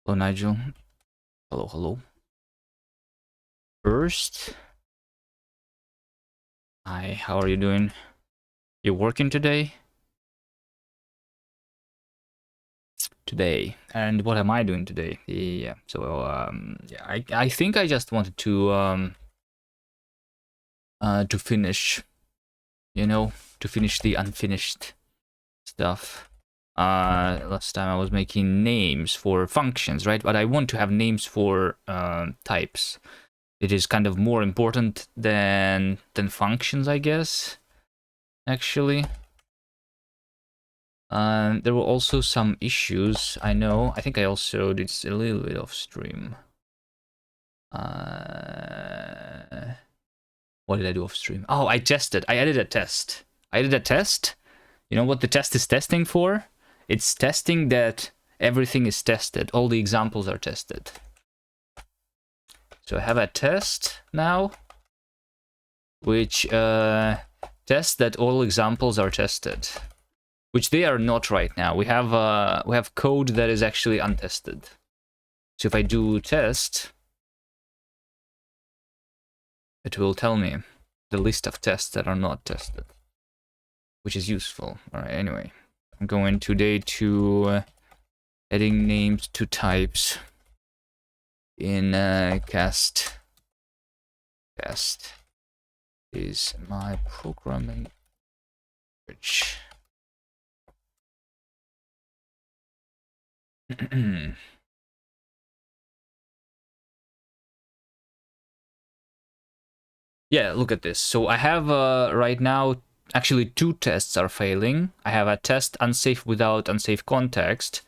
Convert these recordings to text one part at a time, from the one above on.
Hello, Nigel. Hello, hello. First, hi, how are you doing? You working today? Today. And what am I doing today? Yeah, so, yeah, I think I just wanted to finish, you know, to finish the unfinished stuff. Last time I was making names for functions, right? But I want to have names for types. It is kind of more important than functions, I guess, actually. There were also some issues, I know. I think I also did a little bit of stream. What did I do off stream? Oh, I tested. I added a test. I did a test. You know what the test is testing for? It's testing that everything is tested. All the examples are tested. So I have a test now, which tests that all examples are tested, which they are not right now. We have code that is actually untested. So if I do test, it will tell me the list of tests that are not tested, which is useful. All right, anyway, I'm going today to adding names to types in cast. Cast is my programming language. Yeah, look at this. So I have right now actually two tests are failing. I have a test unsafe without unsafe context.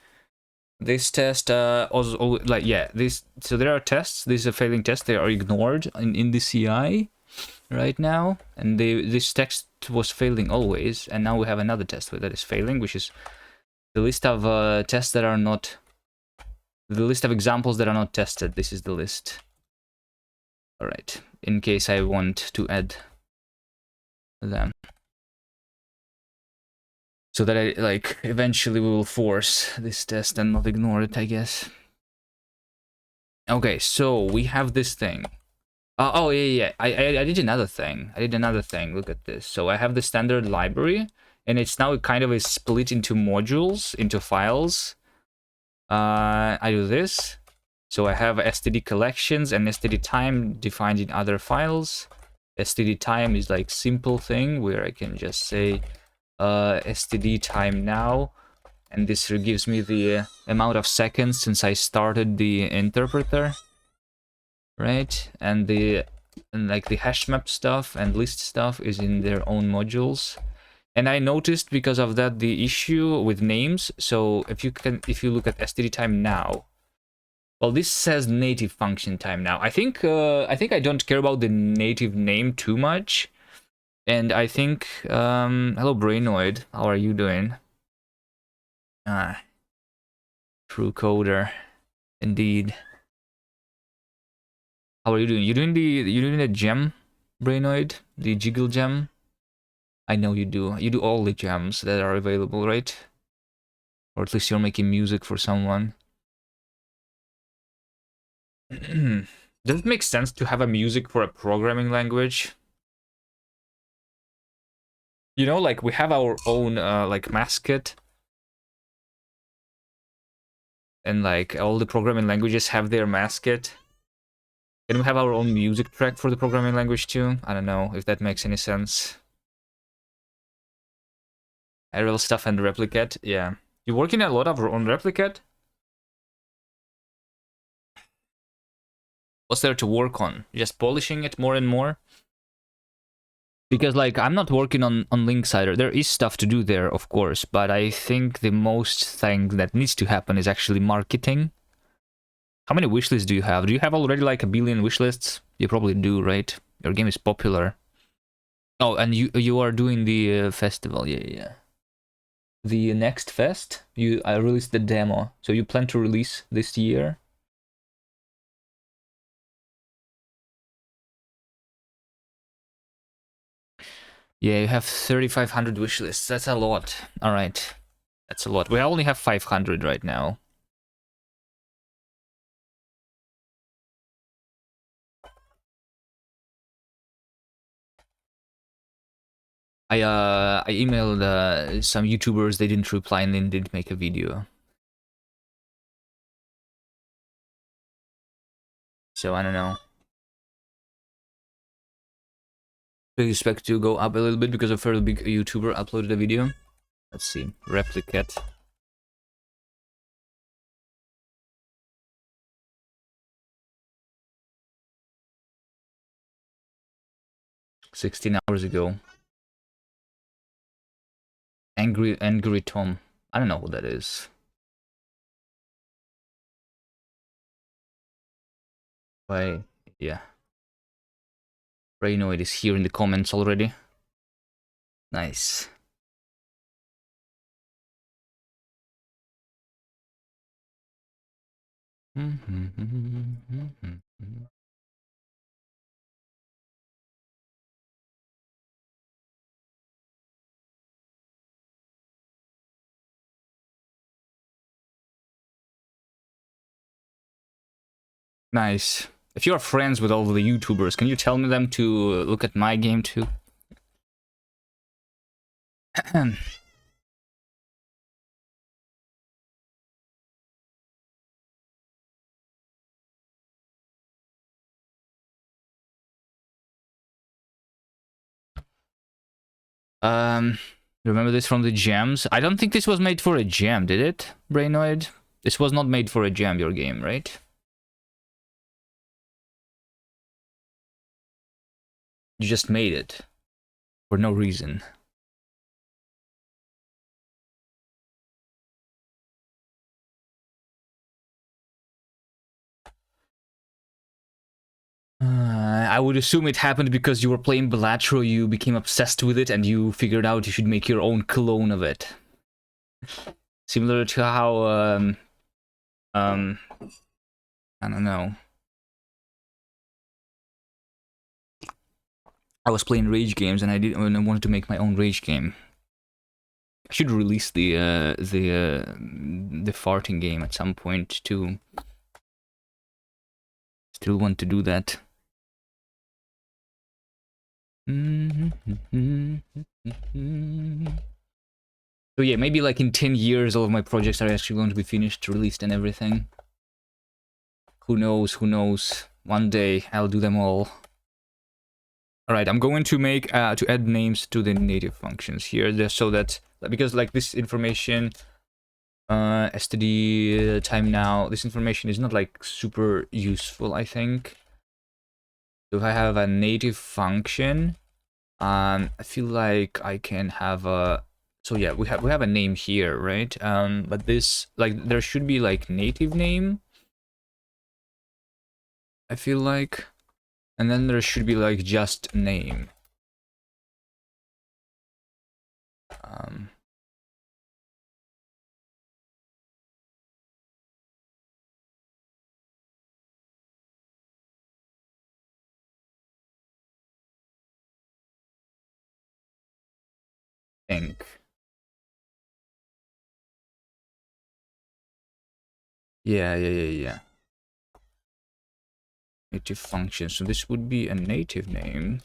This test also like yeah, this so there are tests, these are failing tests, they are ignored in the CI right now, and this text was failing always, and now we have another test that is failing, which is the list of tests that are not, the list of examples that are not tested. This is the list. All right, in case I want to add them, so that I like eventually we will force this test and not ignore it, I guess. Okay, so we have this thing. Oh yeah. I did another thing. Look at this. So I have the standard library, and it's now kind of is split into modules, into files. I do this. So I have std collections and std time defined in other files. Std time is like simple thing where I can just say std time now, and this gives me the amount of seconds since I started the interpreter, right? And like the hash map stuff and list stuff is in their own modules. And I noticed because of that the issue with names. So if you look at std time now, well, this says native function time now. I think I don't care about the native name too much. And I think hello Brainoid, how are you doing? True coder, indeed. How are you doing? You doing the gem, Brainoid? The jiggle gem? I know you do. You do all the gems that are available, right? Or at least you're making music for someone. Does it make sense to have a music for a programming language? You know, like we have our own like mascot, and like all the programming languages have their mascot. Can we have our own music track for the programming language too? I don't know if that makes any sense. Arial stuff and Replicate, yeah. You working a lot on Replicate? What's there to work on? Just polishing it more and more? Because like I'm not working on Linksider. There is stuff to do there, of course, but I think the most thing that needs to happen is actually marketing. How many wishlists do you have? Do you have already like 1 billion wishlists? You probably do, right? Your game is popular. Oh, and you are doing the festival, yeah. The next fest, I released the demo, so you plan to release this year? Yeah, you have 3,500 wishlists. That's a lot. All right, that's a lot. We only have 500 right now. I emailed some YouTubers. They didn't reply and then didn't make a video. So I don't know. Do you expect to go up a little bit because a fairly big YouTuber uploaded a video? Let's see. Replicate. $16 ago. Angry Tom. I don't know who that is. Why? Yeah. Raynoid is here in the comments already. Nice. Nice. If you're friends with all the YouTubers, can you tell me them to look at my game too? Remember this from the jams? I don't think this was made for a jam, did it, Brainoid? This was not made for a jam, your game, right? You just made it. For no reason. I would assume it happened because you were playing Balatro, you became obsessed with it, and you figured out you should make your own clone of it. Similar to how, I don't know. I was playing rage games, and I wanted to make my own rage game. I should release the farting game at some point too. Still want to do that. So yeah, maybe like in 10 years all of my projects are actually going to be finished, released and everything. Who knows, who knows. One day I'll do them all. Alright, I'm going to make, to add names to the native functions here, just so that, because like this information, std time now, this information is not like super useful, I think. So if I have a native function, I feel like I can have a, so yeah, we have a name here, right? But this, like, there should be like native name, I feel like, and then there should be like just name. Think. Yeah. Native function. So this would be a native name.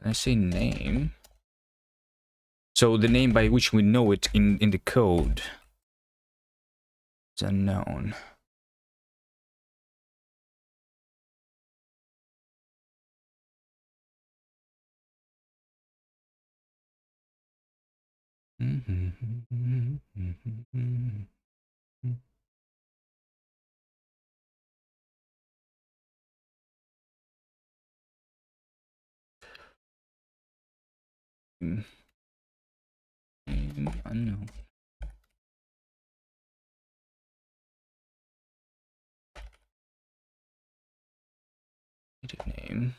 I say name. So the name by which we know it in the code is unknown. Name unknown. Native name.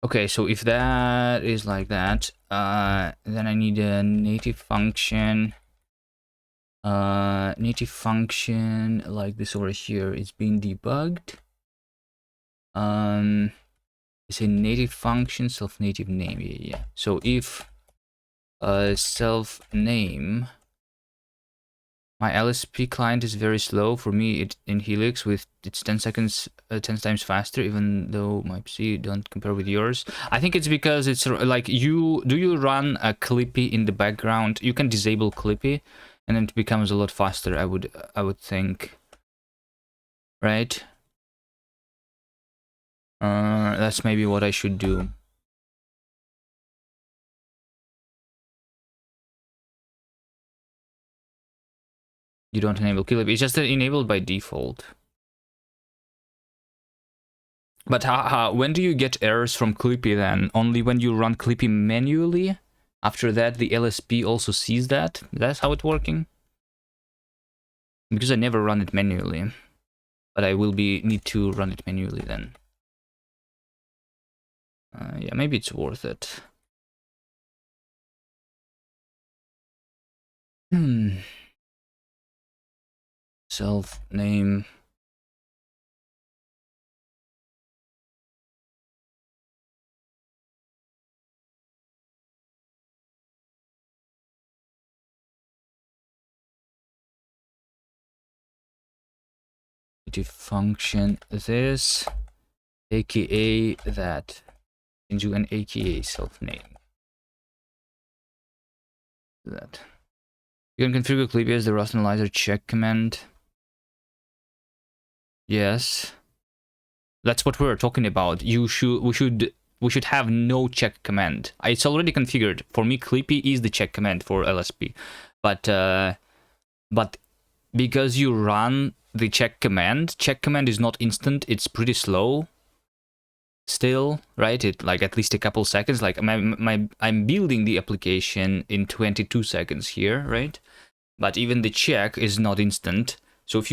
Okay, so if that is like that, then I need a native function. Native function like this over here is being debugged. It's a native function, self native name. Yeah. So if self name, my LSP client is very slow for me. It in Helix with it's 10 seconds, 10 times faster, even though my PC don't compare with yours. I think it's because it's like you run a Clippy in the background. You can disable Clippy, and then it becomes a lot faster. I would think, right? That's maybe what I should do. You don't enable Clippy. It's just enabled by default. But when do you get errors from Clippy then? Only when you run Clippy manually? After that, the LSP also sees that? That's how it's working? Because I never run it manually. But I will need to run it manually then. Yeah, maybe it's worth it. Self name. To function this, aka that. Into an aka self name. That. You can configure Clippy as the Rust analyzer check command. Yes. That's what we're talking about. We should have no check command. It's already configured. For me, Clippy is the check command for LSP. But because you run the check command is not instant, it's pretty slow. Still, right? It like at least a couple seconds. Like I'm building the application in 22 seconds here, right? But even the check is not instant. So if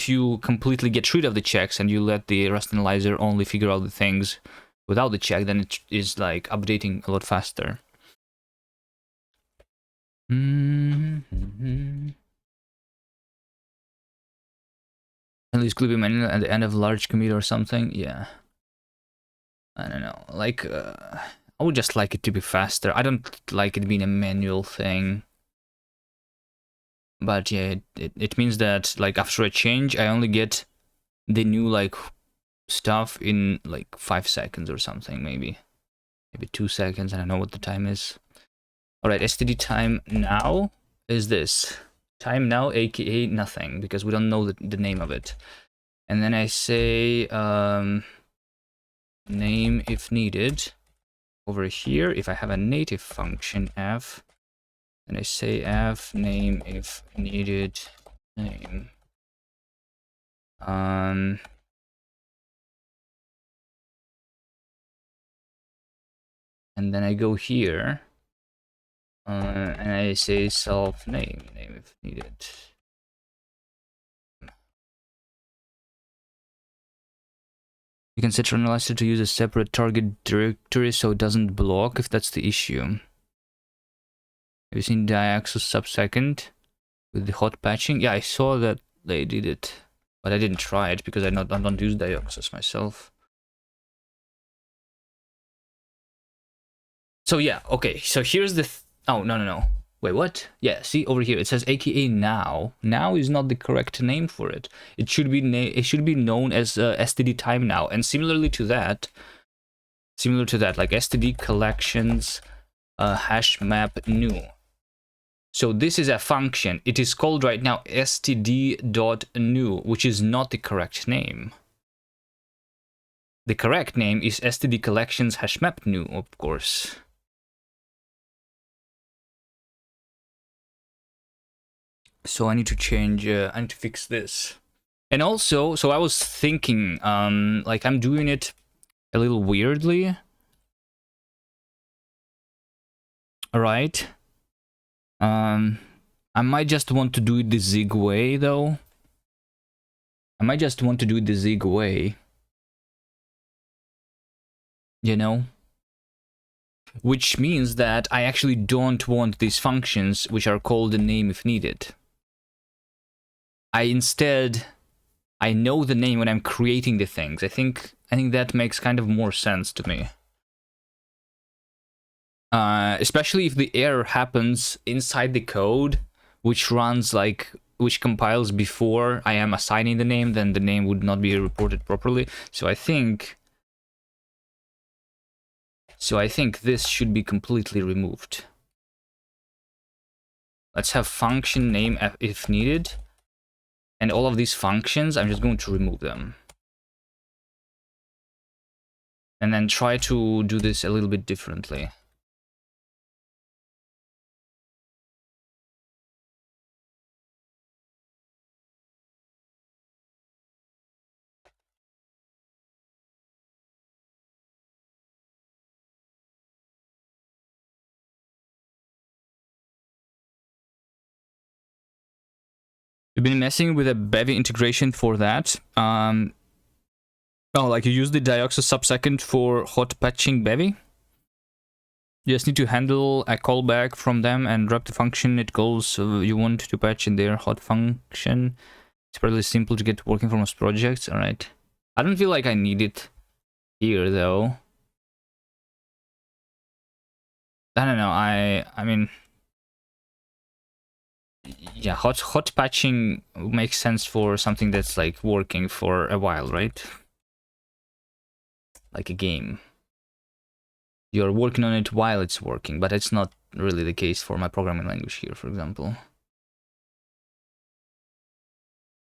you completely get rid of the checks and you let the Rust analyzer only figure out the things without the check, then it is like updating a lot faster. At least Clippy manual at the end of large commit or something. Yeah. I don't know. Like, I would just like it to be faster. I don't like it being a manual thing. But yeah, it means that like after a change, I only get the new like stuff in like 5 seconds or something, maybe 2 seconds. I don't know what the time is. All right, std time now is this time now, aka nothing, because we don't know the name of it. And then I say name if needed over here. If I have a native function f, and I say f name if needed name. And then I go here and I say self name if needed. You can set your analyzer to use a separate target directory so it doesn't block if that's the issue. Have you seen Diaxos sub-second with the hot patching? Yeah, I saw that they did it, but I didn't try it because I don't use Diaxos myself. So yeah, okay. So here's the oh no. Wait, what? Yeah, see over here it says aka now. Now is not the correct name for it. It should be known as std time now. And similar to that, like std collections hash map new. So this is a function. It is called right now std.new, which is not the correct name. The correct name is std collections hash map new, of course. So I need to change, I need to fix this. And also, so I was thinking, like I'm doing it a little weirdly. Right? I might just want to do it the Zig way, though. I might just want to do it the Zig way. You know? Which means that I actually don't want these functions, which are called the name if needed. I know the name when I'm creating the things. I think that makes kind of more sense to me. Especially if the error happens inside the code, which runs like, which compiles before I am assigning the name, then the name would not be reported properly. So I think this should be completely removed. Let's have function name if needed. And all of these functions, I'm just going to remove them. And then try to do this a little bit differently. We've been messing with a Bevy integration for that. Oh, like you use the Dioxus subsecond for hot patching Bevy? You just need to handle a callback from them and drop the function it calls you want to patch in their hot function. It's fairly simple to get working for most projects. Alright. I don't feel like I need it here though. I don't know, I mean, yeah, hot patching makes sense for something that's like working for a while, right? Like a game. You're working on it while it's working, but it's not really the case for my programming language here, for example.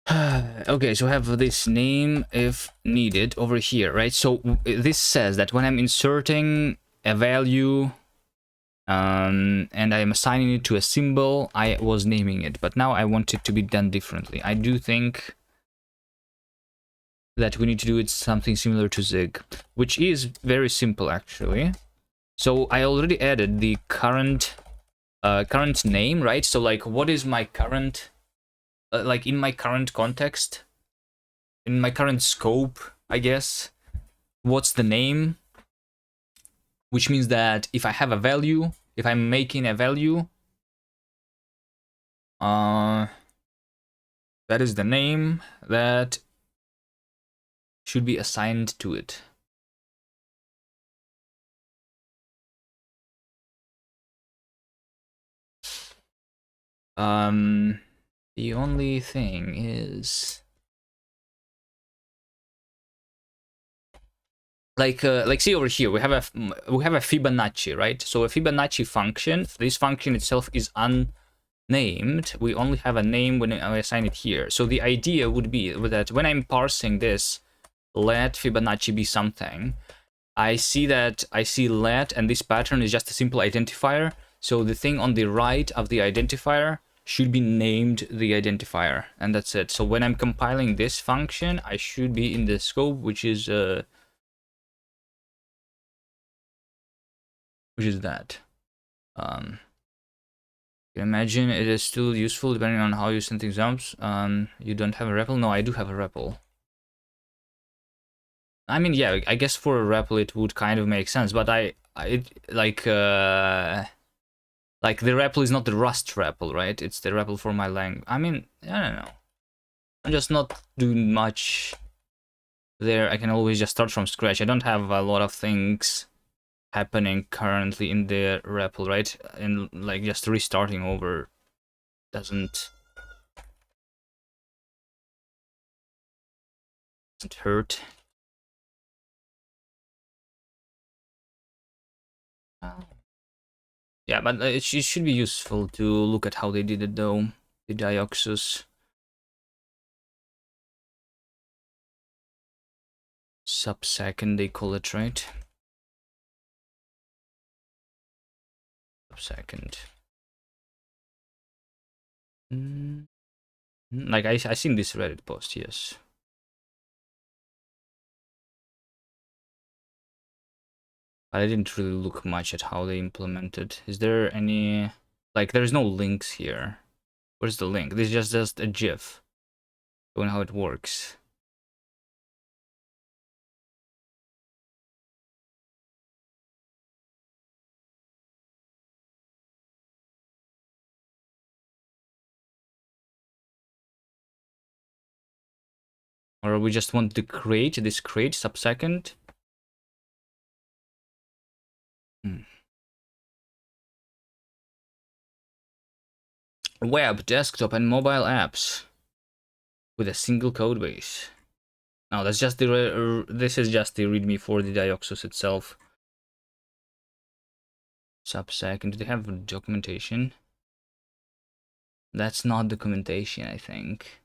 Okay, so I have this name if needed over here, right? So this says that when I'm inserting a value and I'm assigning it to a symbol, I was naming it, but now I want it to be done differently. I do think that we need to do it something similar to Zig, which is very simple actually. So I already added the current name, right? So like, what is my current, like in my current context, in my current scope, I guess, what's the name? Which means that if I have a value, if I'm making a value, that is the name that should be assigned to it. The only thing is, like see over here, we have a Fibonacci, right? So a Fibonacci function, this function itself is unnamed. We only have a name when I assign it here. So the idea would be that when I'm parsing this, let Fibonacci be something, I see let, and this pattern is just a simple identifier. So the thing on the right of the identifier should be named the identifier, and that's it. So when I'm compiling this function, I should be in the scope, which is that. You imagine it is still useful depending on how you send things up. You don't have a REPL? No, I do have a REPL. I mean, yeah, I guess for a REPL it would kind of make sense, but like the REPL is not the Rust REPL, right? It's the REPL for my language. I mean, I don't know. I'm just not doing much there. I can always just start from scratch. I don't have a lot of things happening currently in the REPL, right? And like just restarting over doesn't hurt. Yeah, but it should be useful to look at how they did it though. The Dioxus subsecond, they call it, right? Subsecond. Like I seen this Reddit post, yes. But I didn't really look much at how they implemented. Is there any, like, there's no links here. Where's the link? This is just a GIF showing how it works. Or we just want to create this create sub-second. Web, desktop, and mobile apps with a single code base. Now that's just the this is just the README for the Dioxus itself. Sub-second. Do they have documentation? That's not documentation, I think.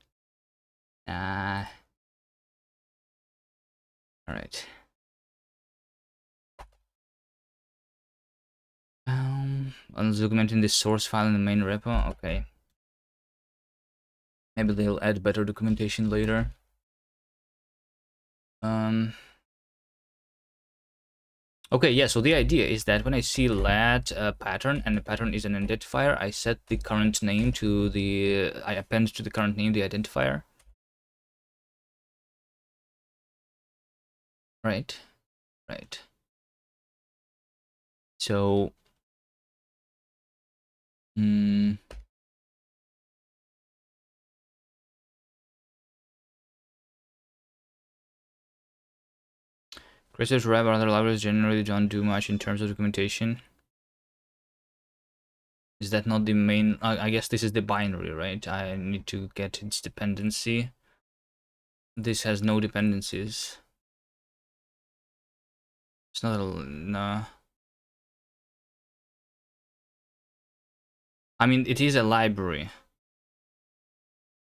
All right. I'm documenting this source file in the main repo. Okay. Maybe they'll add better documentation later. Okay, yeah, so the idea is that when I see lat pattern and the pattern is an identifier, I set the current name to the, I append to the current name the identifier. Right, right. So, Crescent Wrap and other libraries generally don't do much in terms of documentation. Is that not the main? I guess this is the binary, right? I need to get its dependency. This has no dependencies. It's not a, no. I mean, it is a library.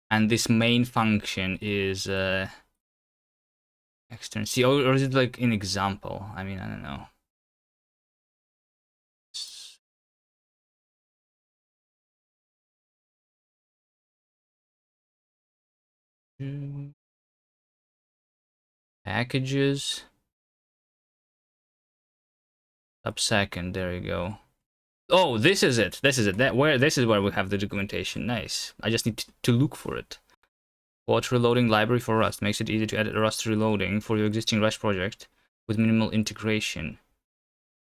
And this main function is external. See, or is it like an example? I mean, I don't know. Packages. Sub-second, there you go. Oh, this is it. This is it. This is where we have the documentation. Nice. I just need to look for it. Quote reloading library for Rust makes it easy to add Rust reloading for your existing Rust project with minimal integration.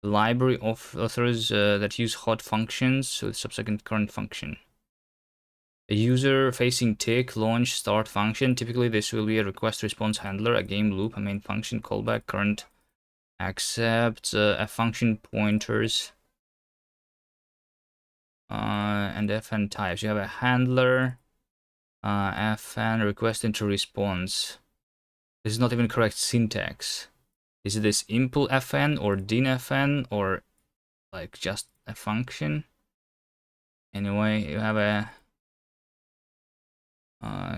The library authors that use hot functions with sub-second current function. A user-facing tick, launch, start function. Typically, this will be a request-response handler, a game loop, a main function, callback, current, accept, a function pointers, and fn types. You have a handler, fn, request into response. This is not even correct syntax. Is this impl fn or din fn or like just a function? Anyway, you have a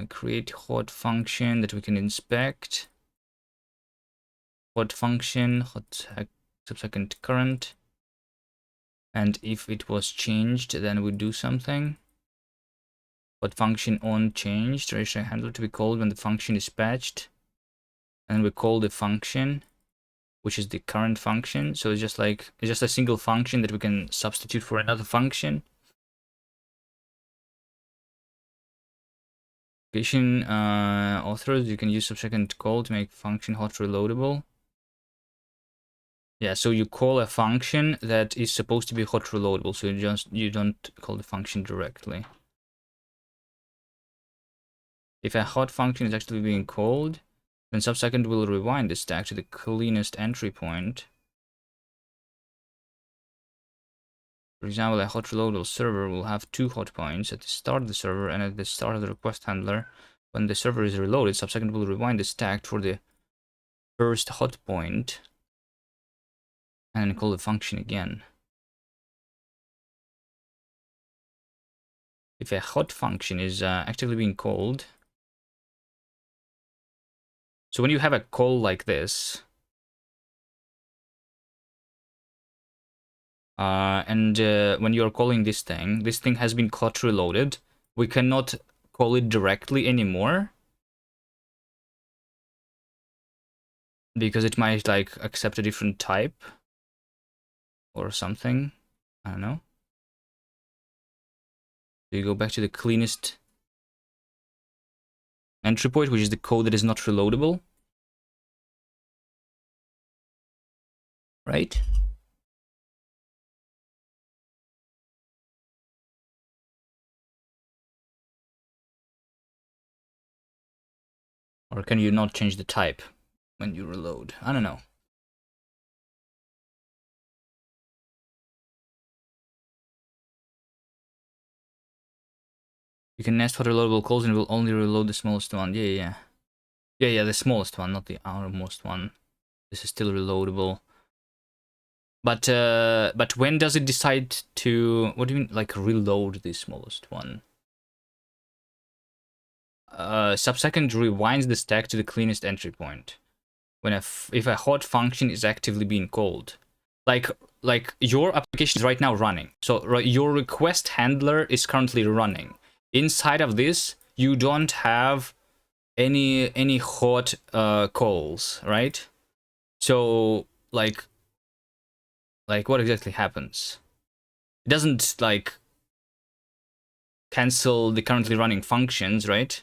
create hot function that we can inspect. Hot function, hot sub-second current. And if it was changed, then we do something. Hot function on changed, registrar handler to be called when the function is patched. And we call the function, which is the current function. So it's just a single function that we can substitute for another function. Application authors, you can use sub-second call to make function hot reloadable. Yeah, so you call a function that is supposed to be hot reloadable, so you don't call the function directly. If a hot function is actually being called, then sub-second will rewind the stack to the cleanest entry point. For example, a hot reloadable server will have two hot points at the start of the server and at the start of the request handler. When the server is reloaded, sub-second will rewind the stack for the first hot point and then call the function again. If a hot function is actively being called, so when you have a call like this, when you're calling this thing has been hot reloaded. We cannot call it directly anymore, because it might like accept a different type or something. I don't know. So you go back to the cleanest entry point, which is the code that is not reloadable, right? Or can you not change the type when you reload? I don't know. You can nest for reloadable calls and it will only reload the smallest one. Yeah, the smallest one, not the outermost one. This is still reloadable. But when does it decide to, what do you mean, like, reload the smallest one? Subsecond rewinds the stack to the cleanest entry point when if a hot function is actively being called. Like your application is right now running. So your request handler is currently running. Inside of this, you don't have any hot calls, right? So like what exactly happens? It doesn't like cancel the currently running functions, right?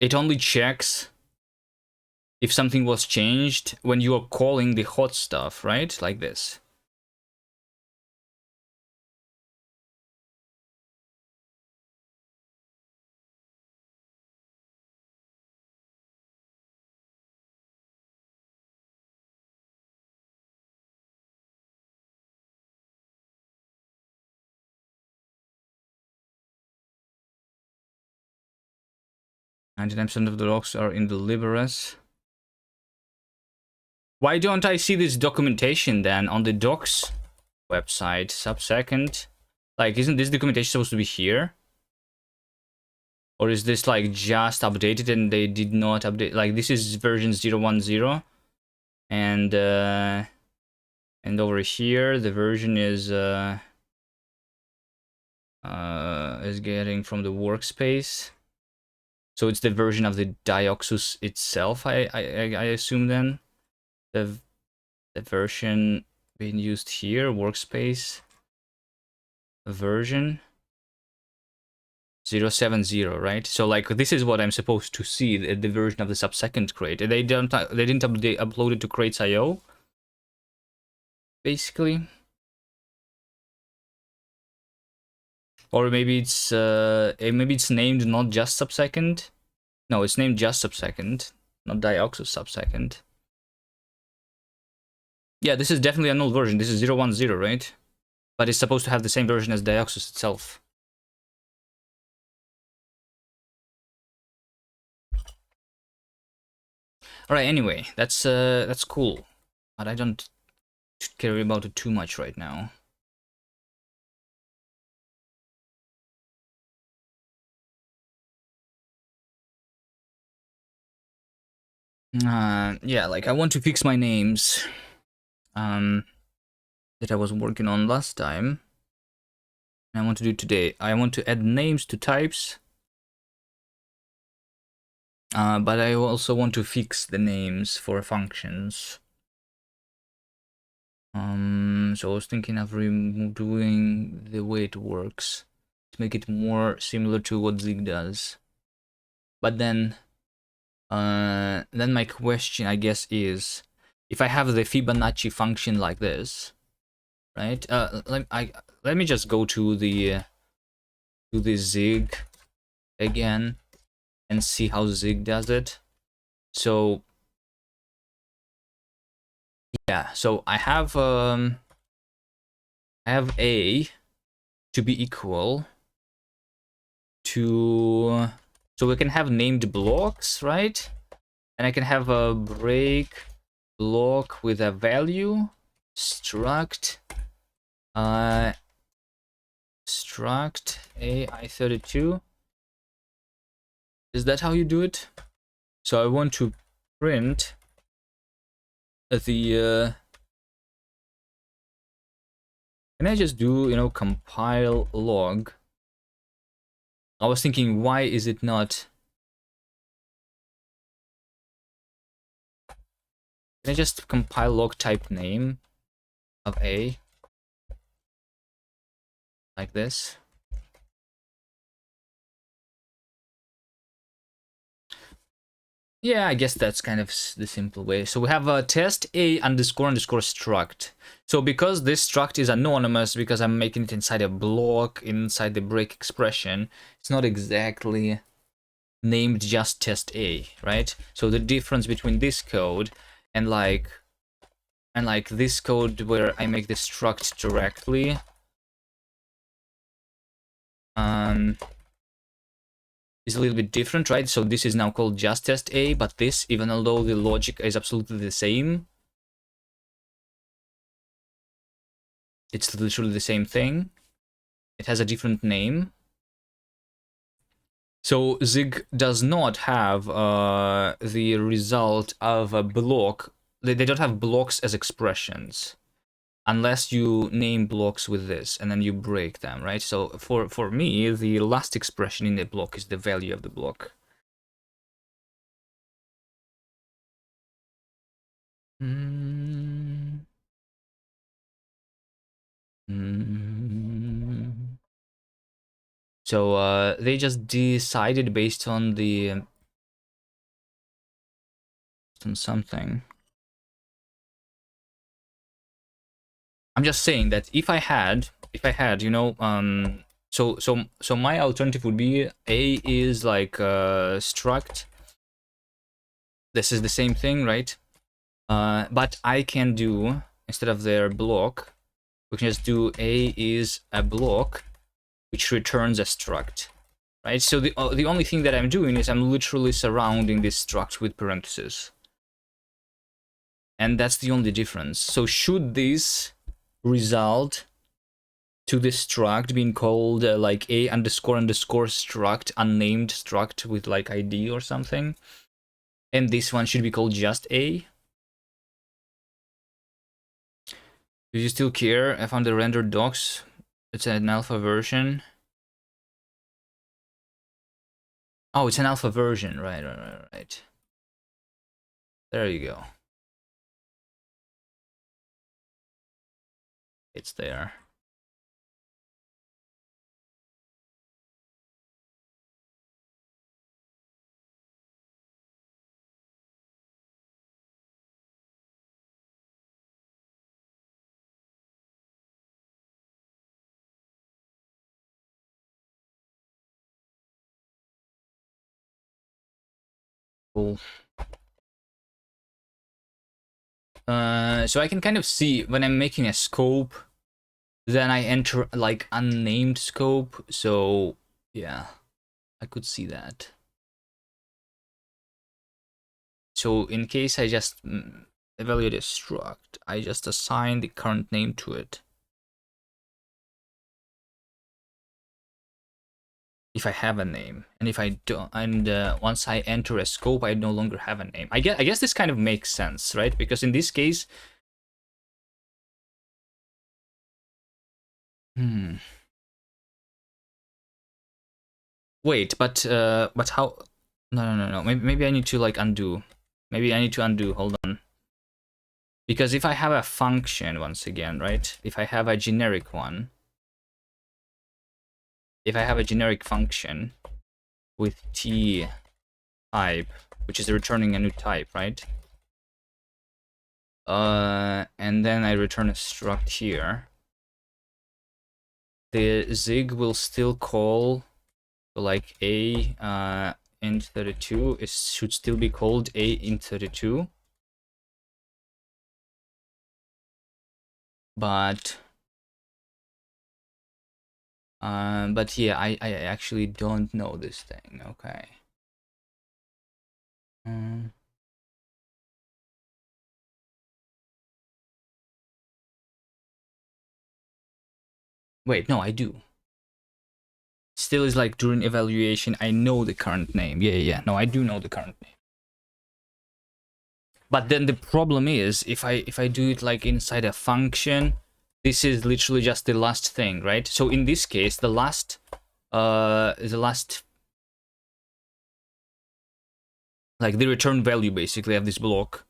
It only checks if something was changed when you are calling the hot stuff, right? Like this. And 99% of the logs are in the Liberus. Why don't I see this documentation then on the docs website? Subsecond. Like, isn't this documentation supposed to be here? Or is this like just updated and they did not update? Like, this is version 0.10, and over here the version is getting from the workspace. So it's the version of the Dioxus itself, I assume then. The version being used here, workspace version 0.70, right? So like this is what I'm supposed to see, the version of the subsecond crate. They didn't upload it to crates.io, basically. Or maybe it's named not just subsecond. No, it's named just subsecond, not Dioxus subsecond. Yeah, this is definitely an old version. This is 0.10, right? But it's supposed to have the same version as Dioxus itself. Alright, anyway, that's cool. But I don't care about it too much right now. Yeah, like I want to fix my names that I was working on last time. And I want to do today. I want to add names to types. But I also want to fix the names for functions. So I was thinking of doing the way it works to make it more similar to what Zig does. But then my question, I guess, is if I have the Fibonacci function like this, right? Let me just go to the Zig again and see how Zig does it. So yeah, so I have A to be equal to, so we can have named blocks, right? And I can have a break block with a value struct struct AI32. Is that how you do it? So I want to print the can I just do, compile log I was thinking, why is it not? Can I just compile log type name of A like this? Yeah, I guess that's kind of the simple way. So we have a test A underscore underscore struct. So because this struct is anonymous, because I'm making it inside a block, inside the break expression, it's not exactly named just test A, right? So the difference between this code and like this code where I make the struct directly, is a little bit different, right? So this is now called just test A, but this, even although the logic is absolutely the same, it's literally the same thing. It has a different name. So Zig does not have the result of a block. They don't have blocks as expressions, unless you name blocks with this and then you break them, right? So for me, the last expression in the block is the value of the block. So they just decided based on the on something. I'm just saying that if I had, you know, so my alternative would be A is like struct. This is the same thing, right? But I can do, instead of their block, we can just do A is a block, which returns a struct, right? So the only thing that I'm doing is I'm literally surrounding this struct with parentheses. And that's the only difference. So should this result to this struct being called like A underscore underscore struct, unnamed struct with like ID or something? And this one should be called just A? Do you still care? I found the rendered docs. It's an alpha version. Oh, it's an alpha version. Right. There you go. It's there. Cool. So I can kind of see when I'm making a scope, then I enter like unnamed scope. So yeah, I could see that. So in case I just evaluate a struct, I just assign the current name to it. If I have a name, and if I don't, and once I enter a scope, I no longer have a name. I guess this kind of makes sense, right? Because in this case, wait, but how? No. Maybe I need to like undo. Maybe I need to undo. Hold on. Because if I have a function, once again, right? If I have a generic one, if I have a generic function with t type, which is returning a new type, right? And then I return a struct here. The Zig will still call like a int32. It should still be called a int32. But yeah, I actually don't know this thing. Okay. Wait, no, I do. Still is like during evaluation, I know the current name. Yeah. No, I do know the current name. But then the problem is, if I do it like inside a function, this is literally just the last thing, right? So in this case, the last the last, like the return value basically of this block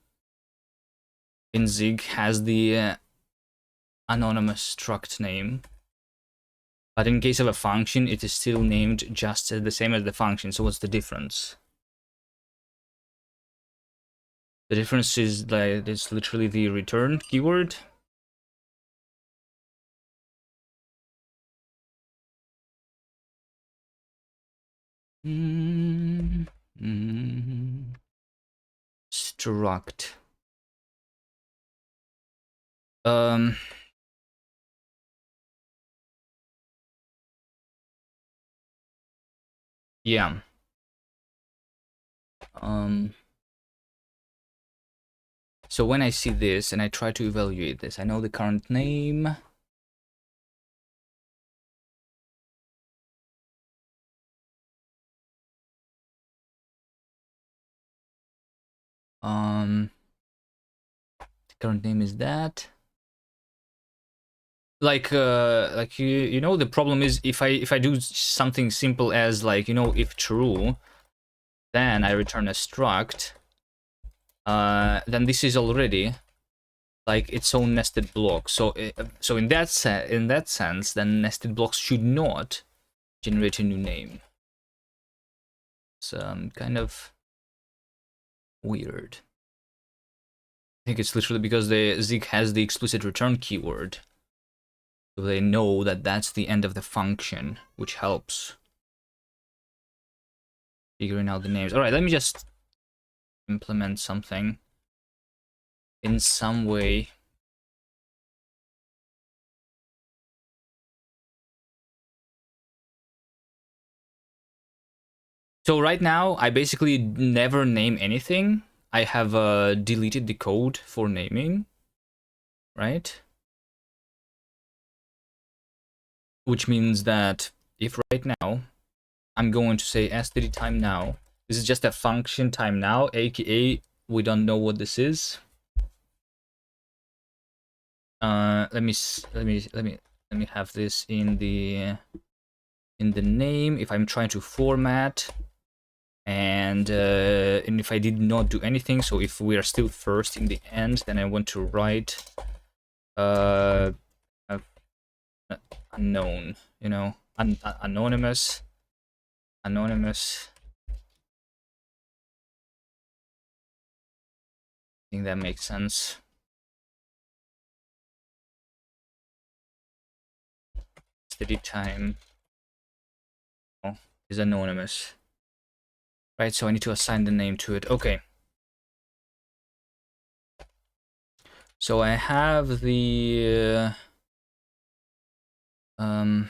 in Zig has the anonymous struct name. But in case of a function, it is still named just the same as the function. So what's the difference? The difference is that it's literally the return keyword. Struct. Yeah. So when I see this and I try to evaluate this, I know the current name. The current name is that. Like you know, the problem is if I do something simple as like, you know, if true, then I return a struct, then this is already like its own nested block. So so in that sense, then nested blocks should not generate a new name. It's kind of weird. I think it's literally because the Zig has the explicit return keyword, so they know that that's the end of the function, which helps figuring out the names. All right, let me just implement something in some way. So right now, I basically never name anything. I have deleted the code for naming, right? Which means that if right now I'm going to say std time now, this is just a function time now, aka we don't know what this is. Let me have this in the name. If I'm trying to format, and if I did not do anything, so if we are still first in the end, then I want to write unknown, you know, anonymous. I think that makes sense. Steady time is anonymous, right? So I need to assign the name to it. Okay. So I have the I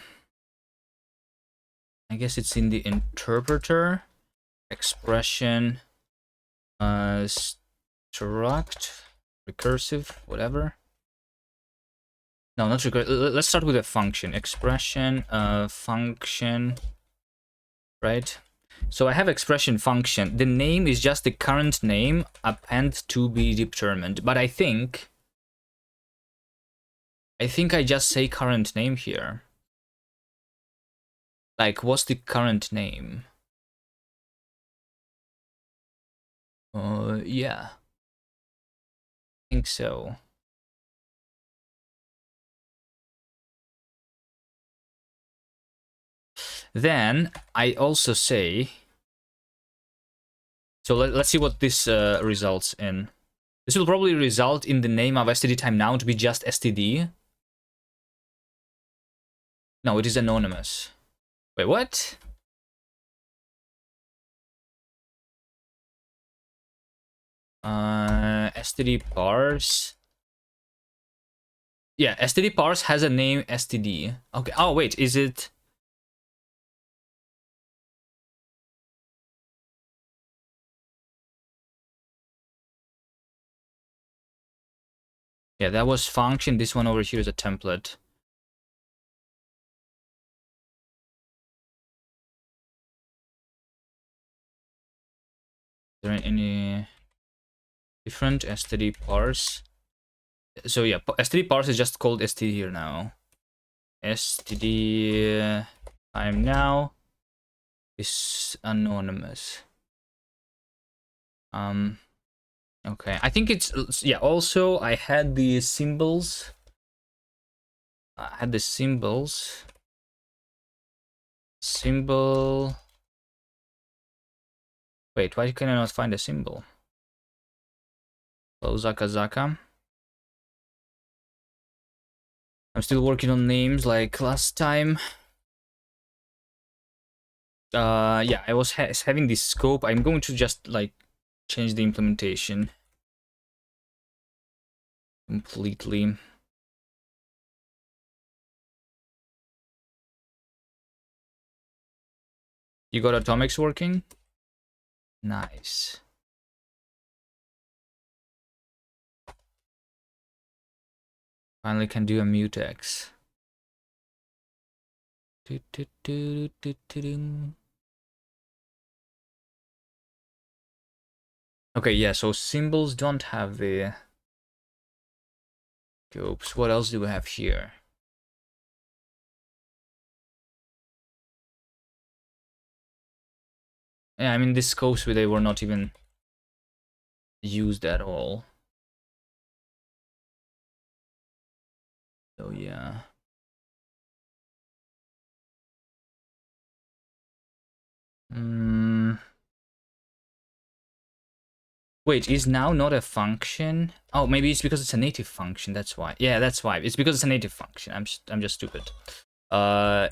guess it's in the interpreter expression struct recursive, whatever. No, not recursive. Let's start with a function expression function, right? So I have expression function. The name is just the current name, append to be determined. But I think I just say current name here. Like, what's the current name? Yeah. I think so. Then I also say, so let's see what this results in. This will probably result in the name of std time now to be just std. No, it is anonymous. Wait, what? Std parse. Yeah, std parse has a name std. Okay. Oh wait, is it? Yeah, that was function. This one over here is a template. Is there any different std parse? So yeah, std parse is just called std here now. Std time now is anonymous. Okay, I think it's, yeah, also I had the symbols. I had the symbols. Symbol. Wait, why can I not find a symbol? Oh, Zaka Zaka. I'm still working on names like last time. Yeah, I was having this scope. I'm going to just like change the implementation completely. You got atomics working? Nice. Finally can do a mutex. Okay, yeah, so symbols don't have the scopes. What else do we have here? Yeah, I mean, these scopes, they were not even used at all. So, yeah. Wait, is now not a function? Oh, maybe it's because it's a native function. That's why. Yeah, that's why. It's because it's a native function. I'm just stupid.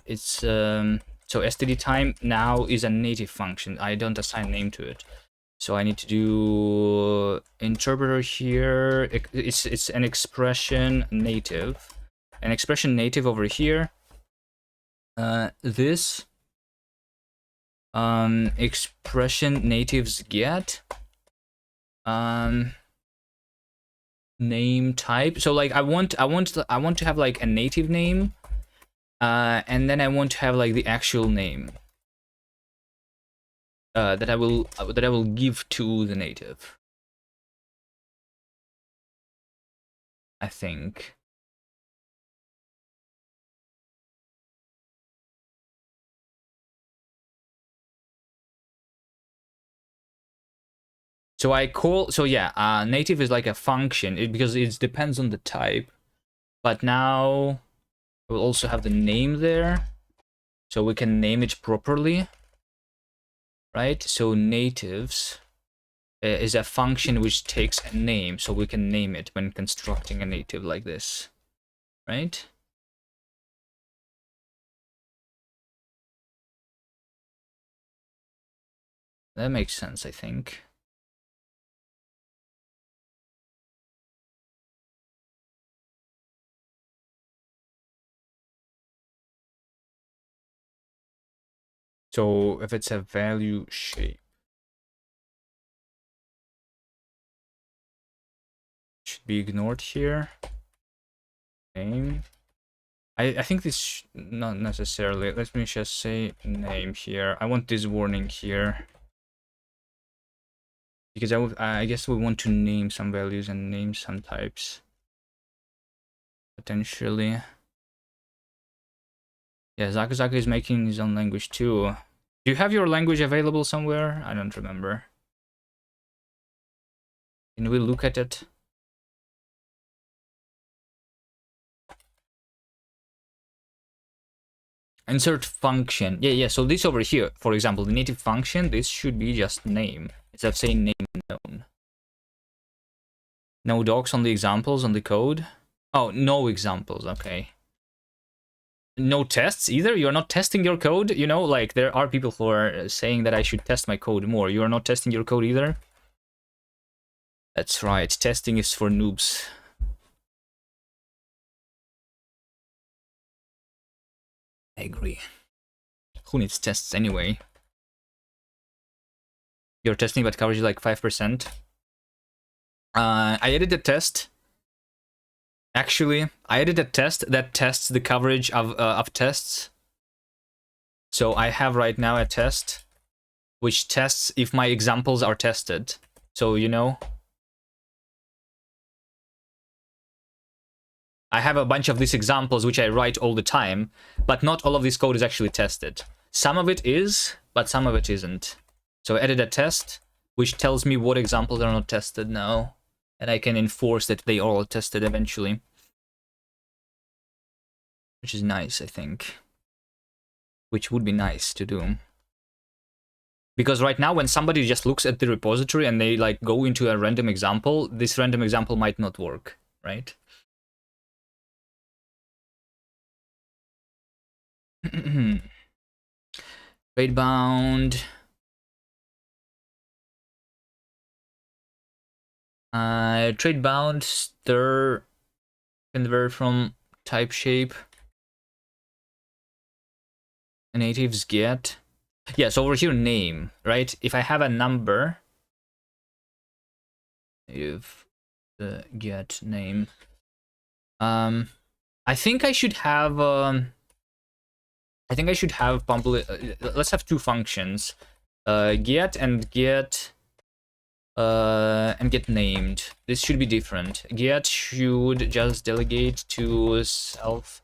It's so std time now is a native function. I don't assign name to it. So I need to do interpreter here. It's an expression native. An expression native over here. This expression natives get name type. So like I want to have like a native name, and then I want to have like the actual name that I will give to the native, I think. So yeah, native is like a function because it depends on the type, but now we'll also have the name there, so we can name it properly, right? So natives is a function which takes a name, so we can name it when constructing a native like this, right? That makes sense, I think. So if it's a value shape, it should be ignored here. Name. I think this not necessarily. Let me just say name here. I want this warning here because I guess we want to name some values and name some types potentially. Yeah, Zaka Zaka is making his own language too. Do you have your language available somewhere? I don't remember. Can we look at it? Insert function. Yeah. So this over here, for example, the native function, this should be just name. Instead of saying name known. No docs on the examples on the code. Oh, no examples. Okay. No tests either? You're not testing your code? You know, like there are people who are saying that I should test my code more. You are not testing your code either? That's right. Testing is for noobs. I agree. Who needs tests anyway? You're testing, but coverage is like 5%. I added a test. Actually, I added a test that tests the coverage of tests. So I have right now a test which tests if my examples are tested. So, you know, I have a bunch of these examples which I write all the time, but not all of this code is actually tested. Some of it is, but some of it isn't. So I added a test, which tells me what examples are not tested now, and I can enforce that they are all tested eventually. Which is nice, I think. Which would be nice to do. Because right now, when somebody just looks at the repository and they like go into a random example, this random example might not work, right? Trade bound. Trade bound, stir, convert from type shape. Natives get. Yeah, so over here, name, right? If I have a number, native get name. I think I should have. Let's have two functions, get and get named. This should be different. Get should just delegate to self.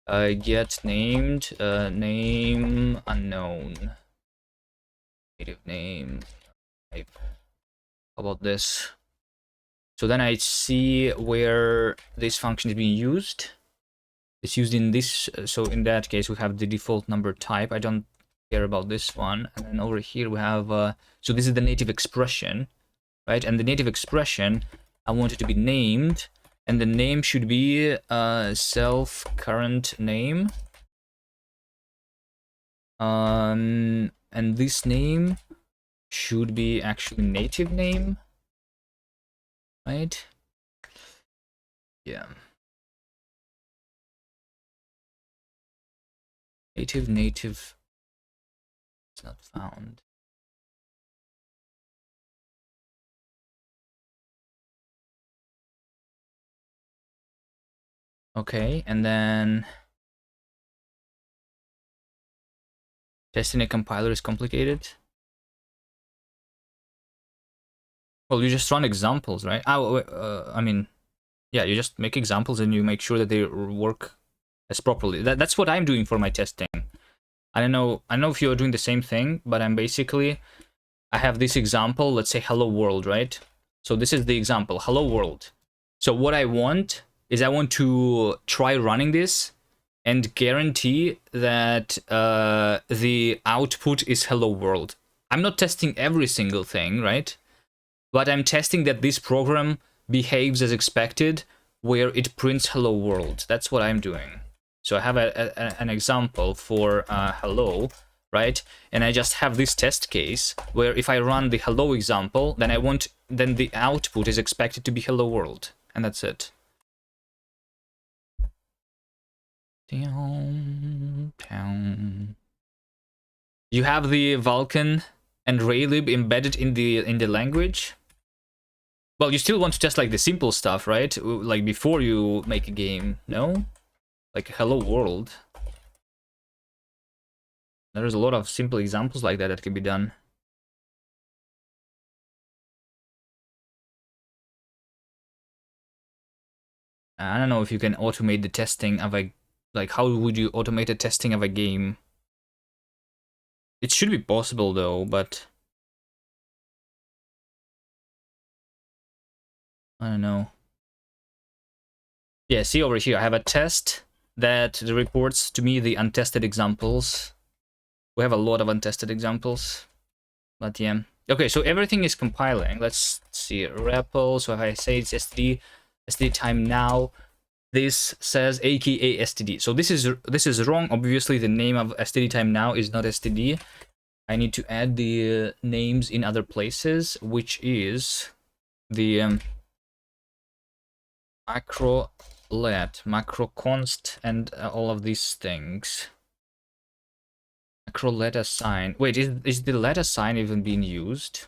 Get named, name unknown. Native name type. How about this? So then I see where this function is being used. It's used in this, so in that case we have the default number type. I don't care about this one. And then over here we have, so this is the native expression, right? And the native expression, I want it to be named. And the name should be self current name. And this name should be actually native name, right? Yeah. Native. It's not found. Okay, and then testing a compiler is complicated. Well, you just run examples, right? I mean, yeah, you just make examples and you make sure that they work as properly. That's what I'm doing for my testing. I don't know if you're doing the same thing, but I have this example, let's say hello world, right? So this is the example, hello world. So what I want is I want to try running this and guarantee that the output is hello world. I'm not testing every single thing, right? But I'm testing that this program behaves as expected, where it prints hello world. That's what I'm doing. So I have an example for hello, right? And I just have this test case where if I run the hello example, then then the output is expected to be hello world, and that's it. Downtown. You have the Vulkan and Raylib embedded in the language. Well, you still want to test like the simple stuff, right? Like before you make a game, no? Like hello world. There's a lot of simple examples like that can be done. I don't know if you can automate the testing of a, like, how would you automate the testing of a game? It should be possible though, but I don't know. Yeah, see over here, I have a test that reports to me the untested examples. We have a lot of untested examples, but yeah. Okay, so everything is compiling. Let's see, REPL. So if I say it's std time now, this says aka std. So this is wrong. Obviously, the name of std time now is not std. I need to add the names in other places, which is the macro let, macro const, and all of these things. Macro let assign. Wait, is the let assign even being used?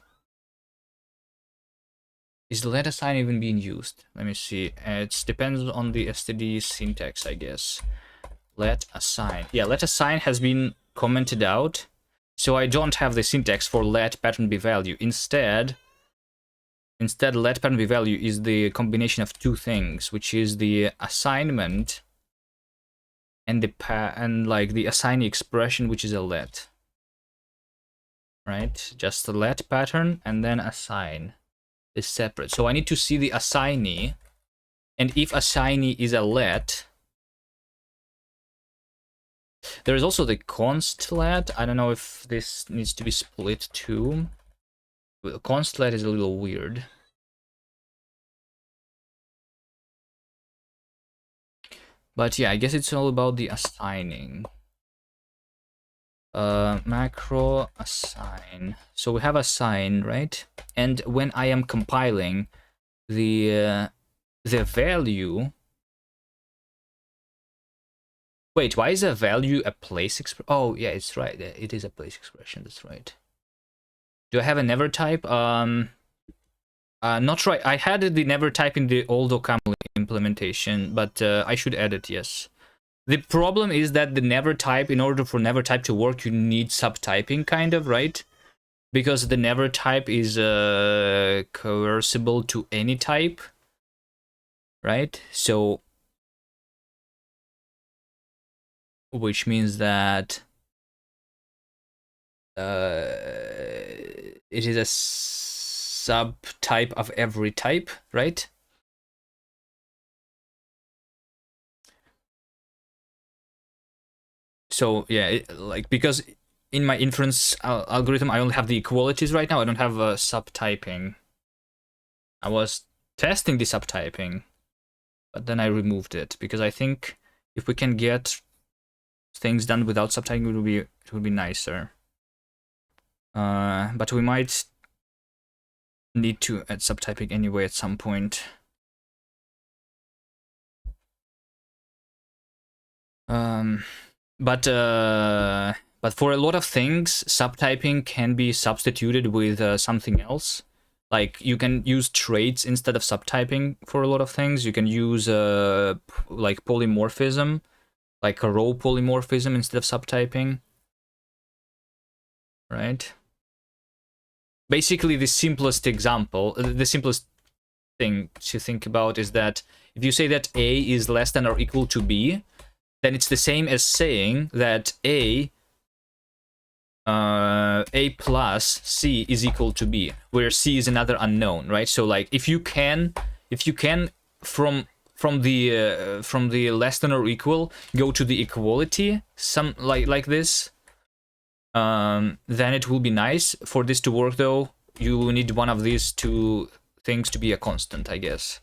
Is the let assign even being used? Let me see. It depends on the std syntax, I guess. Let assign. Yeah, let assign has been commented out, so I don't have the syntax for let pattern b value. Instead, Instead, let pattern be value is the combination of two things, which is the assignment and the assignee expression, which is a let. Right? Just the let pattern and then assign is separate. So I need to see the assignee, and if assignee is a let, there is also the const let. I don't know if this needs to be split too. Const let is a little weird. But yeah, I guess it's all about the assigning. Macro assign. So we have assign, right? And when I am compiling the value. Wait, why is a value a place expression? Oh yeah, it's right. It is a place expression. That's right. Do I have a never type? Not right. I had the never type in the old OCaml implementation, but I should add it. Yes. The problem is that the never type, in order for never type to work, you need subtyping, kind of, right? Because the never type is coercible to any type, right? So, which means that it is a subtype of every type, right? So yeah, because in my inference algorithm, I only have the equalities right now. I don't have subtyping. I was testing the subtyping, but then I removed it because I think if we can get things done without subtyping, it would be nicer. But we might need to add subtyping anyway at some point. But for a lot of things, subtyping can be substituted with something else. Like you can use traits instead of subtyping for a lot of things. You can use like polymorphism, like a row polymorphism instead of subtyping. Right? Basically, the simplest example, the simplest thing to think about is that if you say that A is less than or equal to B, then it's the same as saying that A plus C is equal to B, where C is another unknown, right? So like if you can from the less than or equal go to the equality, some like this, then it will be nice. For this to work though, you need one of these two things to be a constant, I guess,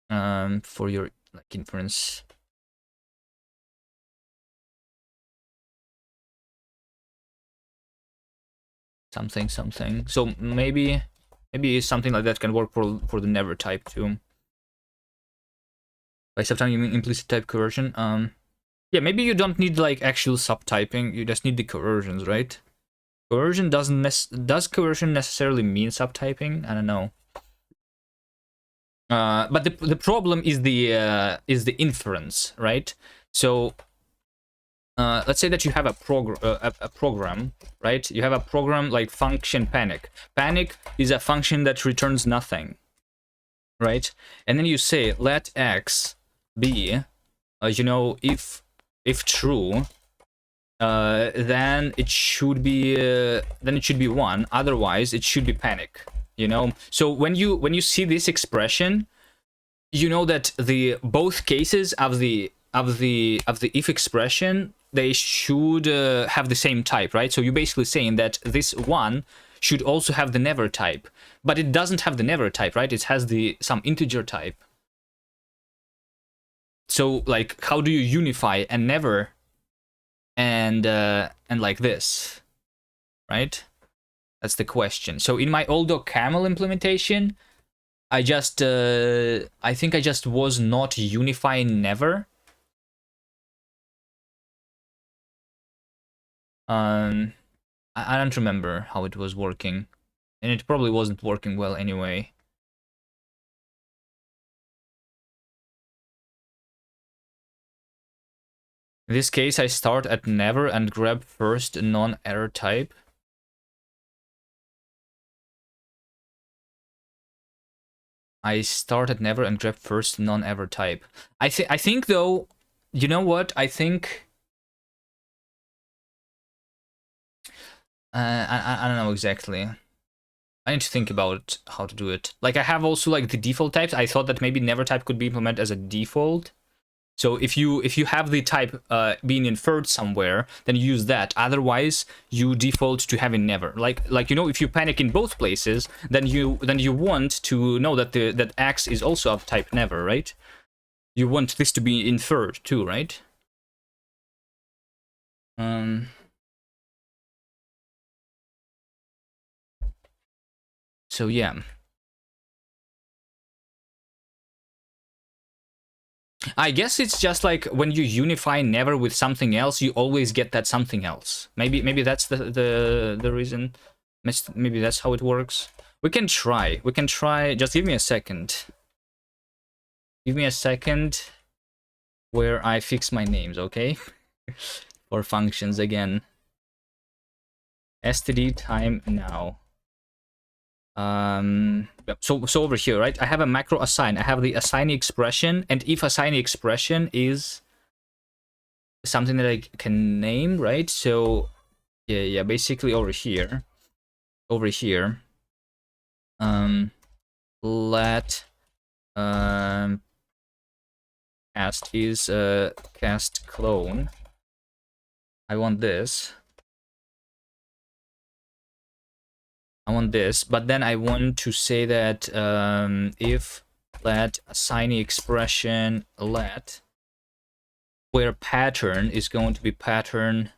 for your like inference. Something. So maybe something like that can work for the never type too. By subtyping you mean implicit type coercion. Yeah, maybe you don't need like actual subtyping. You just need the coercions, right? Coercion does coercion necessarily mean subtyping? I don't know. But the problem is the inference, right? So let's say that you have a program, right? You have a program like function panic. Panic is a function that returns nothing, right? And then you say let x be, if true, then it should be 1. Otherwise, it should be panic. So when you see this expression, you know that the both cases of the if expression, they should have the same type, right? So you're basically saying that this 1 should also have the never type, but it doesn't have the never type, right? It has some integer type. So like, how do you unify a never and like this, right? That's the question. So in my old OCaml implementation, I think I just was not unifying never. I don't remember how it was working, and it probably wasn't working well anyway. In this case, I start at never and grab first non-error type. I start at never and grab first non-ever type. I think though, you know what? I think I don't know exactly. I need to think about how to do it. Like I have also like the default types. I thought that maybe never type could be implemented as a default. So if you have the type being inferred somewhere, then you use that. Otherwise, you default to having never. Like you know, if you panic in both places, then you want to know that that X is also of type never, right? You want this to be inferred too, right? So yeah. I guess it's just like when you unify never with something else, you always get that something else. Maybe that's the reason. Maybe that's how it works. We can try. We can try. Just give me a second. Give me a second where I fix my names, okay? For functions again. std time now. So over here, right? I have a macro assign. I have the assignee expression, and if assignee expression is something that I can name, right? So yeah, basically over here, let cast is cast clone. I want this. But then I want to say that if let assignee expression let, where pattern is going to be pattern.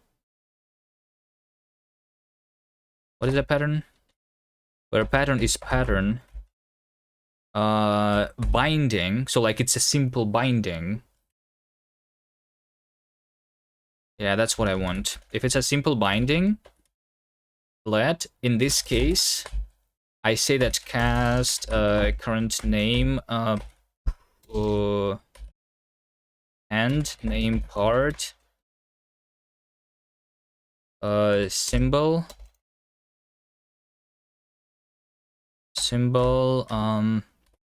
What is a pattern? Where pattern is pattern binding. So like it's a simple binding. Yeah, that's what I want. If it's a simple binding, let, in this case, I say that cast current name and name part symbol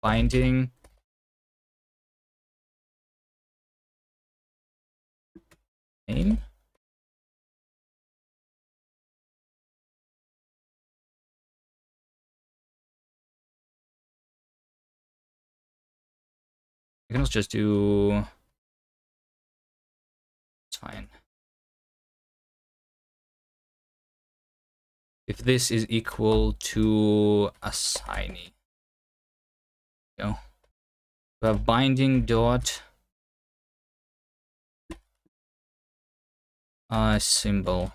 binding name. I can also just do, it's fine. If this is equal to assignee, you know, we have binding dot symbol.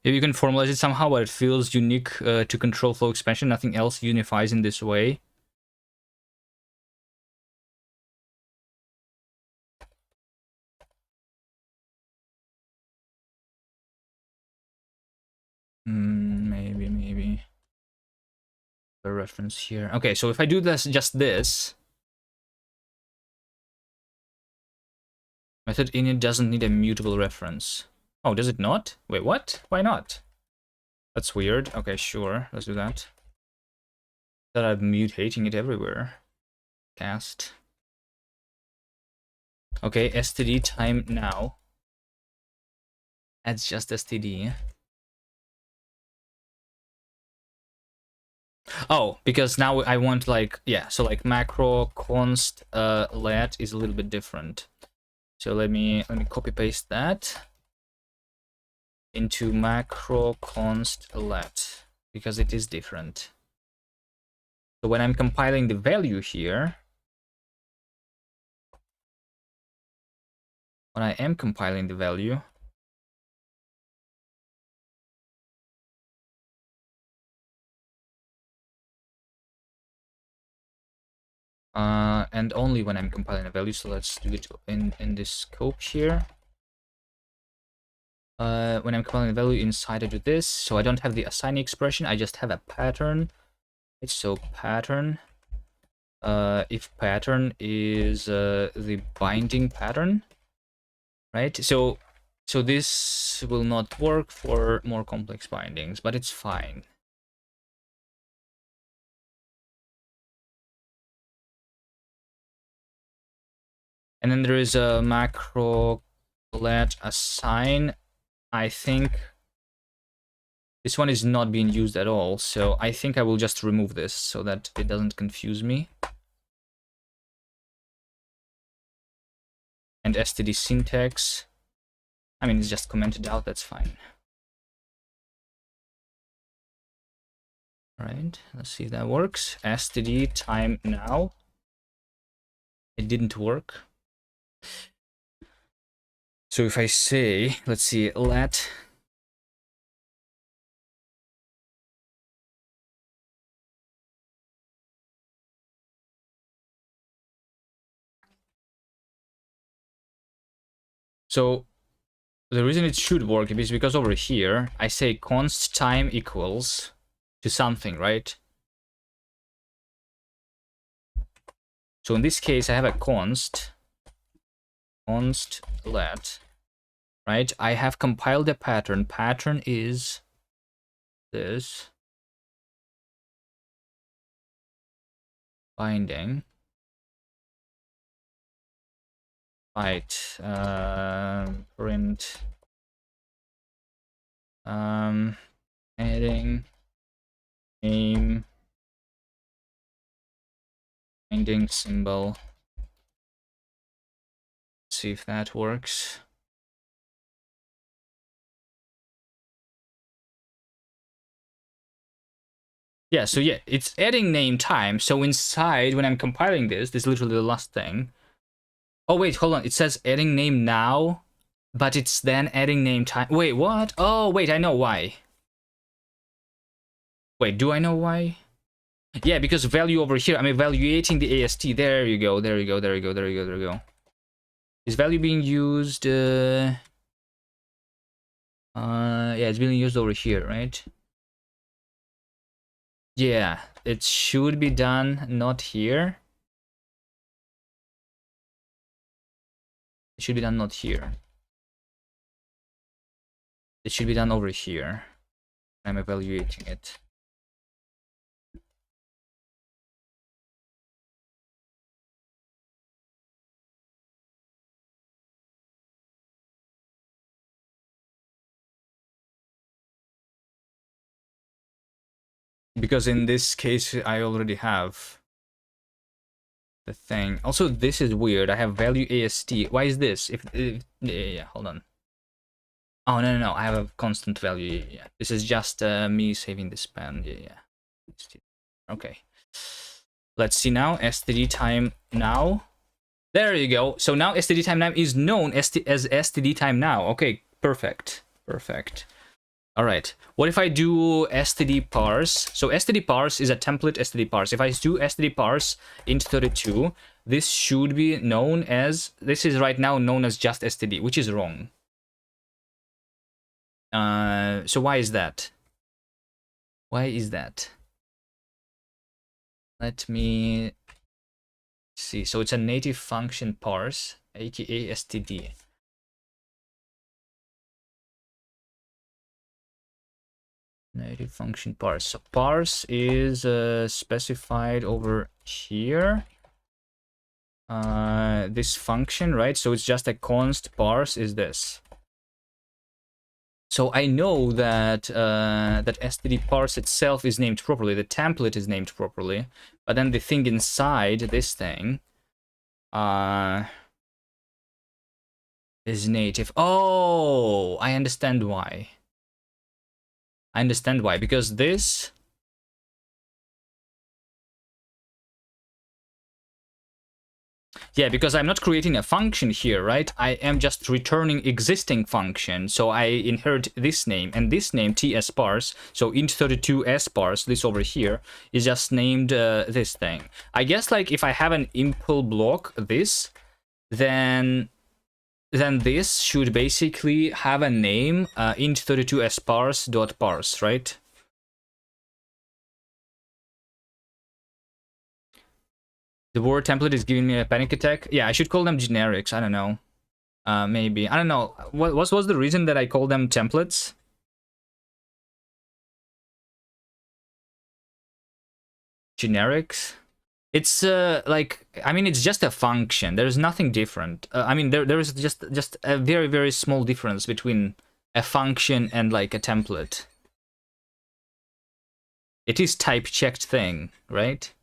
If you can formalize it somehow, but it feels unique to control flow expansion. Nothing else unifies in this way. Maybe a reference here. Okay, so if I do this, just this method init doesn't need a mutable reference. Oh, does it not? Wait, what? Why not? That's weird. Okay, sure, let's do that. That I'm mutating it everywhere. Cast. Okay, std time now. That's just std. Oh, because now I want like, yeah, so like macro const let is a little bit different. So let me copy paste that into macro const let, because it is different. So when I'm compiling the value here, when I am compiling the value, and only when I'm compiling the value, so let's do it in this scope here. When I'm compiling the value inside, I do this, so I don't have the assignee expression, I just have a pattern. So pattern, if pattern is the binding pattern, right? So this will not work for more complex bindings, but it's fine. And then there is a macro let assign. I think this one is not being used at all, so I think I will just remove this so that it doesn't confuse me. And std syntax, I mean, it's just commented out, that's fine. All right, let's see if that works. Std time now. It didn't work. So if I say, let's see, let so the reason it should work is because over here I say const time equals to something, right? So in this case I have a const let, right? I have compiled a pattern. Pattern is this binding, right? Print adding name binding symbol. See if that works. Yeah, so yeah, it's adding name time. So inside, when I'm compiling this is literally the last thing. Oh wait, hold on. It says adding name now, but it's then adding name time. Wait, what? Oh wait, I know why. Wait, do I know why? Yeah, because value over here, I'm evaluating the AST. There you go, there you go, there you go, there you go, there you go. Is value being used? Yeah, it's being used over here, right? Yeah, it should be done not here. It should be done not here. It should be done over here. I'm evaluating it. Because in this case, I already have the thing. Also, this is weird. I have value AST. Why is this? Yeah, hold on. Oh, no. I have a constant value. Yeah. This is just me saving the span. Yeah. Okay. Let's see now. STD time now. There you go. So now STD time now is known as STD time now. Okay, perfect. Perfect. All right. What if I do std parse? So std parse is a template std parse. If I do std parse int32, this should be known as, this is right now known as just std, which is wrong. So why is that? Why is that? Let me see. So it's a native function parse, aka std. Native function parse. So parse is specified over here. This function, right? So it's just a const parse is this. So I know that that std parse itself is named properly. The template is named properly, but then the thing inside this thing is native. Oh, I understand why. I understand why, because this because I'm not creating a function here, right? I am just returning existing function. So I inherit this name and this name tsparse. So int32 sparse, this over here, is just named this thing. I guess like if I have an impl block this, then this should basically have a name int32 sparse.parse, right? The word template is giving me a panic attack. Yeah, I should call them generics. I don't know. Maybe. I don't know. What was the reason that I call them templates? Generics? It's like, I mean, it's just a function. There's nothing different. I mean, there is just a very, very small difference between a function and like a template. It is type checked thing, right?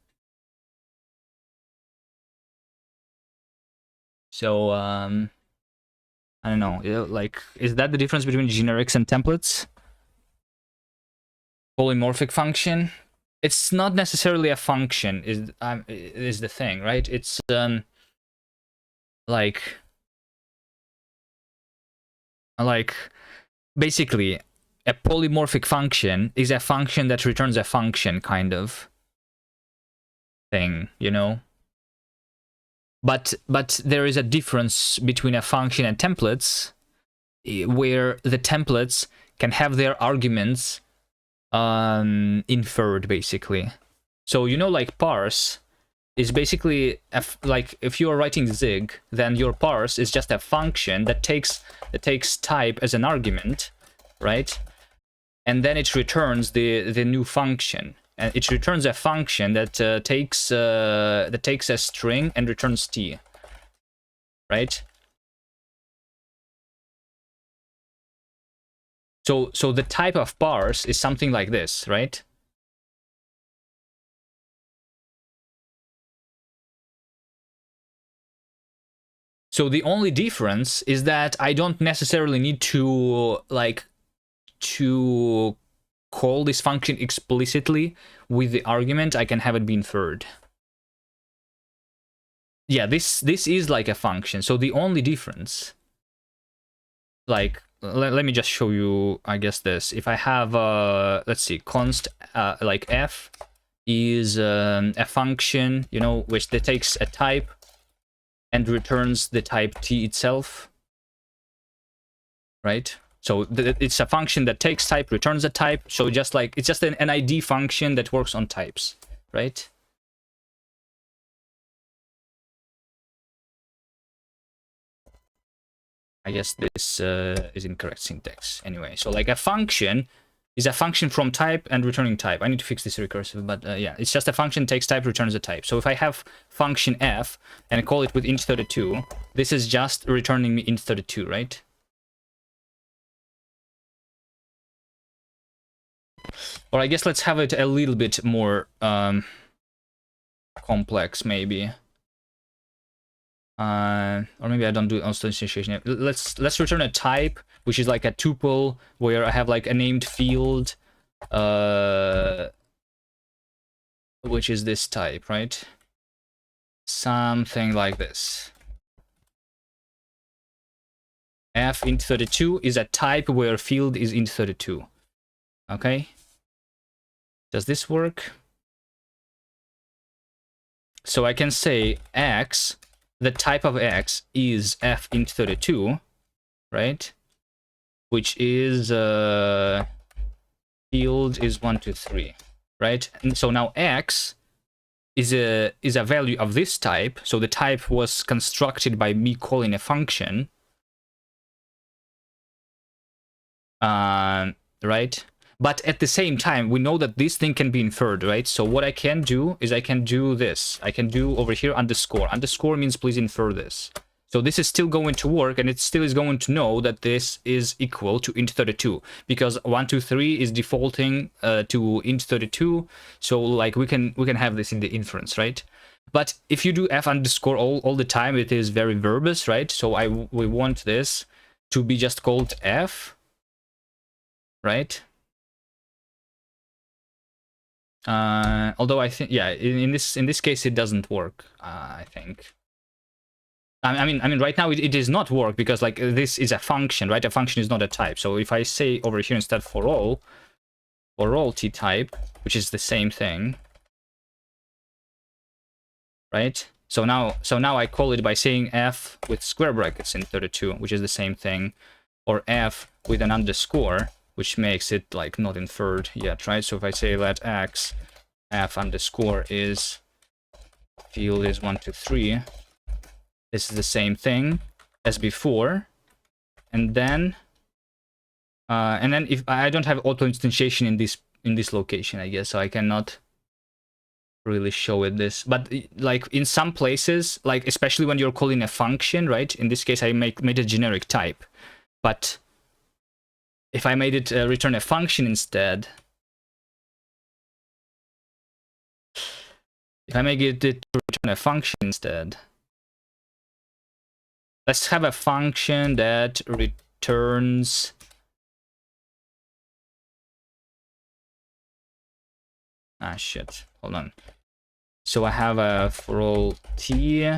So I don't know. Like, is that the difference between generics and templates? Polymorphic function. It's not necessarily a function. Is the thing, right? It's like basically a polymorphic function is a function that returns a function kind of thing, you know? But there is a difference between a function and templates, where the templates can have their arguments inferred, basically. So, you know, like parse is basically like if you are writing Zig, then your parse is just a function that takes type as an argument, right? And then it returns the new function, and it returns a function that takes a string and returns t, right? So the type of parse is something like this, right? So the only difference is that I don't necessarily need to call this function explicitly with the argument. I can have it be inferred. Yeah, this is like a function. So the only difference, like, let me just show you, I guess, this. If I have let's see, const like f is a function, you know, which that takes a type and returns the type t itself, right? So it's a function that takes type, returns a type. So just like, it's just an ID function that works on types, right? I guess this is incorrect syntax. Anyway, so like a function is a function from type and returning type. I need to fix this recursive, but yeah, it's just a function takes type, returns a type. So if I have function f and I call it with int32, this is just returning me int32, right? Or I guess let's have it a little bit more complex, maybe. Or maybe I don't do instantiation. Let's return a type, which is like a tuple where I have like a named field, which is this type, right? Something like this. F int32 is a type where field is int32. Okay. Does this work? So I can say x, the type of x is f int32, right? Which is field is 1, 2, 3, right? And so now x is a value of this type. So the type was constructed by me calling a function, right? But at the same time, we know that this thing can be inferred, right? So what I can do is I can do this. I can do over here underscore. Underscore means please infer this. So this is still going to work, and it still is going to know that this is equal to int32, because 1, 2, 3 is defaulting to int32. So like we can have this in the inference, right? But if you do f underscore all the time, it is very verbose, right? So we want this to be just called f, right? Although I think, yeah, in this case it doesn't work. I think. I mean, right now it does not work because like this is a function, right? A function is not a type. So if I say over here instead for all t type, which is the same thing, right? So now I call it by saying f with square brackets in 32, which is the same thing, or f with an underscore, which makes it like not inferred yet, right? So if I say let x f underscore is field is 1, 2, 3, this is the same thing as before, and then if I don't have auto instantiation in this location, I guess, so I cannot really show it this, but like in some places, like especially when you're calling a function, right? In this case, I made a generic type, but if I made it return a function instead, if I make it return a function instead, let's have a function that returns shit, hold on. So I have a for all t,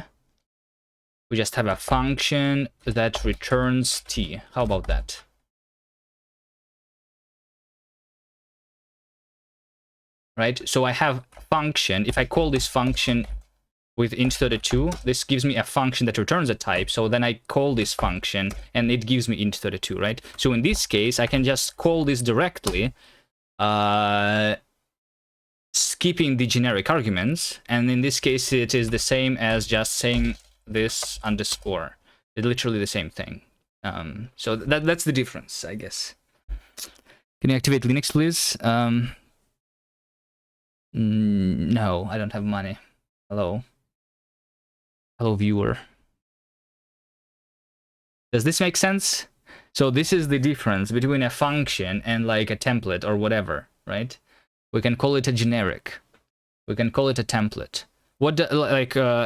we just have a function that returns t. How about that? Right, so I have a function. If I call this function with int32, this gives me a function that returns a type. So then I call this function and it gives me int32, right? So in this case, I can just call this directly, skipping the generic arguments. And in this case, it is the same as just saying this underscore. It's literally the same thing. So that's the difference, I guess. Can you activate Linux, please? No, I don't have money. Hello. Hello, viewer. Does this make sense? So this is the difference between a function and like a template or whatever, right? We can call it a generic. We can call it a template. What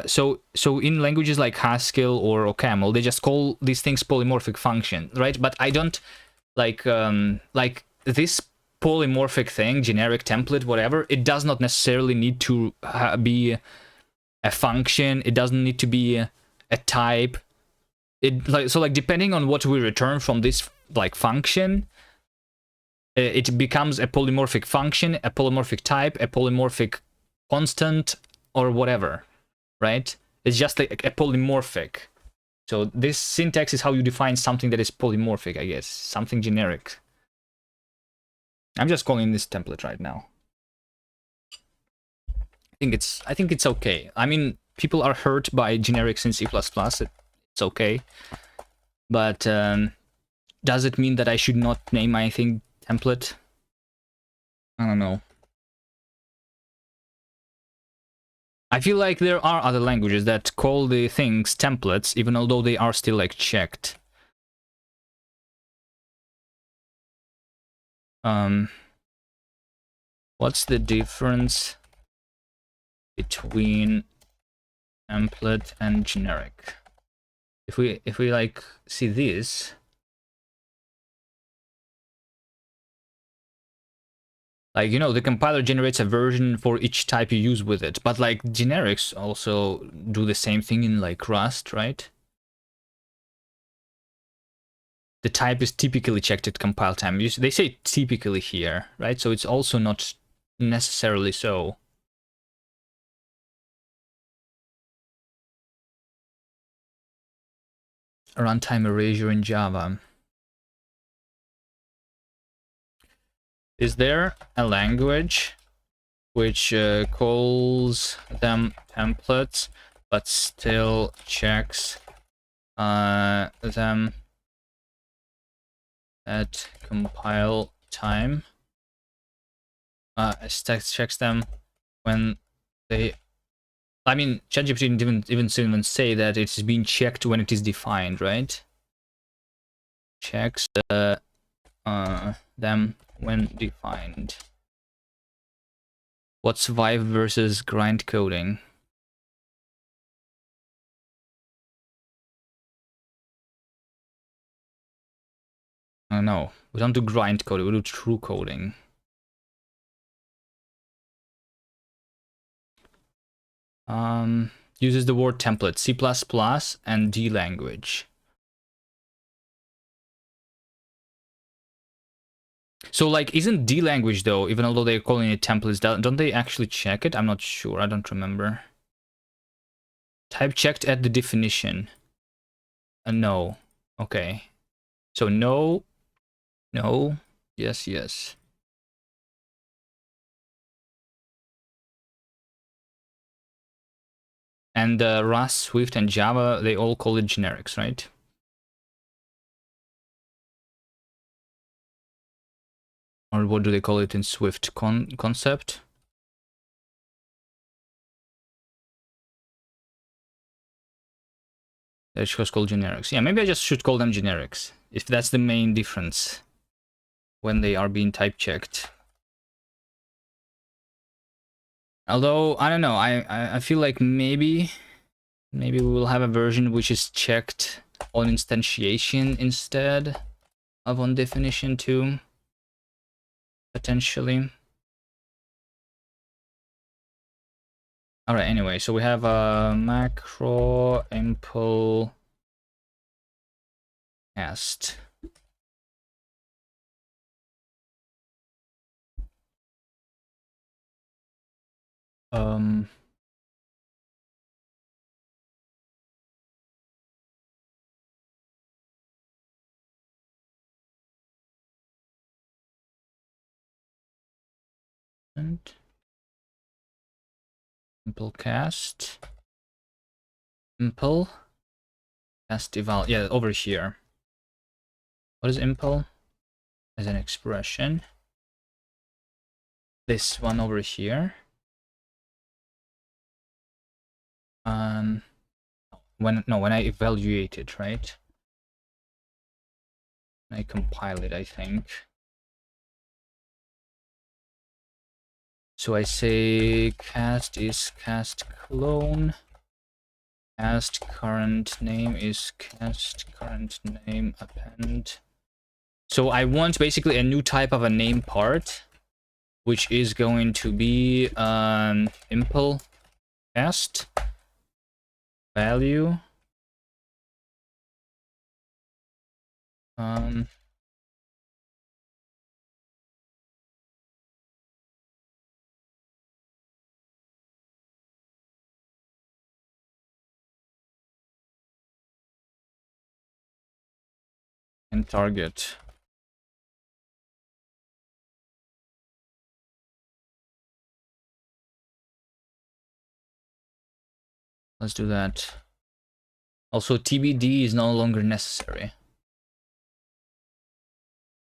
so in languages like Haskell or OCaml, they just call these things polymorphic function, right? But I don't like this polymorphic thing, generic template, whatever. It does not necessarily need to be a function. It doesn't need to be a type. It like depending on what we return from this like function, it becomes a polymorphic function, a polymorphic type, a polymorphic constant, or whatever, right? It's just like a polymorphic. So this syntax is how you define something that is polymorphic, I guess, something generic. I'm just calling this template right now. I think it's okay. I mean, people are hurt by generics in C++. It's okay, but does it mean that I should not name my thing template? I don't know. I feel like there are other languages that call the things templates, even although they are still like checked. What's the difference between template and generic? If we like see this, like, you know, the compiler generates a version for each type you use with it, but like generics also do the same thing in like Rust, right? The type is typically checked at compile time. They say typically here, right? So it's also not necessarily so. Runtime erasure in Java. Is there a language which calls them templates but still checks them at compile time? Checks them when they... I mean, ChatGPT didn't even say that it's being checked when it is defined, right? Checks them when defined. What's Vive versus grind coding? No, we don't do grind coding, we do true coding. Uses the word template, C++ and D language. So like, isn't D language though, even although they're calling it templates, don't they actually check it? I'm not sure, I don't remember. Type checked at the definition. No. Okay. So no, no, yes, yes. And Rust, Swift, and Java, they all call it generics, right? Or what do they call it in Swift? Concept? It was called generics. Yeah, maybe I just should call them generics, if that's the main difference when they are being type checked. Although, I don't know, I feel like maybe we will have a version which is checked on instantiation instead of on definition too, potentially. All right, anyway, so we have a macro impl cast. And impl cast impl cast eval. Yeah, over here. What is impl as an expression? This one over here. When I evaluate it, right? When I compile it, I think. So I say cast is cast clone. Cast current name is cast current name append. So I want basically a new type of a name part, which is going to be impl cast value and target. Let's do that. Also, TBD is no longer necessary.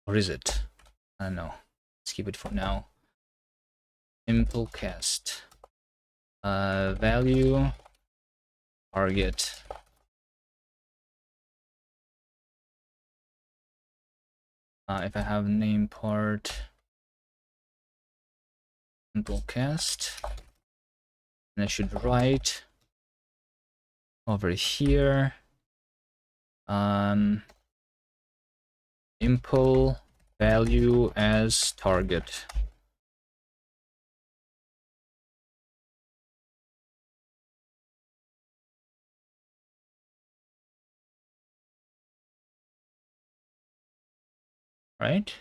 Or is it? I don't know. Let's keep it for now. Impl cast value target. If I have name part impl cast, and I should write over here impl value as target. Right?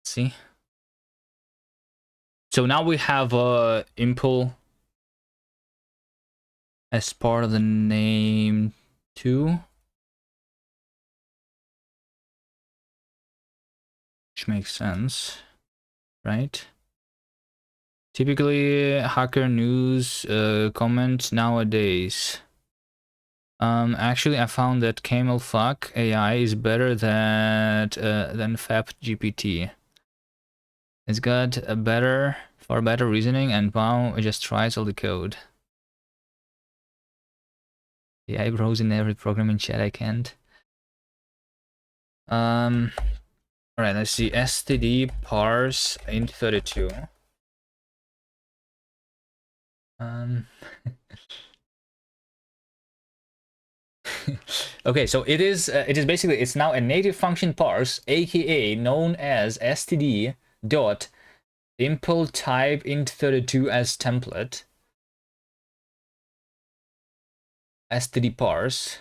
See? So now we have impl as part of the name too, which makes sense, right? Typically, Hacker News comment nowadays. Actually, I found that CamelFuck AI is better than FAP GPT. It's got a far better reasoning, and wow, it just tries all the code. The eyebrows in every programming chat I can't. All right, let's see. std parse int32. Okay, so it is basically, it's now a native function parse, aka known as std dot impl type int32 as template. Std parse.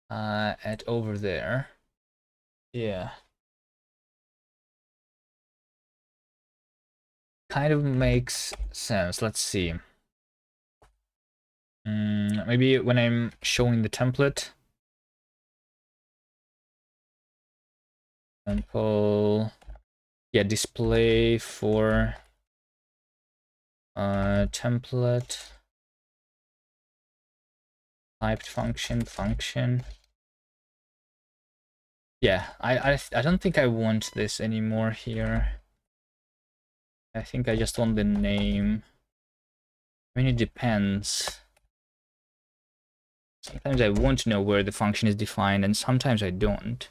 At over there. Yeah. Kind of makes sense. Let's see. Maybe when I'm showing the template. Example, yeah, display for template typed function. Yeah, I don't think I want this anymore here. I think I just want the name. I mean, it depends. Sometimes I want to know where the function is defined, and sometimes I don't.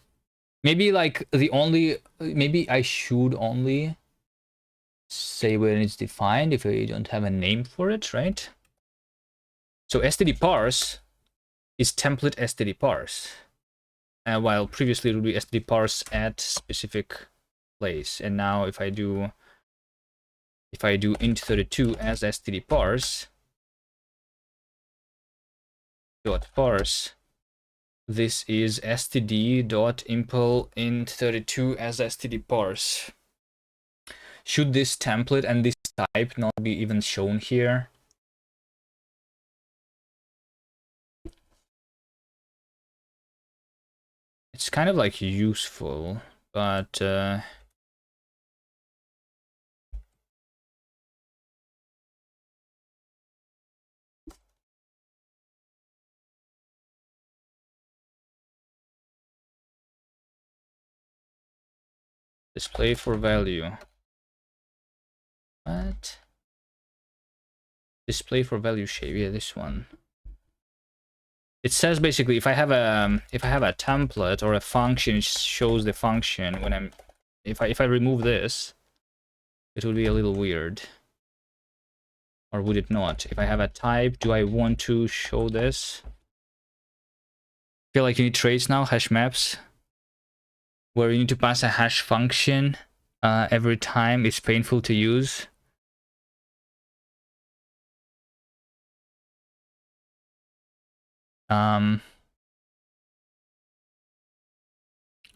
Maybe like maybe I should only say when it's defined if I don't have a name for it, right? So std parse is template std parse, while previously it would be std parse at specific place. And now if I do int32 as std parse dot parse, this is std.impl int32 as std parse. Should this template and this type not be even shown here? It's kind of like useful, but display for value. What? Display for value shape. Yeah, this one. It says basically if I have a template or a function, it shows the function. When if I remove this, it would be a little weird. Or would it not? If I have a type, do I want to show this? I feel like you need traits now, hash maps, where you need to pass a hash function every time. It's painful to use.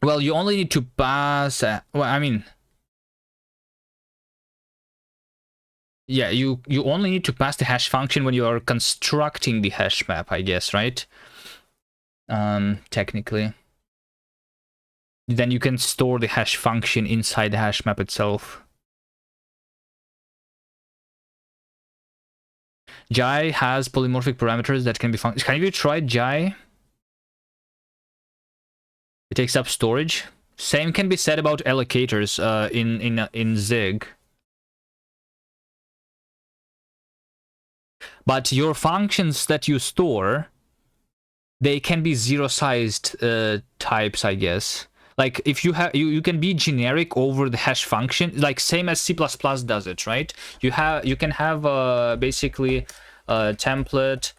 Well, you only need to pass. Well, I mean, yeah, you only need to pass the hash function when you are constructing the hash map, I guess, right? Technically. Then you can store the hash function inside the hash map itself. Jai has polymorphic parameters that can be found. Can you try Jai? It takes up storage. Same can be said about allocators in Zig. But your functions that you store, they can be zero-sized types, I guess. Like if you have, you can be generic over the hash function, like same as C++ does it, right? You can have basically a template.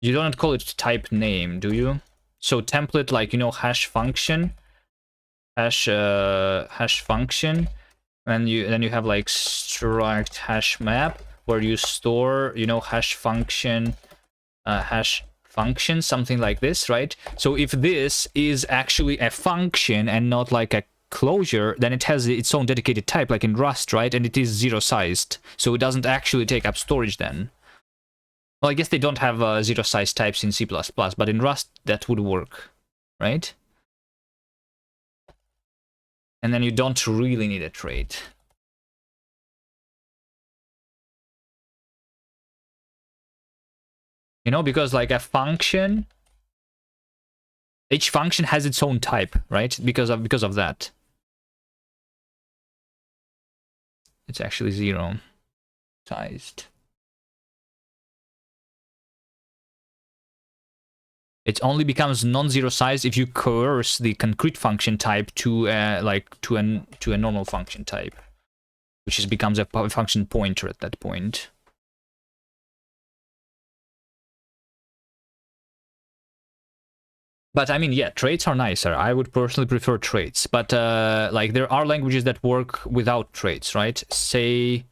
You don't call it type name, do you? So template, like, you know, hash function, hash function, and then you have like struct hash map where you store, you know, hash function, something like this, right? So if this is actually a function and not like a closure, then it has its own dedicated type, like in Rust, right? And it is zero-sized, so it doesn't actually take up storage then. Well, I guess they don't have zero-sized types in C++, but in Rust that would work, right? And then you don't really need a trait. You know, because like a function, each function has its own type, right? Because of that. It's actually zero-sized. It only becomes non-zero size if you coerce the concrete function type to a normal function type, which becomes a function pointer at that point. But I mean, yeah, traits are nicer. I would personally prefer traits, but like there are languages that work without traits, right? Say,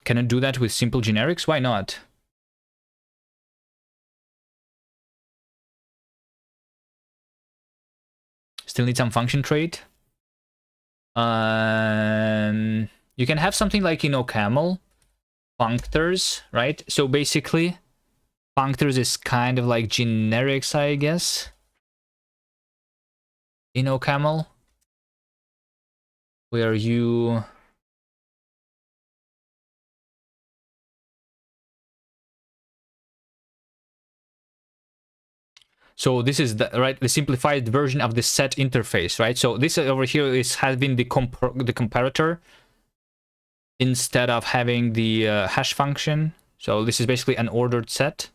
can it do that with simple generics? Why not? Still need some function trait. You can have something like, you know, camel functors, right? So basically, functors is kind of like generics, I guess. You know, camel, where you So this is the simplified version of the set interface, right? So this over here is having the comparator instead of having the hash function. So this is basically an ordered set.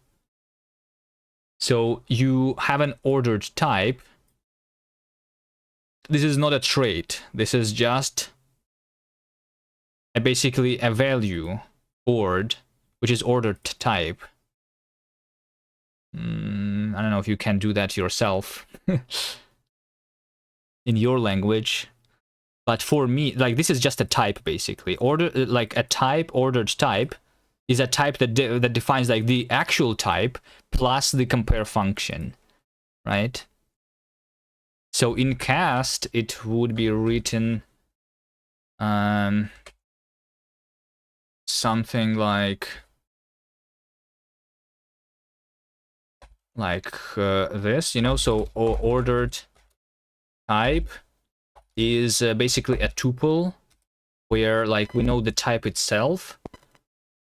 So you have an ordered type. This is not a trait. This is just basically a value ord, which is ordered type. I don't know if you can do that yourself in your language. But for me, like, this is just a type, basically. Like a type, ordered type, is a type that that defines like the actual type plus the compare function, right? So in cast, it would be written something like this, you know. So ordered type is basically a tuple where like we know the type itself,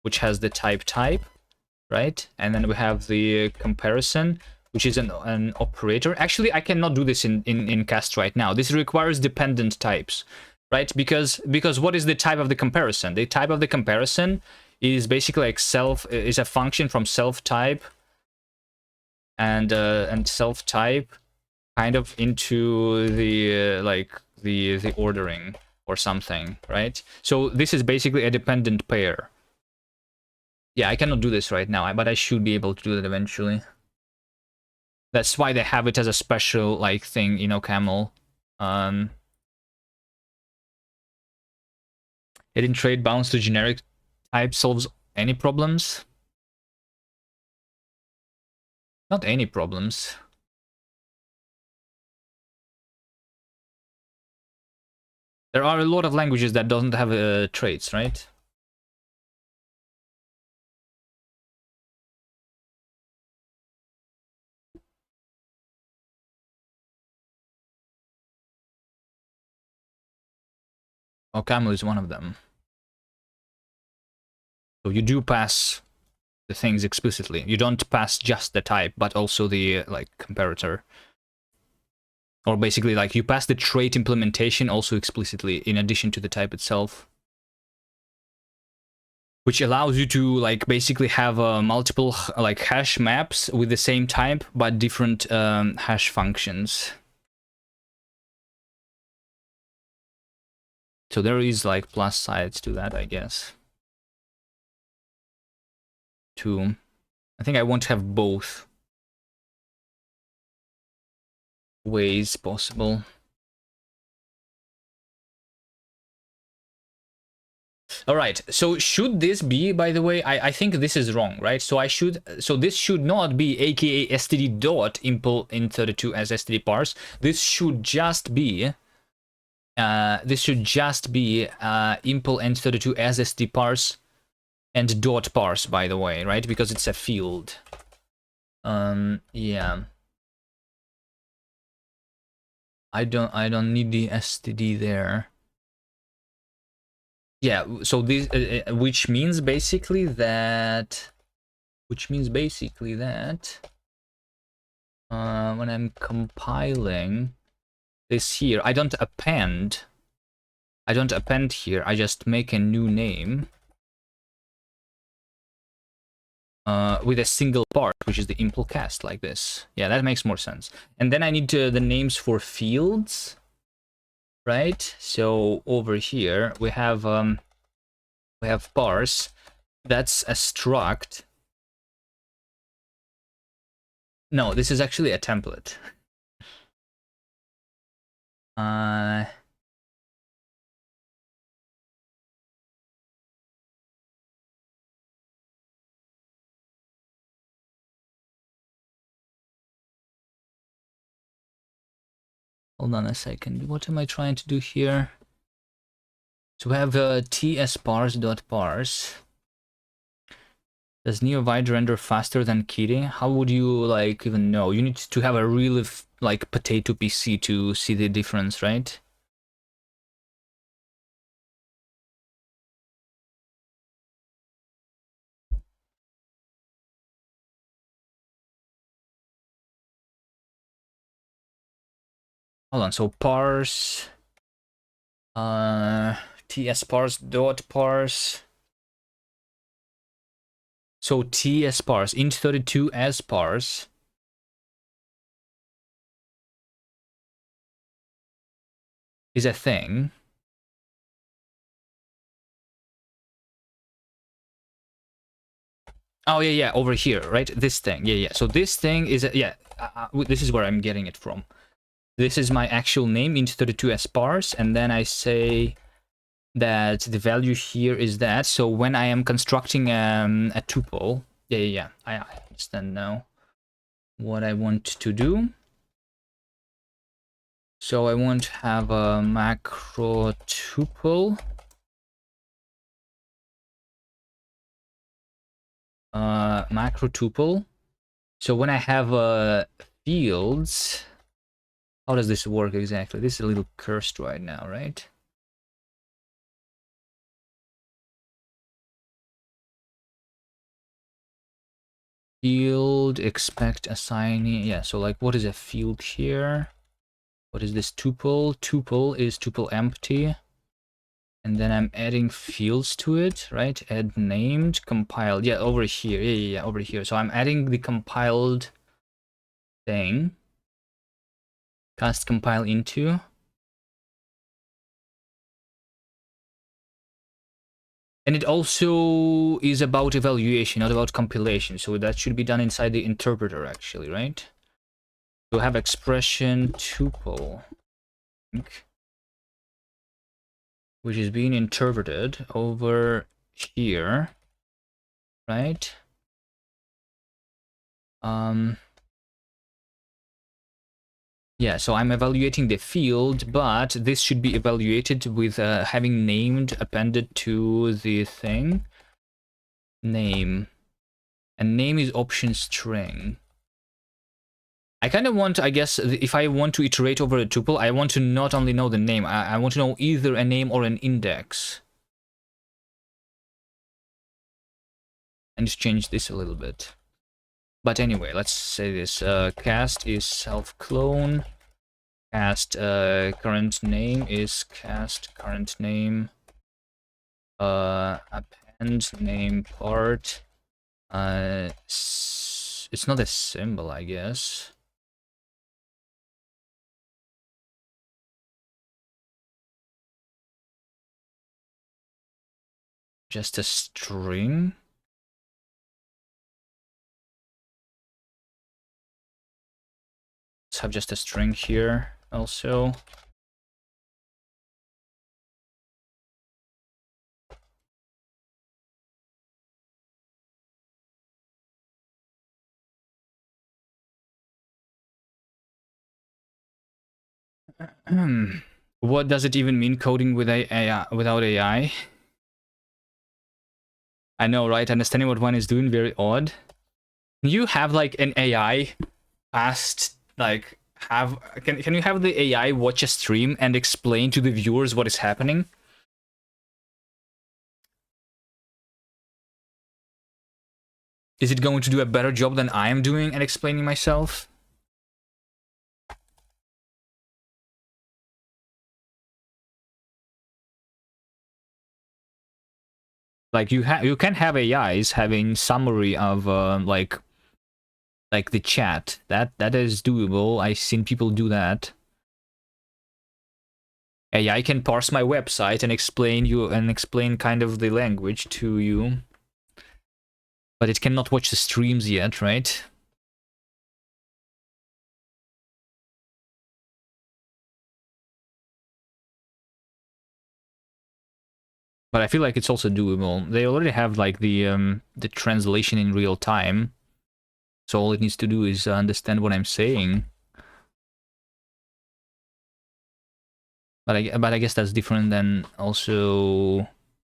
which has the type, right? And then we have the comparison, which is an operator. Actually, I cannot do this in cast right now. This requires dependent types, right? Because what is the type of the comparison? The type of the comparison is basically like is a function from self type and self type kind of into the the ordering or something, right? So this is basically a dependent pair. Yeah, I cannot do this right now, but I should be able to do that eventually. That's why they have it as a special like thing in OCaml. Hitting trait bounds to generic type solves any problems? Not any problems. There are a lot of languages that doesn't have traits, right? OCaml is one of them. So you do pass the things explicitly. You don't pass just the type, but also the like comparator. Or basically like you pass the trait implementation also explicitly in addition to the type itself. Which allows you to like basically have multiple like hash maps with the same type but different hash functions. So there is like plus sides to that, I guess. I think I want to have both ways possible. All right, so should this be, by the way, I think this is wrong, right? So this should not be aka std dot impl int32 as std parse. This should just be impl int32 as std parse and dot parse, by the way, right? Because it's a field. Yeah. I don't need the std there. Yeah, so this which means basically that when I'm compiling this here, I don't append here, I just make a new name with a single part, which is the impl cast, like this. Yeah, that makes more sense. And then I need the names for fields, right? So over here we have parse. That's a struct. No, this is actually a template. Hold on a second. What am I trying to do here? So we have tsparse.parse. Does NeoVide render faster than Kitty? How would you like even know? You need to have a really like potato PC to see the difference, right? hold on. So parse ts parse dot parse. So ts parse int32 as parse is a thing. Oh yeah, over here, right? This thing, yeah. So this thing is this is where I'm getting it from. This is my actual name, int32 as parse, and then I say that the value here is that. So when I am constructing a tuple, I understand now what I want to do. So I want to have a macro tuple. Macro tuple. So when I have fields, how does this work exactly? This is a little cursed right now, right? Field expect assignee. Yeah, so like what is a field here? What is this tuple? Tuple is tuple empty. And then I'm adding fields to it, right? Add named, compiled. Yeah, over here. Yeah, over here. So I'm adding the compiled thing. Cast compile into. And it also is about evaluation, not about compilation. So that should be done inside the interpreter, actually, right? So have expression tuple, which is being interpreted over here, right? Yeah, so I'm evaluating the field, but this should be evaluated with having named appended to the thing. Name. And name is option string. I kind of want, I guess, if I want to iterate over a tuple, I want to not only know the name, I want to know either a name or an index. And just change this a little bit. But anyway, let's say this. Cast is self-clone. Cast current name is cast current name. Append name part. It's not a symbol, I guess. Just a string. Let's have just a string here also. What does it even mean coding with AI without AI? I know, right? Understanding what one is doing, very odd. You have like an AI past, like can you have the AI watch a stream and explain to the viewers what is happening? Is it going to do a better job than I am doing at explaining myself? Like you can have AIs having summary of like the chat. That is doable. I've seen people do that. AI can parse my website and explain kind of the language to you. But it cannot watch the streams yet, right? But I feel like it's also doable. They already have like the translation in real time. So all it needs to do is understand what I'm saying. But I guess that's different than also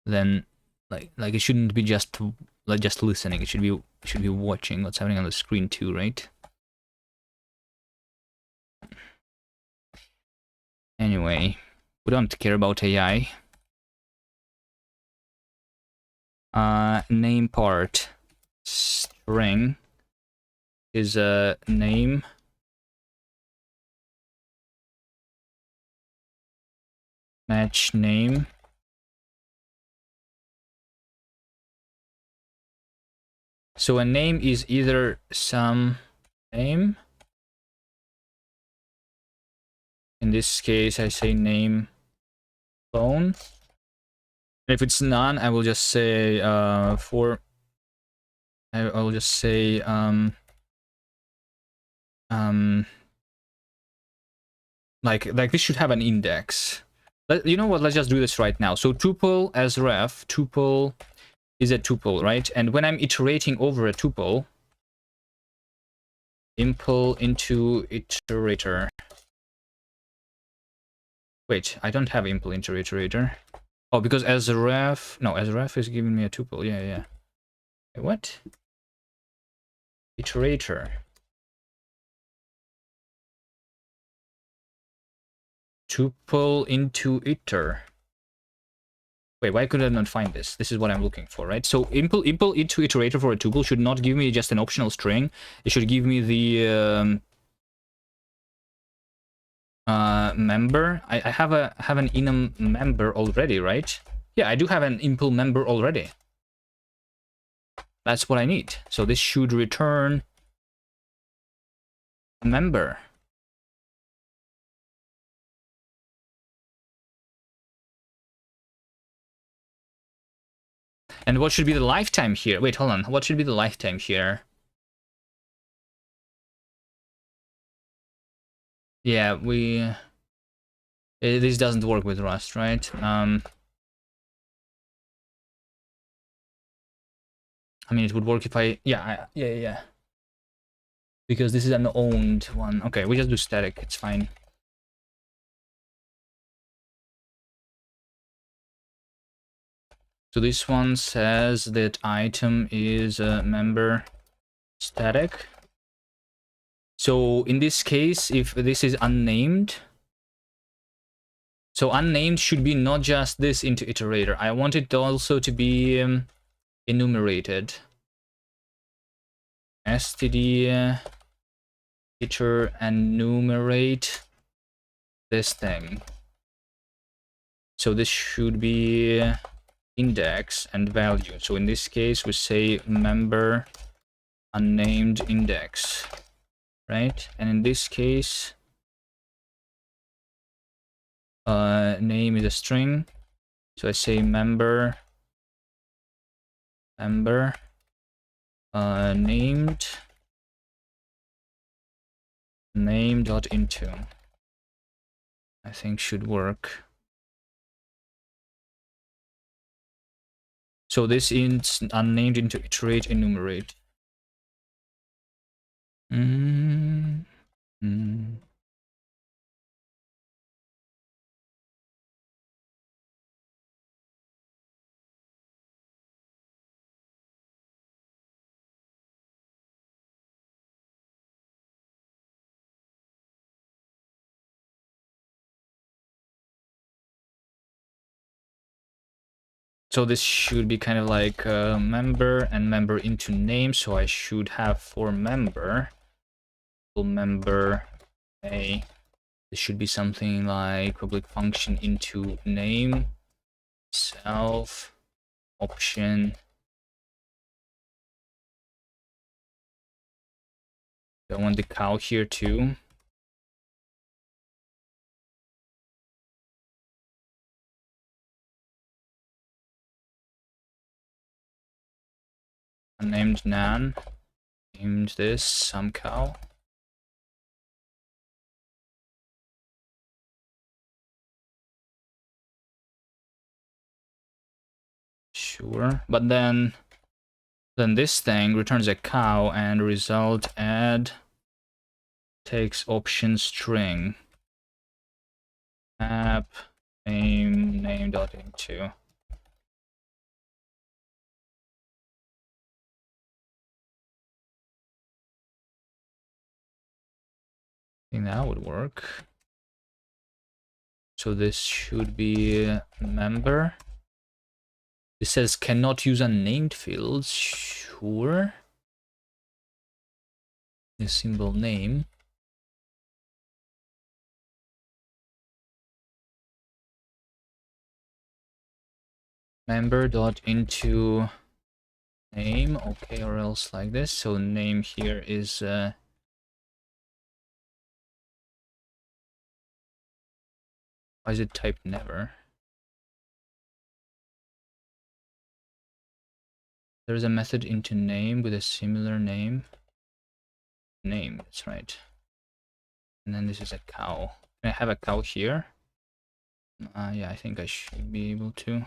than like it shouldn't be just like just listening. It should be watching what's happening on the screen too, right? Anyway, we don't care about AI. Name part string is a name. match name. So a name is either some name. In this case, I say name phone. If it's none, I will just say I will just say like this should have an index. You know what? Let's just do this right now. So tuple as ref, tuple is a tuple, right? And when I'm iterating over a tuple, impl into iterator. Wait, I don't have impl into iterator. Oh, because as ref, no, as ref is giving me a tuple. Yeah, yeah. Wait, what? Iterator. Tuple into iter. Wait, why could I not find this? This is what I'm looking for, right? So impl into iterator for a tuple should not give me just an optional string. It should give me the member. I have an enum member already, right? Yeah, I do have an impl member already. That's what I need. So this should return a member. And what should be the lifetime here? Wait, hold on. What should be the lifetime here? Yeah, this doesn't work with Rust, right? I mean, it would work if yeah. Because this is an owned one. Okay, we just do static. It's fine. So this one says that item is a member static. So in this case, if this is unnamed, so unnamed should be not just this into iterator. I want it also to be enumerated. Std iter enumerate this thing. So this should be index and value. So in this case, we say member unnamed index, right? And in this case, name is a string. So I say member named name.into. I think should work. So this is unnamed into iterate enumerate. So this should be kind of like member and member into name. So I should have for member a. This should be something like public function into name self option. I want the cow here too. Unnamed nan. Named this some cow. Sure, but then this thing returns a cow and result add takes option string app name.into. I think that would work. So this should be member. It says cannot use unnamed fields. Sure. The symbol name. member dot into name, okay, or else like this. So name here is why is it type never? There's a method into name with a similar name. Name, that's right. And then this is a cow. Can I have a cow here? Yeah, I think I should be able to.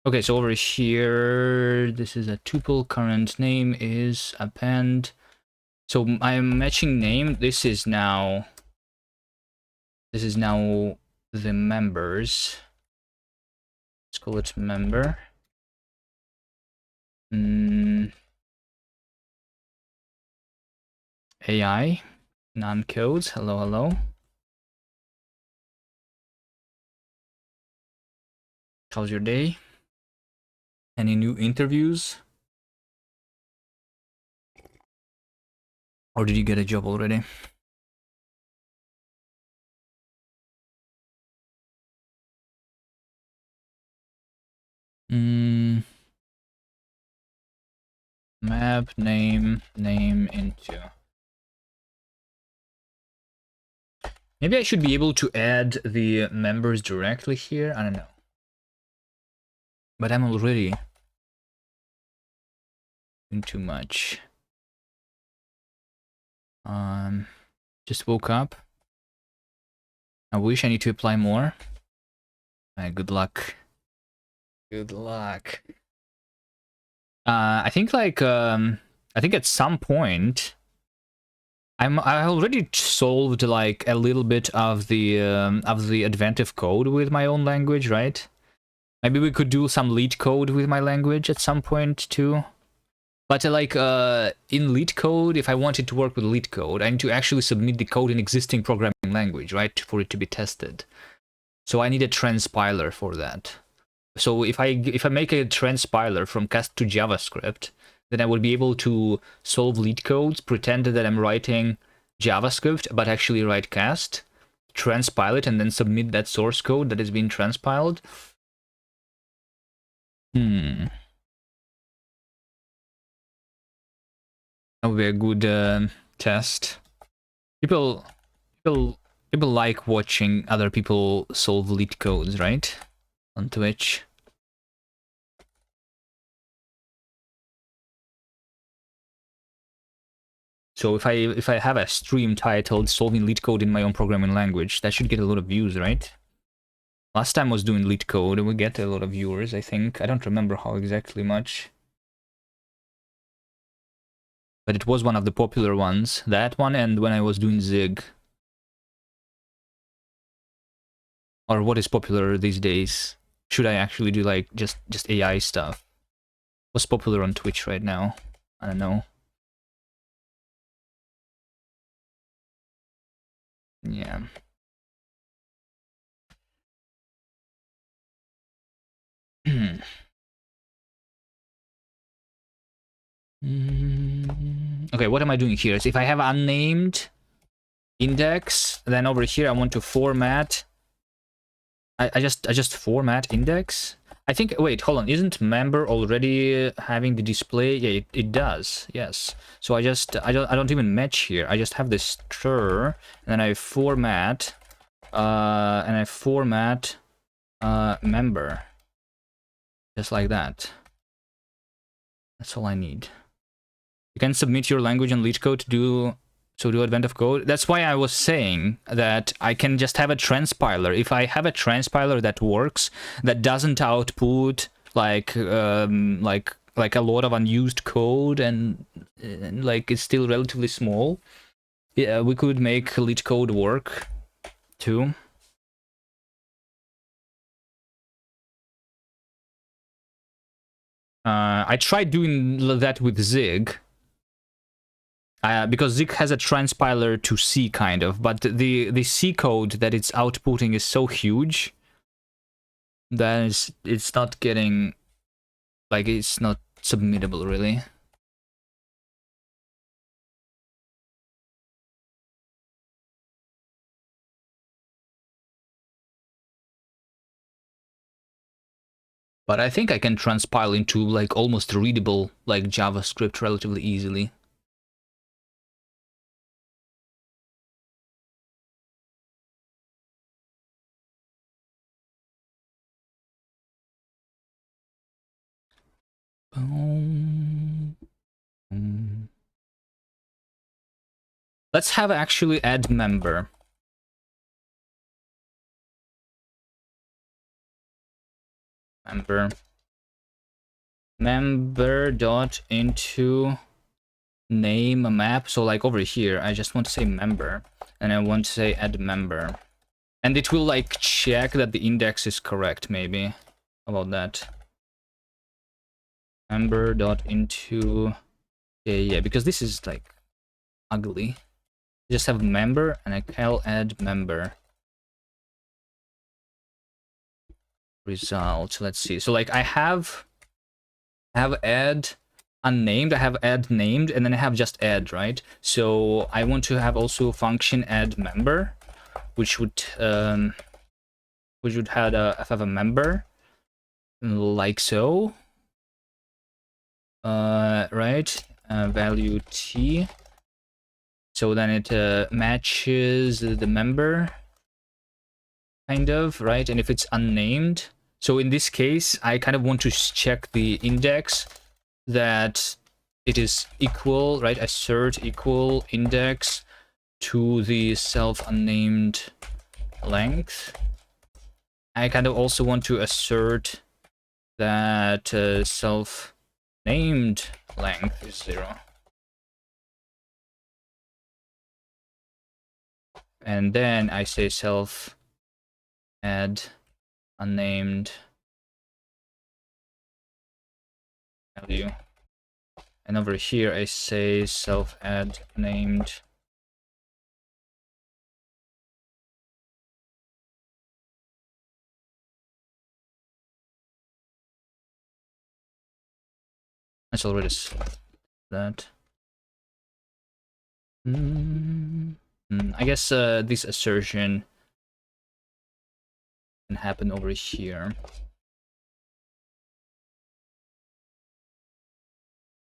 Okay, so over here, this is a tuple. Current name is append. So I'm matching name. This is now the members. Let's call it member. AI, non-codes. Hello, hello. How's your day? Any new interviews? Or did you get a job already? Map name into. Maybe I should be able to add the members directly here. I don't know. But I'm already doing too much. Just woke up. I wish I need to apply more. Good luck. Good luck. I think like I think at some point I already solved like a little bit of the adventive code with my own language, right? Maybe we could do some lead code with my language at some point too. But like in lead code, if I wanted to work with lead code, I need to actually submit the code in existing programming language, right, for it to be tested. So I need a transpiler for that. So if I make a transpiler from cast to JavaScript, then I will be able to solve lead codes, pretend that I'm writing JavaScript, but actually write cast, transpile it, and then submit that source code that has been transpiled. That would be a good test. People like watching other people solve lead codes, right? On Twitch. So if I have a stream titled "Solving Lead Code in My Own Programming Language," that should get a lot of views, right? Last time I was doing lead code, and we get a lot of viewers, I think. I don't remember how exactly much. But it was one of the popular ones. That one, and when I was doing Zig. Or what is popular these days? Should I actually do like just AI stuff? What's popular on Twitch right now? I don't know. Yeah. Okay, what am I doing here? So if I have unnamed index, then over here I want to format. I just format index. I think, wait, hold on, isn't member already having the display? Yeah, it does, yes. So I don't even match here. I just have this stir, and then I format, member. Just like that. That's all I need. You can submit your language and lead code to do adventive code. That's why I was saying that I can just have a transpiler. If I have a transpiler that works, that doesn't output like a lot of unused code and like it's still relatively small, yeah, we could make lead code work too. I tried doing that with Zig. Because Zig has a transpiler to C kind of, but the C code that it's outputting is so huge that it's not getting, like, it's not submittable really. But I think I can transpile into like almost readable like JavaScript relatively easily. Let's have actually add member. Member dot into name a map. So like over here, I just want to say member, and I want to say add member, and it will like check that the index is correct. Maybe how about that? Member dot into yeah, because this is like ugly. Just have member, and I can add member. Result. Let's see. So like I have add unnamed, I have add named, and then I have just add, right? So I want to have also function add member, which would have a member like so, right? Value t. So then it matches the member, kind of, right? And if it's unnamed, so in this case, I kind of want to check the index that it is equal, right? Assert equal index to the self unnamed length. I kind of also want to assert that self named length is 0. And then I say self add unnamed value. And over here I say self add named Let's already select that. I guess this assertion can happen over here.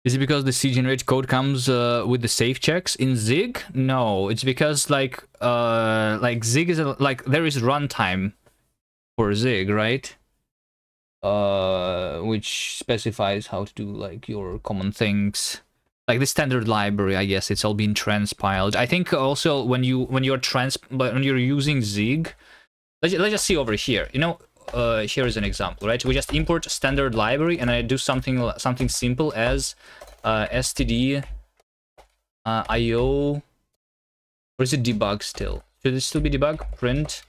Is it because the cgenerate code comes with the safe checks in Zig? No, it's because like Zig is like there is runtime for Zig, right? Which specifies how to do like your common things, like the standard library. I guess it's all been transpiled. I think also when you're using Zig, let's just see over here. You know, here is an example, right? We just import standard library, and I do something simple as std io, or is it debug still? Should it still be debug? Print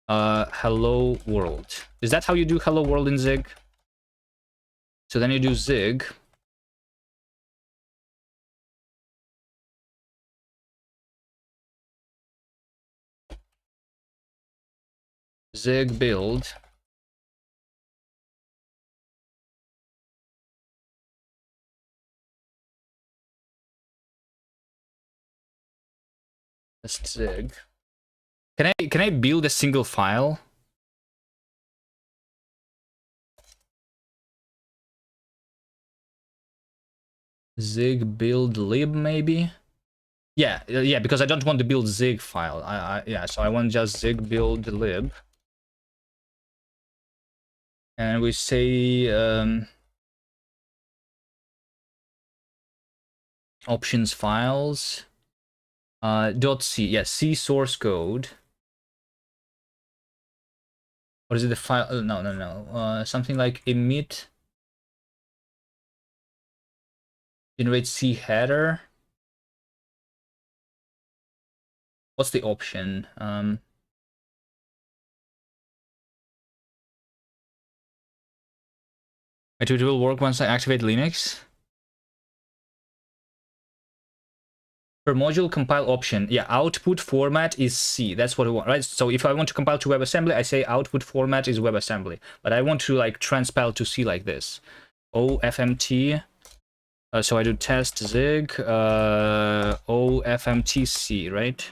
hello world. Is that how you do hello world in Zig? So then you do Zig build just Zig. Can I build a single file? Zig build lib maybe? Yeah, because I don't want to build Zig file. Yeah, so I want just Zig build lib. And we say options files .c. Yeah, C source code. What is it? The file? No. Something like emit generate C header. What's the option? It will work once I activate Linux. Per module compile option, yeah, output format is C. That's what I want, right? So if I want to compile to WebAssembly, I say output format is WebAssembly. But I want to like transpile to C like this. OFMT. So I do test Zig OFMTC, right?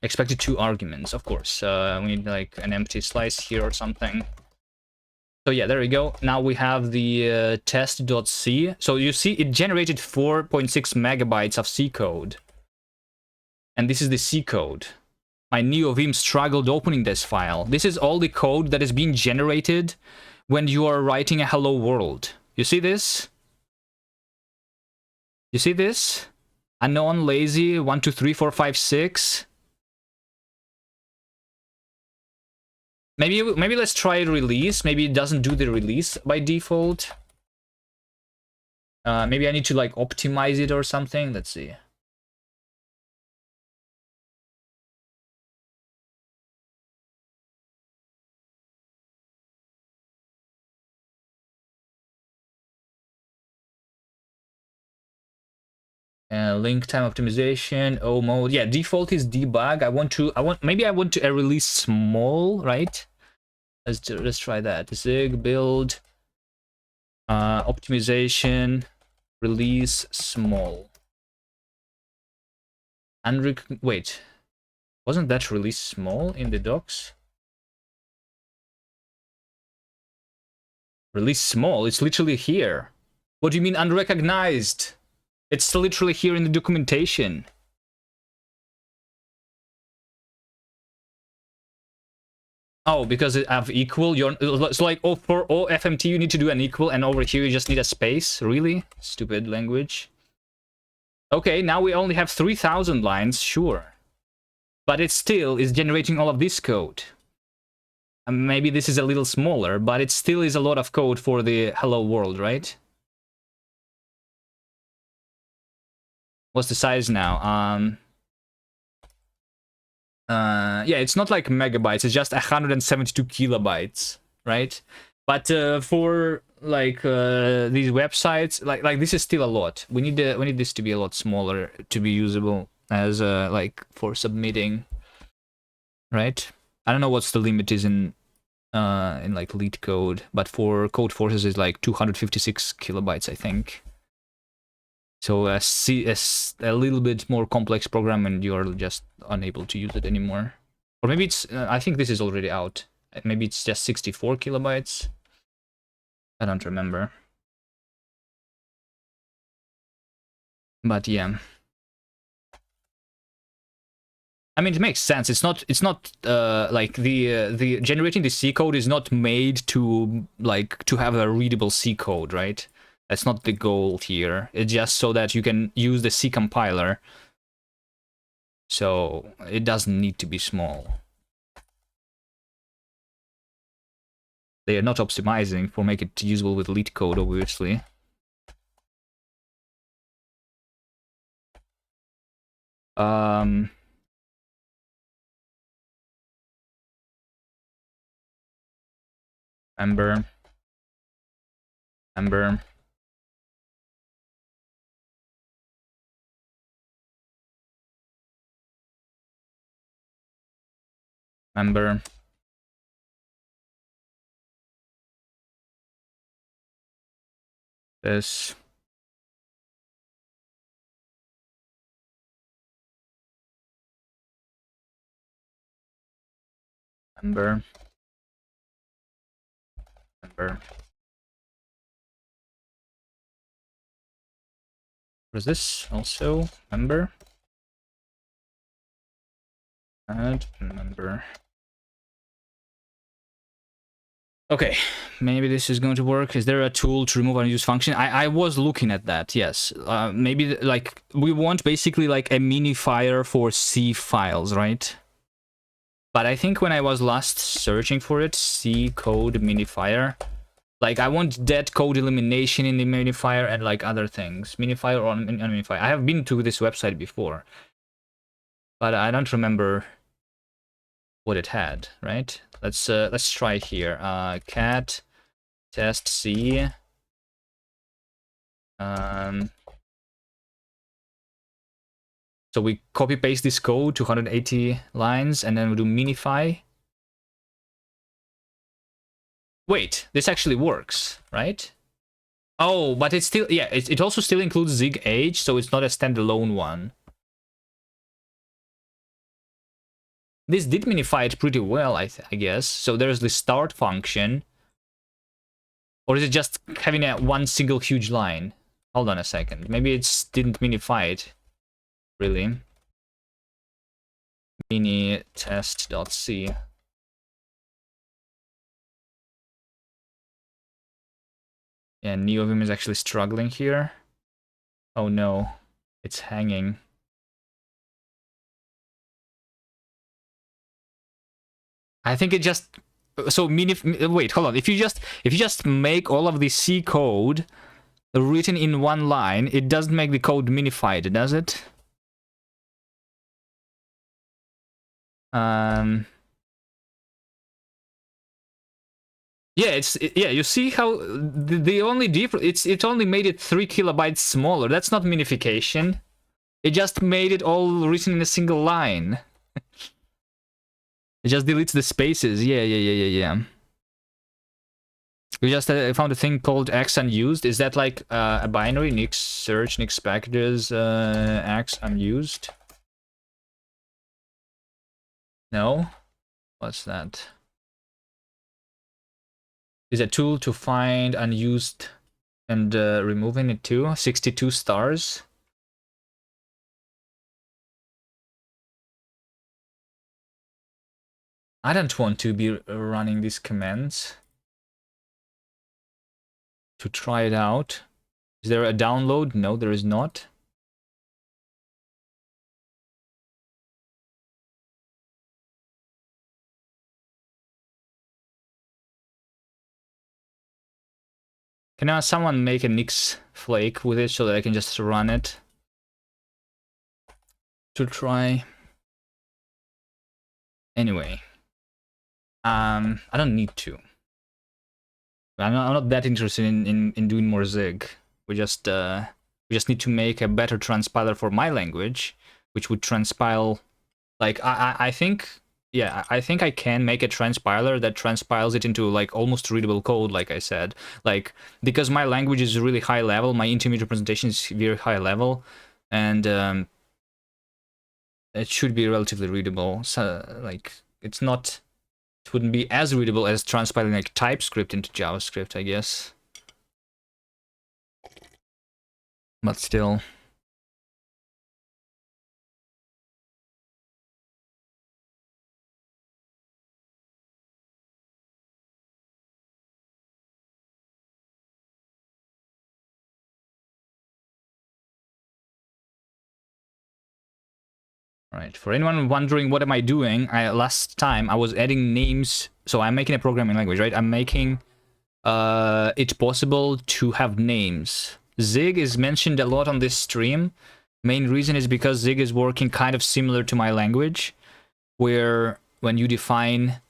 Expected 2 arguments, of course. We need like an empty slice here or something. So yeah, there we go. Now we have the test.c. So you see it generated 4.6 megabytes of C code. And this is the C code. My NeoVim struggled opening this file. This is all the code that is being generated when you are writing a hello world. You see this? You see this? Unknown, lazy, 1, 2, 3, 4, 5, 6. Maybe let's try release. Maybe it doesn't do the release by default. Maybe I need to like optimize it or something. Let's see. Link time optimization, O mode. Yeah, default is debug. Maybe I want to release small, right? Let's try that. Zig build, optimization, release small. Wait, wasn't that release small in the docs? Release small, it's literally here. What do you mean unrecognized? It's literally here in the documentation. Oh, because it have equal, so like for OFMT you need to do an equal, and over here you just need a space. Really? Stupid language. Okay, now we only have 3,000 lines, sure. But it still is generating all of this code. And maybe this is a little smaller, but it still is a lot of code for the hello world, right? What's the size now? Yeah, it's not like megabytes, it's just 172 kilobytes, right? But for like these websites, like this is still a lot. We need this to be a lot smaller to be usable as like for submitting, right? I don't know what's the limit is in like lead code, but for Codeforces is like 256 kilobytes, I think. So a little bit more complex program and you're just unable to use it anymore. Or maybe it's, I think this is already out. Maybe it's just 64 kilobytes. I don't remember. But yeah. I mean, it makes sense. It's not like the generating the C code is not made to like to have a readable C code, right? That's not the goal here. It's just so that you can use the C compiler. So it doesn't need to be small. They are not optimizing for make it usable with lead code, obviously. Member. This. Member. Was this also member? Add member. Okay, maybe this is going to work. Is there a tool to remove unused function? I was looking at that, yes. Maybe like we want basically like a minifier for C files, right? But I think when I was last searching for it, C code minifier, like I want dead code elimination in the minifier and like other things. Minifier or unminifier. I have been to this website before, but I don't remember what it had, right? Let's try here. Cat test C. So we copy paste this code, 280 lines, and then we do minify. Wait, this actually works, right? Oh, but it's still, yeah, it also still includes Zig Age, so it's not a standalone one. this did minify it pretty well, I guess. So there's the start function. Or is it just having one single huge line? Hold on a second. Maybe it didn't minify it. Really. Mini test.c. Yeah, NeoVim is actually struggling here. Oh no, it's hanging. I think it just... So wait, hold on. If you just make all of the C code written in one line, it doesn't make the code minified, does it? Yeah, yeah. You see how the only difference it only made it 3 kilobytes smaller. That's not minification. It just made it all written in a single line. It just deletes the spaces. Yeah. We just found a thing called X unused. Is that like a binary? Nix search, Nix packages, X unused? No? What's that? Is a tool to find unused and removing it too. 62 stars. I don't want to be running these commands. To try it out. Is there a download? No, there is not. Can someone make a Nix flake with it so that I can just run it? To try. Anyway. I don't need to. I'm not that interested in doing more Zig. We just need to make a better transpiler for my language, which would transpile, like I think, yeah, I think I can make a transpiler that transpiles it into like almost readable code, like I said, like because my language is really high level, my intermediate representation is very high level, and it should be relatively readable. So like it's not. It wouldn't be as readable as transpiling like TypeScript into JavaScript, I guess. But still. Right. For anyone wondering what am I doing, last time I was adding names. So I'm making a programming language, right? I'm making it possible to have names. Zig is mentioned a lot on this stream. Main reason is because Zig is working kind of similar to my language, where when you define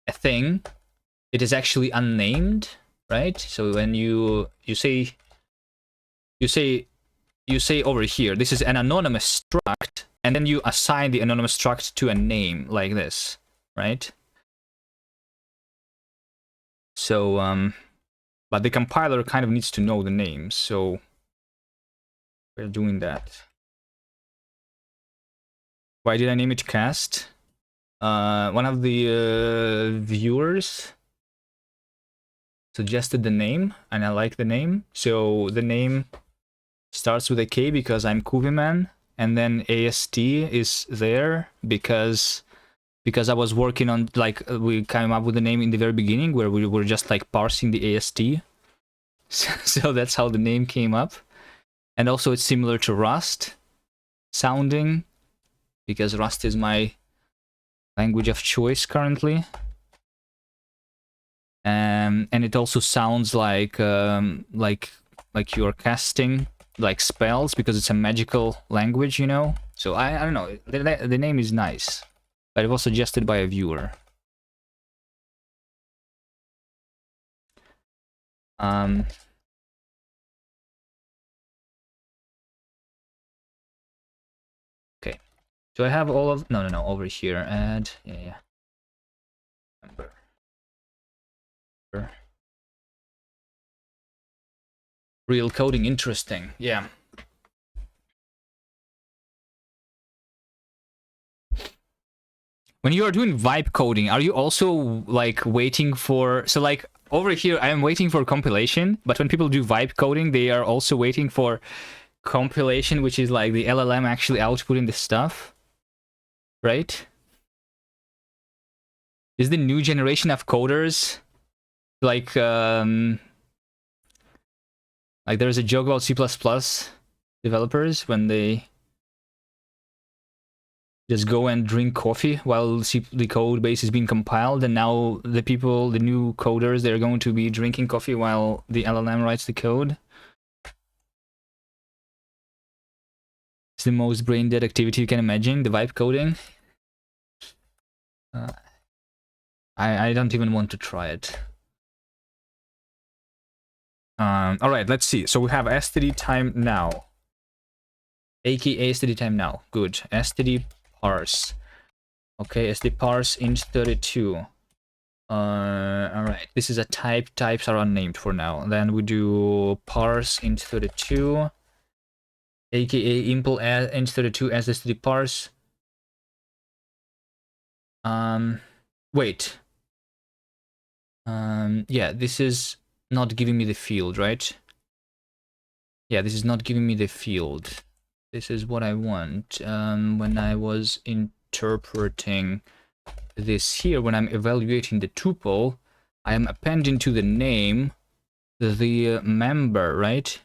a thing, it is actually unnamed, right? So when you say over here, this is an anonymous struct, and then you assign the anonymous struct to a name like this, right? So, but the compiler kind of needs to know the name, so we're doing that. Why did I name it cast? One of the viewers suggested the name, and I like the name. So the name starts with a K because I'm Kuviman, and then AST is there because I was working on, like, we came up with the name in the very beginning where we were just like parsing the AST. So that's how the name came up. And also it's similar to Rust sounding, because Rust is my language of choice currently. And it also sounds like you're casting like spells because it's a magical language, you know? So I don't know, the name is nice. But it was suggested by a viewer. Okay. Do I have all of... No, over here. Add... Yeah. Remember. Real coding, interesting. Yeah. When you are doing vibe coding, are you also like waiting for, so like over here I am waiting for compilation, but when people do vibe coding, they are also waiting for compilation, which is like the LLM actually outputting the stuff, right? Is the new generation of coders like there's a joke about C++ developers when they just go and drink coffee while the code base is being compiled, and now the new coders, they're going to be drinking coffee while the LLM writes the code. It's the most brain dead activity you can imagine, the vibe coding. I don't even want to try it. All right, let's see. So we have std time now, aka std time now. Good. Std parse. Okay, std parse int32. All right. This is a type. Types are unnamed for now. Then we do parse int32, aka impl int32 as std parse. Wait. Yeah, this is not giving me the field, right? Yeah, this is not giving me the field. This is what I want. When I was interpreting this here, when I'm evaluating the tuple, I am appending to the name the member, right?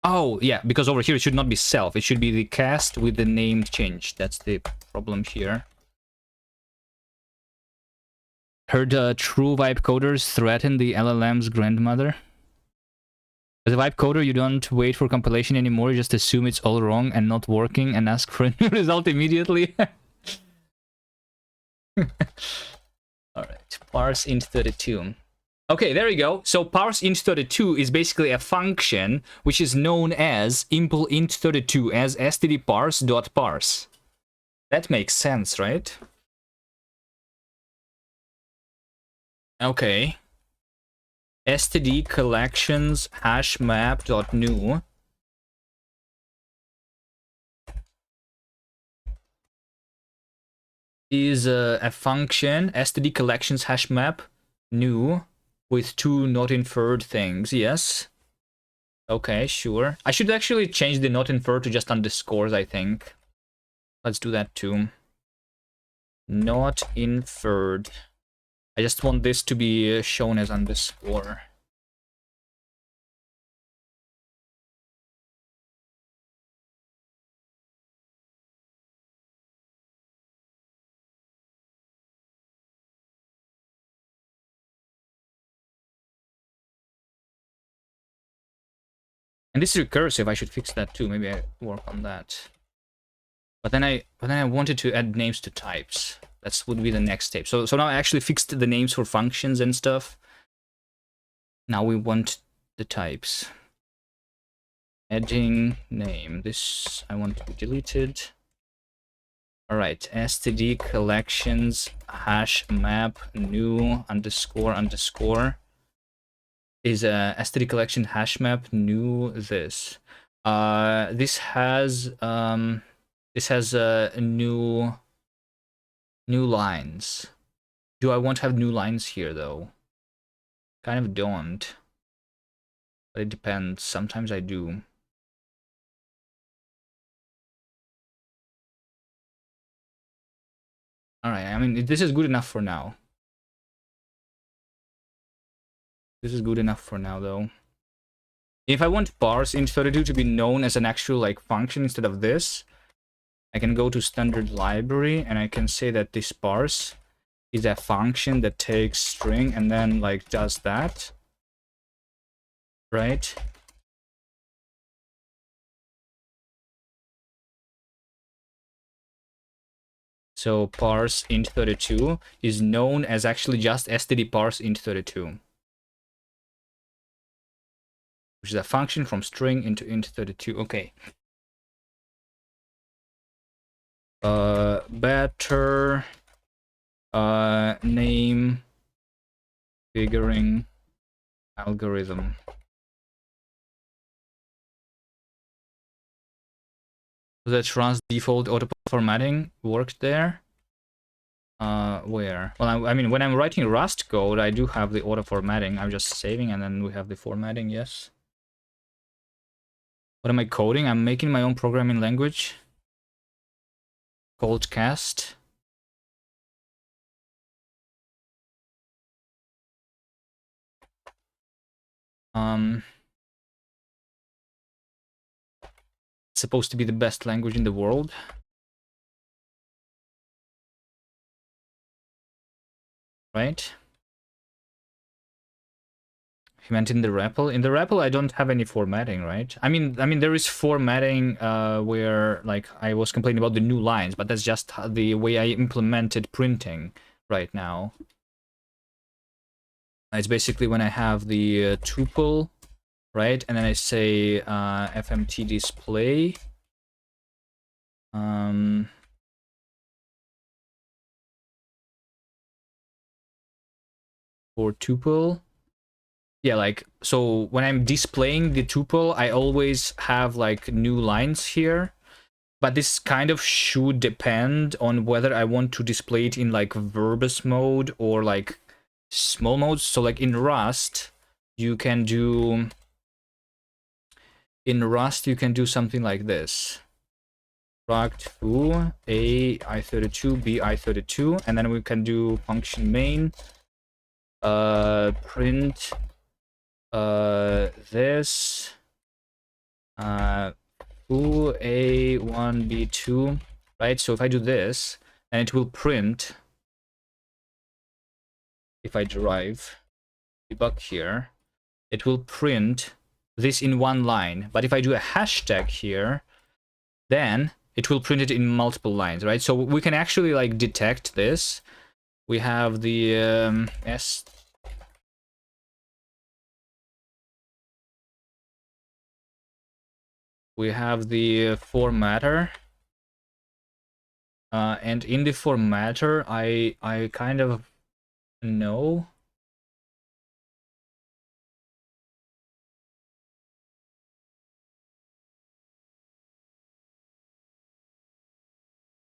Oh, yeah, because over here it should not be self. It should be the cast with the name changed. That's the problem here. Heard true vibe coders threaten the LLM's grandmother. As a vibe coder, you don't wait for compilation anymore. You just assume it's all wrong and not working and ask for a new result immediately. Alright, parse int32. Okay, there we go. So parse int32 is basically a function which is known as impl int32 as stdparse.parse. That makes sense, right? Okay. std collections hash map.new is a function std collections hash map new with two not inferred things. Yes. Okay, sure. I should actually change the not inferred to just underscores, I think. Let's do that too. Not inferred. I just want this to be shown as underscore. And this is recursive. I should fix that too. Maybe I work on that. But then I wanted to add names to types. That would be the next step. So now I actually fixed the names for functions and stuff. Now we want the types. Adding name. This I want to be deleted. All right. std collections hash map new underscore underscore is a std collection hash map new this. This has new lines. Do I want to have new lines here though? Kind of don't. But it depends. Sometimes I do. Alright, I mean, this is good enough for now. This is good enough for now though. If I want parse int32 to be known as an actual like function instead of this, I can go to standard library and I can say that this parse is a function that takes string and then like does that, right? So parse int32 is known as actually just std parse int32, which is a function from string into int32. Okay. Better name figuring algorithm. that runs default auto formatting worked there. Where? Well, I mean, when I'm writing Rust code, I do have the auto formatting. I'm just saving, and then we have the formatting. Yes. What am I coding? I'm making my own programming language called Cast. It's supposed to be the best language in the world. Right? You meant in the REPL? In the REPL, I don't have any formatting, right? I mean, there is formatting where, like, I was complaining about the new lines, but that's just the way I implemented printing right now. It's basically when I have the tuple, right? And then I say fmt display. For tuple. Yeah, like, so when I'm displaying the tuple, I always have like new lines here, but this kind of should depend on whether I want to display it in like verbose mode or like small modes. So like in Rust, you can do something like this. Struct foo a i32 b i32, and then we can do function main print this foo a1 b2, right? So if I do this, and it will print, if I derive debug here, it will print this in one line. But if I do a hashtag here, then it will print it in multiple lines, right? So we can actually like detect this. We have the we have the formatter, and in the formatter, I kind of know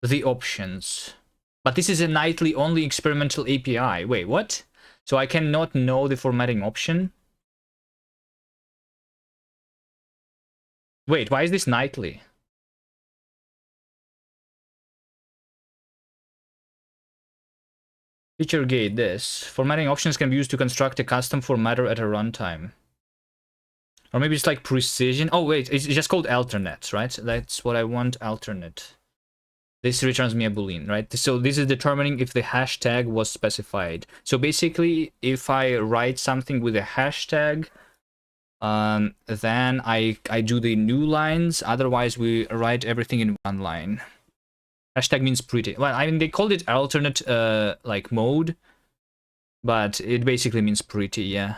the options. But this is a nightly only experimental API. Wait, what? So I cannot know the formatting option? Wait, why is this nightly? Feature gate, this. Formatting options can be used to construct a custom formatter at a runtime. Or maybe it's like precision. Oh, wait, it's just called alternate, right? That's what I want, alternate. This returns me a boolean, right? So this is determining if the hashtag was specified. So basically, if I write something with a hashtag, then I do the new lines. Otherwise, we write everything in one line. Hashtag means pretty. Well, I mean, they called it alternate like mode, but it basically means pretty, yeah.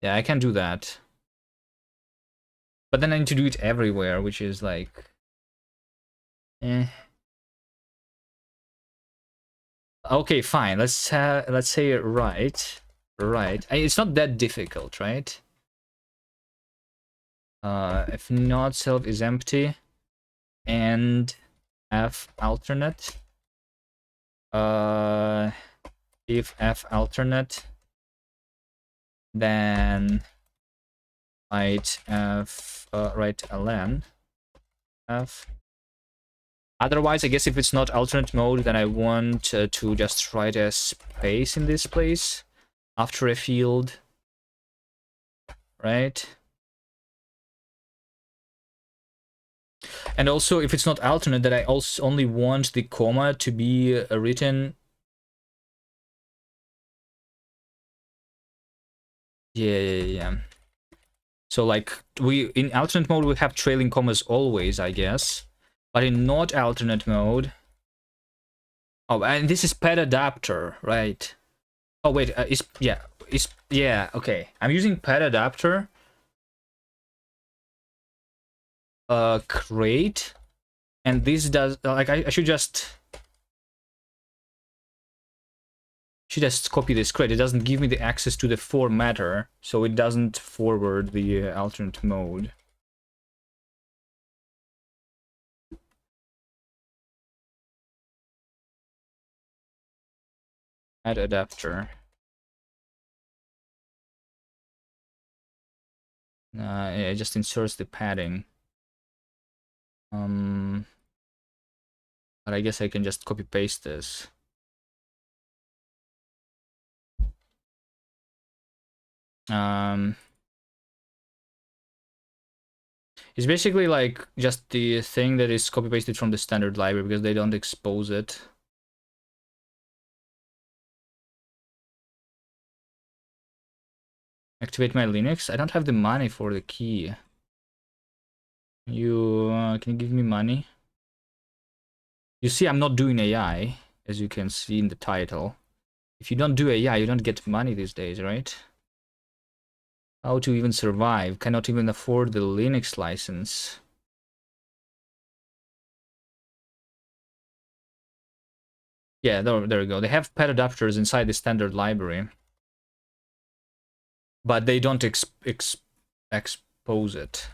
Yeah, I can do that. But then I need to do it everywhere, which is like, Okay, fine. Let's say right. It's not that difficult, right? If not, self is empty, and f alternate. If f alternate, then write ln f. Otherwise, I guess if it's not alternate mode, then I want to just write a space in this place after a field, right? And also, if it's not alternate, then I also only want the comma to be written. Yeah. So like in alternate mode, we have trailing commas always, I guess. But in not alternate mode, oh, and this is pet adapter, right? Oh wait, okay. I'm using pet adapter. Create, and this does like I should just copy this crate. It doesn't give me the access to the formatter, so it doesn't forward the alternate mode. Add adapter. It just inserts the padding. But I guess I can just copy paste this. It's basically like just the thing that is copy pasted from the standard library because they don't expose it. Activate my Linux. I don't have the money for the key. You can you give me money? You see, I'm not doing AI, as you can see in the title. If you don't do AI, you don't get money these days, right? How to even survive? Cannot even afford the Linux license. Yeah, there we go. They have pet adapters inside the standard library, but they don't expose it.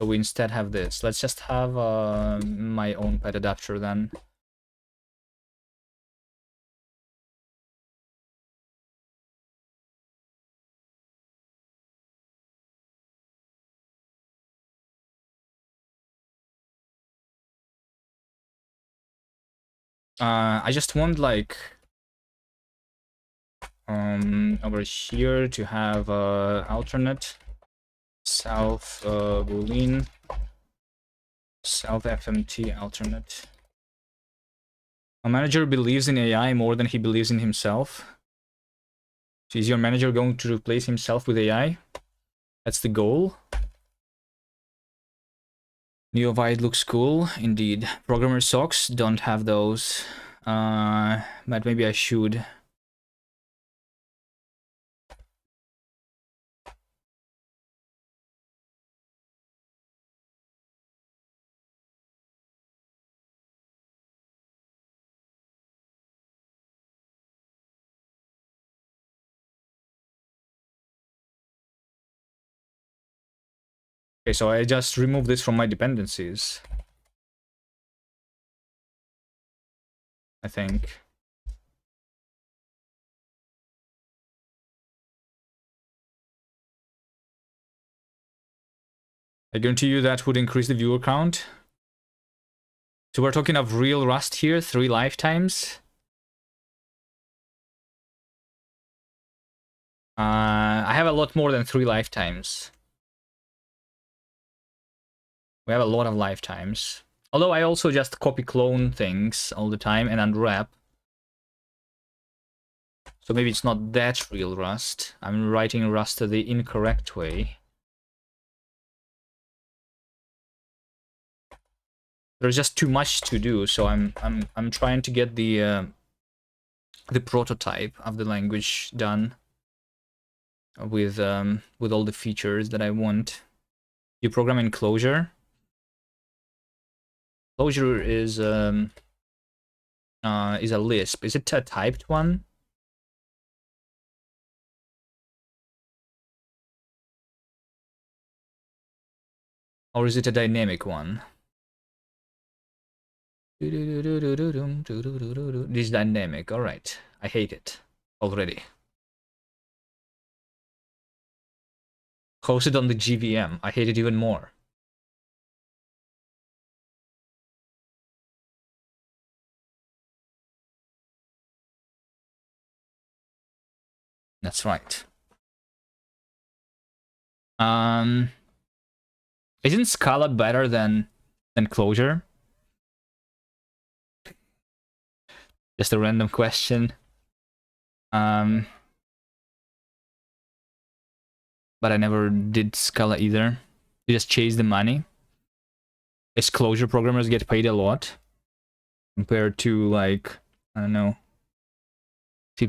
So we instead have this. Let's just have my own pet adapter then. I just want like over here to have alternate self boolean self fmt alternate. A manager believes in AI more than he believes in himself. So is your manager going to replace himself with AI? That's the goal. Neovite looks cool, indeed. Programmer socks don't have those, but maybe I should. Okay, so I just remove this from my dependencies, I think. I guarantee you that would increase the viewer count. So we're talking of real Rust here, 3 lifetimes. I have a lot more than 3 lifetimes. We have a lot of lifetimes. Although I also just copy clone things all the time and unwrap. So maybe it's not that real Rust. I'm writing Rust the incorrect way. There's just too much to do, so I'm trying to get the prototype of the language done with all the features that I want. You program in Clojure. Clojure is a Lisp. Is it a typed one? Or is it a dynamic one? This is dynamic. All right. I hate it already. Hosted on the GVM. I hate it even more. That's right. Isn't Scala better than Clojure? Just a random question. But I never did Scala either. You just chase the money. As Clojure programmers get paid a lot compared to, like, I don't know, C++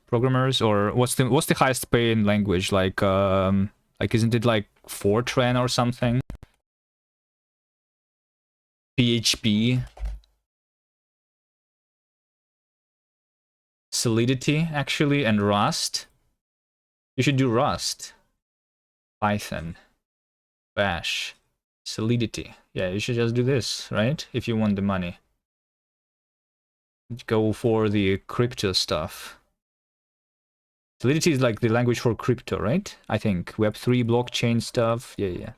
programmers, or what's the highest paying language? Like isn't it like Fortran or something? PHP, Solidity actually, and Rust. You should do Rust, Python, Bash, Solidity. Yeah, you should just do this, right? If you want the money. go for the crypto stuff. Solidity is like the language for crypto, right? I think Web3 blockchain stuff. Yeah.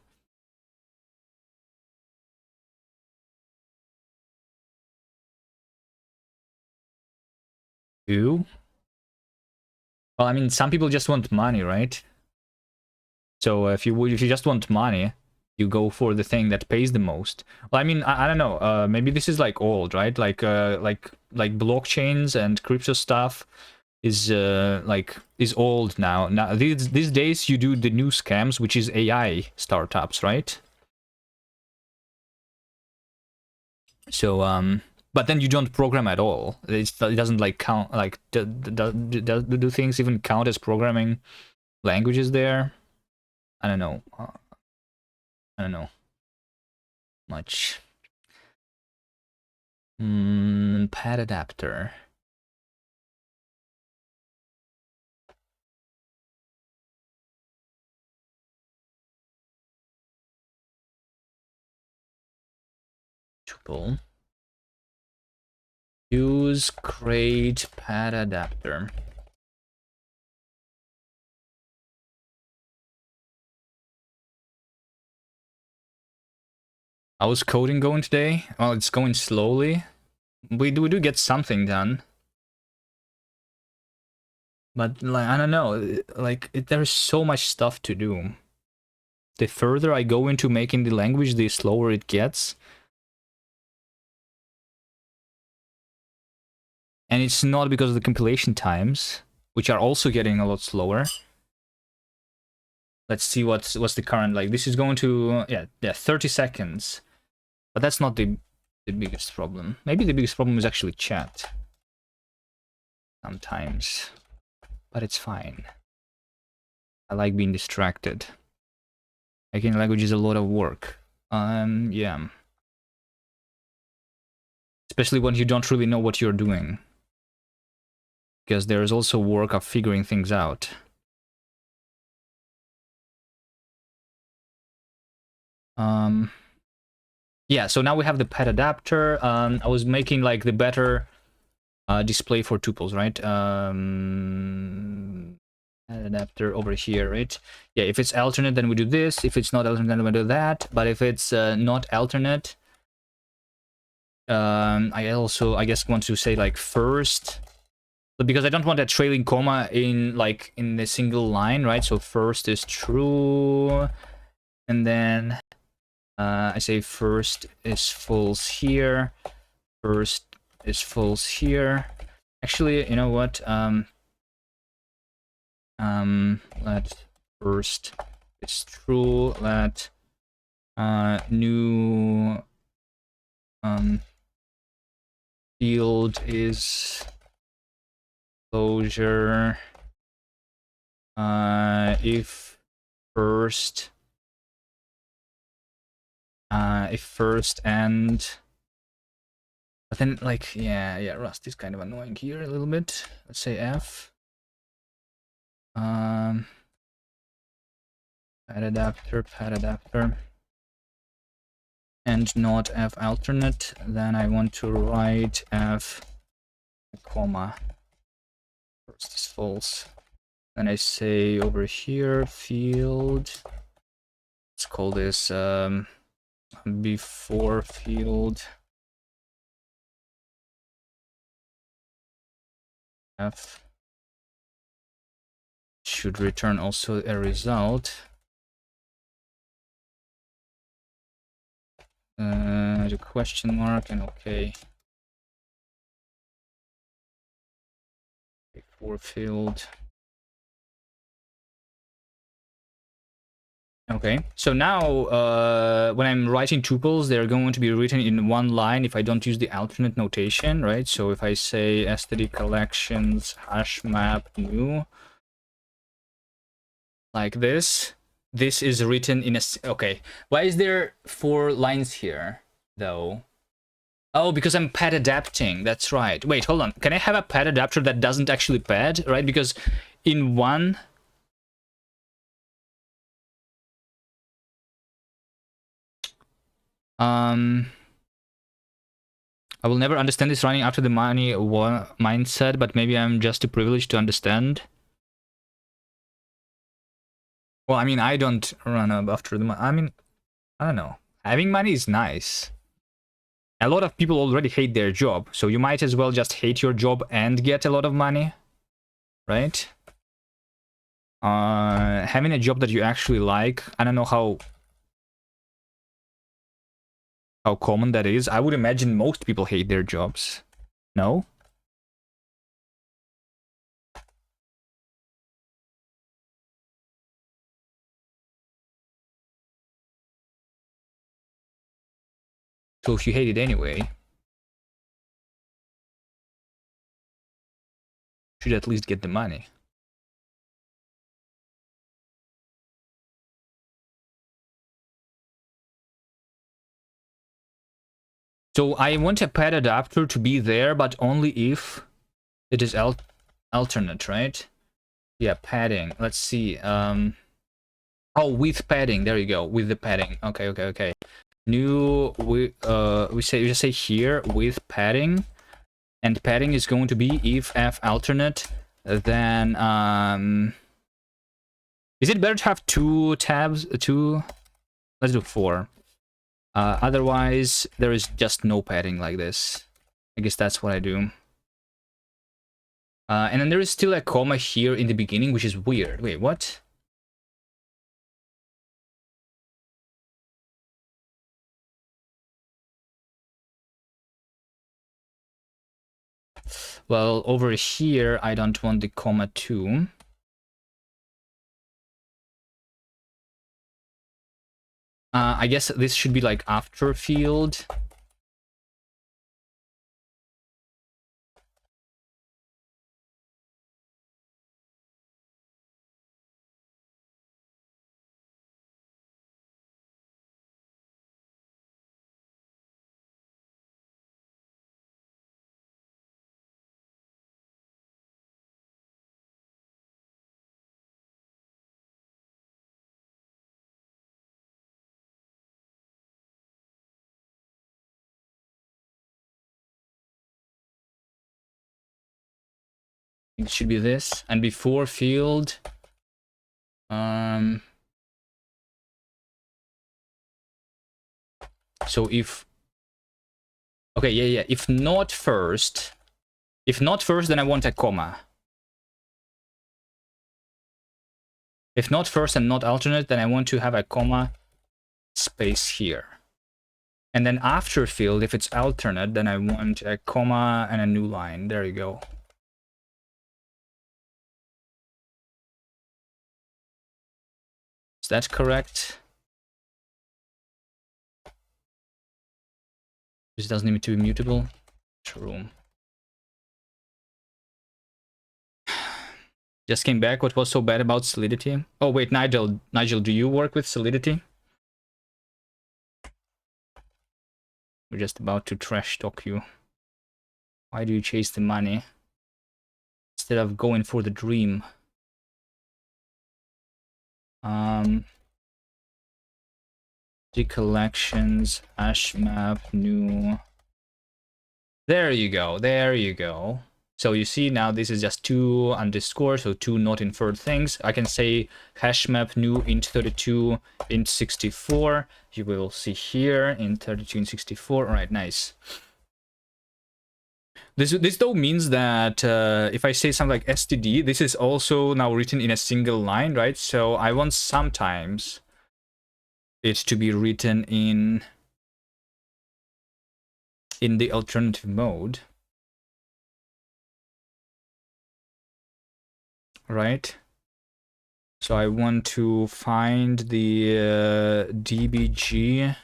Who? Well, I mean, some people just want money, right? So if you just want money, you go for the thing that pays the most. Well, I mean, I don't know. Maybe this is like old, right? Like blockchains and crypto stuff is is old now. Now these days you do the new scams, which is AI startups, right? So but then you don't program at all. It doesn't like count. Like do things even count as programming languages there? I don't know. I don't know much. Pad adapter. Tuple. Use create pad adapter. How's coding going today? Well, it's going slowly. We do get something done. But like I don't know, like there's so much stuff to do. The further I go into making the language, the slower it gets. And it's not because of the compilation times, which are also getting a lot slower. Let's see what's the current, like this is going to, yeah, 30 seconds. But that's not the biggest problem. Maybe the biggest problem is actually chat. Sometimes. But it's fine. I like being distracted. Making language is a lot of work. Yeah. Especially when you don't really know what you're doing. Because there is also work of figuring things out. Yeah, so now we have the pad adapter. I was making like the better display for tuples, right? Adapter over here, right? Yeah, if it's alternate, then we do this. If it's not alternate, then we do that. But if it's not alternate, I also, I guess, want to say like first, but because I don't want a trailing comma in like in a single line, right? So first is true, and then I say first is false here, first is false here. Actually, you know what? Let first is true. Let new field is closure. If first and, but then like yeah, Rust is kind of annoying here a little bit. Let's say F. Pad adapter, and not F alternate. Then I want to write F comma. First is false. Then I say over here field. Let's call this before field. F should return also a result. The question mark and okay. Before field. Okay, so now when I'm writing tuples, they're going to be written in one line if I don't use the alternate notation, right? So if I say std collections hash map new, like this is written in a, okay. Why is there 4 lines here though? Oh, because I'm pad adapting. That's right. Wait, hold on. Can I have a pad adapter that doesn't actually pad, right? Because in one, I will never understand this running after the money mindset, but maybe I'm just too privileged to understand. Well, I mean, I don't run up after the money. I mean, I don't know. Having money is nice. A lot of people already hate their job, so you might as well just hate your job and get a lot of money, right? Having a job that you actually like, I don't know how common that is. I would imagine most people hate their jobs. No? So if you hate it anyway, should at least get the money. So I want a pad adapter to be there, but only if it is alternate, right? Yeah, padding. Let's see. Oh, with padding. There you go. With the padding. Okay. New. We just say here with padding, and padding is going to be if f alternate. Then is it better to have 2 tabs? 2. Let's do 4. Otherwise, there is just no padding like this. I guess that's what I do. And then there is still a comma here in the beginning, which is weird. Wait, what? Well, over here, I don't want the comma too. I guess this should be like after field. It should be this, and before field, so if, okay, yeah, if not first, then I want a comma. If not first and not alternate, then I want to have a comma space here. And then after field, if it's alternate, then I want a comma and a new line. There you go. Is that correct? This doesn't need to be mutable. True. Just came back. What was so bad about Solidity? Oh wait, Nigel, do you work with Solidity? We're just about to trash talk you. Why do you chase the money instead of going for the dream? The collections, hash map, new. There you go. So you see now this is just 2 underscore, so 2 not inferred things. I can say hash map new int 32 int 64. You will see here in 32 and 64. All right, nice. This though means that if I say something like std, this is also now written in a single line, right? So I want sometimes it to be written in the alternative mode, right? So I want to find the dbg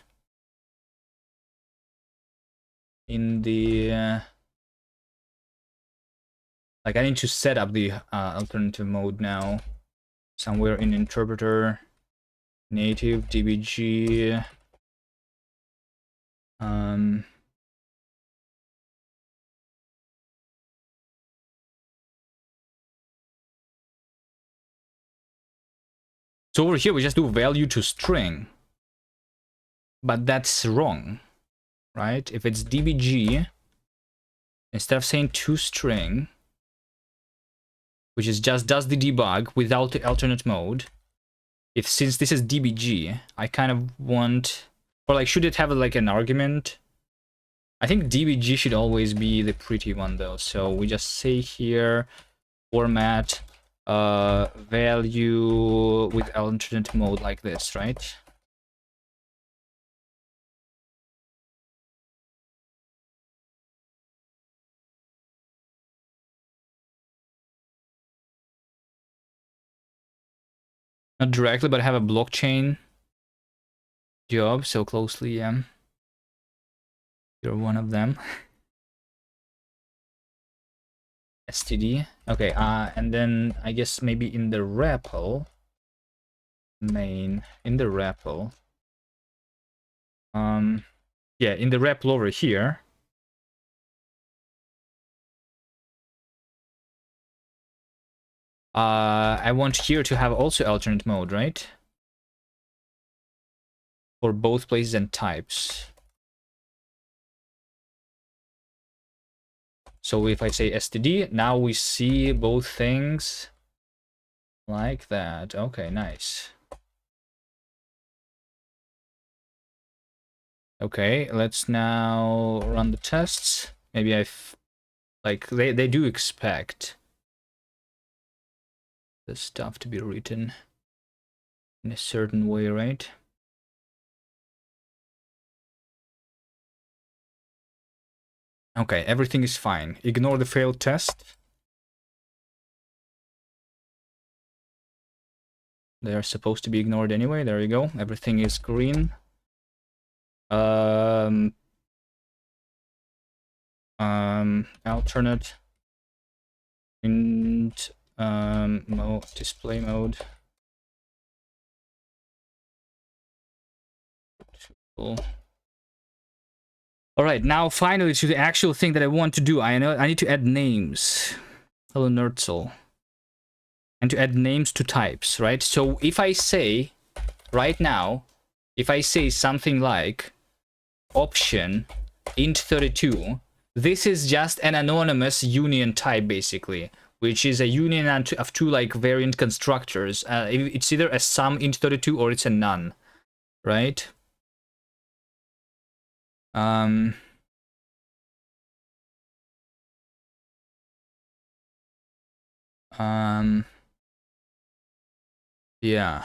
in the like I need to set up the alternative mode now somewhere in interpreter, native dbg, so over here we just do value to string, but that's wrong, right? If it's dbg instead of saying toString, which is just does the debug without the alternate mode, since this is dbg, I kind of want, or like, should it have like an argument? I think dbg should always be the pretty one though. So we just say here format value with alternate mode like this, right? Not directly, but I have a blockchain job so closely, yeah. You're one of them. std. Okay, and then I guess maybe in the REPL main, in the REPL, yeah, in the REPL over here, I want here to have also alternate mode, right? For both places and types. So if I say std, now we see both things like that. Okay, nice. Okay, let's now run the tests. Maybe like they do expect the stuff to be written in a certain way, right? Okay, everything is fine. Ignore the failed test. They are supposed to be ignored anyway. There you go. Everything is green. Alternate int mode, display mode. Cool. All right, now finally to the actual thing that I want to do. I know I need to add names. Hello, Nerdsol. And to add names to types, right? So if I say right now, if I say something like option int32, this is just an anonymous union type basically, which is a union of two like variant constructors. It's either a sum int32 or it's a none, right? Yeah.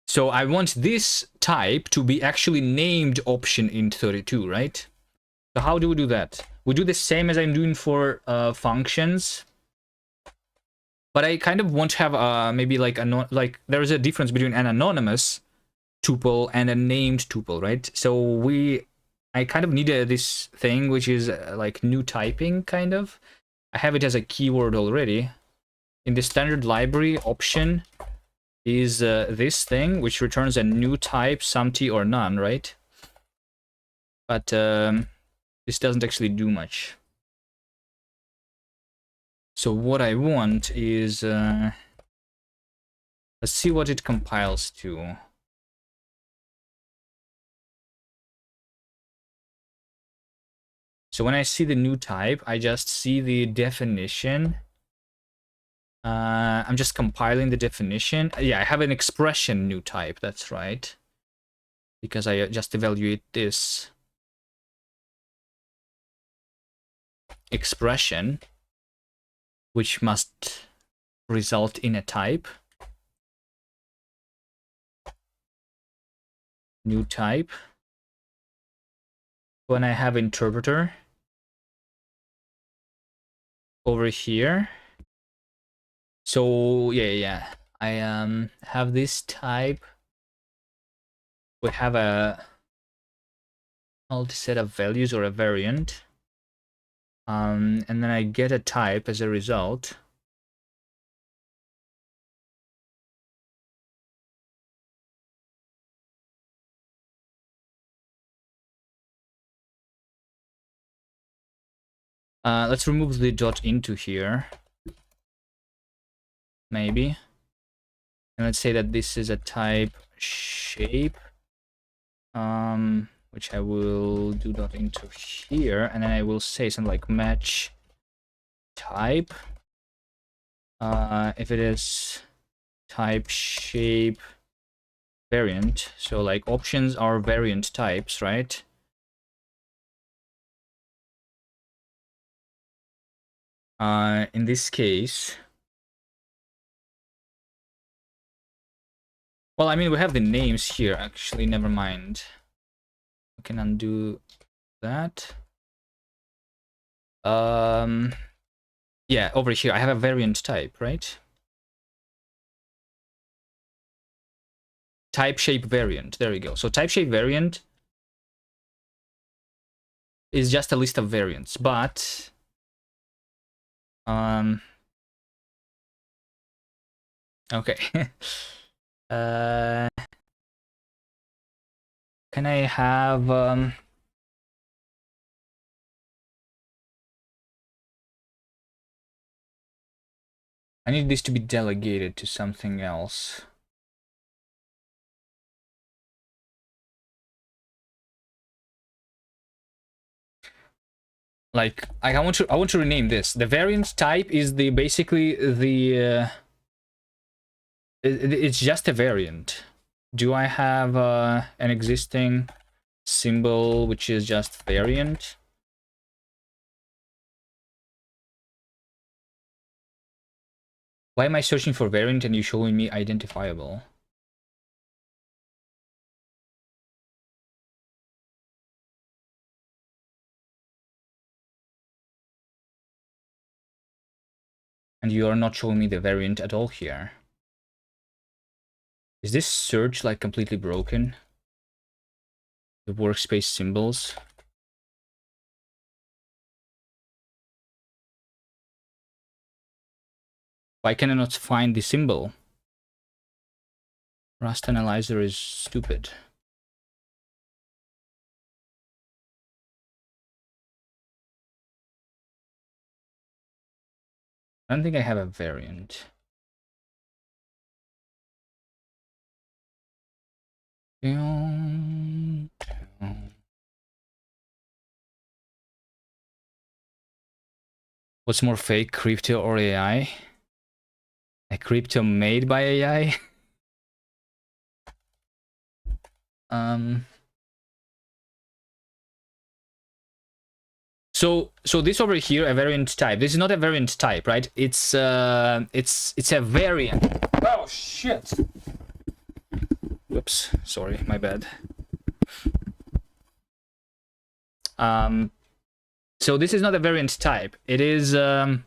So I want this type to be actually named option int32, right? So how do we do that? We do the same as I'm doing for functions, but I kind of want to have maybe like there's a difference between an anonymous tuple and a named tuple, right? So I kind of need this thing which is like new typing kind of. I have it as a keyword already. In the standard library, option is this thing which returns a new type, SUMT or none, right? But this doesn't actually do much. So what I want is let's see what it compiles to. So when I see the new type, I just see the definition. I'm just compiling the definition. Yeah, I have an expression new type, that's right. Because I just evaluate this expression, which must result in a type. New type. When I have interpreter over here. So yeah, I have this type. We have a multi-set of values or a variant. And then I get a type as a result. Let's remove the dot into here. Maybe. And let's say that this is a type shape. which I will do dot into here, and then I will say something like match type. If it is type shape variant, so like options are variant types, right? In this case, well, I mean, we have the names here, actually, never mind. We can undo that. Yeah, over here, I have a variant type, right? Type shape variant, there we go. So type shape variant is just a list of variants, but okay. Can I have I need this to be delegated to something else. Like I want to rename this. The variant type is the basically the it's just a variant. Do I have an existing symbol which is just variant? Why am I searching for variant and you showing me identifiable? And you are not showing me the variant at all here. Is this search like completely broken? The workspace symbols. Why can I not find the symbol? Rust Analyzer is stupid. I don't think I have a variant. What's more fake, crypto or AI? A crypto made by AI? So this over here, a variant type. This is not a variant type, right? It's a variant. Oh shit. Whoops, sorry, my bad. So this is not a variant type. It is a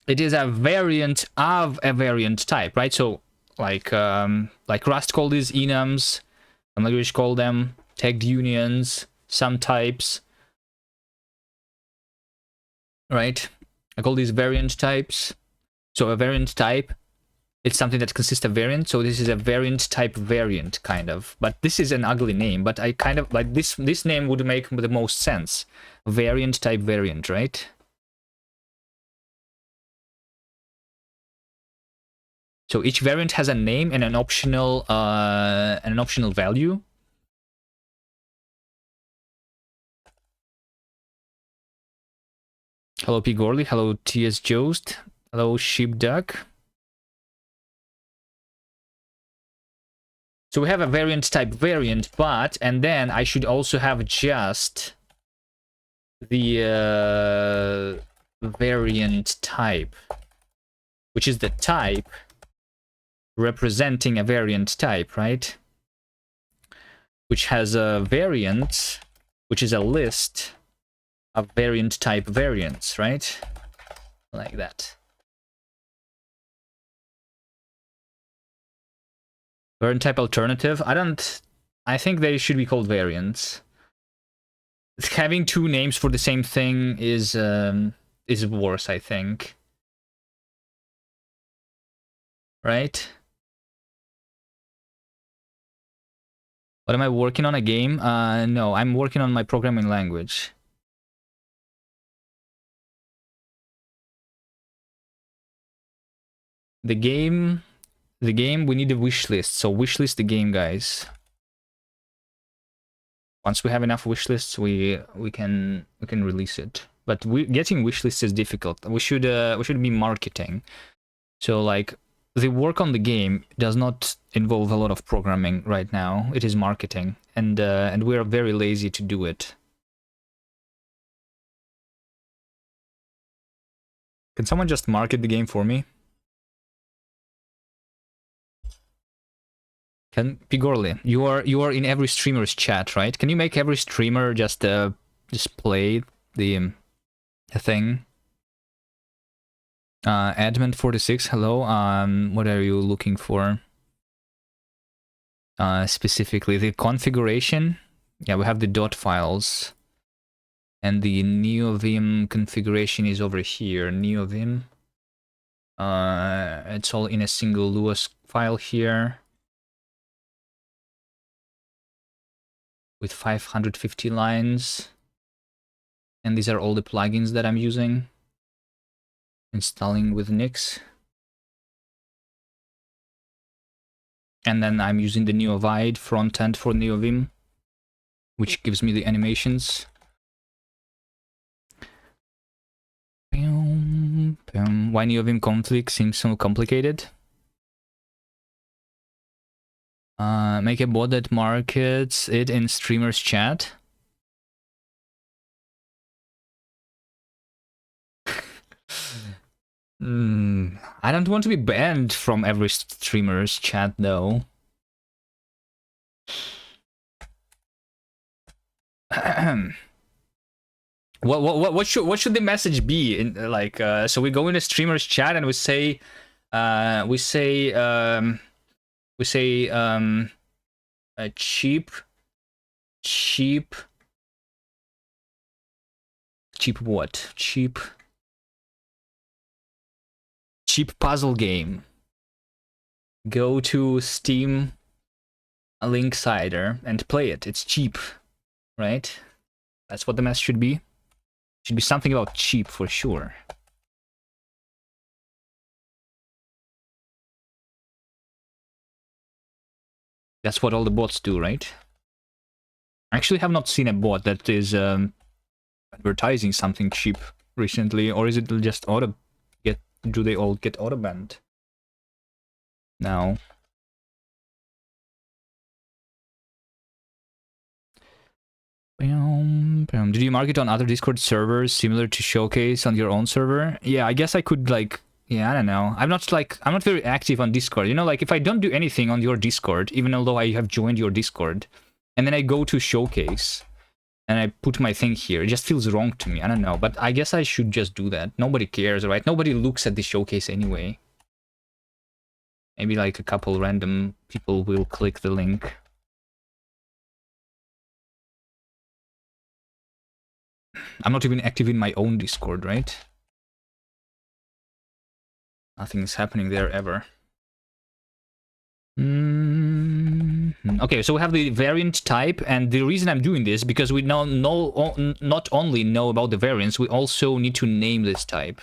variant of a variant type, right? So like Rust called these enums, some language call them tagged unions, some types, right? I call these variant types. So a variant type, it's something that consists of variant. So this is a variant type variant, kind of. But this is an ugly name. But I kind of like this name would make the most sense. Variant type variant, right? So each variant has a name and an optional value. Hello P. Gorley, hello TS Jost, hello Sheepdog. So we have a variant type variant, but, and then I should also have just the variant type, which is the type representing a variant type, right? Which has a variant, which is a list of variant type variants, right? Like that. Variant type alternative. I think they should be called variants. Having two names for the same thing is worse, I think. Right? What am I working on? A game? No, I'm working on my programming language. The game, we need a wish list. So wish list the game, guys. Once we have enough wish lists, we can release it. But getting wish lists is difficult. We should be marketing. So like the work on the game does not involve a lot of programming right now. It is marketing, and we are very lazy to do it. Can someone just market the game for me? Can Pigorli, you are in every streamer's chat, right? Can you make every streamer just display the thing? Admin46, hello. What are you looking for? Specifically the configuration. Yeah, we have the dot files, and the NeoVim configuration is over here. NeoVim. It's all in a single Lua file here, with 550 lines. And these are all the plugins that I'm using. Installing with Nix. And then I'm using the NeoVide front end for NeoVim, which gives me the animations. Why NeoVim config seems so complicated? Make a bot that markets it in streamer's chat. I don't want to be banned from every streamer's chat though. What should the message be in like so we go in a streamer's chat and we say cheap what? Cheap puzzle game. Go to Steam Linksider and play it. It's cheap, right? That's what the message should be. Should be something about cheap for sure. That's what all the bots do, right? I actually have not seen a bot that is advertising something cheap recently, or is it just do they all get auto banned now? Did you market on other Discord servers similar to Showcase on your own server? Yeah, I guess I could like, yeah, I don't know. I'm not very active on Discord. You know, like if I don't do anything on your Discord, even although I have joined your Discord, and then I go to Showcase and I put my thing here, it just feels wrong to me. I don't know, but I guess I should just do that. Nobody cares, right? Nobody looks at the Showcase anyway. Maybe like a couple random people will click the link. I'm not even active in my own Discord, right? Nothing's happening there ever. Okay, so we have the variant type, and the reason I'm doing this because we now not only know about the variants, we also need to name this type.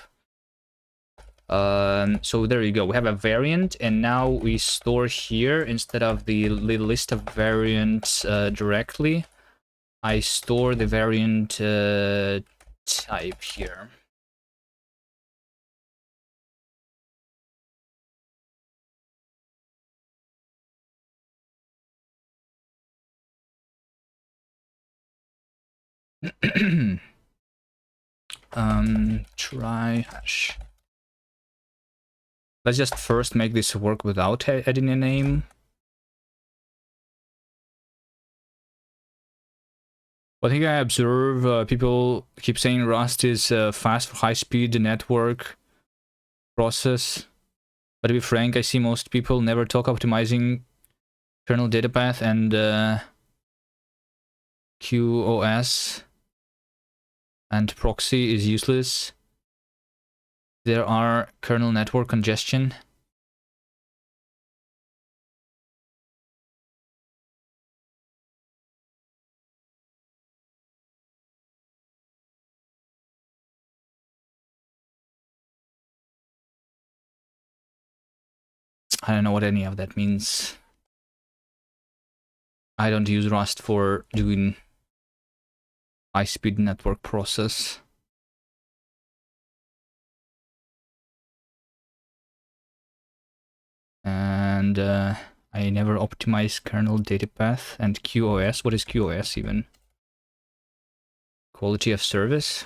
So there you go. We have a variant, and now we store here instead of the list of variants directly. I store the variant type here. Try hash. Let's just first make this work without adding a name. One thing I observe, people keep saying Rust is fast for high-speed network process. But to be frank, I see most people never talk optimizing kernel data path and QoS, and proxy is useless. There are kernel network congestion. I don't know what any of that means. I don't use Rust for doing high-speed network process. And I never optimize kernel data path and QoS. What is QoS even? Quality of service,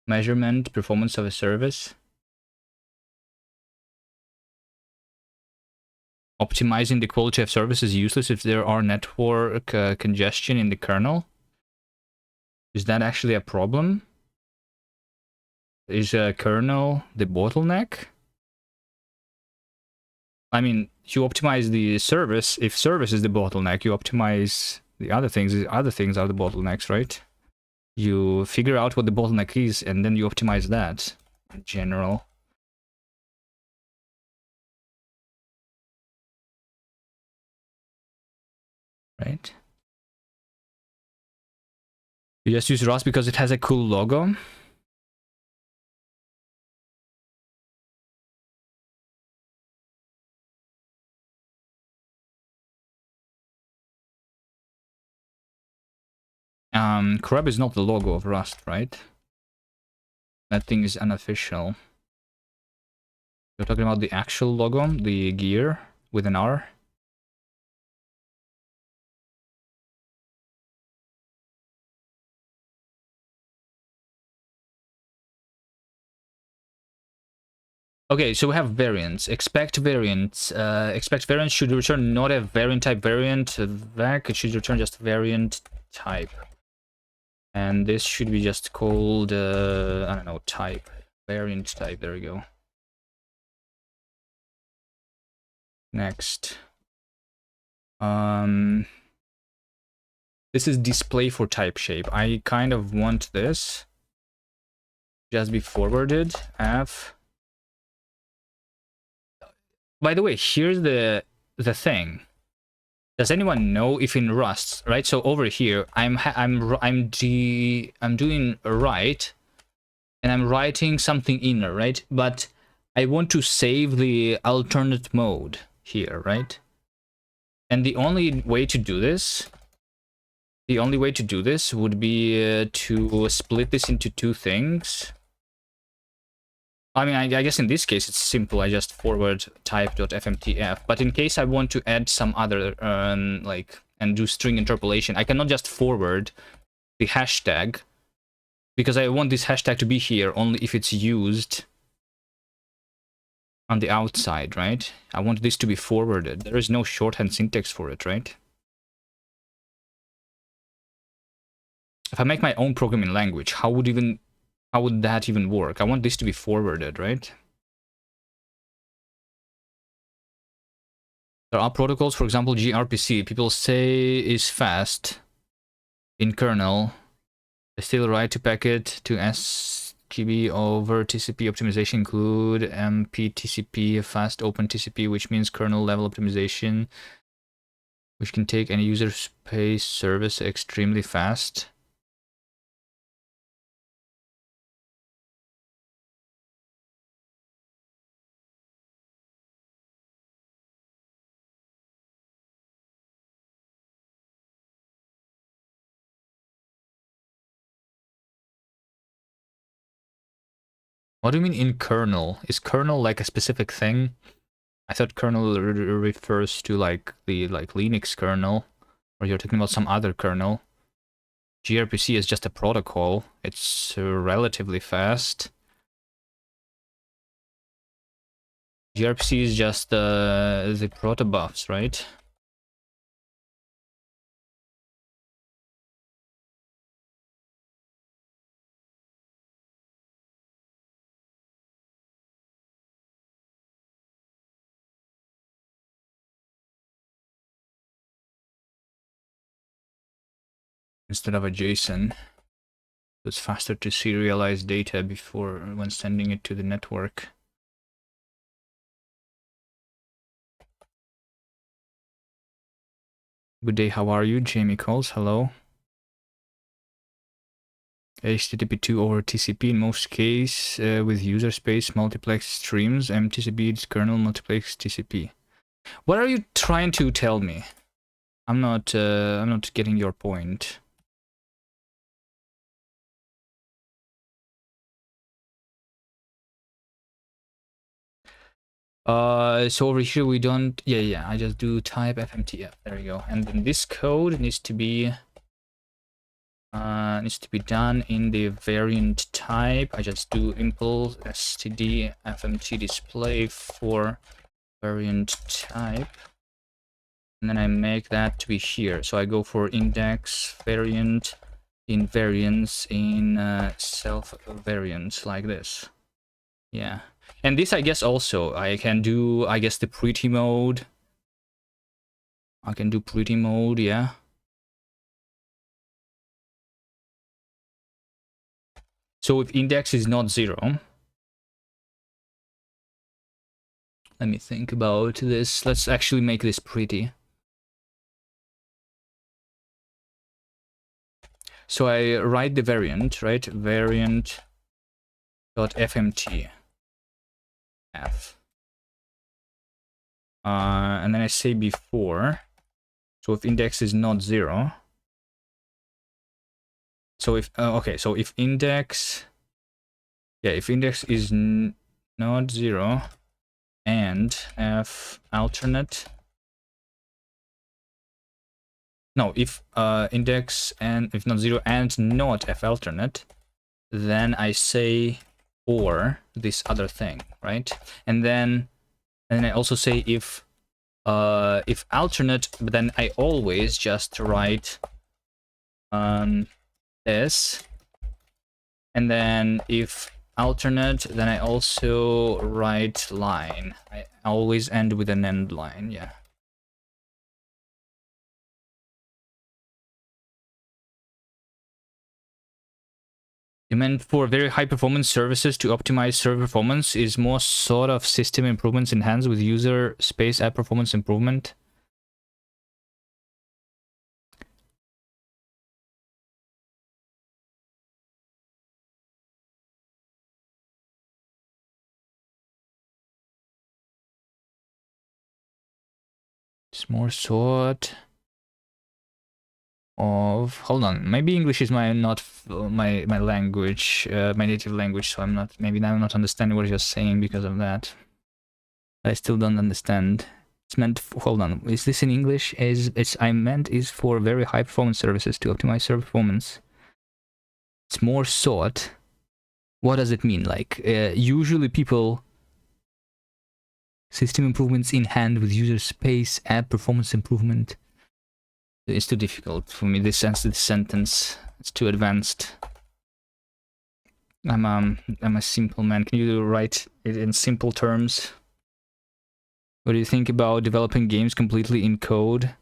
measurement, performance of a service. Optimizing the quality of service is useless if there are network congestion in the kernel. Is that actually a problem? Is a kernel the bottleneck? I mean, you optimize the service. If service is the bottleneck, you optimize the other things. The other things are the bottlenecks, right? You figure out what the bottleneck is, and then you optimize that in general. Right? You just use Rust because it has a cool logo. Crab is not the logo of Rust, right? That thing is unofficial. You're talking about the actual logo, the gear with an R? Okay, so we have variants. Expect variants. Expect variants should return not a variant type variant VAC. It should return just variant type. And this should be just called, I don't know, type. Variant type. There we go. Next. This is display for type shape. I kind of want this just be forwarded. F. By the way, here's the thing. Does anyone know if in Rust, right? So over here, I'm doing write, and I'm writing something inner, right? But I want to save the alternate mode here, right? And the only way to do this, would be to split this into two things. I mean, I guess in this case it's simple. I just forward type.fmtf. But in case I want to add some other like and do string interpolation, I cannot just forward the hashtag because I want this hashtag to be here only if it's used on the outside, right? I want this to be forwarded. There is no shorthand syntax for it, right? If I make my own programming language, how would that even work? I want this to be forwarded, right? There are protocols, for example, gRPC. People say is fast in kernel. They still write to packet to SGB over TCP optimization include MPTCP, fast open TCP, which means kernel level optimization, which can take any user space service extremely fast. What do you mean in kernel? Is kernel like a specific thing? I thought kernel refers to like the Linux kernel, or you're talking about some other kernel. gRPC is just a protocol. It's relatively fast. gRPC is just the protobufs, right? Instead of a JSON. It's faster to serialize data when sending it to the network. Good day, how are you? Jamie calls, hello. HTTP2 over TCP in most cases with user space multiplex streams. MTCP is kernel multiplex TCP. What are you trying to tell me? I'm not getting your point. So over here we don't, yeah, I just do type fmtf, there we go. And then this code needs to be done in the variant type. I just do impl std fmt display for variant type, and then I make that to be here. So I go for index variant in variance in self variant like this. Yeah, and this I guess also I can do, I guess, the pretty mode. I can do pretty mode, yeah. So if index is not 0, let me think about this. Let's actually make this pretty. So I write the variant, right? Variant dot fmt f. And then I say before. So if index is not 0. So if okay, so if index, yeah, if index is not 0 and f alternate. No, if index and if not 0 and not f alternate, then I say or this other thing, right? And then I also say if alternate, but then I always just write this, and then if alternate, then I also write line. I always end with an end line, yeah. You meant for very high performance services to optimize server performance is more sort of system improvements enhanced with user space app performance improvement. It's more sort of, hold on, maybe English is my language, my native language, so I'm not, maybe I'm not understanding what you're saying because of that. I still don't understand. It's meant for, hold on, is this in English? I meant is for very high performance services to optimize server performance. It's more sought. What does it mean? Like usually people system improvements in hand with user space app performance improvement. It's too difficult for me. This sentence, it's too advanced. I'm a simple man. Can you write it in simple terms? What do you think about developing games completely in code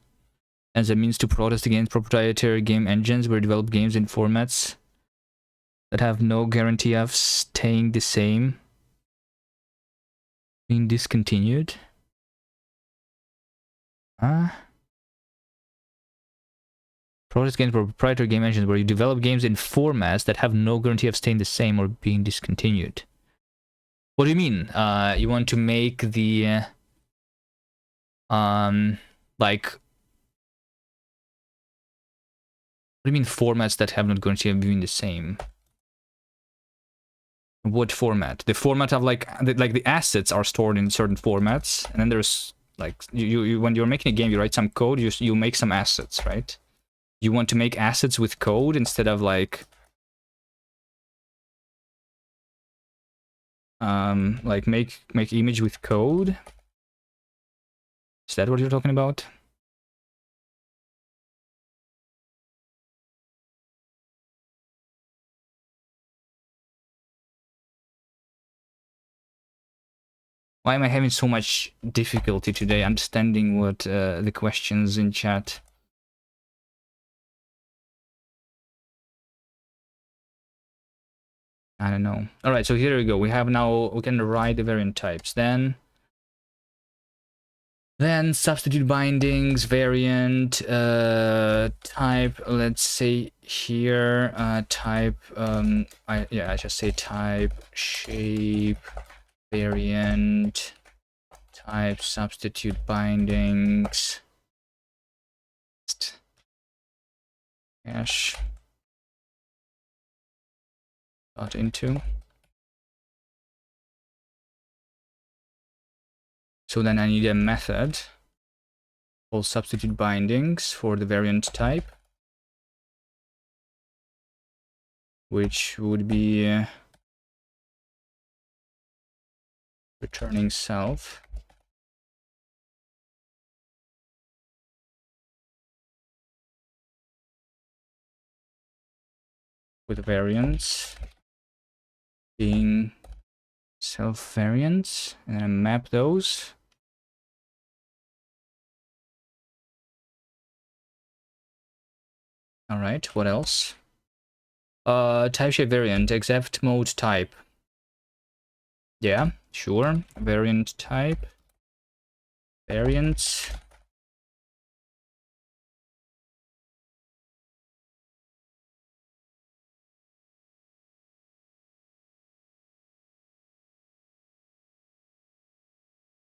as a means to protest against proprietary game engines where develop games in formats that have no guarantee of staying the same, being discontinued? Protest games for proprietary game engines where you develop games in formats that have no guarantee of staying the same or being discontinued. What do you mean? You want to make the like, what do you mean formats that have not guarantee of being the same? What format? The format of like the assets are stored in certain formats, and then there's like you when you're making a game, you write some code, you make some assets, right? You want to make assets with code instead of like make image with code. Is that what you're talking about? Why am I having so much difficulty today understanding what the questions in chat? I don't know. All right, so here we go. We have now, we can write the variant types. Then substitute bindings, variant, type, let's say here, type, I just say type, shape, variant, type, substitute bindings, hash, dot into. So then I need a method called substitute bindings for the variant type, which would be returning self. With variants being self variants, and then map those. All right, what else? Type shape variant, exact mode type. Yeah, sure. Variant type. Variants.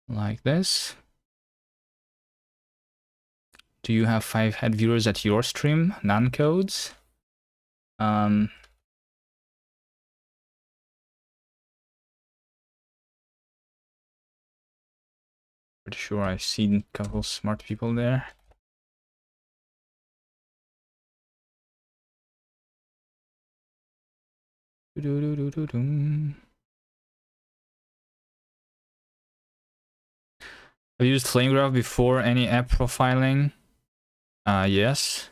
Like this. Do you have 5 head viewers at your stream? None codes? Pretty sure I've seen a couple smart people there. Have you used FlameGraph before any app profiling? Yes.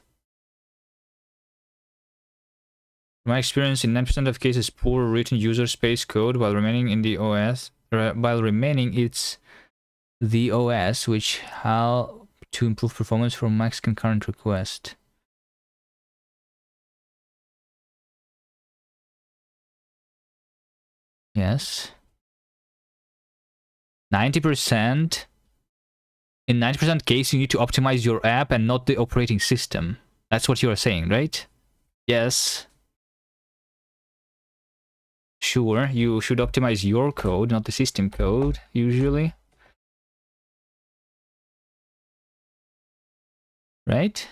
My experience in 9% of cases, poor written user space code while remaining in the OS, while remaining it's the OS, which how to improve performance for max concurrent request. Yes. 90%. In 90% case, you need to optimize your app and not the operating system. That's what you are saying, right? Yes. Sure, you should optimize your code, not the system code, usually. Right?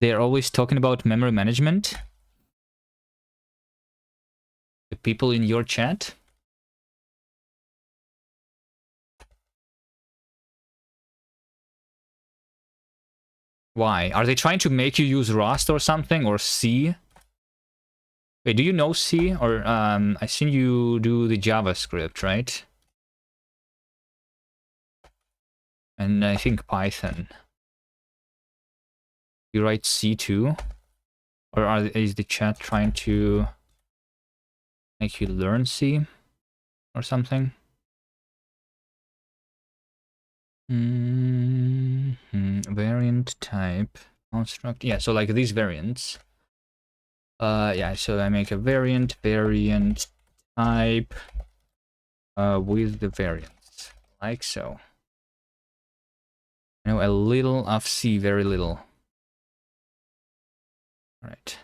They're always talking about memory management. The people in your chat. Why? Are they trying to make you use Rust or something, or C? Wait, do you know C? Or I seen you do the JavaScript, right? And I think Python. You write C too? Or is the chat trying to make you learn C or something? Variant type construct. Yeah, so like these variants. Yeah, so I make a variant type with the variants, like so. I know a little of C, very little. All right.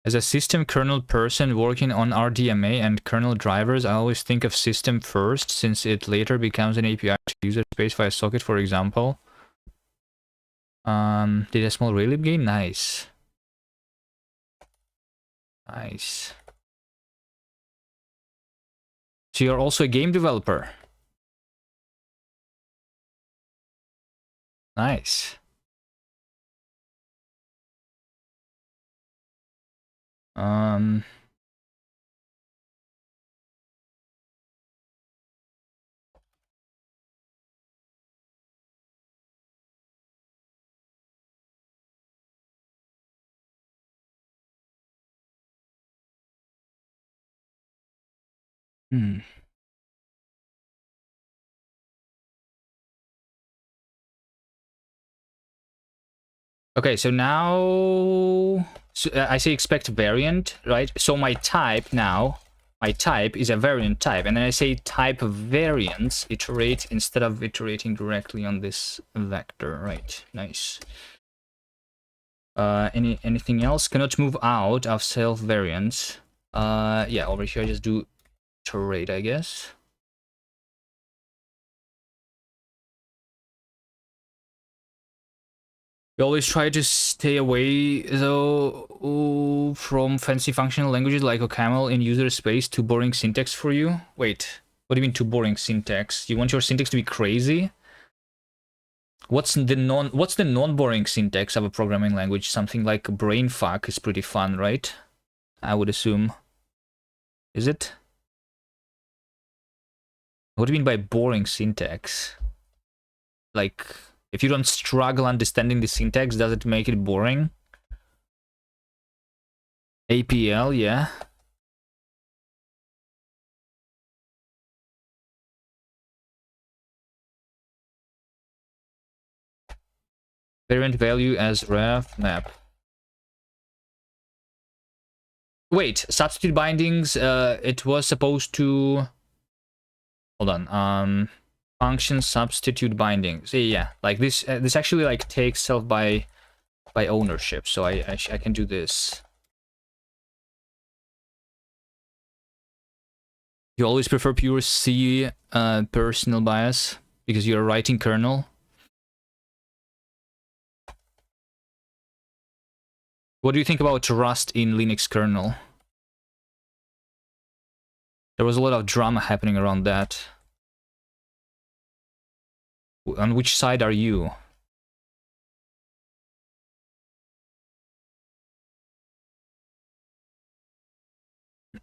As a system kernel person working on RDMA and kernel drivers, I always think of system first, since it later becomes an API to user space via socket, for example. Did a small relib gain? Nice. Nice. So you're also a game developer. Nice. Okay, so now I say expect variant, right? So my type now, my type is a variant type, and then I say type variants iterate instead of iterating directly on this vector, right? Nice. Anything else? Cannot move out of self variants. Yeah, over here I just do iterate, I guess. We always try to stay away though go from fancy functional languages like OCaml in user space to boring syntax for you? Wait, what do you mean to boring syntax? You want your syntax to be crazy? What's the non-boring syntax of a programming language? Something like brainfuck is pretty fun, right? I would assume. Is it? What do you mean by boring syntax? Like, if you don't struggle understanding the syntax, does it make it boring? APL, yeah. Parent value as ref map. Wait, substitute bindings, it was supposed to... Hold on, function substitute bindings. Yeah, like this this actually like takes self by ownership, so I can do this. You always prefer pure C personal bias because you're writing kernel. What do you think about Rust in Linux kernel? There was a lot of drama happening around that. On which side are you?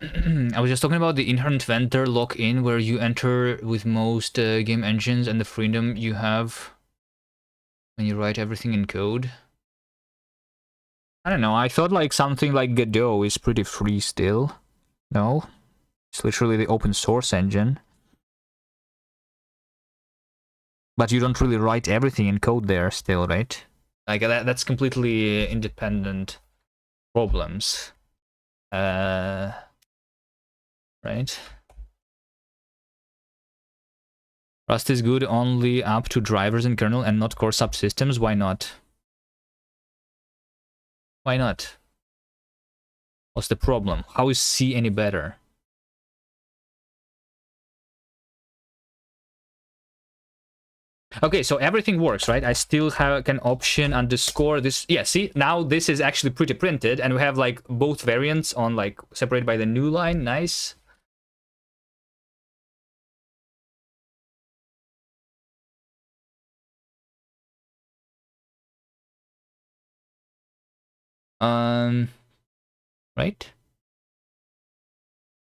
I was just talking about the inherent vendor lock-in where you enter with most game engines and the freedom you have when you write everything in code. I don't know, I thought like something like Godot is pretty free still. No? It's literally the open source engine. But you don't really write everything in code there still, right? Like that's completely independent problems. Right? Rust is good only up to drivers in kernel and not core subsystems. Why not? Why not? What's the problem? How is C any better? Okay, so everything works, right? I still can option underscore this. Yeah, see, now this is actually pretty printed, and we have like both variants on like separated by the new line. Nice. Right?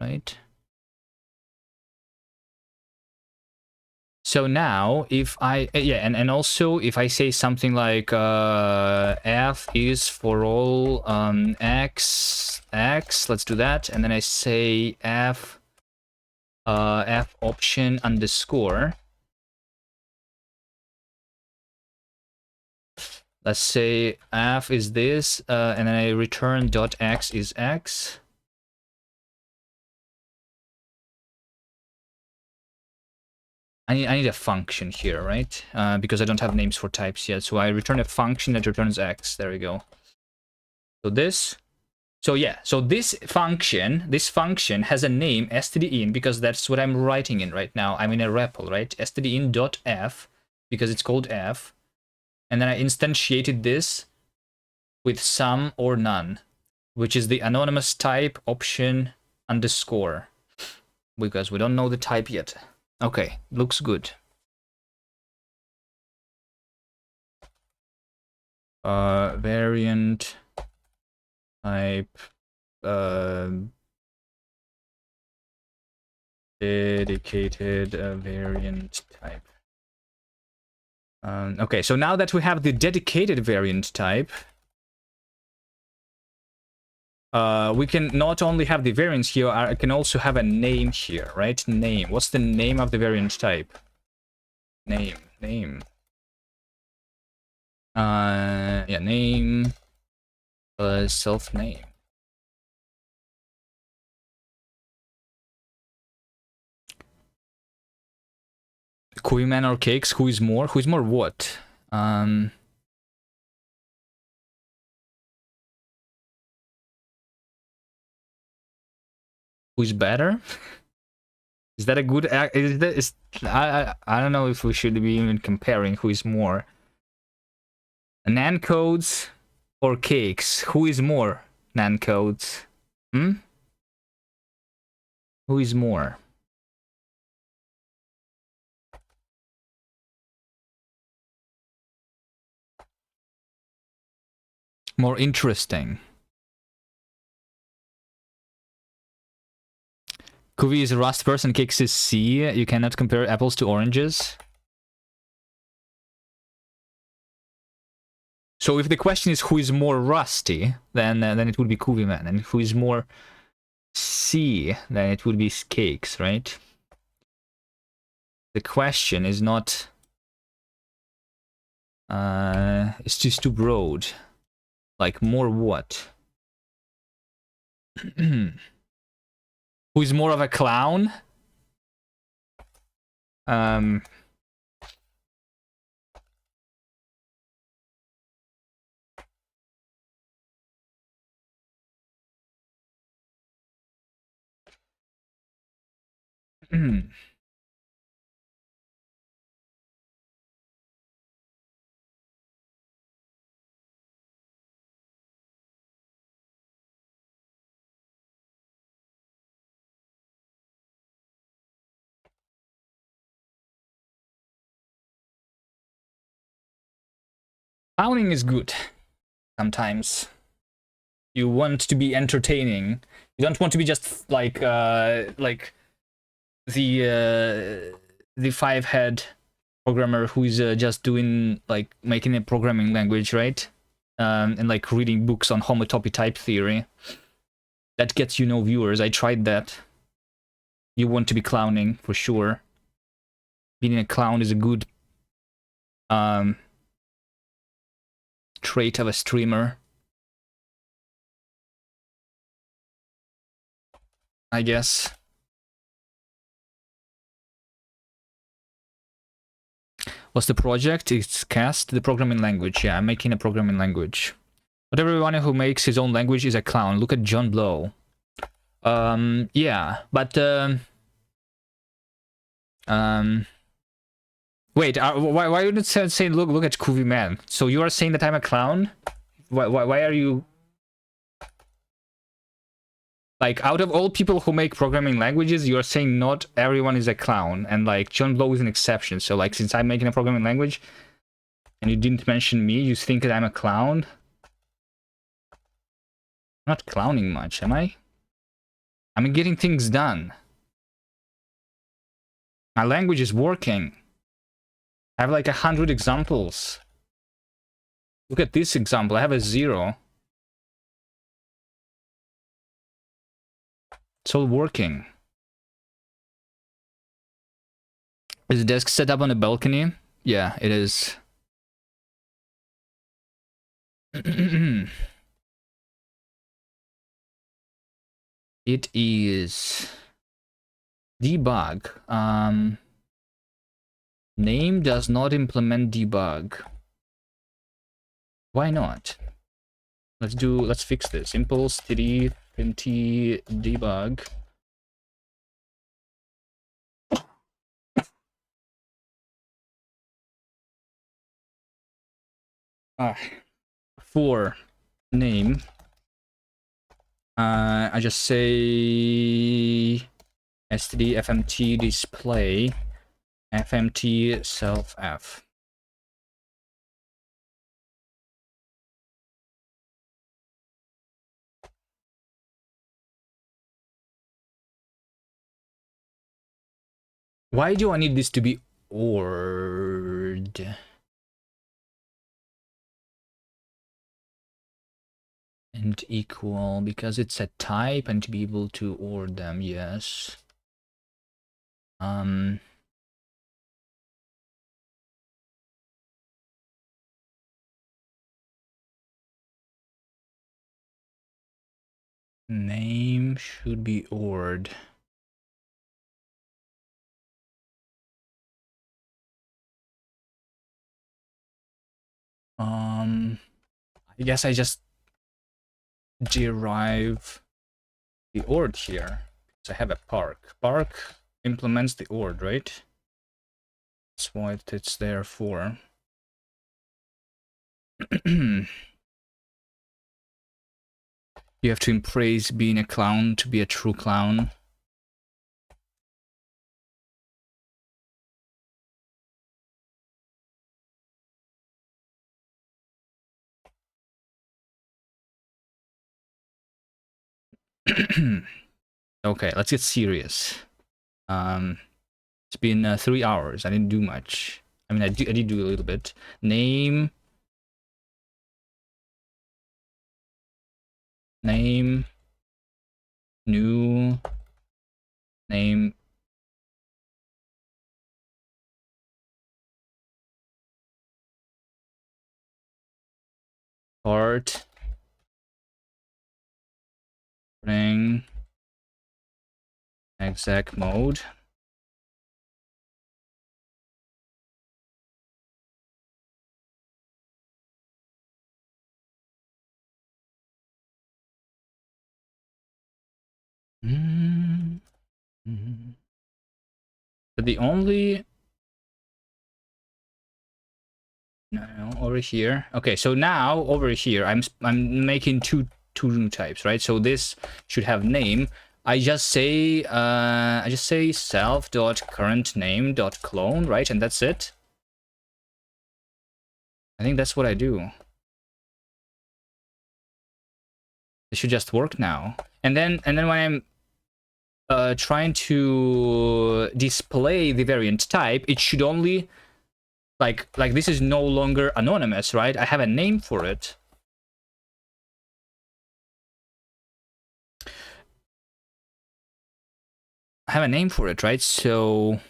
Right. So now if I, yeah, and also if I say something like f is for all x, let's do that. And then I say f option underscore. Let's say f is this, and then I return dot x is x. I need a function here, right? Because I don't have names for types yet. So I return a function that returns x. There we go. So this. So yeah, so this function has a name, stdin, because that's what I'm writing in right now. I'm in a REPL, right? stdin.f, because it's called f. And then I instantiated this with some or none, which is the anonymous type option underscore, because we don't know the type yet. Okay, looks good. Variant type, dedicated variant type. Okay, so now that we have the dedicated variant type, we can not only have the variants here, I can also have a name here, right? Name. What's the name of the variant type? Name. Yeah, name. Self-name. Koiman or cakes? Who is more? Who is more what? Who's better? Is that a good? I don't know if we should be even comparing who is more. Nan codes or cakes? Who is more? nan codes. Hmm? Who is more? More interesting. Kuvi is a Rust person, Kix is C. You cannot compare apples to oranges. So if the question is who is more rusty, then it would be Kuvi Man, and who is more C, then it would be Cakes, right? The question is not it's just too broad. Like more what? Who is more of a clown? Clowning is good. Sometimes you want to be entertaining. You don't want to be just like the five-head programmer who's just doing like making a programming language, right? And like reading books on homotopy type theory. That gets you no viewers. I tried that. You want to be clowning for sure. Being a clown is a good trait of a streamer, I guess. What's the project? It's Cast, the programming language. Yeah, I'm making a programming language. But everyone who makes his own language is a clown. Look at John Blow. Yeah, but wait, why you not say look at Kuvi Man? So you are saying that I'm a clown? Why are you like, out of all people who make programming languages, you're saying not everyone is a clown, and like John Blow is an exception. So like, since I'm making a programming language and you didn't mention me, you think that I'm a clown? I'm not clowning much, am I? I'm getting things done. My language is working. I have like 100 examples. Look at this example. I have a 0. It's all working. Is the desk set up on a balcony? Yeah, it is. It is debug. Name does not implement debug. Why not? Let's fix this. Impulse td nt debug. For name, I just say std fmt display fmt self f. Why do I need this to be ORed? And equal, because it's a type, and to be able to OR them, yes. Name should be ORed. I guess I just derive the ORed here. So I have a park. Park implements the ORed, right? That's what it's there for. You have to embrace being a clown to be a true clown. Okay, let's get serious. It's been 3 hours. I didn't do much. I mean, I did do a little bit. Name, new, name, part, ring, exec mode. But the only no over here. Okay, so now over here I'm making two new types, right? So this should have name. I just say self dot current name dot clone, right? And that's it. I think that's what I do. It should just work now. And then when I'm trying to display the variant type, it should only like this is no longer anonymous, right? I have a name for it. I have a name for it, right? So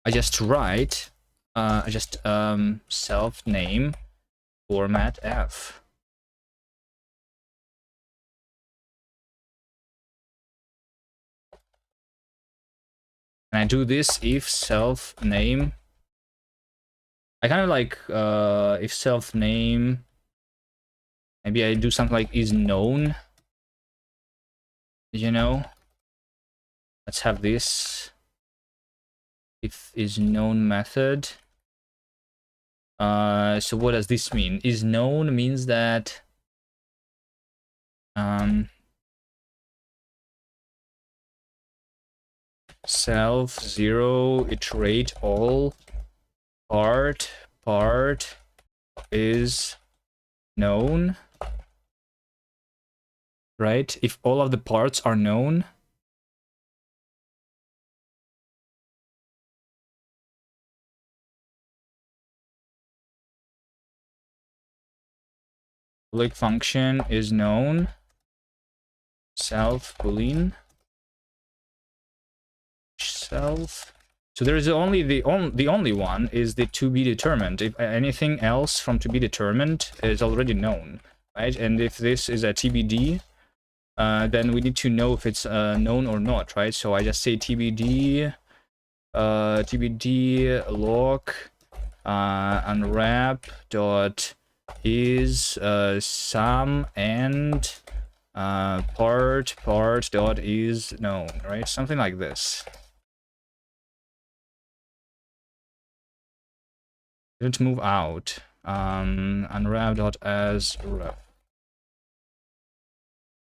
I just write self name format f. And I do this if self name. I kind of like if self name. Maybe I do something like is known. You know. Let's have this. If is known method. So what does this mean? Is known means that self 0 iterate all part is known, right? If all of the parts are known, public function is known, self boolean self. So there is only the only one is the to be determined. If anything else from to be determined is already known, right? And if this is a TBD, then we need to know if it's known or not, right? So I just say TBD, TBD log unwrap dot is sum and part dot is known, right? Something like this. Didn't move out. Unwrap dot as ref.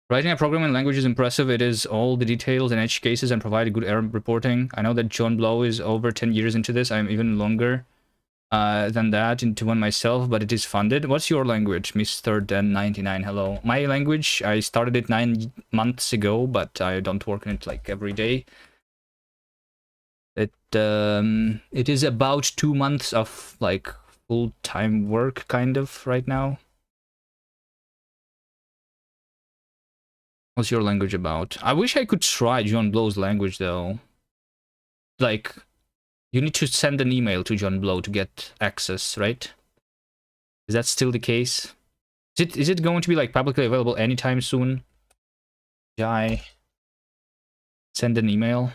Writing a programming language is impressive. It is all the details and edge cases and provide good error reporting. I know that John Blow is over 10 years into this. I'm even longer than that into one myself, but it is funded. What's your language, Mr. Den99? Hello. My language, I started it 9 months ago, but I don't work in it like every day. It is about 2 months of like full-time work kind of right now. What's your language about? I wish I could try John Blow's language though. Like, you need to send an email to John Blow to get access, right? Is that still the case? Is it going to be like publicly available anytime soon? Jai, send an email.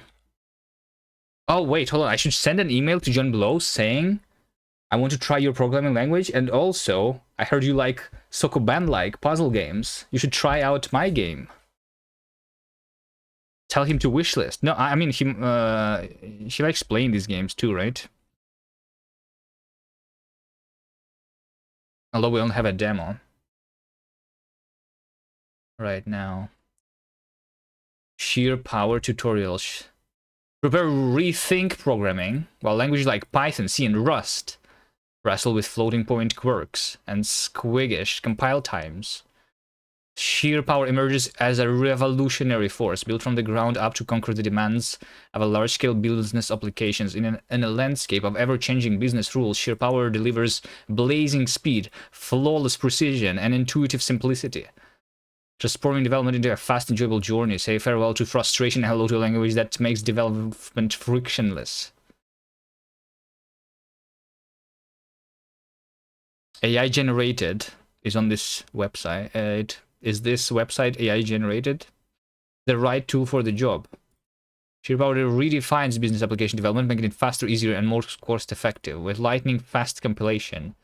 Oh wait, hold on. I should send an email to John Blow saying I want to try your programming language, and also I heard you like Sokoban-like puzzle games. You should try out my game. Tell him to wishlist. No, I mean he likes playing these games too, right? Although we don't have a demo. right now. Sheer power tutorials. Prepare rethink programming, while languages like Python, C, and Rust wrestle with floating point quirks and squiggish compile times. Sheer power emerges as a revolutionary force built from the ground up to conquer the demands of a large-scale business applications. In a landscape of ever-changing business rules, sheer power delivers blazing speed, flawless precision, and intuitive simplicity, transforming development into a fast, enjoyable journey. Say farewell to frustration and hello to a language that makes development frictionless. AI generated is on this website. Is this website AI generated? The right tool for the job. Sheer power redefines business application development, making it faster, easier, and more cost-effective. With lightning fast compilation,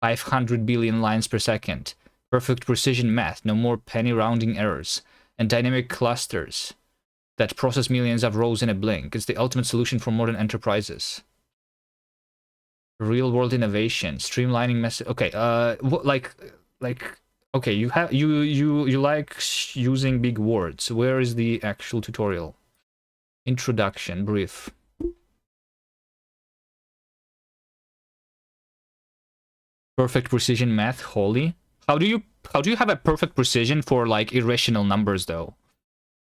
500 billion lines per second, perfect precision math, no more penny rounding errors, and dynamic clusters that process millions of rows in a blink. It's the ultimate solution for modern enterprises. Real-world innovation, streamlining message. Okay, okay, you have you like using big words. Where is the actual tutorial? Introduction, brief. Perfect precision math, holy. How do you have a perfect precision for like irrational numbers though?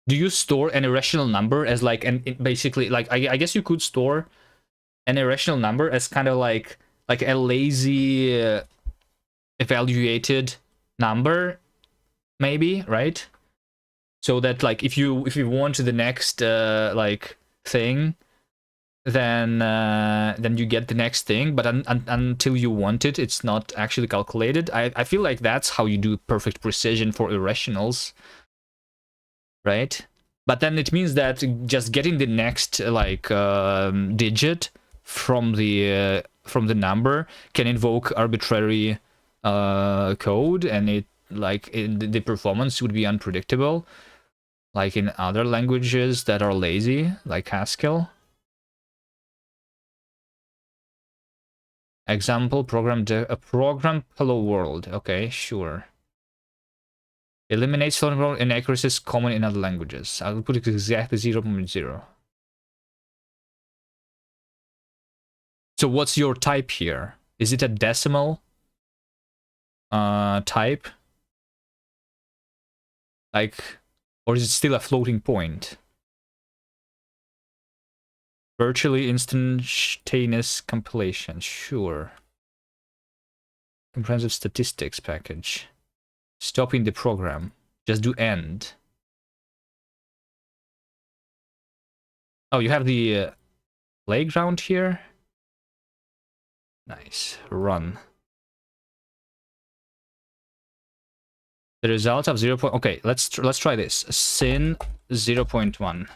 Do you store an irrational number as like basically like I guess you could store an irrational number as kind of like a lazy evaluated number, maybe, right? So that like if you want the next like thing, then you get the next thing, but until you want it, it's not actually calculated. I feel like that's how you do perfect precision for irrationals, right? But then it means that just getting the next like digit from the number can invoke arbitrary code, and the performance would be unpredictable, like in other languages that are lazy, like Haskell. Example, program hello world. Okay, sure. Eliminates floating inaccuracies common in other languages. I'll put it exactly 0.0. So what's your type here? Is it a decimal type? Like, or is it still a floating point? Virtually instantaneous compilation, sure. Comprehensive statistics package. Stopping the program. Just do end. Oh, you have the playground here. Nice. Run. The result of 0. Okay, let's try this. Sin 0.1.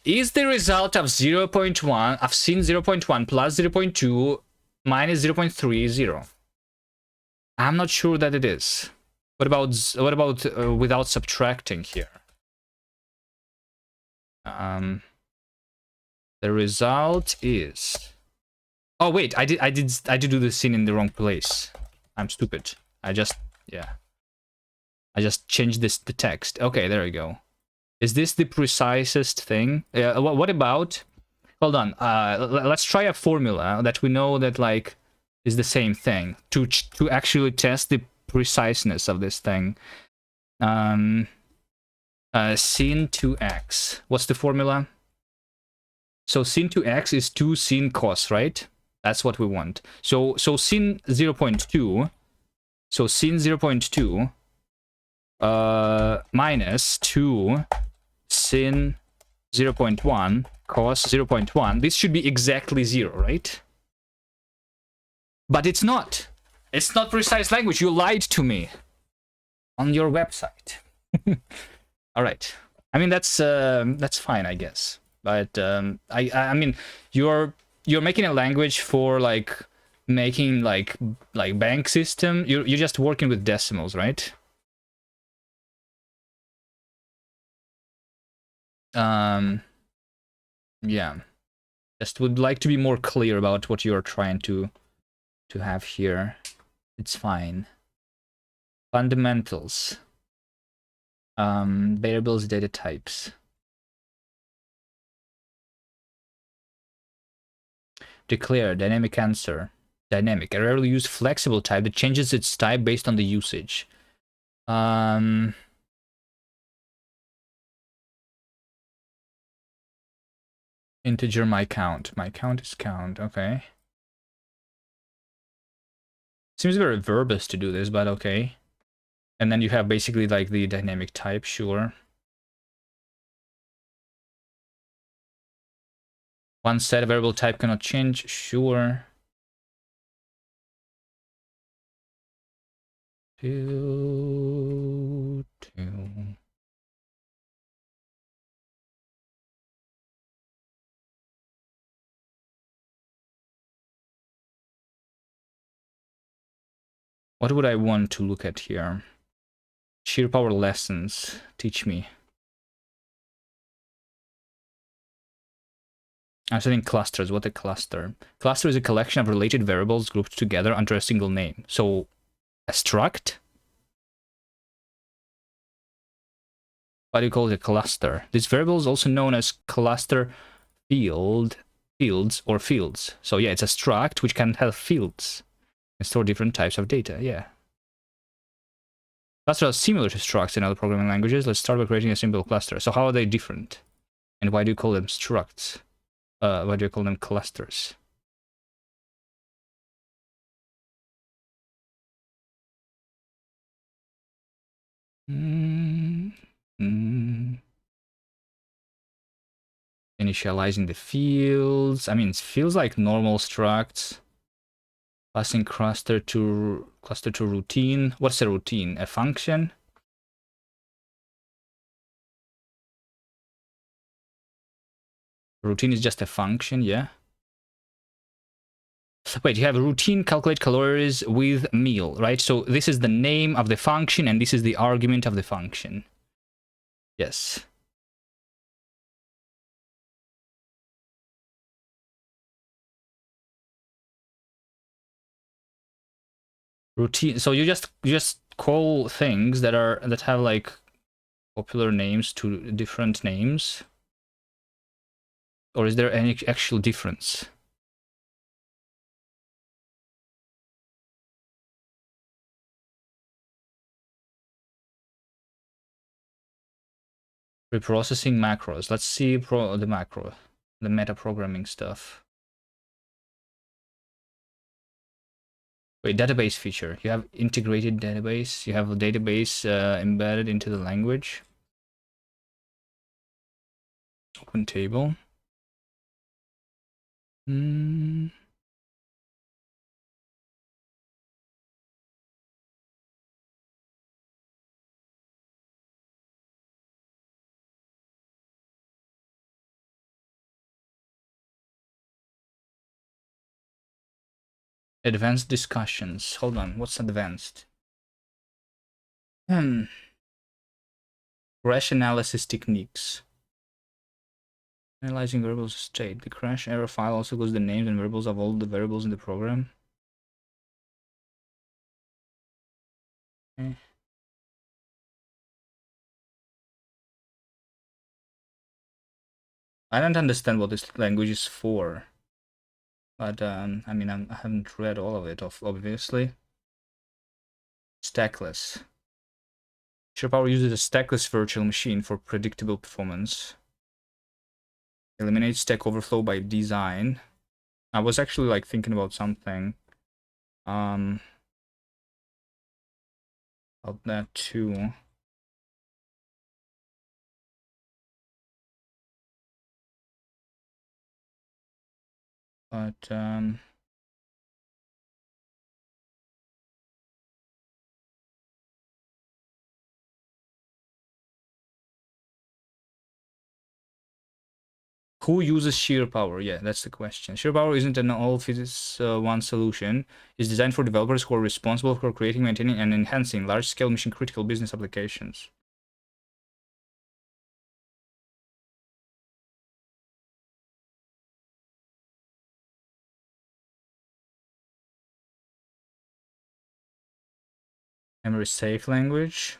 Is the result of 0.1 of sin 0.1 plus 0.2 minus 0.30? I'm not sure that it is. What about without subtracting here? The result is. Oh wait, I did do the sin in the wrong place. I'm stupid. I just changed the text. Okay, there we go. Is this the precisest thing? What about? Hold on. Let's try a formula that we know that like is the same thing to actually test the preciseness of this thing. Sin 2x. What's the formula? So sin 2x is 2 sin cos, right? That's what we want. So sin 0.2. So sin 0.2 minus 2 sin 0.1 cos 0.1. This should be exactly 0, right? But it's not. It's not precise language. You lied to me on your website. All right. I mean that's fine, I guess. But I mean you're making a language for like making like bank system. You're just working with decimals, right? Yeah. Just would like to be more clear about what you're trying to have here. It's fine. Fundamentals. Variables, data types. Declare dynamic answer. Dynamic. I rarely use flexible type that changes its type based on the usage. Integer my count. My count is count. Okay. Seems very verbose to do this, but okay. And then you have basically like the dynamic type, sure. One set variable type cannot change, sure. Two. What would I want to look at here? Sheer power lessons. Teach me. I'm studying clusters. What a cluster? Cluster is a collection of related variables grouped together under a single name. So, a struct? Why do you call it a cluster? This variable is also known as cluster fields. So yeah, it's a struct which can have fields and store different types of data. Yeah. Clusters are similar to structs in other programming languages. Let's start by creating a simple cluster. So how are they different? And why do you call them structs? Why do you call them clusters? Initializing the fields. I mean, it feels like normal structs. Passing cluster to routine. What's a routine? A function? Routine is just a function, yeah. Wait, you have routine calculate calories with meal, right? So this is the name of the function and this is the argument of the function. Yes. Routine. So you just call things that have like popular names to different names. Or is there any actual difference? Reprocessing macros. Let's see the macro, the meta programming stuff. Wait, database feature. You have integrated database. You have a database embedded into the language. Open table. Advanced discussions. Hold on, what's advanced? Crash analysis techniques. Analyzing variables state. The crash error file also goes the names and variables of all the variables in the program. Okay. I don't understand what this language is for. But, I mean, I haven't read all of it, obviously. Stackless. SurePower uses a stackless virtual machine for predictable performance. Eliminate Stack Overflow by design. I was actually like thinking about something. About that too. But who uses SurePower? Yeah, that's the question. SurePower isn't an all-physics one solution. It's designed for developers who are responsible for creating, maintaining, and enhancing large-scale mission-critical business applications. Memory safe language.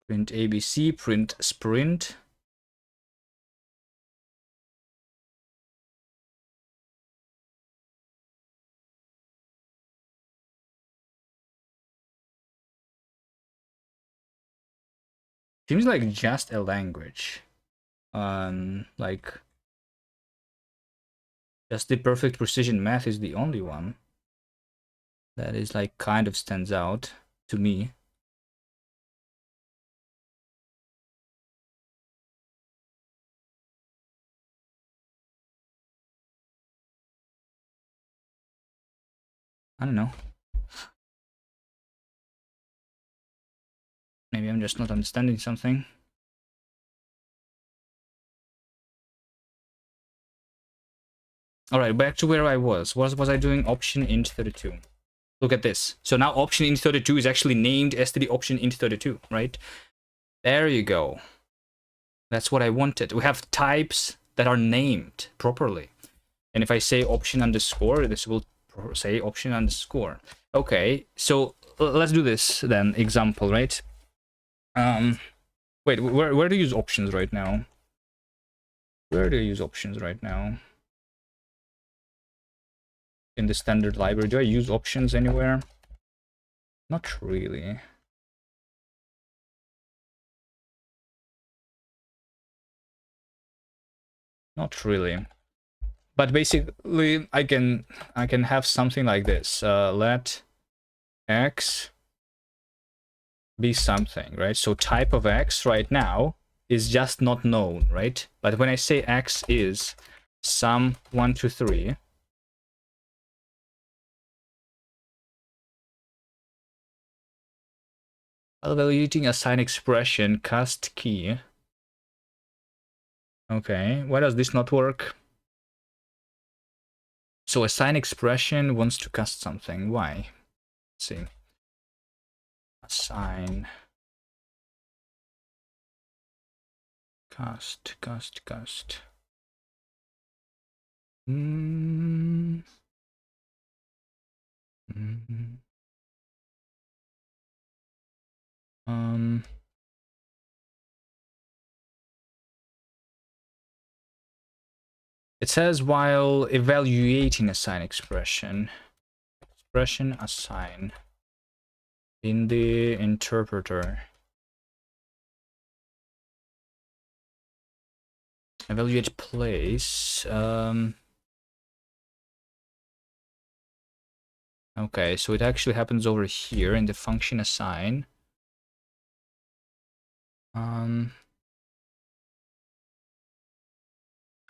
Print ABC, print sprint. Seems like just a language. Like just the perfect precision math is the only one that is like kind of stands out to me. I don't know. Maybe I'm just not understanding something. All right, back to where I was. What was I doing? Option int 32. Look at this. So now option int 32 is actually named std option int 32, right? There you go. That's what I wanted. We have types that are named properly. And if I say option underscore, this will say option underscore. Okay, so let's do this then. Example, right? Wait, where do you use options right now? Where do you use options right now? In the standard library, do I use options anywhere? Not really. Not really. But basically, I can have something like this. Let x be something, right? So type of x right now is just not known, right? But when I say x is sum 1 to 3, evaluating assign expression cast key. Okay, why does this not work? So assign expression wants to cast something. Why? Let's see. Assign cast. It says while evaluating assign expression assign in the interpreter. Evaluate place. Okay, so it actually happens over here in the function assign. I'm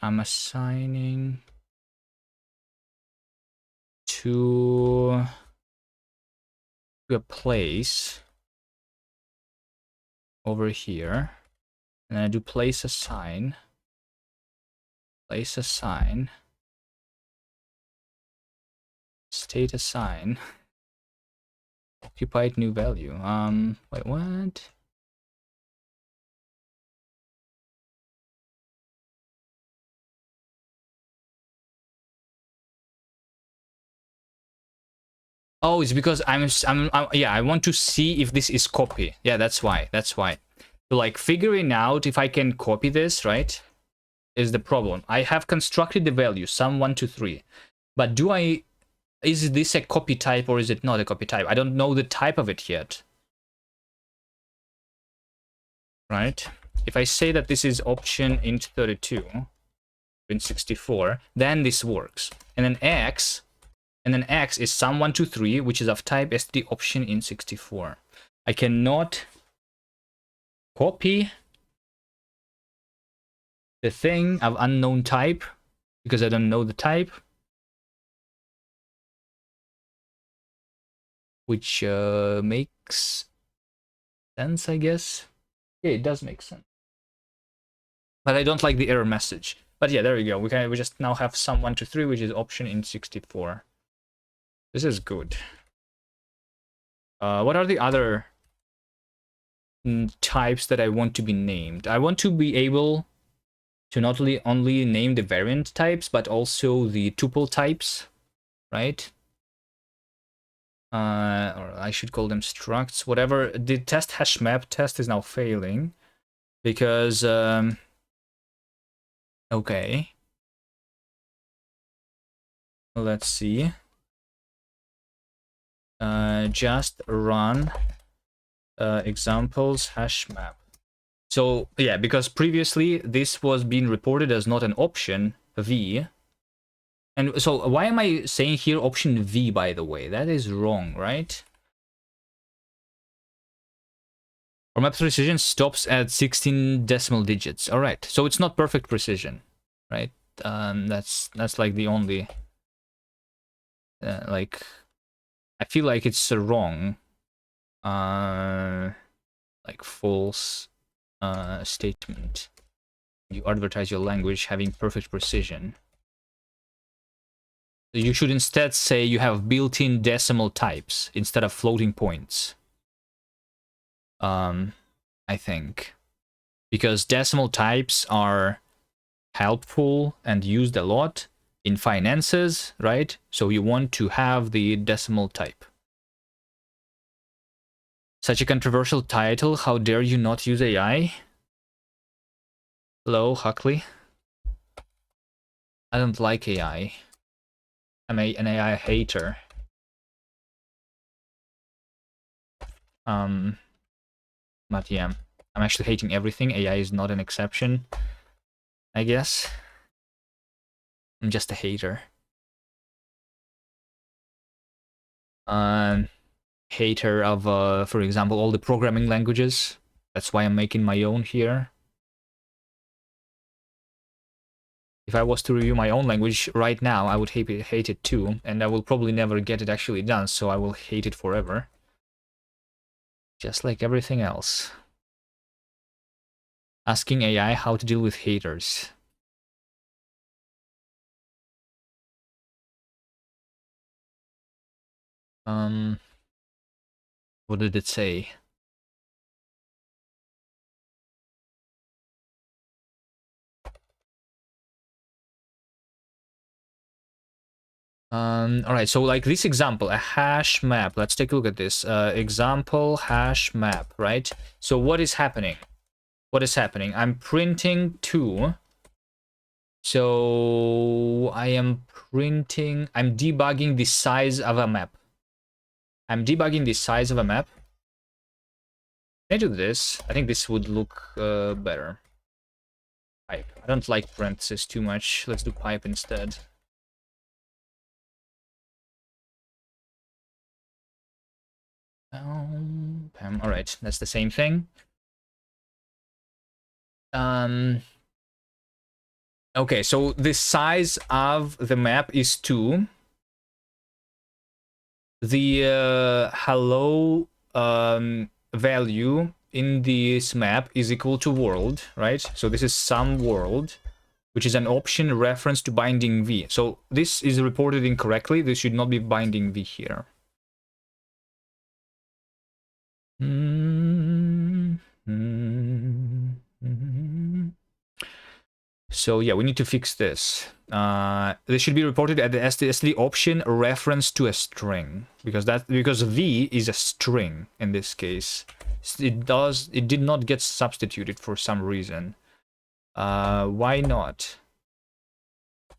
assigning to a place over here, and then I do place assign, state assign, occupied new value. Wait, what? Oh, it's because yeah, I want to see if this is copy. Yeah, that's why. So like figuring out if I can copy this, right, is the problem. I have constructed the value sum 1 to 3, but is this a copy type or is it not a copy type? I don't know the type of it yet, right? If I say that this is option int 32 int 64, then this works. And then x is sum 1 to 3, which is of type std option int 64. I cannot copy the thing of unknown type because I don't know the type, which makes sense, I guess. Yeah, it does make sense. But I don't like the error message. But yeah, there we go. We just now have sum 1 to 3, which is option int 64. This is good. What are the other types that I want to be named? I want to be able to not only name the variant types, but also the tuple types, right? Or I should call them structs, whatever. The test hash map test is now failing because, okay. Let's see. Just run examples hash map. So yeah, because previously this was being reported as not an option v. And so why am I saying here option v, by the way? That is wrong, right? Our map precision stops at 16 decimal digits. All right, so it's not perfect precision, right? That's like the only like I feel like it's wrong, like false statement. You advertise your language having perfect precision. You should instead say you have built-in decimal types instead of floating points. I think. Because decimal types are helpful and used a lot in finances, right? So you want to have the decimal type. Such a controversial title, how dare you not use AI? Hello, Huckley. I don't like AI. I'm an AI hater. But yeah, I'm actually hating everything. AI is not an exception, I guess. I'm just a hater. Hater of, for example, all the programming languages. That's why I'm making my own here. If I was to review my own language right now, I would hate it too, and I will probably never get it actually done, so I will hate it forever. Just like everything else. Asking AI how to deal with haters. What did it say? All right, so like this example, a hash map. Let's take a look at this. Example hash map, right? So what is happening? What is happening? I'm printing 2. So I am debugging the size of a map. I'm debugging the size of a map. Can I do this? I think this would look better. Pipe. I don't like parentheses too much. Let's do pipe instead. All right, that's the same thing. Okay, so the size of the map is 2. The hello value in this map is equal to world, right? So this is some world, which is an option reference to binding v. So this is reported incorrectly. This should not be binding v here. So yeah, we need to fix this. This should be reported at the STD option reference to a string, because v is a string in this case. It did not get substituted for some reason. Why not?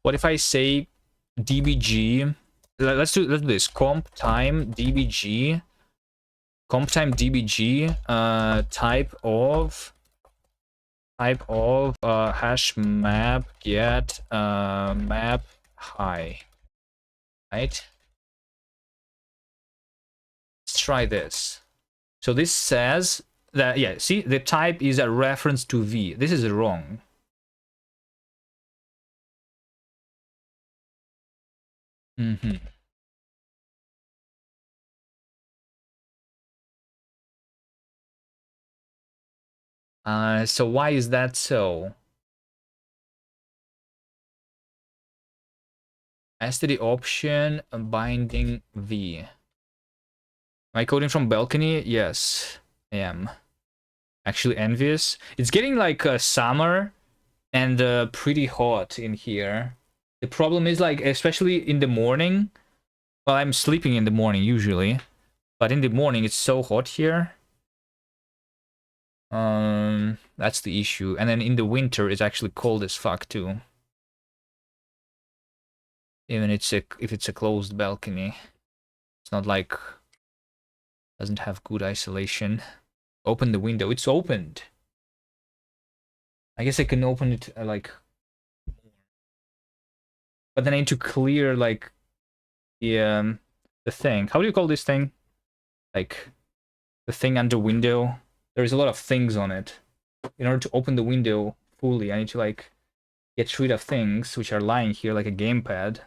What if I say dbg? Let's do this. Comp time dbg type of hash map get map high, right? Let's try this. So this says that, yeah, see, the type is a reference to v. This is wrong. So why is that so? STD option binding v. Am I coding from balcony? Yes, I am. Actually envious. It's getting like summer and pretty hot in here. The problem is like, especially in the morning. Well, I'm sleeping in the morning usually, but in the morning it's so hot here. That's the issue. And then in the winter it's actually cold as fuck too. Even if it's a closed balcony. It's not like doesn't have good isolation. Open the window. It's opened. I guess I can open it like, but then I need to clear like the thing. How do you call this thing? Like the thing under window. There's a lot of things on it. In order to open the window fully, I need to like get rid of things which are lying here, like a gamepad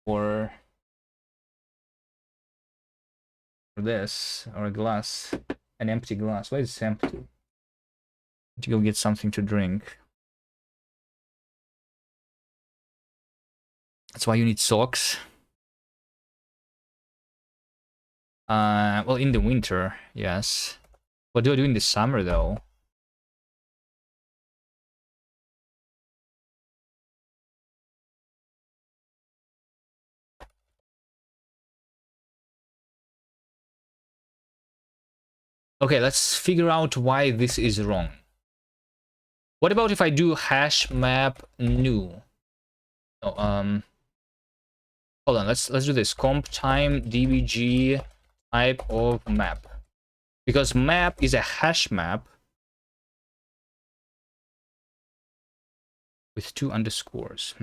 or this, or a glass, an empty glass. Why is it empty? Need to go get something to drink. That's why you need socks. Well, in the winter, yes. What do I do in the summer, though? Okay, let's figure out why this is wrong. What about if I do hash map new? Oh, hold on, let's do this. Comp time dbg type of map. Because map is a hash map with 2 underscores.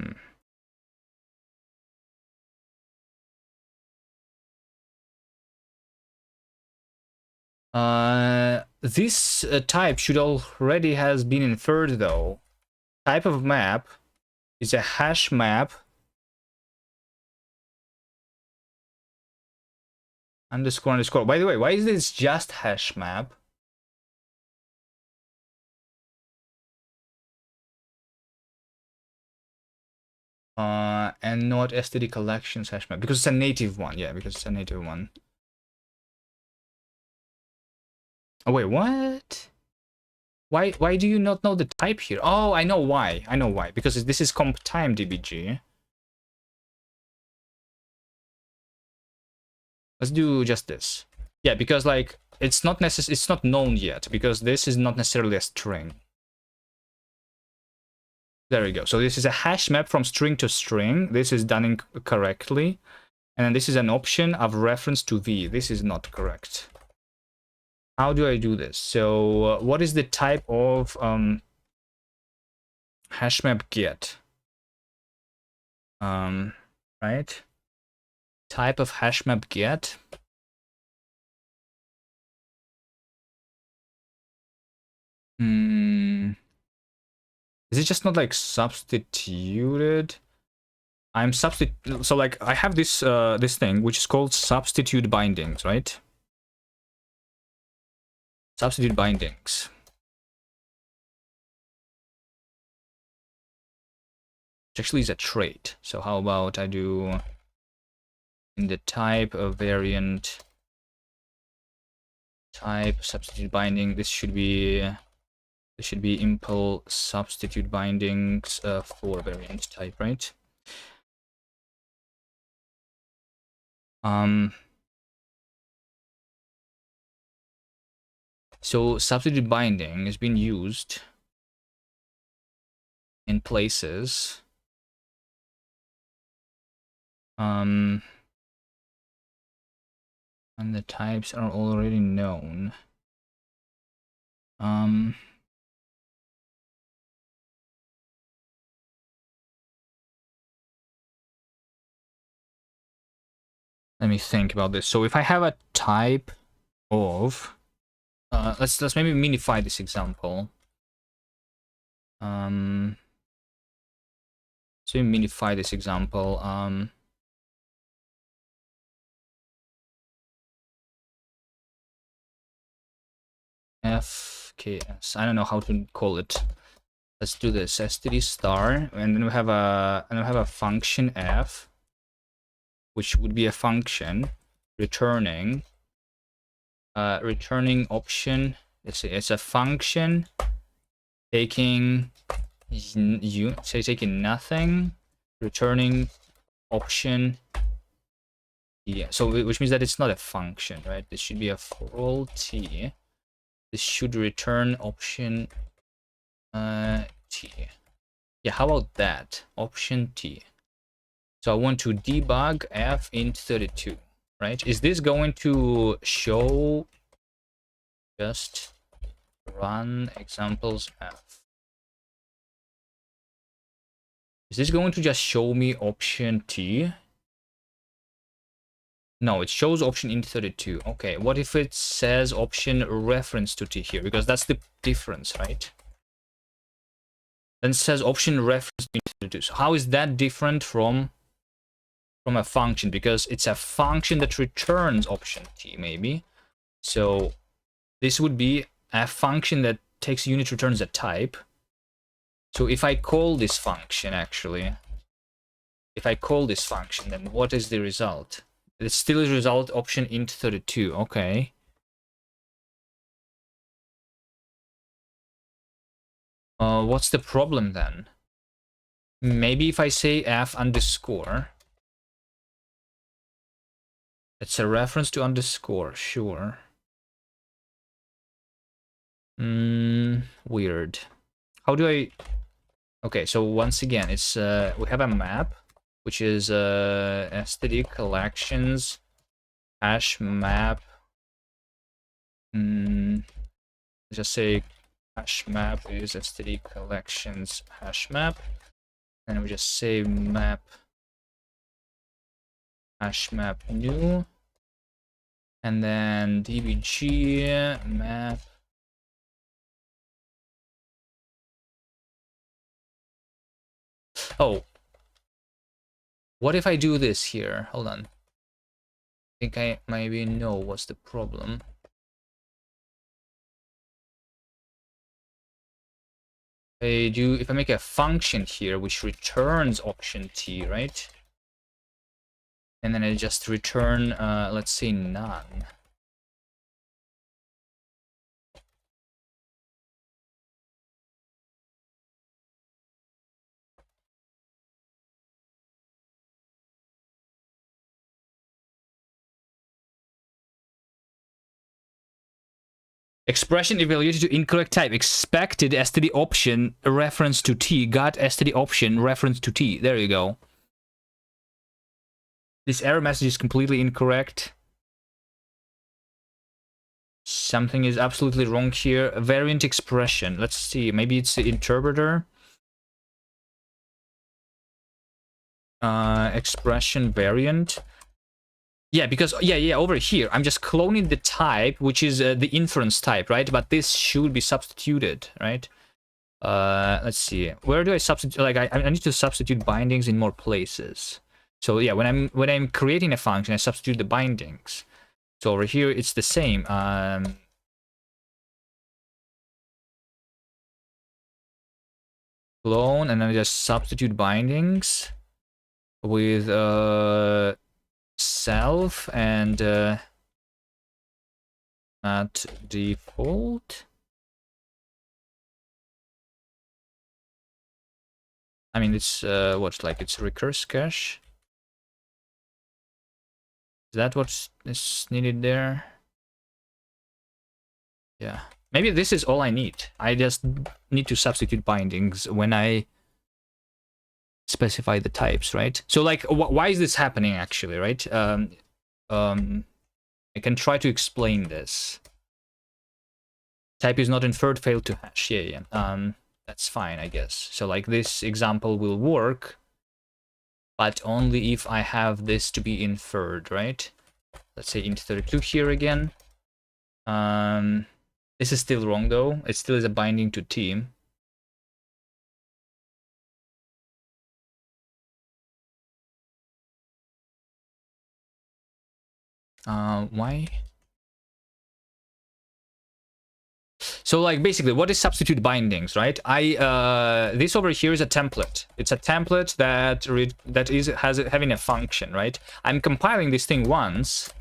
This type should already has been inferred though. Type of map is a hash map underscore underscore. By the way, why is this just hash map? And not STD collections hash map because it's a native one. Yeah, because it's a native one. Oh wait, what? Why do you not know the type here? Oh, I know why. I know why. Because this is comp time dbg. Let's do just this. Yeah, because like it's not known yet because this is not necessarily a string. There we go. So this is a hash map from string to string. This is done correctly. And then this is an option of reference to v. This is not correct. How do I do this? So what is the type of hash map get? Right? Type of hash map get. Is it just not like substituted? So like I have this this thing which is called substitute bindings, right? Substitute bindings. Which actually is a trait. So how about I do in the type of variant type substitute binding. This should be impl substitute bindings for variant type, right? So substitute binding has been used in places and the types are already known. Let me think about this. So if I have a type of let's maybe minify this example. So minify this example. FKS. I don't know how to call it. Let's do this. std star, and then we have a function f, which would be a function returning option. Let's see, it's a function taking taking nothing, returning option. Yeah, so which means that it's not a function, right? This should be a for all t. This should return option t. Yeah, how about that? Option t. So I want to debug f int32, right? Is this going to show just run examples f? Is this going to just show me option t? No, it shows option int32. Okay, what if it says option reference to t here? Because that's the difference, right? Then it says option reference to int32. So how is that different from a function? Because it's a function that returns option t, maybe. So this would be a function that takes unit returns a type. So if I call this function, actually, if I call this function, then what is the result? It's still a result option int32. Okay. What's the problem then? Maybe if I say f underscore, it's a reference to underscore, sure. Weird. How do I... Okay, so once again, it's we have a map, which is std collections hash map. Let's just say hash map is std collections hash map, and we just say map hash map new, and then dbg map. Oh, what if I do this here? Hold on. I think I maybe know what's the problem. If I make a function here which returns option t, right? And then I just return, let's say none. Expression evaluated to incorrect type. Expected std option reference to t. Got std option reference to t. There you go. This error message is completely incorrect. Something is absolutely wrong here. Variant expression. Let's see. Maybe it's the interpreter. Expression variant. Yeah, because yeah, over here I'm just cloning the type, which is the inference type, right? But this should be substituted, right? Let's see. Where do I substitute? Like I need to substitute bindings in more places. So yeah, when I'm creating a function, I substitute the bindings. So over here it's the same. Clone, and then I just substitute bindings with self and at default. I mean, it's what's like it's recurse cache. Is that what is needed there? Yeah, maybe this is all I need. I just need to substitute bindings when I specify the types, right? So like, why is this happening actually, right? I can try to explain this. Type is not inferred, failed to hash. Yeah. That's fine, I guess. So like this example will work, but only if I have this to be inferred, right? Let's say int32 here again. This is still wrong though. It still is a binding to t. Why? So like basically what is substitute bindings, right? This over here is a template. It's a template that having a function, right? I'm compiling this thing once,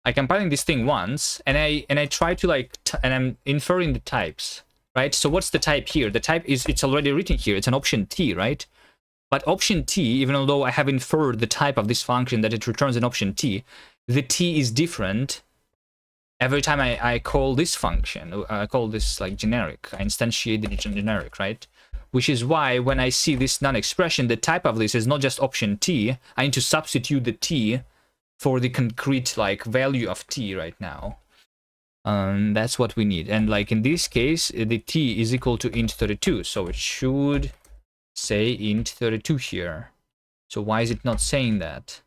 I'm compiling this thing once, and I try to like, and I'm inferring the types, right? So what's the type here? The type is, it's already written here. It's an option T, right? But option T, even though I have inferred the type of this function that it returns an option T, the T is different every time I call this function. I call this like generic. I instantiate the generic, right? Which is why when I see this non-expression, the type of this is not just option T. I need to substitute the T for the concrete like value of T right now. That's what we need. And like in this case, the T is equal to int 32. So it should say int 32 here. So why is it not saying that?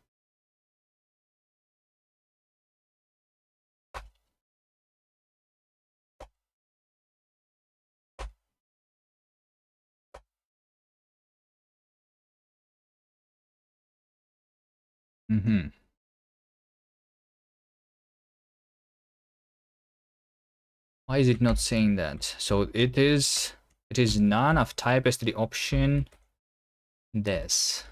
Why is it not saying that? So it is none of type std option this.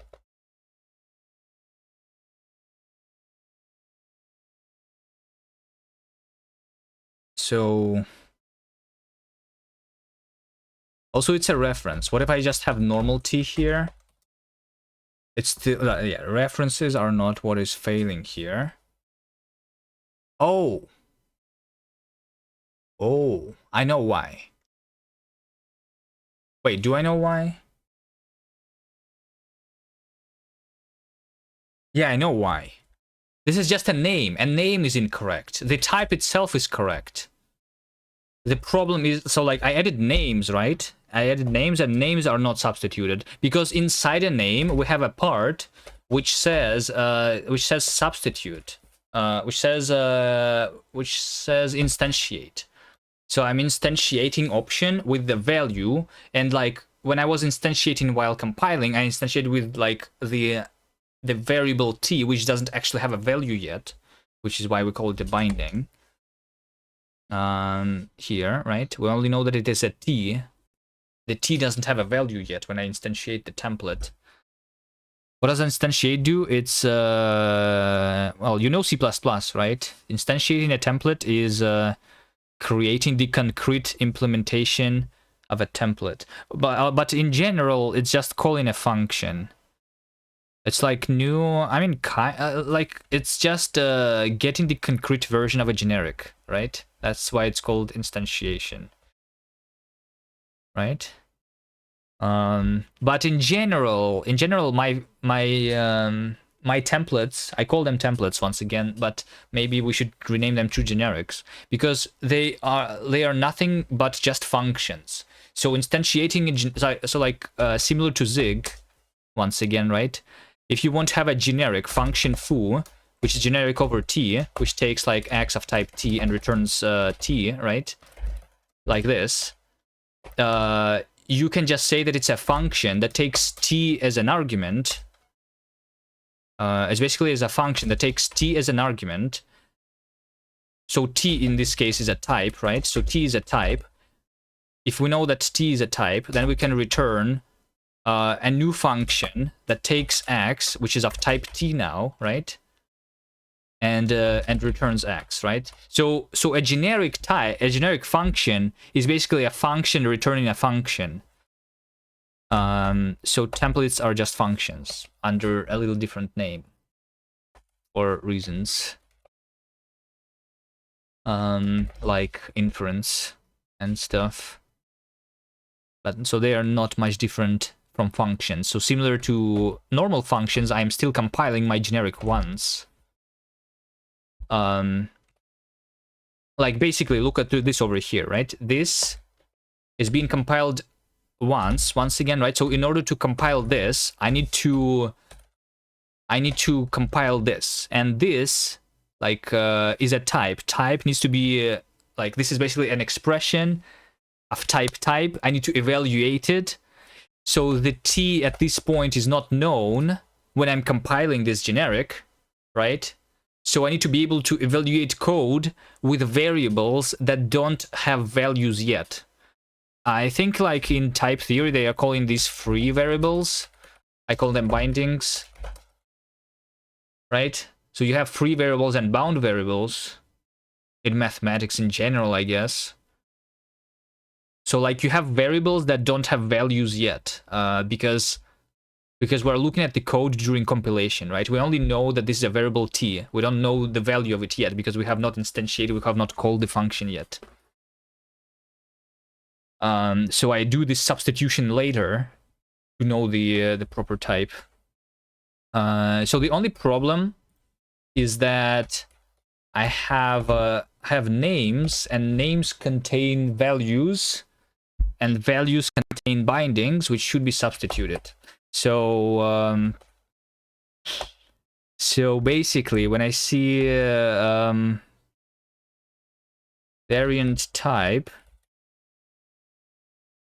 So also it's a reference. What if I just have normal T here? It's still, yeah, references are not what is failing here. Oh, I know why. Wait, do I know why? Yeah, I know why. This is just a name, and name is incorrect. The type itself is correct. The problem is, so like I added names, right? I added names, and names are not substituted because inside a name we have a part which says substitute, which says instantiate. So I'm instantiating option with the value, and like when I was instantiating while compiling, I instantiated with like the variable T, which doesn't actually have a value yet, which is why we call it the binding. Here, right? We only know that it is a T. The T doesn't have a value yet when I instantiate the template. What does instantiate do? It's, well, you know C++, right? Instantiating a template is creating the concrete implementation of a template. But in general, it's just calling a function. It's like new, I mean, like it's just getting the concrete version of a generic, right? That's why it's called instantiation, right? But in general, my templates, I call them templates once again, but maybe we should rename them to generics because they are nothing but just functions. So instantiating, so like similar to Zig, once again, right? If you want to have a generic function foo, which is generic over T, which takes like x of type T and returns T, right? Like this. You can just say that it's a function that takes T as an argument. It's basically as a function that takes T as an argument. So T in this case is a type, right? So T is a type. If we know that T is a type, then we can return a new function that takes x, which is of type T now, right? And returns x, right? So a generic function is basically a function returning a function. So templates are just functions under a little different name for reasons. Like inference and stuff. But so they are not much different from functions. So similar to normal functions, I'm still compiling my generic ones. Like basically look at this over here, right? This is being compiled once again, right? So in order to compile this, I need to compile this, and this like is a type. Type needs to be like, this is basically an expression of type. I need to evaluate it. So the T at this point is not known when I'm compiling this generic, right? So I need to be able to evaluate code with variables that don't have values yet. I think like in type theory, they are calling these free variables. I call them bindings, right? So you have free variables and bound variables in mathematics in general, I guess. So like you have variables that don't have values yet, because we're looking at the code during compilation, right? We only know that this is a variable t. We don't know the value of it yet because we have not instantiated, we have not called the function yet. So I do this substitution later to know the proper type. So the only problem is that I have names, and names contain values, and values contain bindings, which should be substituted. So so basically, when I see variant type,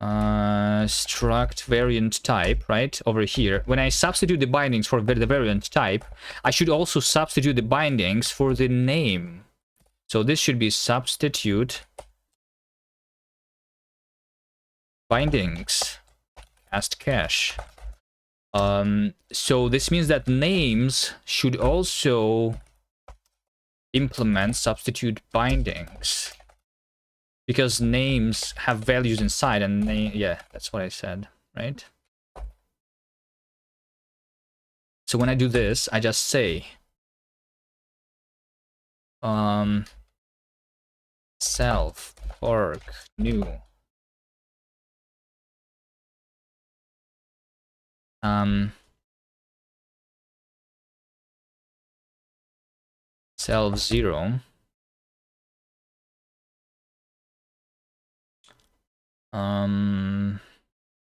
struct variant type, right over here, when I substitute the bindings for the variant type, I should also substitute the bindings for the name. So this should be substitute bindings cast cache. So this means that names should also implement substitute bindings, because names have values inside, and yeah, that's what I said, right? So when I do this, I just say self fork new self 0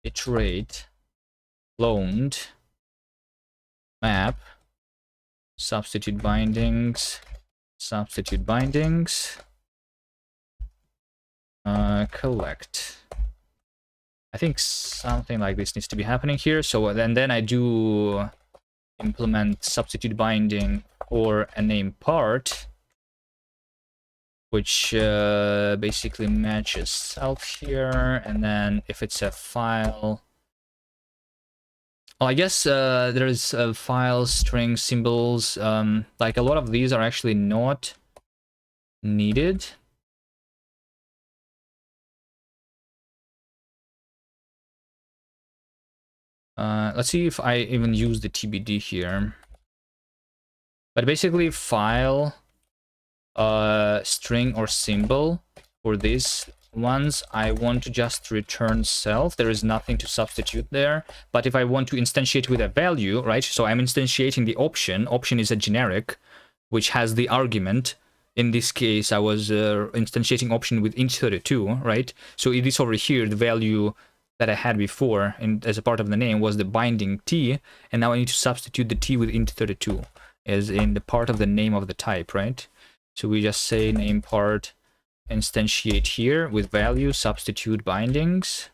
iterate cloned map substitute bindings collect. I think something like this needs to be happening here. So then I do implement substitute binding or a name part, which basically matches self here. And then if it's a file, well, I guess there is file string symbols. Like a lot of these are actually not needed. Let's see if I even use the TBD here. But basically, file, string or symbol, for these ones, I want to just return self. There is nothing to substitute there. But if I want to instantiate with a value, right? So I'm instantiating the option. Option is a generic, which has the argument. In this case, I was instantiating option with int32, right? So it is over here, the value that I had before as a part of the name was the binding t, and now I need to substitute the t with int32 as in the part of the name of the type, right? So we just say name part instantiate here with value, substitute bindings,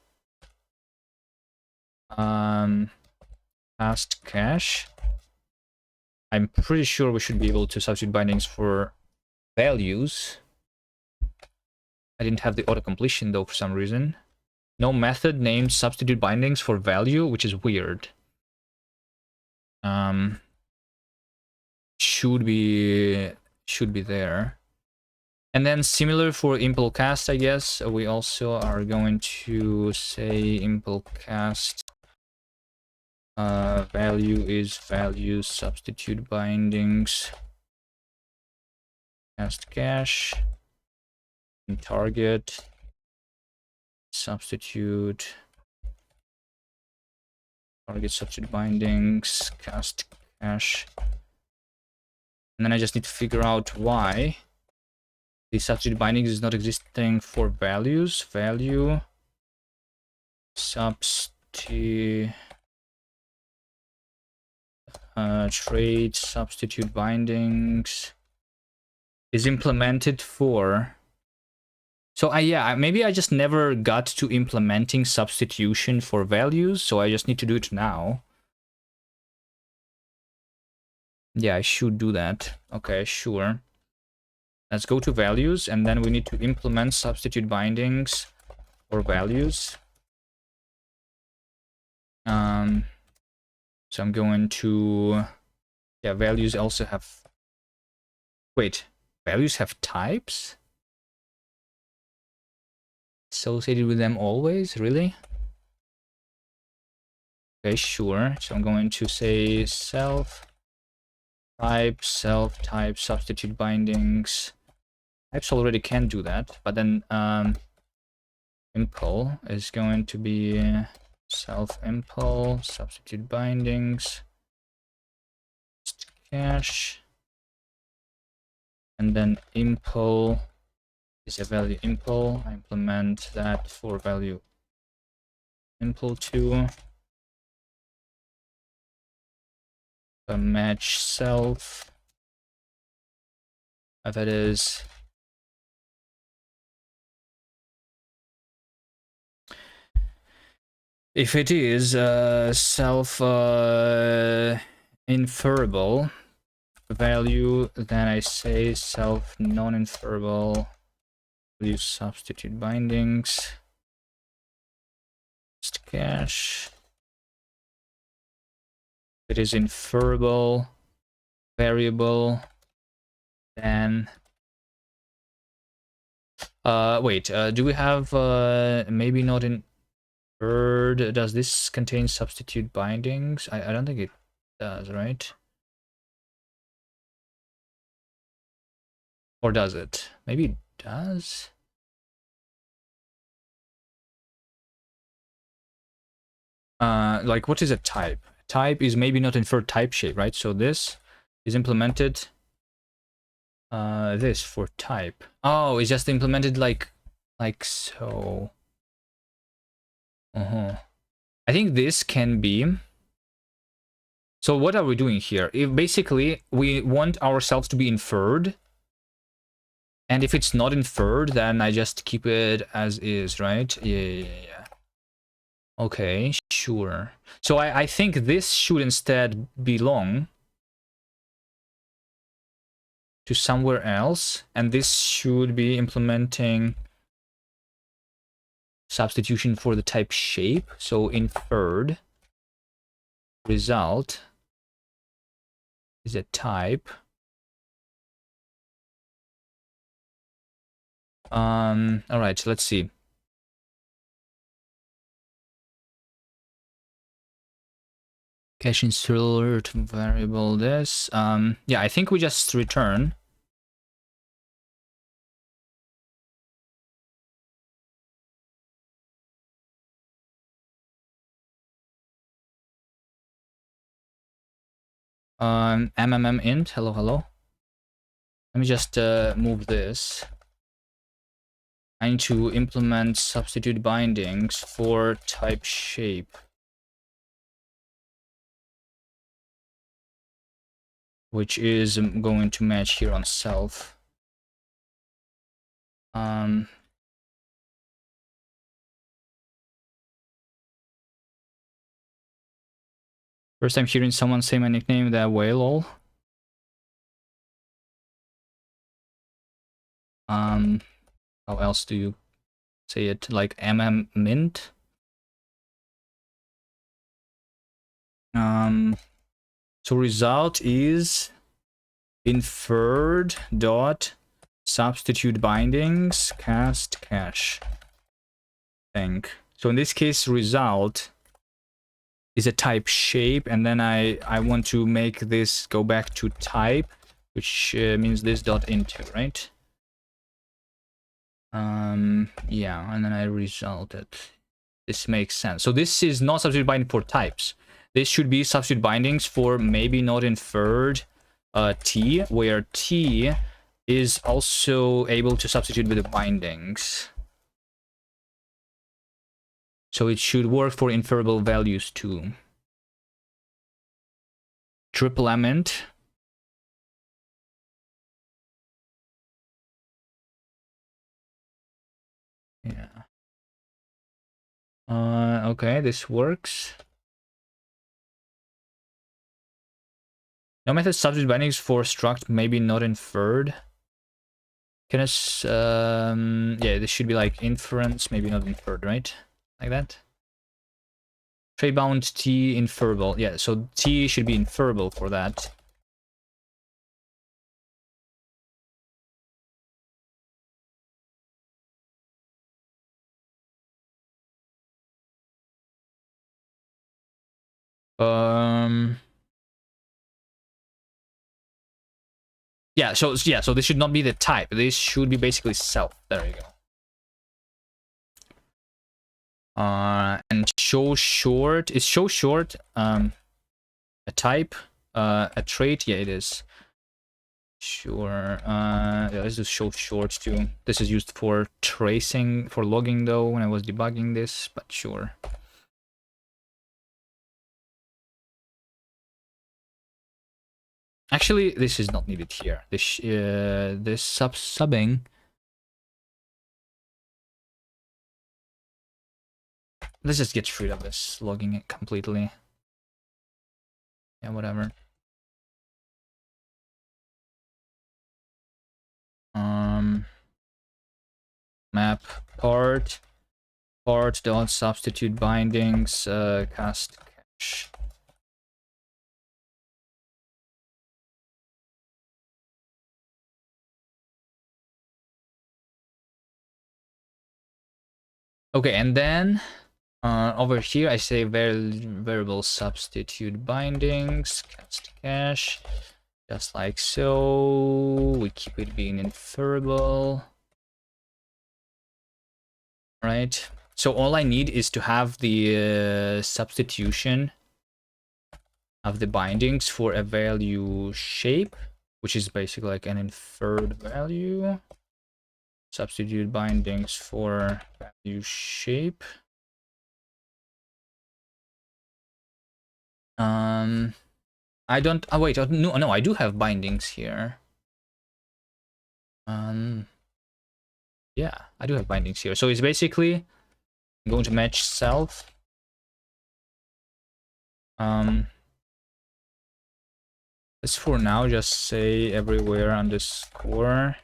cast cache. I'm pretty sure we should be able to substitute bindings for values. I didn't have the auto completion though for some reason. No method named substitute bindings for value, which is weird. Should be there. And then similar for impl-cast, I guess. We also are going to say impl-cast value is value substitute bindings cast cache and target substitute target substitute bindings cast cache. And then I just need to figure out why the substitute bindings is not existing for values. Value substitute trade substitute bindings is implemented for. So yeah, maybe I just never got to implementing substitution for values, so I just need to do it now. Yeah, I should do that. Okay, sure. Let's go to values, and then we need to implement substitute bindings for values. So I'm going to, yeah, values also have Wait, values have types associated with them always? Really? Okay, sure. So I'm going to say self type, substitute bindings. Types already can do that, but then impl is going to be self impl, substitute bindings, cache, and then impl is a value impl. I implement that for value impl2. Match self. That is if it is self inferable value, then I say self non-inferable. Use substitute bindings. Just cache. It is inferable variable. Then wait, do we have maybe not inferred? Does this contain substitute bindings? I don't think it does, right? Or does it? Maybe it does. Like what is a type? Type is maybe not inferred type shape, right? So this is implemented. This for type. Oh, it's just implemented like so. I think this can be. So what are we doing here? If basically we want ourselves to be inferred, and if it's not inferred, then I just keep it as is, right? Yeah. Okay, sure. So I think this should instead belong to somewhere else, and this should be implementing substitution for the type shape. So inferred result is a type. All right, so let's see. Cache insert variable this. Yeah, I think we just return. Int, hello. Let me just move this. I need to implement substitute bindings for type shape, which is going to match here on self. First time hearing someone say my nickname that way, lol. How else do you say it? Like mint? So result is inferred dot substitute bindings cast cache. Think. So in this case, result is a type shape, and then I want to make this go back to type, which means this dot into, right? Yeah, and then I result it. This makes sense. So this is not substitute binding for types. This should be substitute bindings for maybe not inferred t, where t is also able to substitute with the bindings. So it should work for inferable values too. Triple int. Yeah. Okay, this works. No method substitute bindings for struct maybe not inferred. Can us yeah, this should be like inference, maybe not inferred, right? Like that. Tray bound t inferable. Yeah, so t should be inferable for that. Yeah, so this should not be the type. This should be basically self. There you go. And show short, is show short a type, a trait? Yeah, it is. Sure. Yeah, let's just show short too. This is used for tracing, for logging though, when I was debugging this, but sure. Actually, this is not needed here. This subbing. Let's just get rid of this, logging it completely. Yeah, whatever. Map part dot substitute bindings cast cache. Okay, and then over here I say variable substitute bindings cast cache, just like so. We keep it being inferable, right? So all I need is to have the substitution of the bindings for a value shape, which is basically like an inferred value. Substitute bindings for value shape. I don't. Oh wait, no, I do have bindings here. Yeah, I do have bindings here. So it's basically I'm going to match self. Let's for now just say everywhere underscore.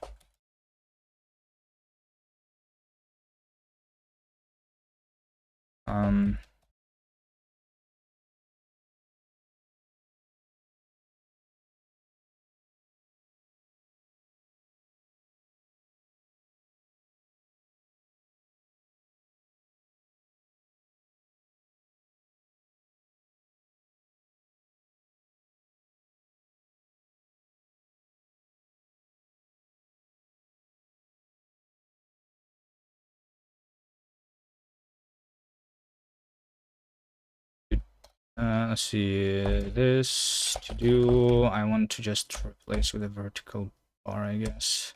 Let's see, this to do, I want to just replace with a vertical bar, I guess.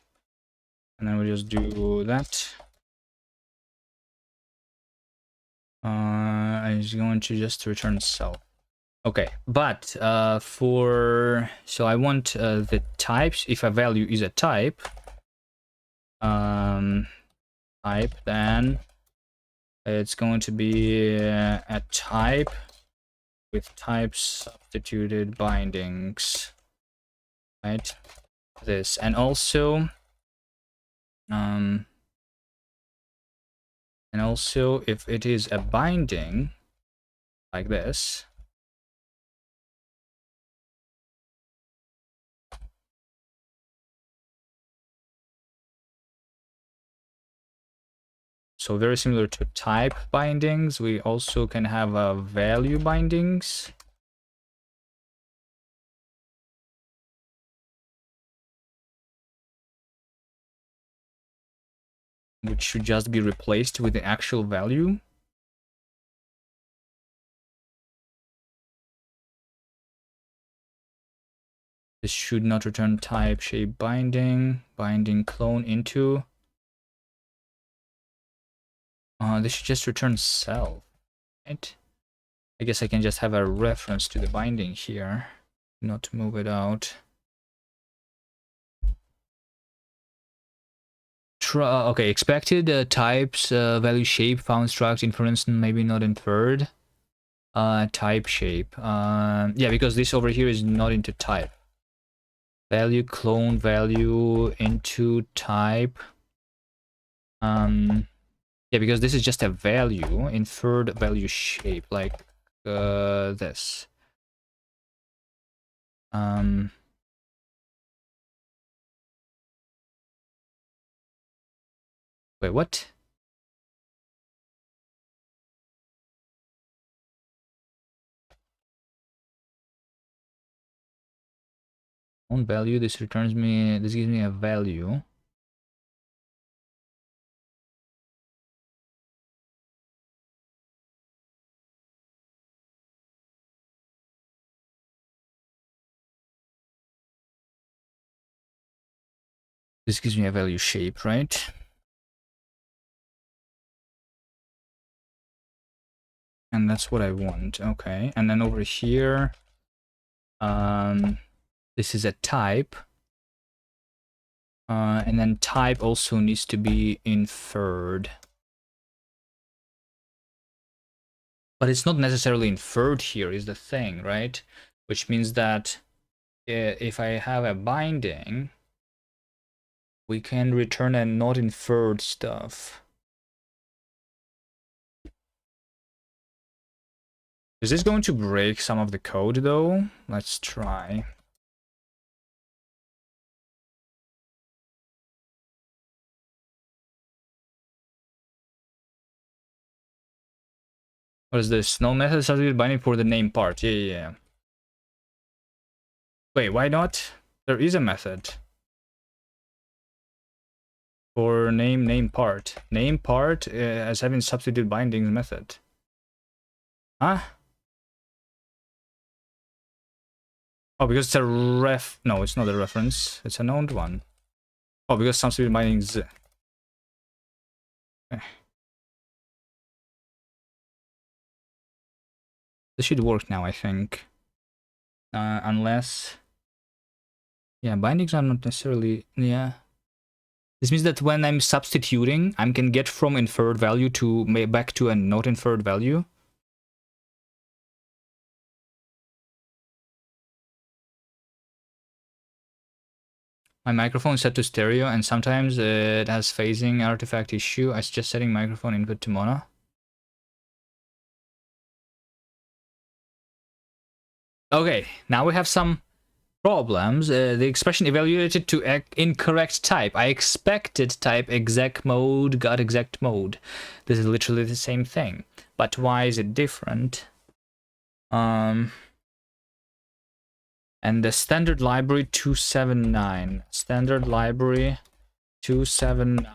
And then we just do that. I'm going to just return self. Okay, but so I want the types. If a value is a type, then it's going to be a type with type substituted bindings, right? This, and also if it is a binding like this, so very similar to type bindings, we also can have a value bindings. Which should just be replaced with the actual value. This should not return type shape binding clone into. This should just return self, right? I guess I can just have a reference to the binding here, not move it out. Okay, expected types value shape found struct inference maybe not inferred. Type shape. Yeah, because this over here is not into type. Value clone value into type. Yeah, because this is just a value, inferred value shape, like this. Wait, what? On value, this gives me a value. This gives me a value shape, right? And that's what I want. Okay. And then over here, this is a type. And then type also needs to be inferred. But it's not necessarily inferred here is the thing, right? Which means that if I have a binding, we can return a not inferred stuff. Is this going to break some of the code though? Let's try. What is this? No method substitute binding for the name part. Yeah. Wait, why not? There is a method. For name part. Name part as having substitute bindings method. Huh? Oh, because it's a no, it's not a reference. It's an owned one. Oh, because substitute bindings. This should work now, I think. Unless... Yeah, bindings are not necessarily... Yeah. This means that when I'm substituting, I can get from inferred value to back to a not inferred value. My microphone is set to stereo, and sometimes it has phasing artifact issue. I suggest setting microphone input to mono. Okay, now we have some problems. The expression evaluated to incorrect type. I expected type exec mode, got exec mode. This is literally the same thing. But why is it different? And the standard library 279. Standard library 279.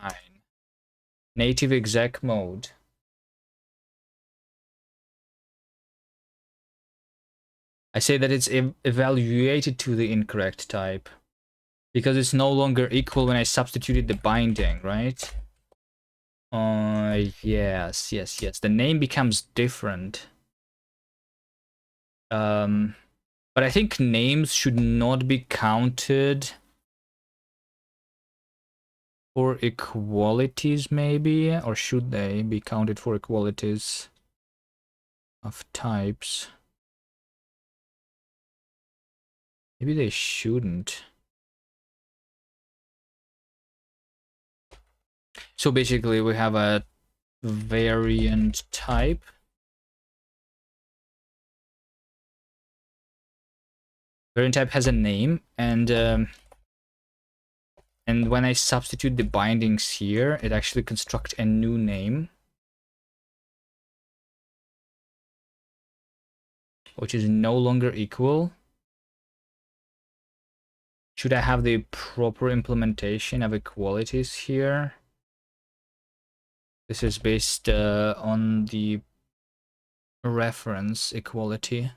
Native exec mode. I say that it's evaluated to the incorrect type because it's no longer equal when I substituted the binding, right? Yes. The name becomes different. But I think names should not be counted for equalities, maybe, or should they be counted for equalities of types? Maybe they shouldn't. So basically we have a variant type. Variant type has a name, and when I substitute the bindings here, it actually constructs a new name, which is no longer equal. Should I have the proper implementation of equalities here? This is based on the reference equality.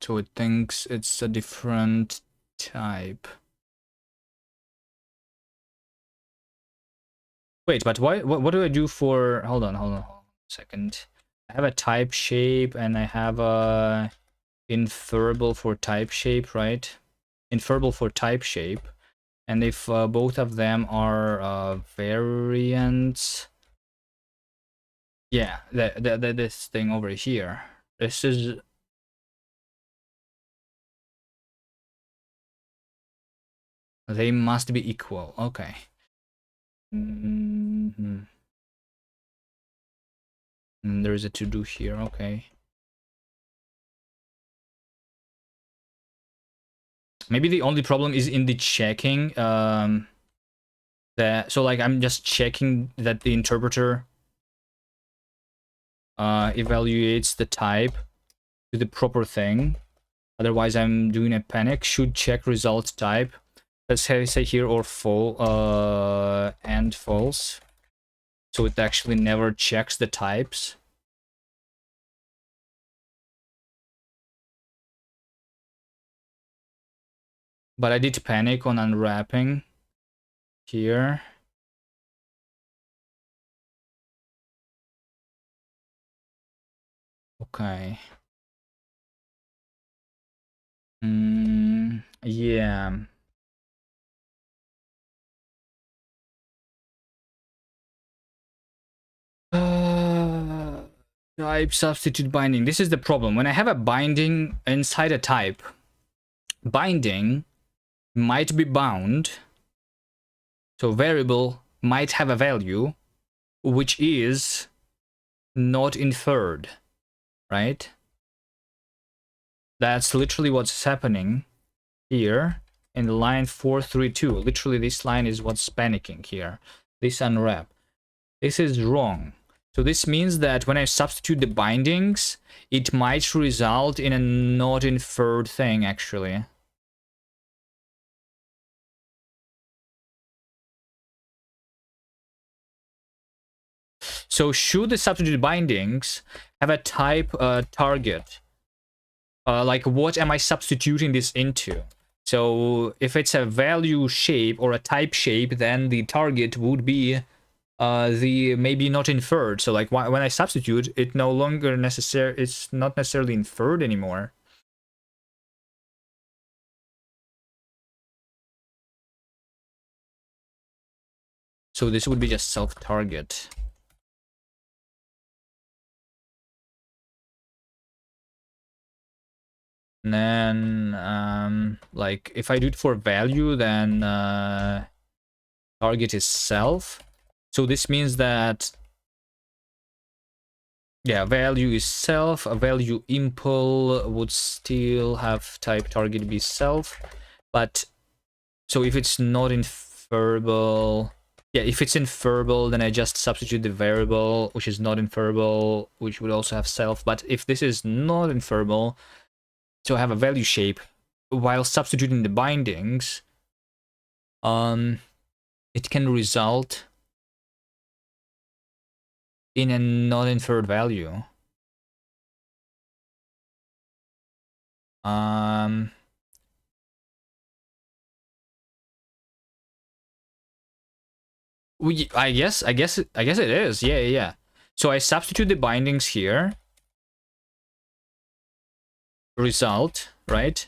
So it thinks it's a different type. Wait, but why? What do I do for? Hold on a second. I have a type shape and I have a inferable for type shape, right? Inferable for type shape, and if both of them are variants, yeah, this thing over here, this is. They must be equal. Okay. And there is a to do here. Okay. Maybe the only problem is in the checking. So like I'm just checking that the interpreter evaluates the type to the proper thing. Otherwise, I'm doing a panic. Should check result type. Let's say here or and false. So it actually never checks the types. But I did panic on unwrapping here. Okay. Yeah. Type substitute binding. This is the problem. When I have a binding inside a type, binding might be bound. So variable might have a value which is not inferred, right? That's literally what's happening here in the line 432. Literally, this line is what's panicking here. This unwrap. This is wrong. So this means that when I substitute the bindings, it might result in a not inferred thing, actually. So should the substituted bindings have a type target? Like, what am I substituting this into? So if it's a value shape or a type shape, then the target would be the maybe not inferred. So like when I substitute, it's not necessarily inferred anymore. So this would be just self-target. And then like if I do it for value, then target is self. So this means that, yeah, value is self. A value impl would still have type target be self. But so if it's not inferable, yeah, if it's inferable, then I just substitute the variable, which is not inferable, which would also have self. But if this is not inferable, so I have a value shape, while substituting the bindings, it can result in a not inferred value. I guess it is. Yeah. So I substitute the bindings here. Result, right?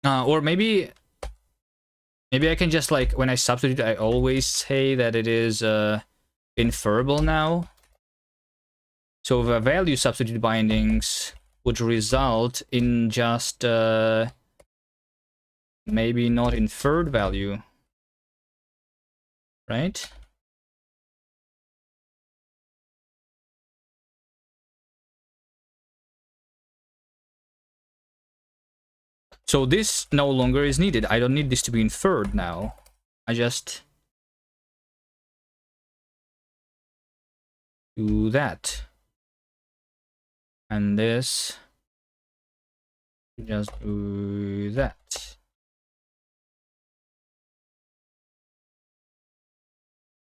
Or maybe I can just, like, when I substitute, I always say that it is inferable now. So the value substitute bindings would result in just maybe not inferred value, right? So this no longer is needed. I don't need this to be inferred now. I just do that. And this, just do that.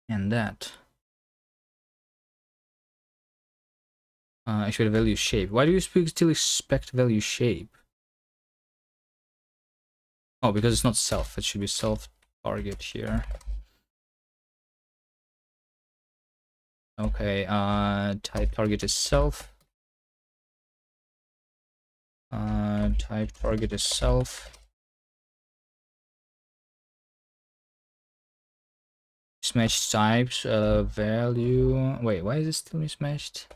And that. Actually, value shape. Why do you still expect value shape? Oh, because it's not self. It should be self target here. Okay, type target is self. Type target is self. Mismatched types, value. Wait, why is it still mismatched?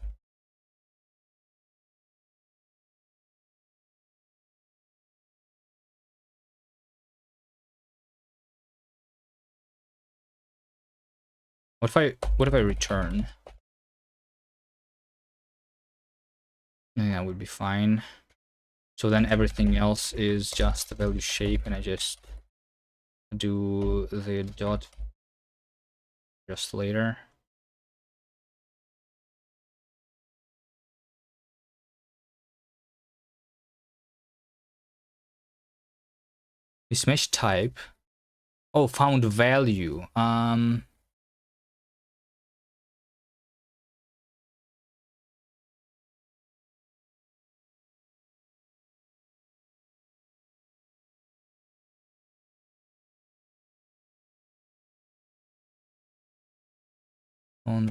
What if I return? And that would be fine. So then everything else is just the value shape, and I just do the dot just later. This mesh type. Oh, found value. Found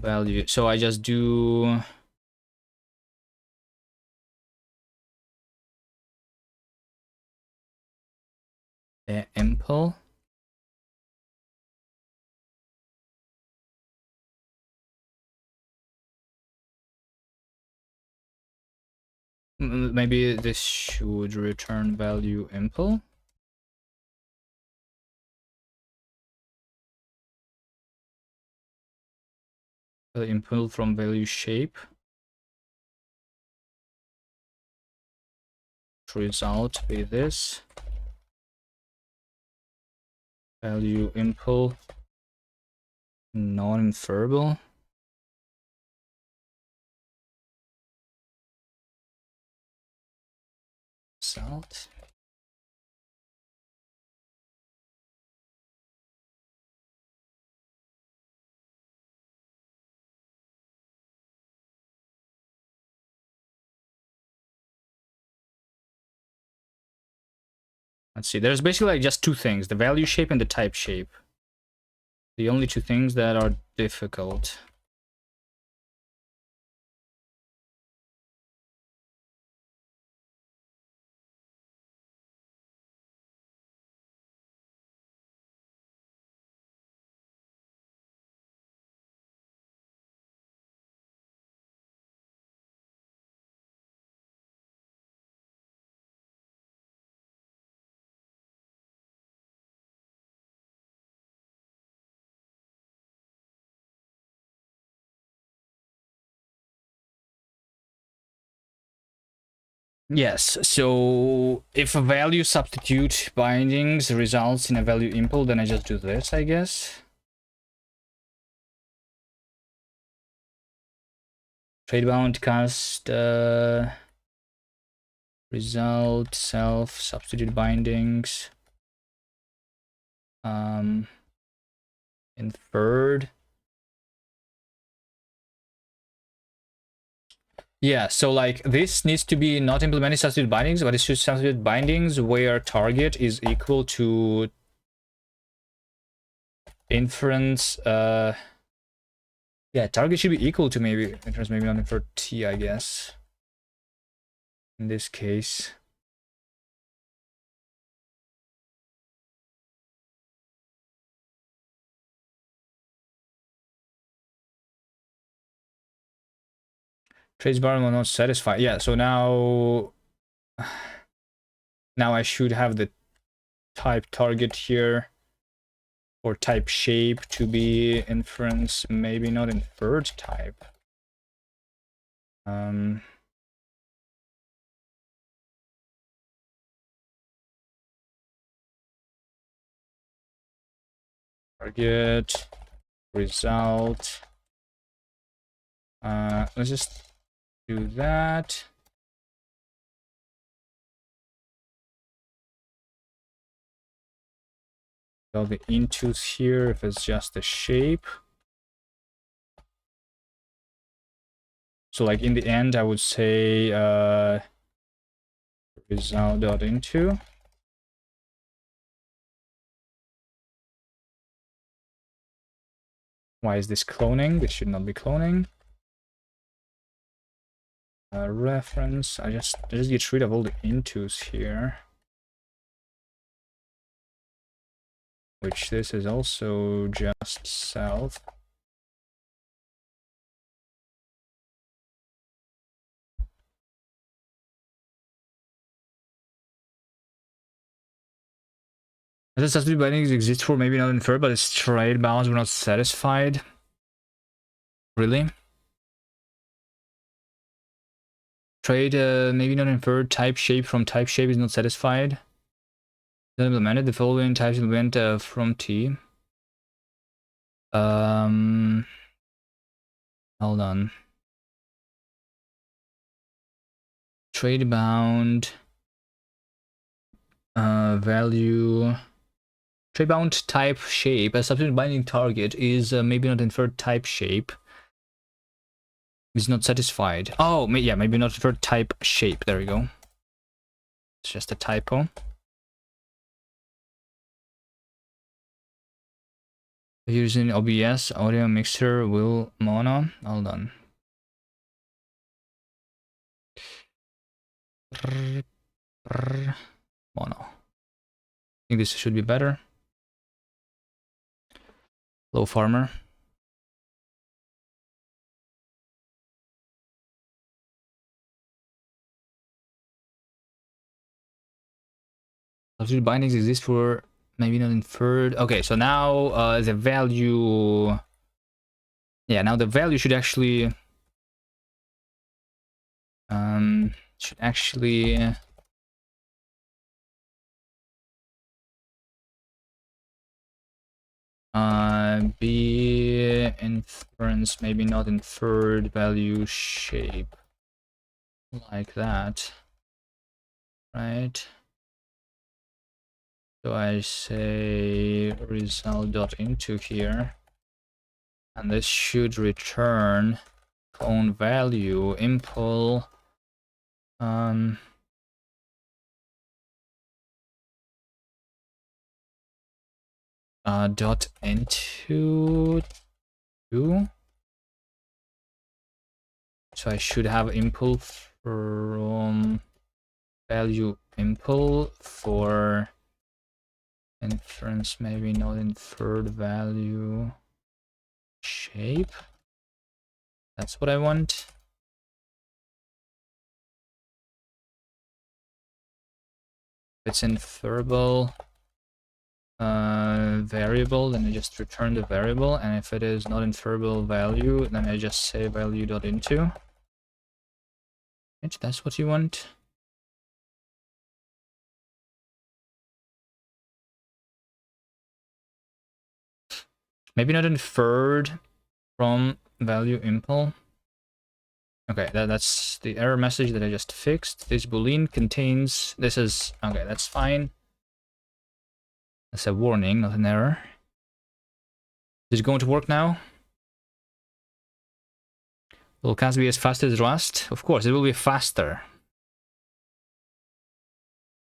value. So I just do the impl. Maybe this should return value impl. The impl from value shape. Result be this. Value impl non-inferable. Result. Let's see, there's basically like just two things, the value shape and the type shape. The only two things that are difficult. Yes, so if a value substitute bindings results in a value impl, then I just do this, I guess. Trade bound cast result self substitute bindings inferred. Yeah, so like this needs to be not implementing substitute bindings, but it should substitute bindings where target is equal to inference. Yeah, target should be equal to maybe inference, maybe not inferred T, I guess. In this case. Trace bar will not satisfy. Yeah, so now I should have the type target here, or type shape to be inference, maybe not inferred type. Target result. Let's just do that. All the intos here if it's just a shape. So like in the end, I would say result.into. Why is this cloning? This should not be cloning. Reference. I just get rid of all the intos here. Which this is also just self. This substitute bindings exist for maybe not inferred, but its trade balance were not satisfied. Really? Trade maybe not inferred type shape from type shape is not satisfied. Then implemented the following types implement from T. Hold on. Trade bound value. Trade bound type shape. A substitute binding target is maybe not inferred type shape. Is not satisfied. Oh, yeah, maybe not inferred type shape. There we go. It's just a typo. Using OBS audio mixer will mono. Hold on. Mono. I think this should be better. Low farmer. Substitute bindings exist for maybe not inferred. Okay, so now the value. Yeah, now the value should actually be inference, maybe not inferred value shape, like that, right? So I say result.into here, and this should return clone value impl dot into 2. So I should have impl from value impl for inference, maybe not inferred value shape. That's what I want. If it's inferable variable, then I just return the variable, and if it is not inferable value, then I just say value.into. Right, that's what you want. Maybe not inferred from value impl. Okay, that's the error message that I just fixed. This boolean contains, this is, okay, that's fine. That's a warning, not an error. Is it going to work now? Will Cas be as fast as Rust? Of course, it will be faster.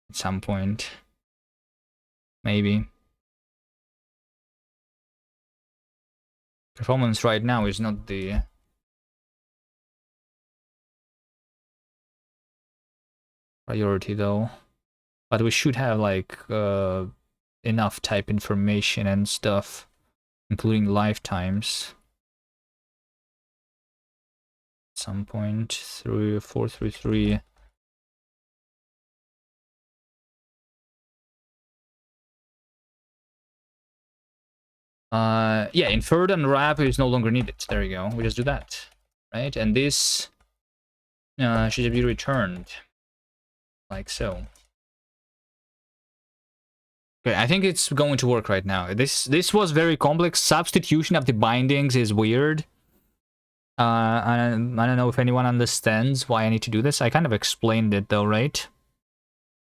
At some point. Maybe. Performance right now is not the priority though. But we should have like enough type information and stuff, including lifetimes. At some point through 433. Yeah, inferred and wrap is no longer needed. There you go. We just do that, right? And this should be returned like so. Okay, I think it's going to work right now. This was very complex. Substitution of the bindings is weird. I don't know if anyone understands why I need to do this. I kind of explained it though, right?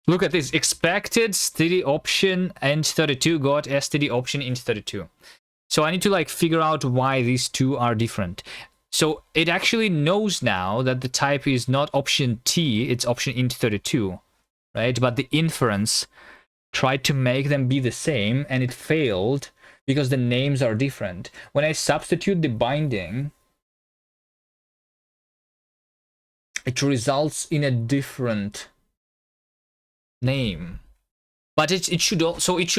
Look at this. Expected std option int32 got std option int32. So I need to like figure out why these two are different. So it actually knows now that the type is not option t, it's option int32, right? But the inference tried to make them be the same, and it failed because the names are different. When I substitute the binding, it results in a different name. But it should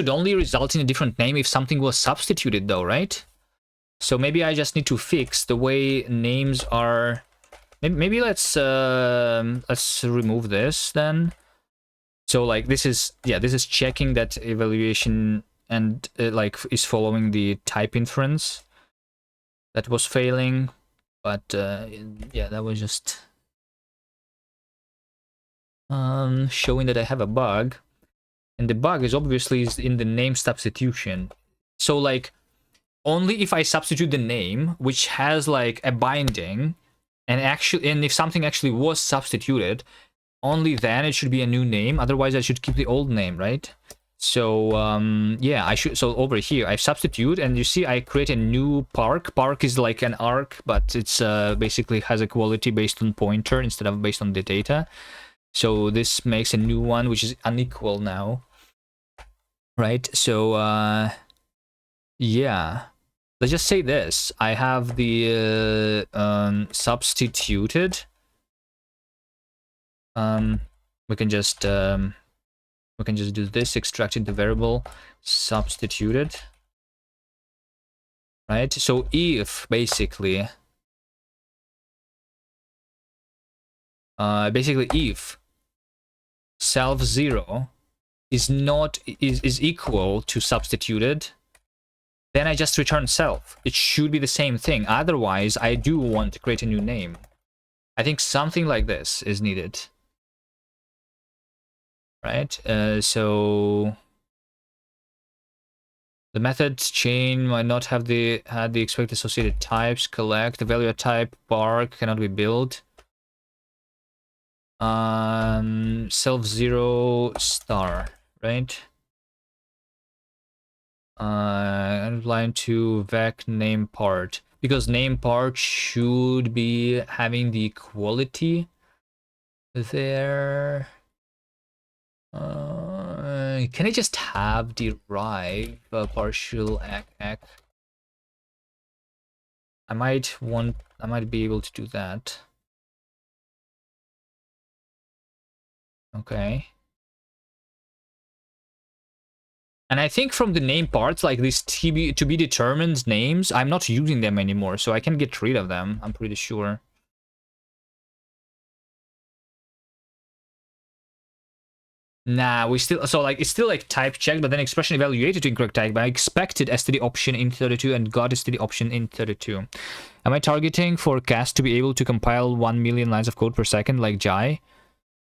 only result in a different name if something was substituted though, right? So maybe I just need to fix the way names are. Maybe let's remove this then. So like this is checking that evaluation and like is following the type inference that was failing, but yeah, that was just showing that I have a bug. And the bug is obviously in the name substitution. So like only if I substitute the name, which has like a binding, and if something actually was substituted, only then it should be a new name. Otherwise I should keep the old name, right? So yeah, I should. So over here I substitute, and you see I create a new park. Park is like an arc, but it's basically has a quality based on pointer instead of based on the data. So this makes a new one, which is unequal now, right? So yeah, let's just say this. I have the substituted. We can just do this, extracted the variable, substituted, right? So if basically if self 0 is equal to substituted, then I just return self. It should be the same thing. Otherwise, I do want to create a new name. I think something like this is needed, right? So the method chain might not have the expected associated types. Collect the value type park cannot be built. Self 0 star, right? And line to vec name part, because name part should be having the equality there. Can I just have derive partial ac? I might be able to do that. Okay. And I think from the name parts, like these to be determined names, I'm not using them anymore, so I can get rid of them, I'm pretty sure. Nah, we still, so like it's still like type checked, but then expression evaluated to incorrect type. But I expected std option in 32 and got std option in 32. Am I targeting for cast to be able to compile 1 million lines of code per second like Jai?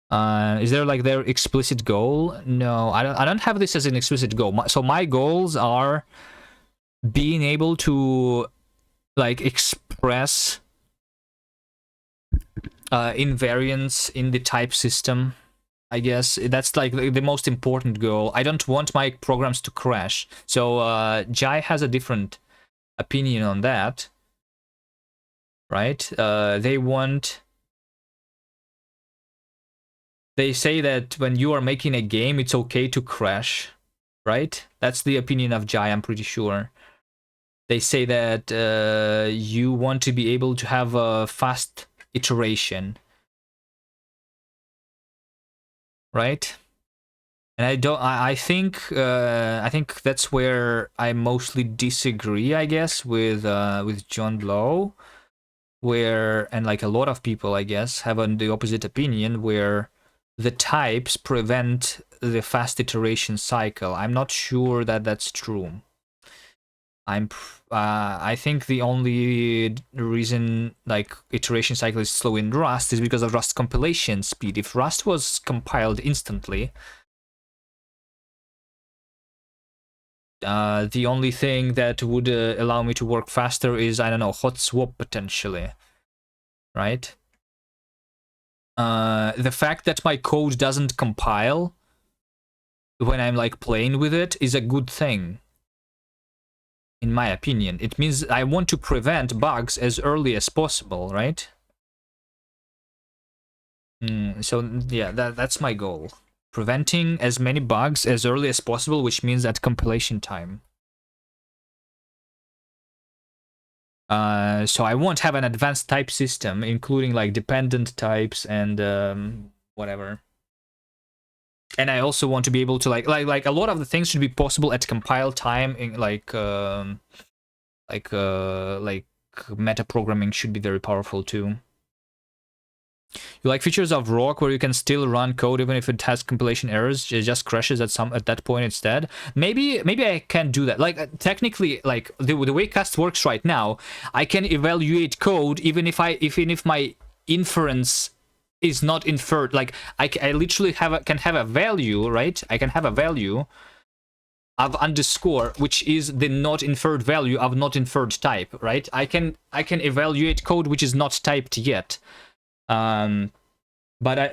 Is there like their explicit goal? No, I don't have this as an explicit goal. So my goals are being able to like express invariance in the type system. I guess that's like the most important goal. I don't want my programs to crash. So Jai has a different opinion on that, right? They say that when you are making a game, it's okay to crash, right? That's the opinion of Jai, I'm pretty sure. They say that you want to be able to have a fast iteration, right? And I think that's where I mostly disagree, I guess, with John Blow, and like a lot of people, I guess, have the opposite opinion, where the types prevent the fast iteration cycle. I'm not sure that that's true. I think the only reason like iteration cycle is slow in Rust is because of Rust compilation speed. If Rust was compiled instantly, the only thing that would allow me to work faster is, I don't know, hot swap potentially, right? The fact that my code doesn't compile when I'm like playing with it is a good thing, in my opinion. It means I want to prevent bugs as early as possible, right? So yeah, that's my goal. Preventing as many bugs as early as possible, which means at compilation time. So I won't have an advanced type system, including like dependent types and whatever. And I also want to be able to like a lot of the things should be possible at compile time. In like meta programming should be very powerful too. You like features of Rock where you can still run code even if it has compilation errors, it just crashes at that point instead. Maybe I can do that. Like technically, like the way Cast works right now, I can evaluate code even if my inference is not inferred. Like I literally can have a value, right? I can have a value of underscore, which is the not inferred value of not inferred type, right? I can evaluate code which is not typed yet. But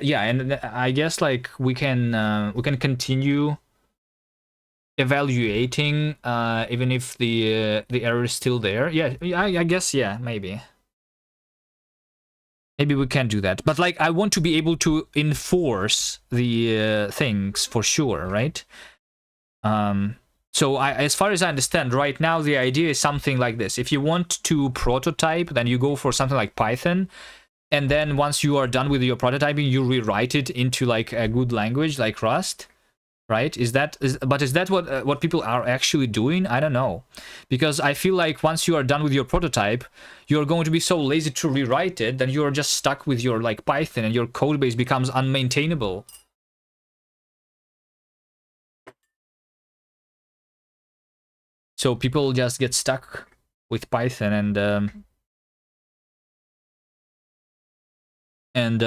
yeah, and I guess like we can continue evaluating even if the error is still there. Yeah, I guess, yeah, maybe we can do that. But like I want to be able to enforce the things for sure, right? So as far as I understand right now, the idea is something like this. If you want to prototype, then you go for something like Python, and then once you are done with your prototyping, you rewrite it into like a good language like Rust, right? Is that what people are actually doing? I don't know, because I feel like once you are done with your prototype, you're going to be so lazy to rewrite it, then you're just stuck with your like Python, and your code base becomes unmaintainable. So people just get stuck with Python, and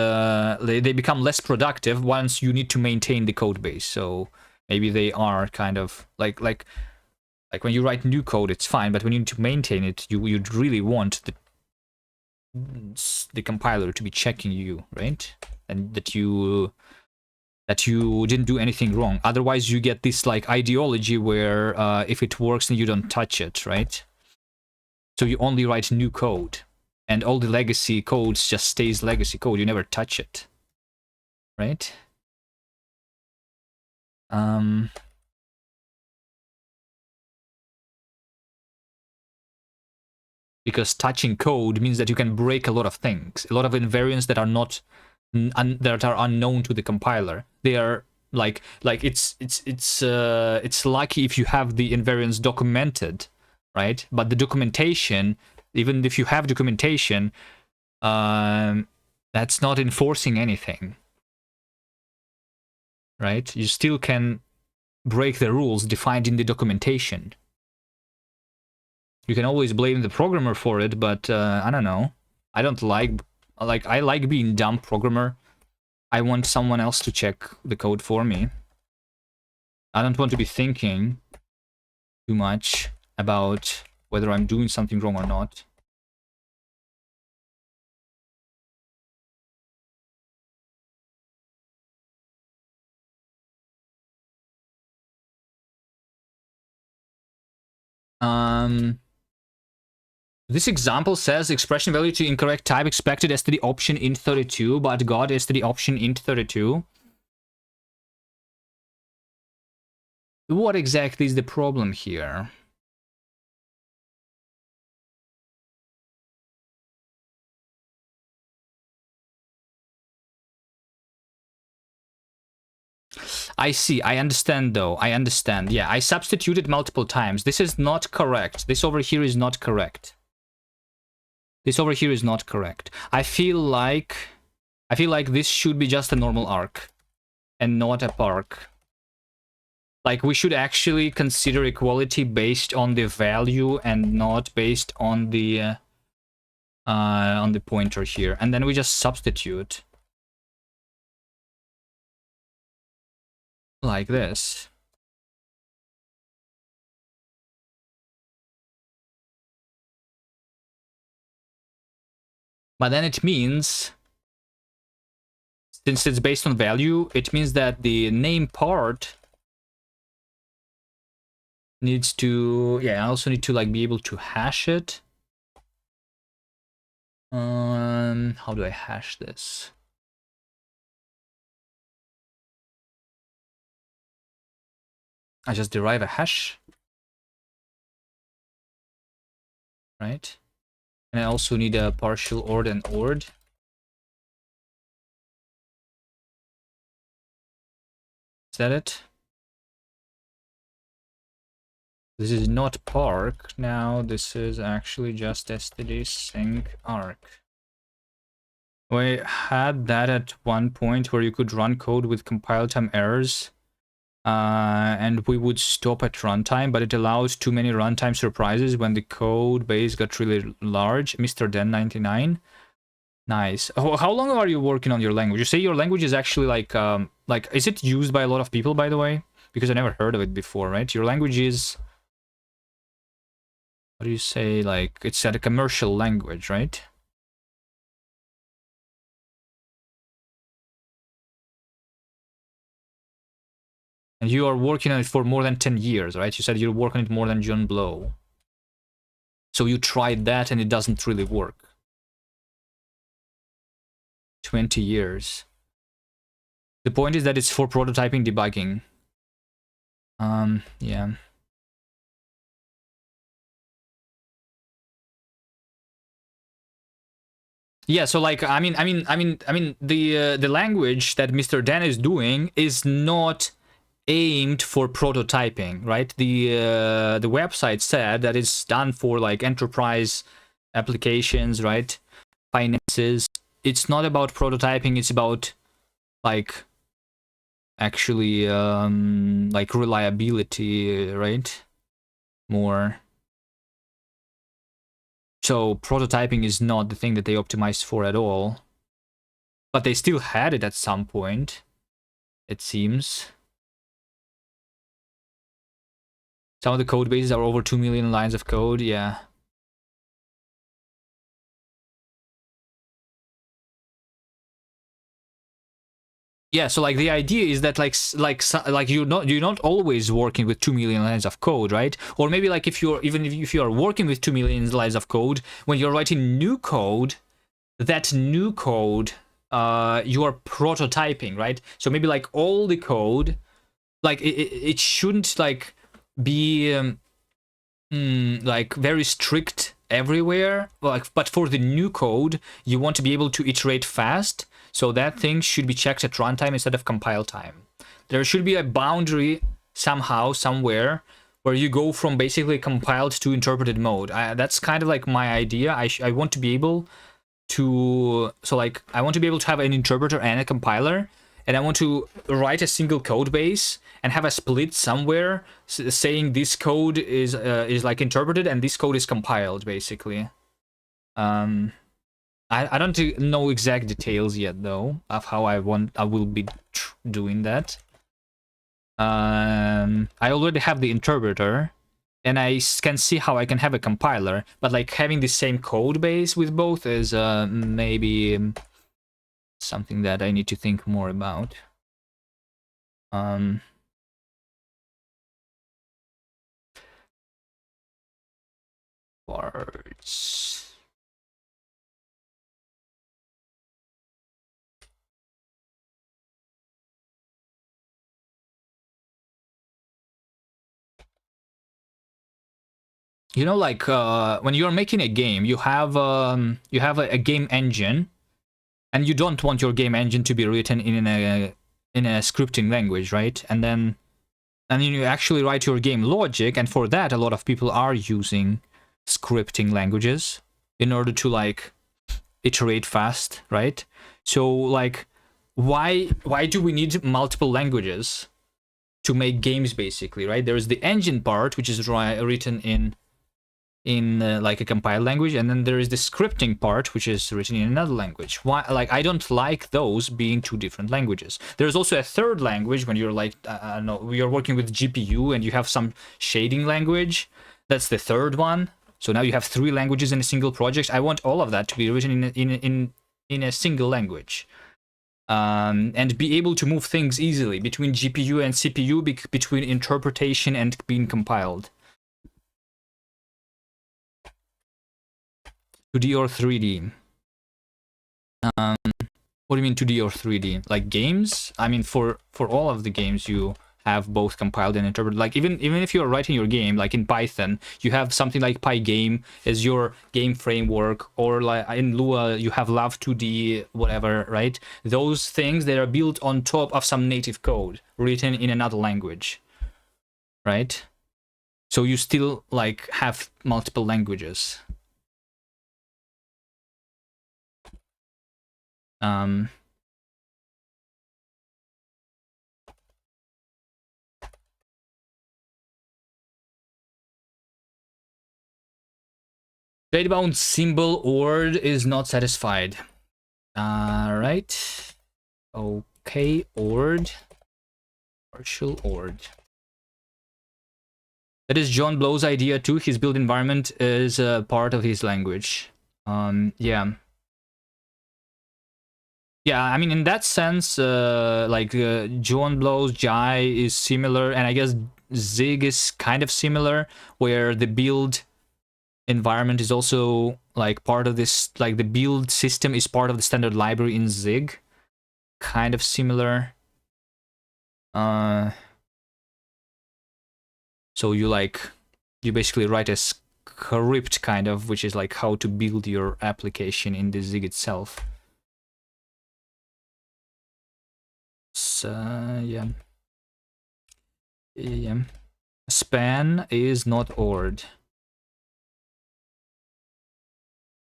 they become less productive once you need to maintain the code base. So maybe they are kind of like when you write new code, it's fine, but when you need to maintain it, you'd really want the compiler to be checking you, right? And that you didn't do anything wrong. Otherwise, you get this like ideology where if it works, then you don't touch it, right? So you only write new code, and all the legacy codes just stays legacy code. You never touch it, right? Because touching code means that you can break a lot of things, a lot of invariants that are not that are unknown to the compiler. They are like it's lucky if you have the invariants documented, right? But the documentation, even if you have documentation, that's not enforcing anything, right? You still can break the rules defined in the documentation. You can always blame the programmer for it, but I don't know. I don't like I like being dumb programmer. I want someone else to check the code for me. I don't want to be thinking too much about whether I'm doing something wrong or not. This example says expression value to incorrect type expected std option int32, but got std option int32. What exactly is the problem here? I see. I understand, though. I understand. Yeah, I substituted multiple times. This is not correct. This over here is not correct. This over here is not correct. I feel like this should be just a normal arc and not a park. Like, we should actually consider equality based on the value and not based on the pointer here. And then we just substitute. Like this. But then it means, since it's based on value, it means that the name part needs to, yeah, I also need to like be able to hash it. How do I hash this? I just derive a hash, right? And I also need a partial OR and ORed. Is that it? This is not park now. This is actually just std sync arc. We had that at one point where you could run code with compile time errors. And we would stop at runtime, but it allows too many runtime surprises when the code base got really large. Mr. Den 99. Nice. How long are you working on your language? You say your language is actually like is it used by a lot of people, by the way? Because I never heard of it before, right? Your language is, what do you say, like it's a commercial language, right? And you are working on it for more than 10 years, right? You said you're working on it more than John Blow. So you tried that and it doesn't really work. 20 years. The point is that it's for prototyping debugging. Yeah. Yeah, so like I mean the language that Mr. Dan is doing is not aimed for prototyping, right? The website said that it's done for like enterprise applications, right? Finances. It's not about prototyping, it's about like actually like reliability, right? More. So prototyping is not the thing that they optimized for at all. But they still had it at some point, it seems. Some of the code bases are over 2 million lines of code, yeah. Yeah, so like the idea is that like you're not always working with 2 million lines of code, right? Or maybe like if you're even if you are working with 2 million lines of code, when you're writing new code, that new code you are prototyping, right? So maybe like all the code, like it shouldn't like be like very strict everywhere, like, but for the new code you want to be able to iterate fast, so that thing should be checked at runtime instead of compile time. There should be a boundary somehow, somewhere, where you go from basically compiled to interpreted mode. That's kind of like my idea. I want to be able to, so like I want to be able to have an interpreter and a compiler, and I want to write a single code base and have a split somewhere saying this code is like interpreted and this code is compiled, basically. I don't know exact details yet though of how I will be doing that. I already have the interpreter, and I can see how I can have a compiler, but like having the same code base with both is maybe something that I need to think more about. Parts. You know, like when you're making a game, you have a game engine, and you don't want your game engine to be written in a scripting language, right? And then you actually write your game logic, and for that, a lot of people are using scripting languages in order to like iterate fast, right? So like, why do we need multiple languages to make games, basically, right? There's the engine part, which is written in like a compiled language, and then there is the scripting part, which is written in another language. Why? Like, I don't like those being two different languages. There's also a third language when you're like, no, you're working with GPU and you have some shading language. That's the third one. So now you have 3 languages in a single project. I want all of that to be written in a single language. And be able to move things easily between GPU and CPU, between interpretation and being compiled. 2D or 3D? What do you mean 2D or 3D? Like games? I mean, for all of the games, you have both compiled and interpreted. Like even if you're writing your game, like in Python, you have something like Pygame as your game framework, or like in Lua, you have Love2D, whatever, right? Those things that are built on top of some native code written in another language, right? So you still like have multiple languages. Tradebound symbol ORD is not satisfied. Right. Okay, ORed. Partial ORed. That is John Blow's idea too. His build environment is a part of his language. Yeah. Yeah, I mean, in that sense, John Blow's Jai is similar, and I guess Zig is kind of similar, where the build environment is also like part of this, like the build system is part of the standard library in Zig. Kind of similar. So you basically write a script kind of, which is like how to build your application in the Zig itself. So yeah. Span is not ORed.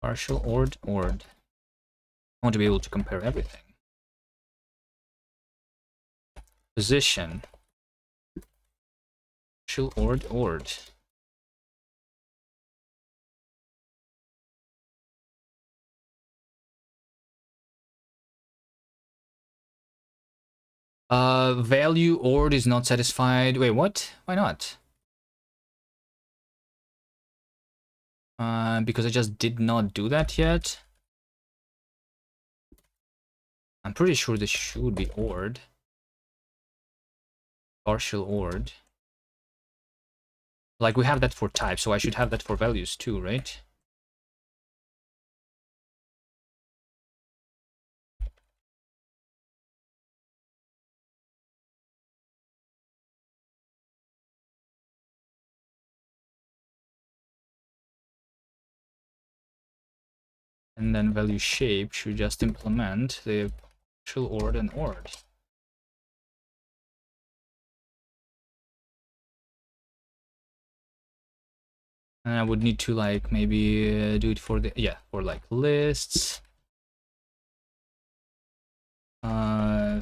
Partial ORed. I want to be able to compare everything. Position. Partial ORed. Value ORed is not satisfied. Wait, what? Why not? Because I just did not do that yet. I'm pretty sure this should be ORed. Partial ORed. Like, we have that for type, so I should have that for values too, right? And then value shape should just implement the partial ORed and ORed. And I would need to like maybe do it for the, yeah, for like lists.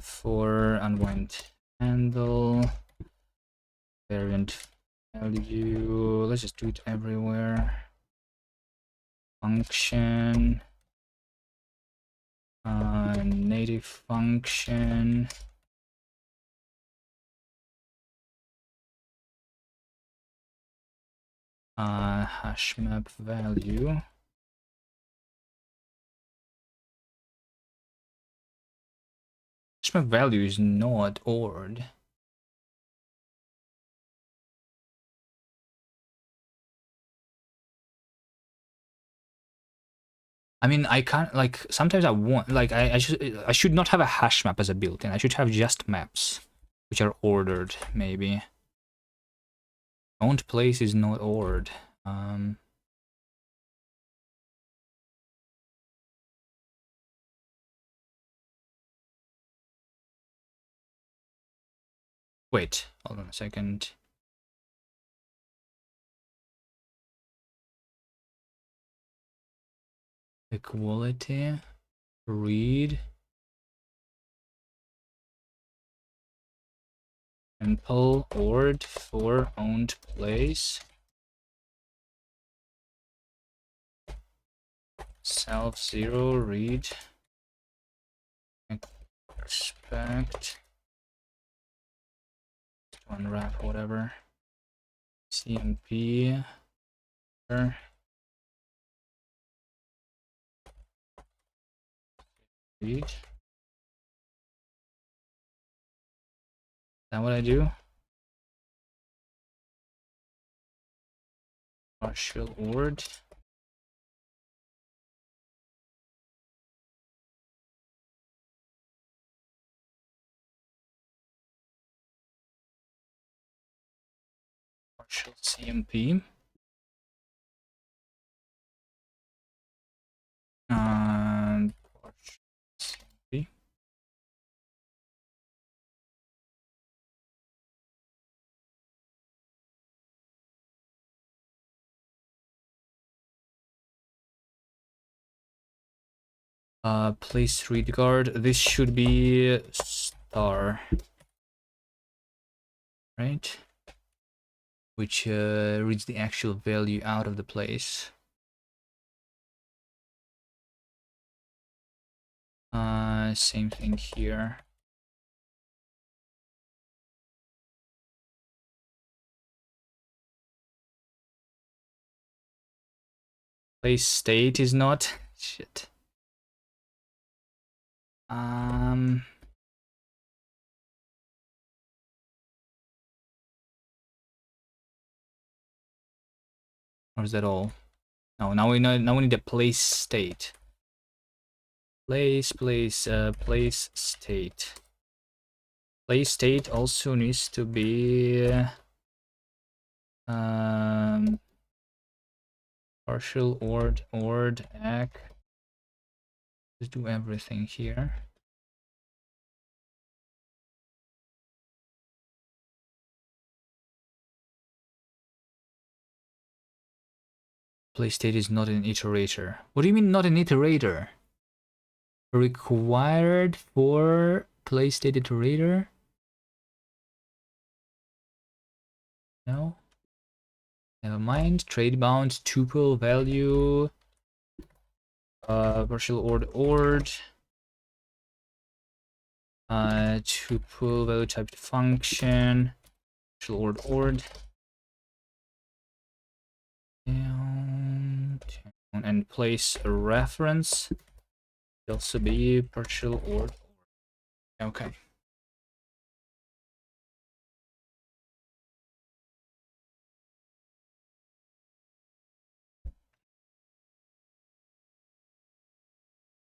For unwind handle, variant value, let's just do it everywhere. Function, native function. Hash map value. Hash map value is not ORed. I mean, I can't, like, sometimes I want, like, I should not have a hash map as a built-in. I should have just maps, which are ordered, maybe. Owned place is not ORed. Wait, hold on a second. Equality, read, and pull ORed for owned place. Self zero read respect unwrap whatever CMP read. Is that what I do? Partial ORed. Partial CMP. And partial CMP. Place read guard. This should be star, right? Which reads the actual value out of the place. Same thing here. Place state is not shit. Or is that all? No, now we need a place state. Place state. Place state also needs to be partial ord ec. Let's do everything here. Place state is not an iterator. What do you mean not an iterator? Required for place state iterator? No. Never mind. Trade bound tuple value. Partial ord. Tuple value type function. Partial ord. And place a reference. It'll also be partial ord. Okay.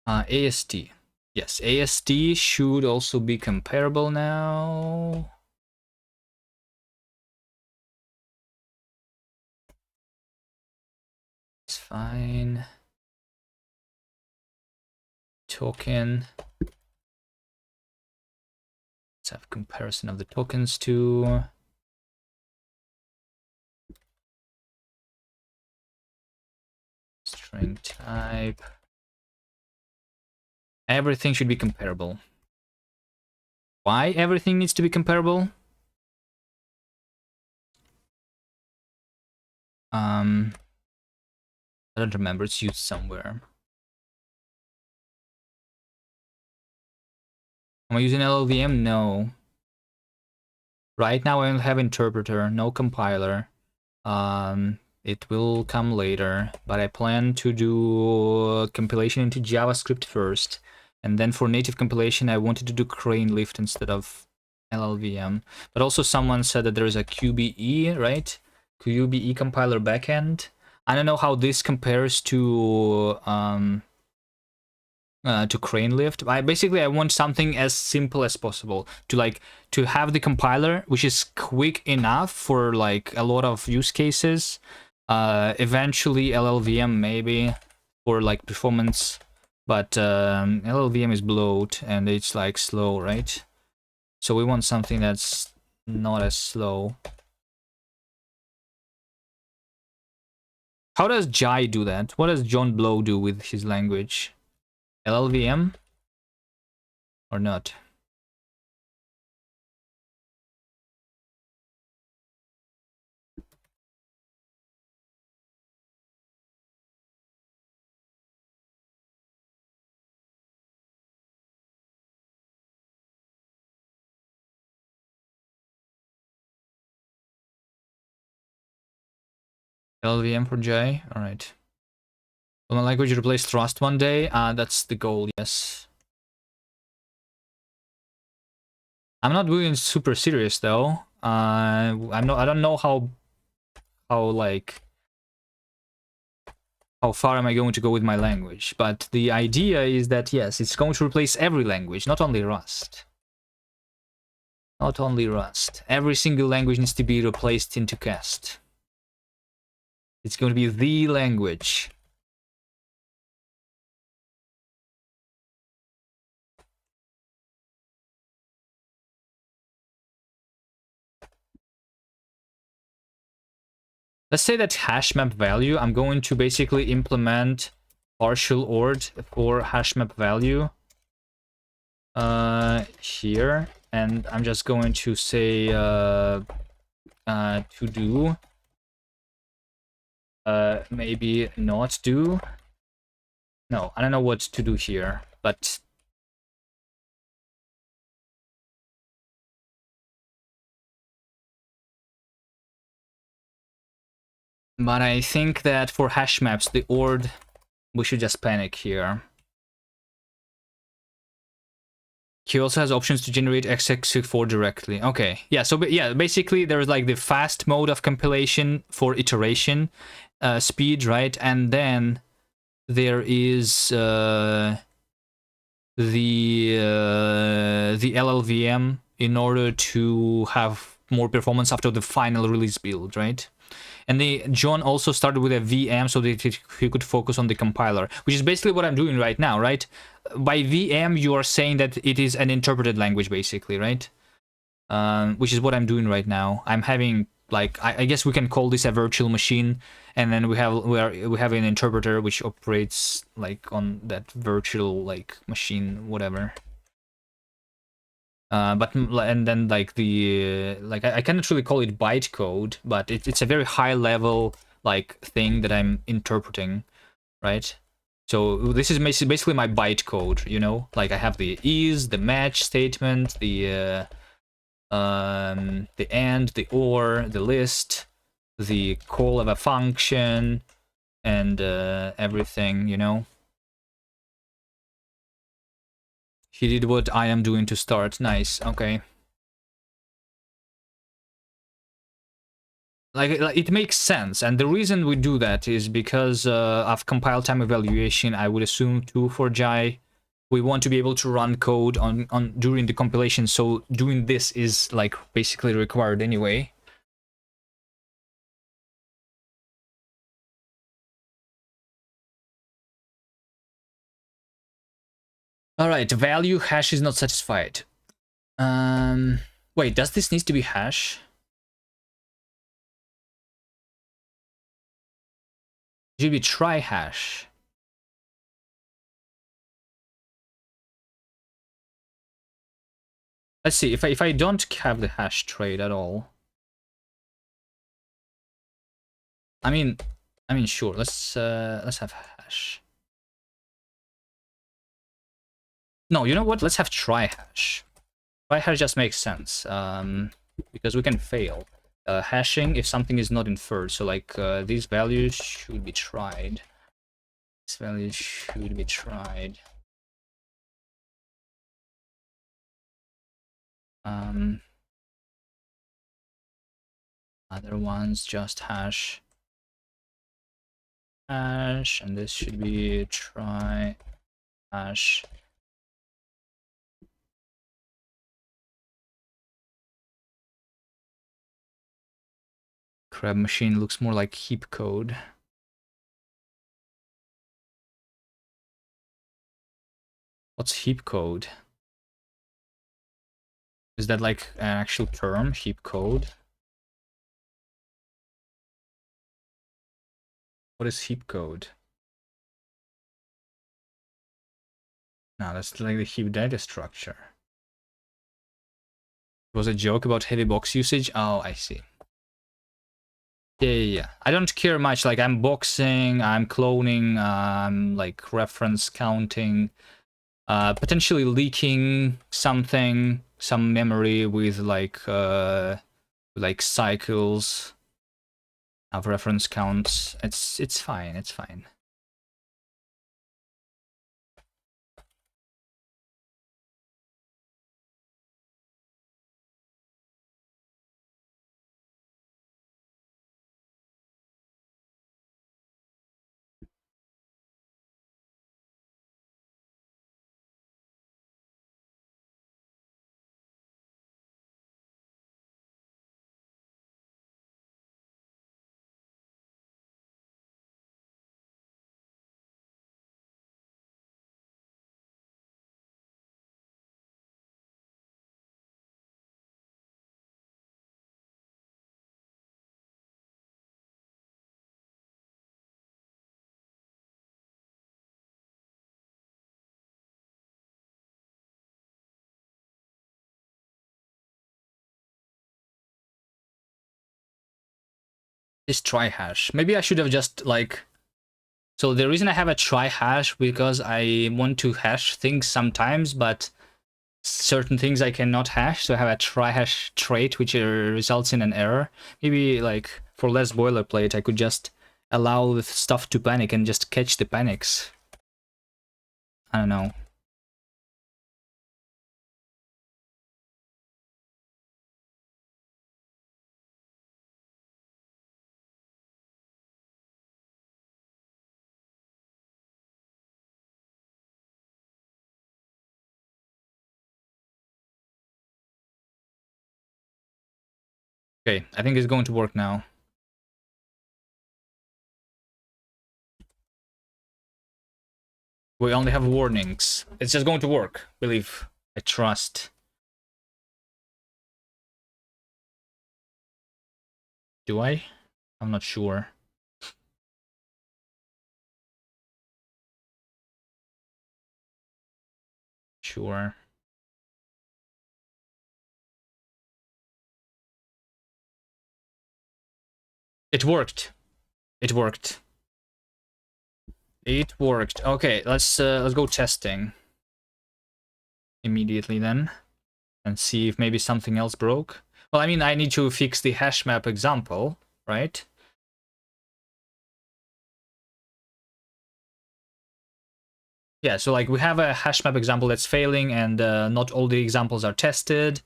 AST. Yes, AST should also be comparable now. It's fine. Token. Let's have comparison of the tokens too. String type. Everything should be comparable. Why everything needs to be comparable? I don't remember, it's used somewhere. Am I using LLVM? No. Right now I only have interpreter, no compiler. It will come later, but I plan to do compilation into JavaScript first. And then for native compilation, I wanted to do crane lift instead of LLVM. But also someone said that there is a QBE, right? QBE compiler backend. I don't know how this compares to crane lift. I want something as simple as possible to have the compiler, which is quick enough for like a lot of use cases. Eventually LLVM maybe for like performance, but LLVM is bloat and it's like slow, right? So we want something that's not as slow. How does Jai do that? What does John Blow do with his language? LLVM or not? LLVM for Jai. All right. Will my language replace Rust one day? That's the goal. Yes. I'm not being super serious though. I don't know how far am I going to go with my language, but the idea is that yes, it's going to replace every language, not only Rust. Not only Rust. Every single language needs to be replaced into Cast. It's going to be the language. Let's say that hash map value, I'm going to basically implement partial ord for hash map value here, and I'm just going to say to do maybe not do. No, I don't know what to do here, but But I think that for hash maps, the ORD, we should just panic here. He also has options to generate x64 directly. Okay, yeah, so yeah, basically there's like the fast mode of compilation for iteration speed, right? And then there is the LLVM in order to have more performance after the final release build, right? And John also started with a VM so that he could focus on the compiler, which is basically what I'm doing right now, right? By VM, you are saying that it is an interpreted language, basically, right? Which is what I'm doing right now. I'm having, like, I guess we can call this a virtual machine, and then we have an interpreter which operates like on that virtual like machine, whatever. And then like I cannot really call it bytecode, but it's a very high level like thing that I'm interpreting, right? So this is basically my bytecode, you know, like I have the is, the match statement, the and, the or, the list, the call of a function, and everything, you know. He did what I am doing to start. Nice. Okay. Like it makes sense, and the reason we do that is because of compile time evaluation. I would assume too for Jai. We want to be able to run code on during the compilation, so doing this is like basically required anyway. All right, value hash is not satisfied. Wait, does this need to be hash? It should be try hash. Let's see if I don't have the hash trait at all. I mean sure. Let's have hash. No, you know what? Let's have try hash. Try hash just makes sense. Because we can fail. Hashing if something is not inferred. So like these values should be tried. These values should be tried. Other ones just hash. Hash, and this should be try hash. Crab machine looks more like heap code. What's heap code? Is that like an actual term, heap code? What is heap code? No, that's like the heap data structure. It was a joke about heavy box usage? Oh, I see. Yeah. I don't care much. Like, I'm boxing, I'm cloning, I'm like reference counting, potentially leaking something, some memory with like cycles of reference counts. It's fine. It's fine. This try hash. Maybe I should have just like... So the reason I have a try hash because I want to hash things sometimes, but certain things I cannot hash. So I have a try hash trait which results in an error. Maybe like for less boilerplate, I could just allow stuff to panic and just catch the panics. I don't know. Okay, I think it's going to work now. We only have warnings. It's just going to work. Believe. I trust. Do I? I'm not sure. Sure. It worked. It worked. It worked. Okay, let's go testing immediately then, and see if maybe something else broke. Well, I mean, I need to fix the hash map example, right? Yeah, so like we have a hash map example that's failing, and not all the examples are tested.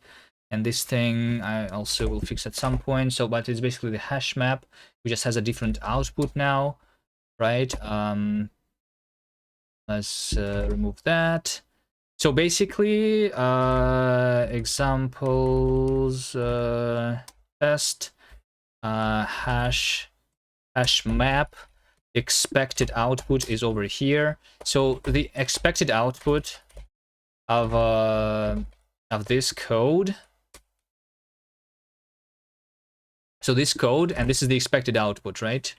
And this thing I also will fix at some point. So, but it's basically the hash map, which just has a different output now, right? Let's remove that. So basically, examples test hash map expected output is over here. So the expected output of this code. So this code, and this is the expected output, right?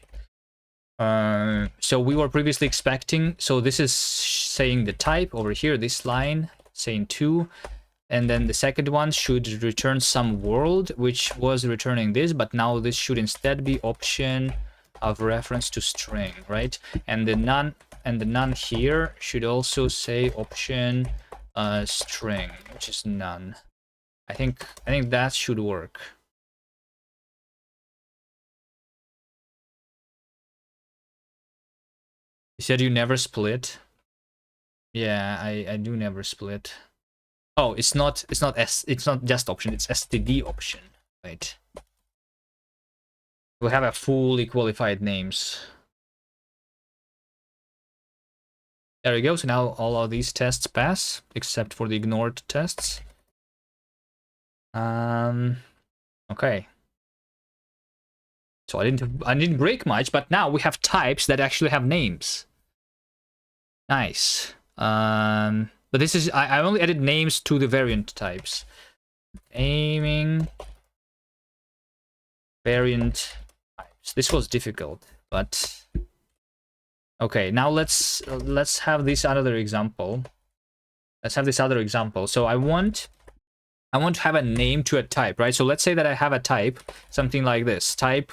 So we were previously expecting, so this is saying the type over here, this line saying 2, and then the second one should return some world, which was returning this, but now this should instead be option of reference to string, right? And the none here should also say option string, which is none. I think that should work. You said you never split. Yeah, I do never split. Oh, it's not just option, it's std option, right? We have a fully qualified names. There we go. So now all of these tests pass, except for the ignored tests. Okay. So I didn't break much, but now we have types that actually have names. Nice. But this is I only added names to the variant types. Aiming variant types. This was difficult, but okay. Now let's have this other example. Let's have this other example. So I want to have a name to a type, right? So let's say that I have a type, something like this, type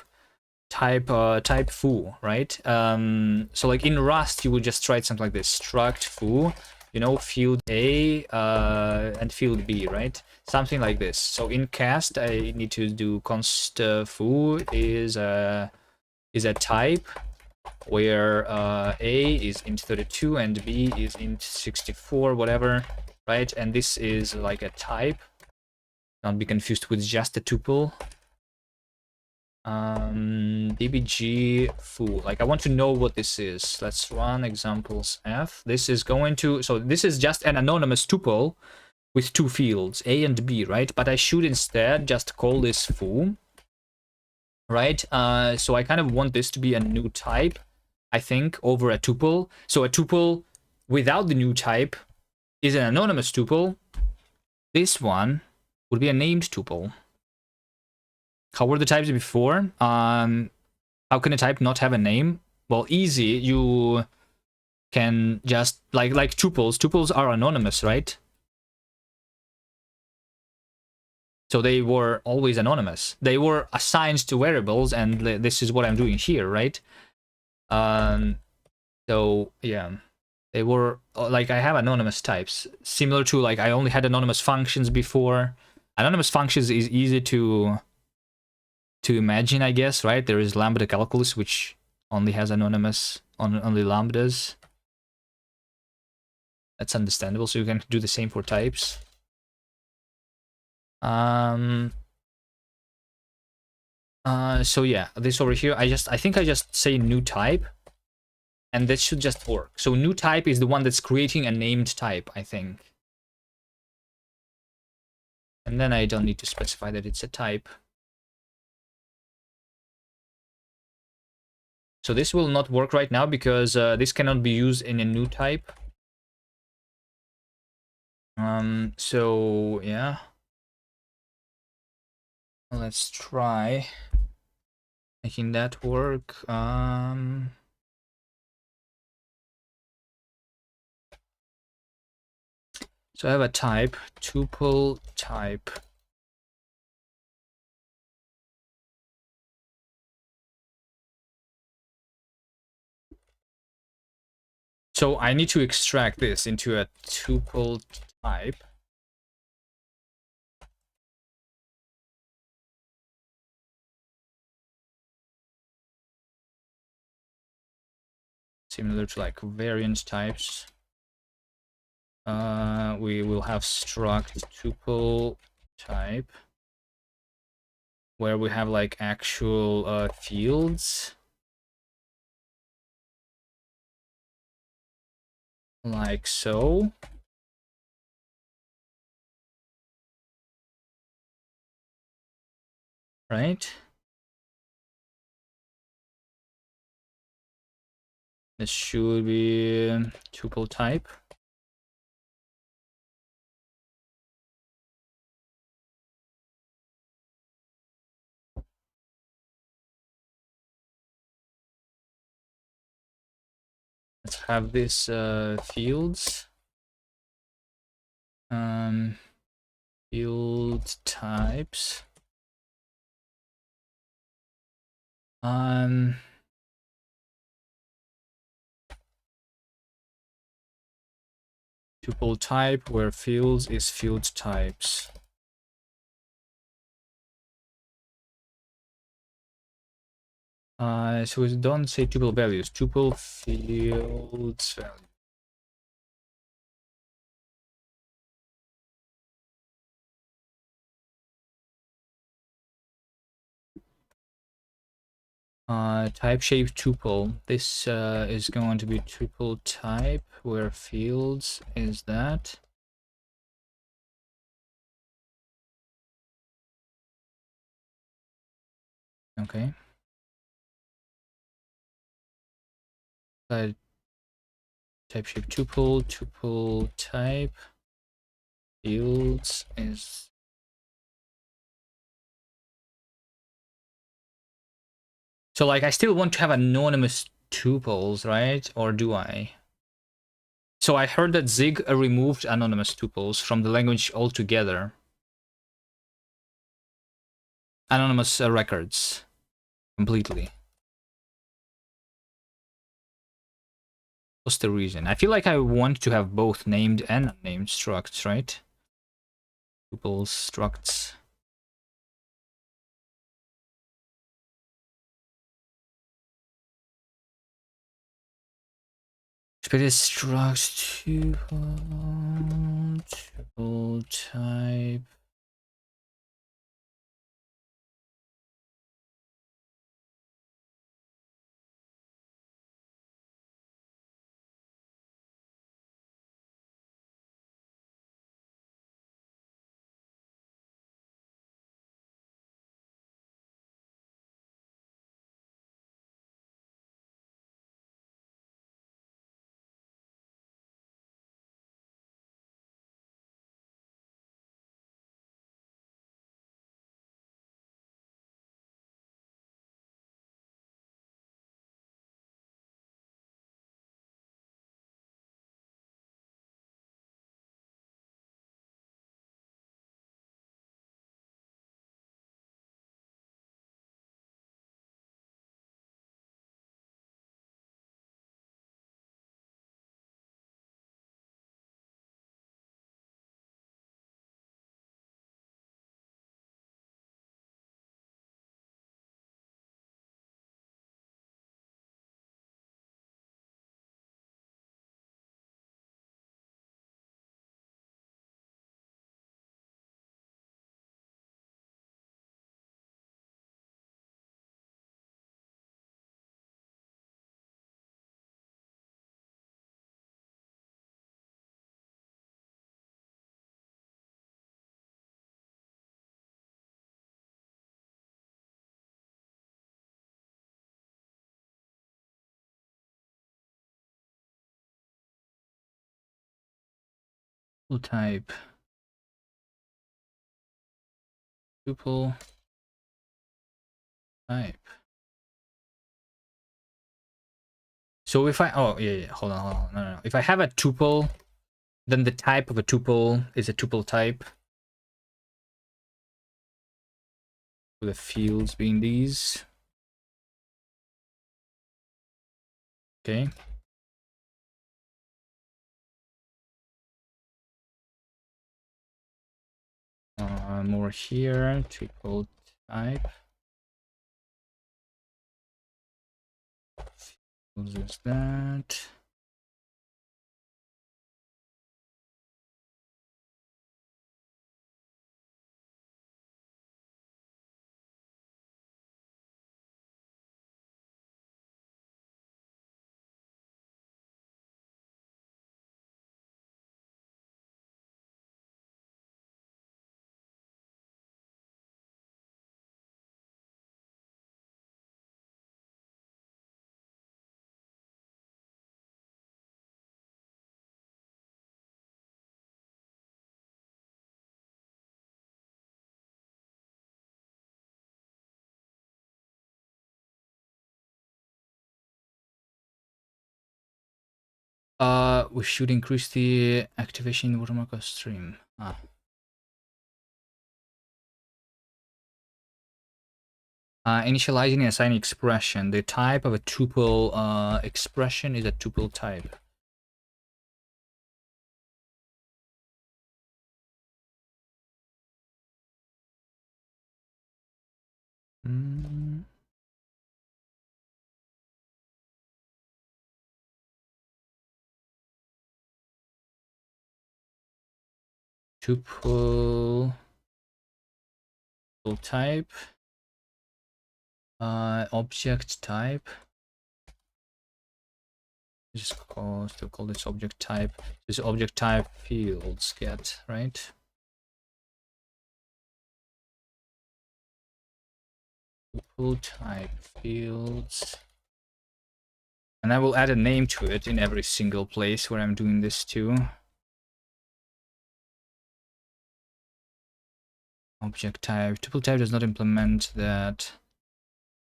foo, right? So like in Rust, you would just write something like this, struct foo, you know, field A and field B, right? Something like this. So in cast, I need to do const foo is a type where A is int 32 and B is int 64, whatever, right? And this is like a type. Not be confused with just a tuple. dbg foo, like I want to know what this is. Let's run examples f. This is going to, so this is just an anonymous tuple with two fields, A and B, right? But I should instead just call this foo, right? So I kind of want this to be a new type, I think, over a tuple. So a tuple without the new type is an anonymous tuple. This one would be a named tuple. How were the types before? How can a type not have a name? Well, easy. You can just like tuples. Tuples are anonymous, right? So they were always anonymous. They were assigned to variables, and this is what I'm doing here, right? So yeah, they were like, I have anonymous types, similar to like I only had anonymous functions before. Anonymous functions is easy to imagine, I guess, right? There is lambda calculus, which only has anonymous, only lambdas. That's understandable, so you can do the same for types. So yeah, this over here, I think I just say new type, and that should just work. So new type is the one that's creating a named type, I think. And then I don't need to specify that it's a type. So this will not work right now because this cannot be used in a new type. So yeah. Let's try making that work. So I have a type, tuple type. So I need to extract this into a tuple type. Similar to like variant types. We will have struct tuple type, where we have like actual fields. Like so. Right? This should be tuple type. Let's have this fields. Field types. Tuple type where fields is field types. So we don't say tuple values, tuple fields value. Type shape tuple. This is going to be tuple type where fields is that. Okay. Type shape tuple type fields is. So like I still want to have anonymous tuples, right? Or do I? So I heard that Zig removed anonymous tuples from the language altogether. Anonymous records. Completely. What's the reason? I feel like I want to have both named and unnamed structs, right? Tuples, structs. But it's struct tuple type. type tuple type. So if I hold on. No. If I have a tuple, then the type of a tuple is a tuple type. With the fields being these. Okay. More here, tuple type. Fields is that. We should increase the activation in watermark of stream. Initializing and assigning expression. The type of a tuple expression is a tuple type. Tuple type. Object type. Still call this object type. This object type fields get, right? Tuple type fields. And I will add a name to it in every single place where I'm doing this too. Object type. Tuple type does not implement that.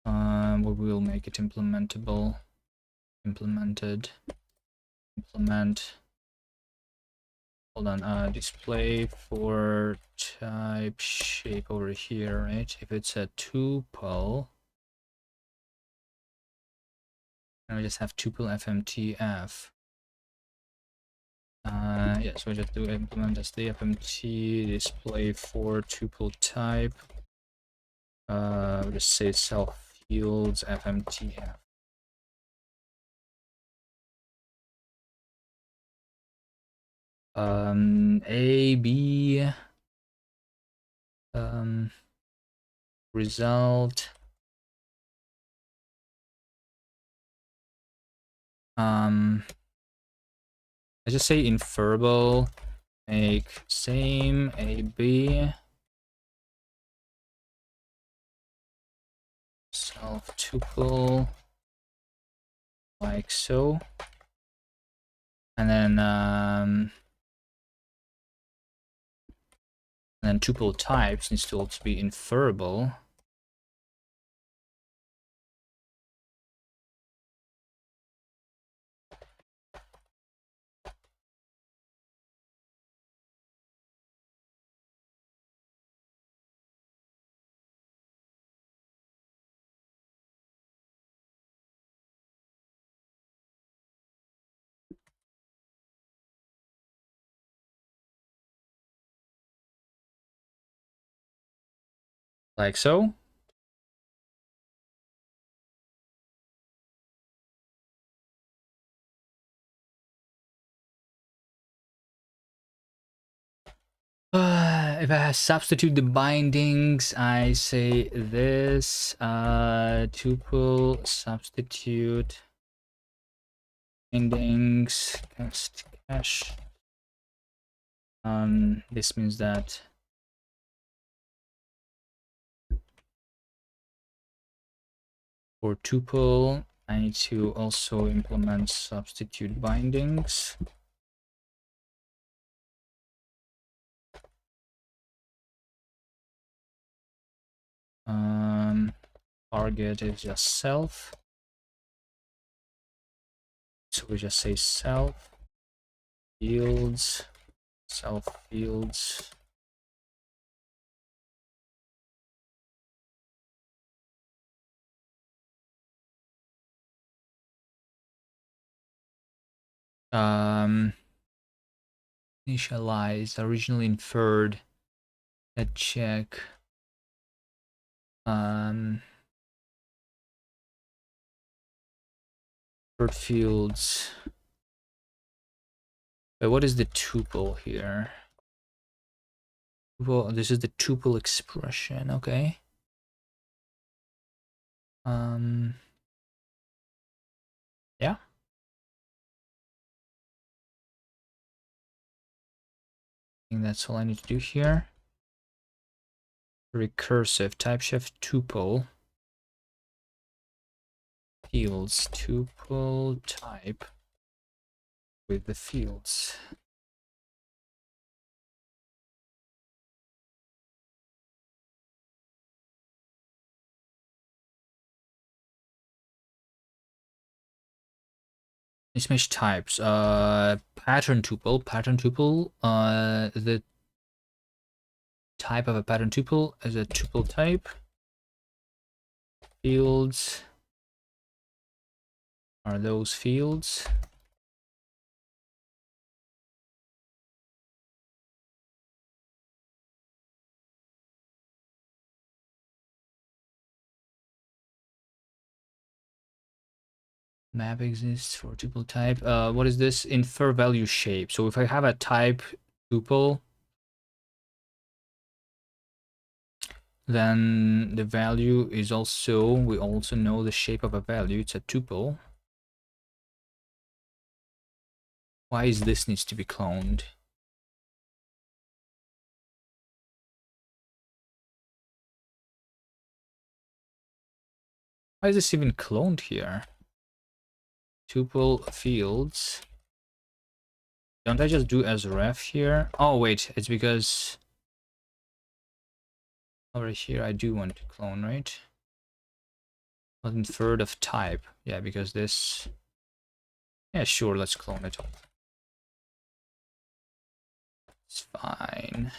We will make it implementable. Implement. Hold on. Display for type shape over here, right? If it's a tuple, and we just have tuple fmtf. Yeah, so we just do implement as the fmt display for tuple type. Just say self fields fmtf. A, B, result, I just say inferable, make same, A, B, self tuple, like so, and then tuple types needs to also be inferable. Like so. If I substitute the bindings, I say this tuple substitute bindings cast cache. This means that for tuple, I need to also implement substitute bindings. Target is just self. So we just say self fields, self fields. Initialize, originally inferred, head check. Inferred fields. But what is the tuple here? Well, this is the tuple expression, okay. Yeah. I think that's all I need to do here. Recursive type shift tuple fields tuple type with the fields. Mismatch types. Pattern tuple. The type of a pattern tuple is a tuple type. Fields are those fields. Map exists for tuple type. What is this? Infer value shape. So if I have a type tuple, then the value is also, we also know the shape of a value. It's a tuple. Why is this needs to be cloned? Why is this even cloned here? Tuple fields. Don't I just do as ref here? Oh wait, it's because over here I do want to clone, right? Not inferred of type. Yeah, because this. Yeah, sure, let's clone it. It's fine.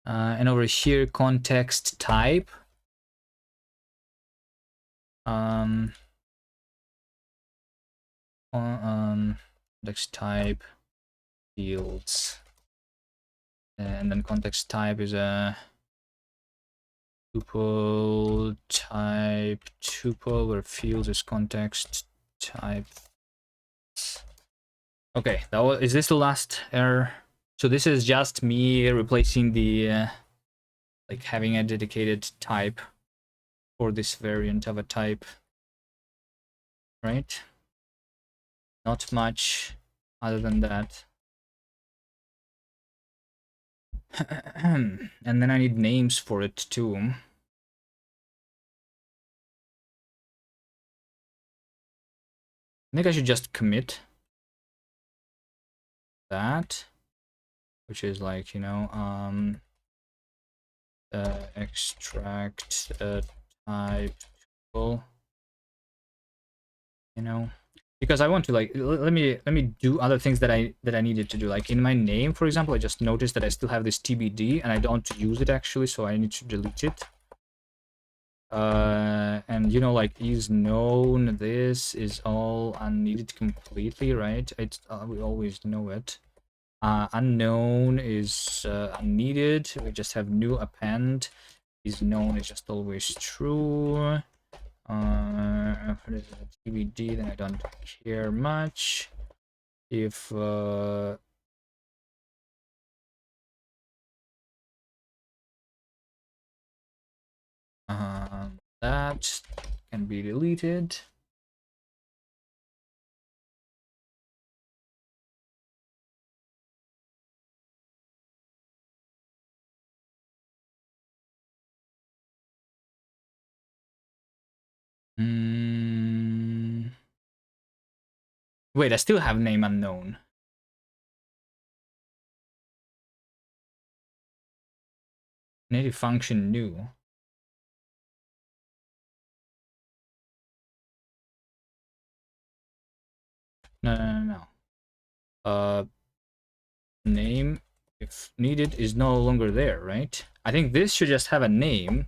And over here, context type. Context type fields, and then context type is a tuple type tuple where fields is context type. Okay, that was. Is this the last error? So this is just me replacing the like having a dedicated type for this variant of a type, right? Not much other than that. And then I need names for it too. I think I should just commit that, which is like, you know, extract type tuple, you know, because I want to like let me do other things that I needed to do. Like in my name, for example, I just noticed that I still have this TBD and I don't use it actually, so I need to delete it. And you know, like is known, this is all unneeded completely, right? It's we always know it. Unknown is unneeded. We just have new append. Is known is just always true. TBD, then I don't care much. If that can be deleted. Wait, I still have name unknown. Native function new. No. Name, if needed, is no longer there, right? I think this should just have a name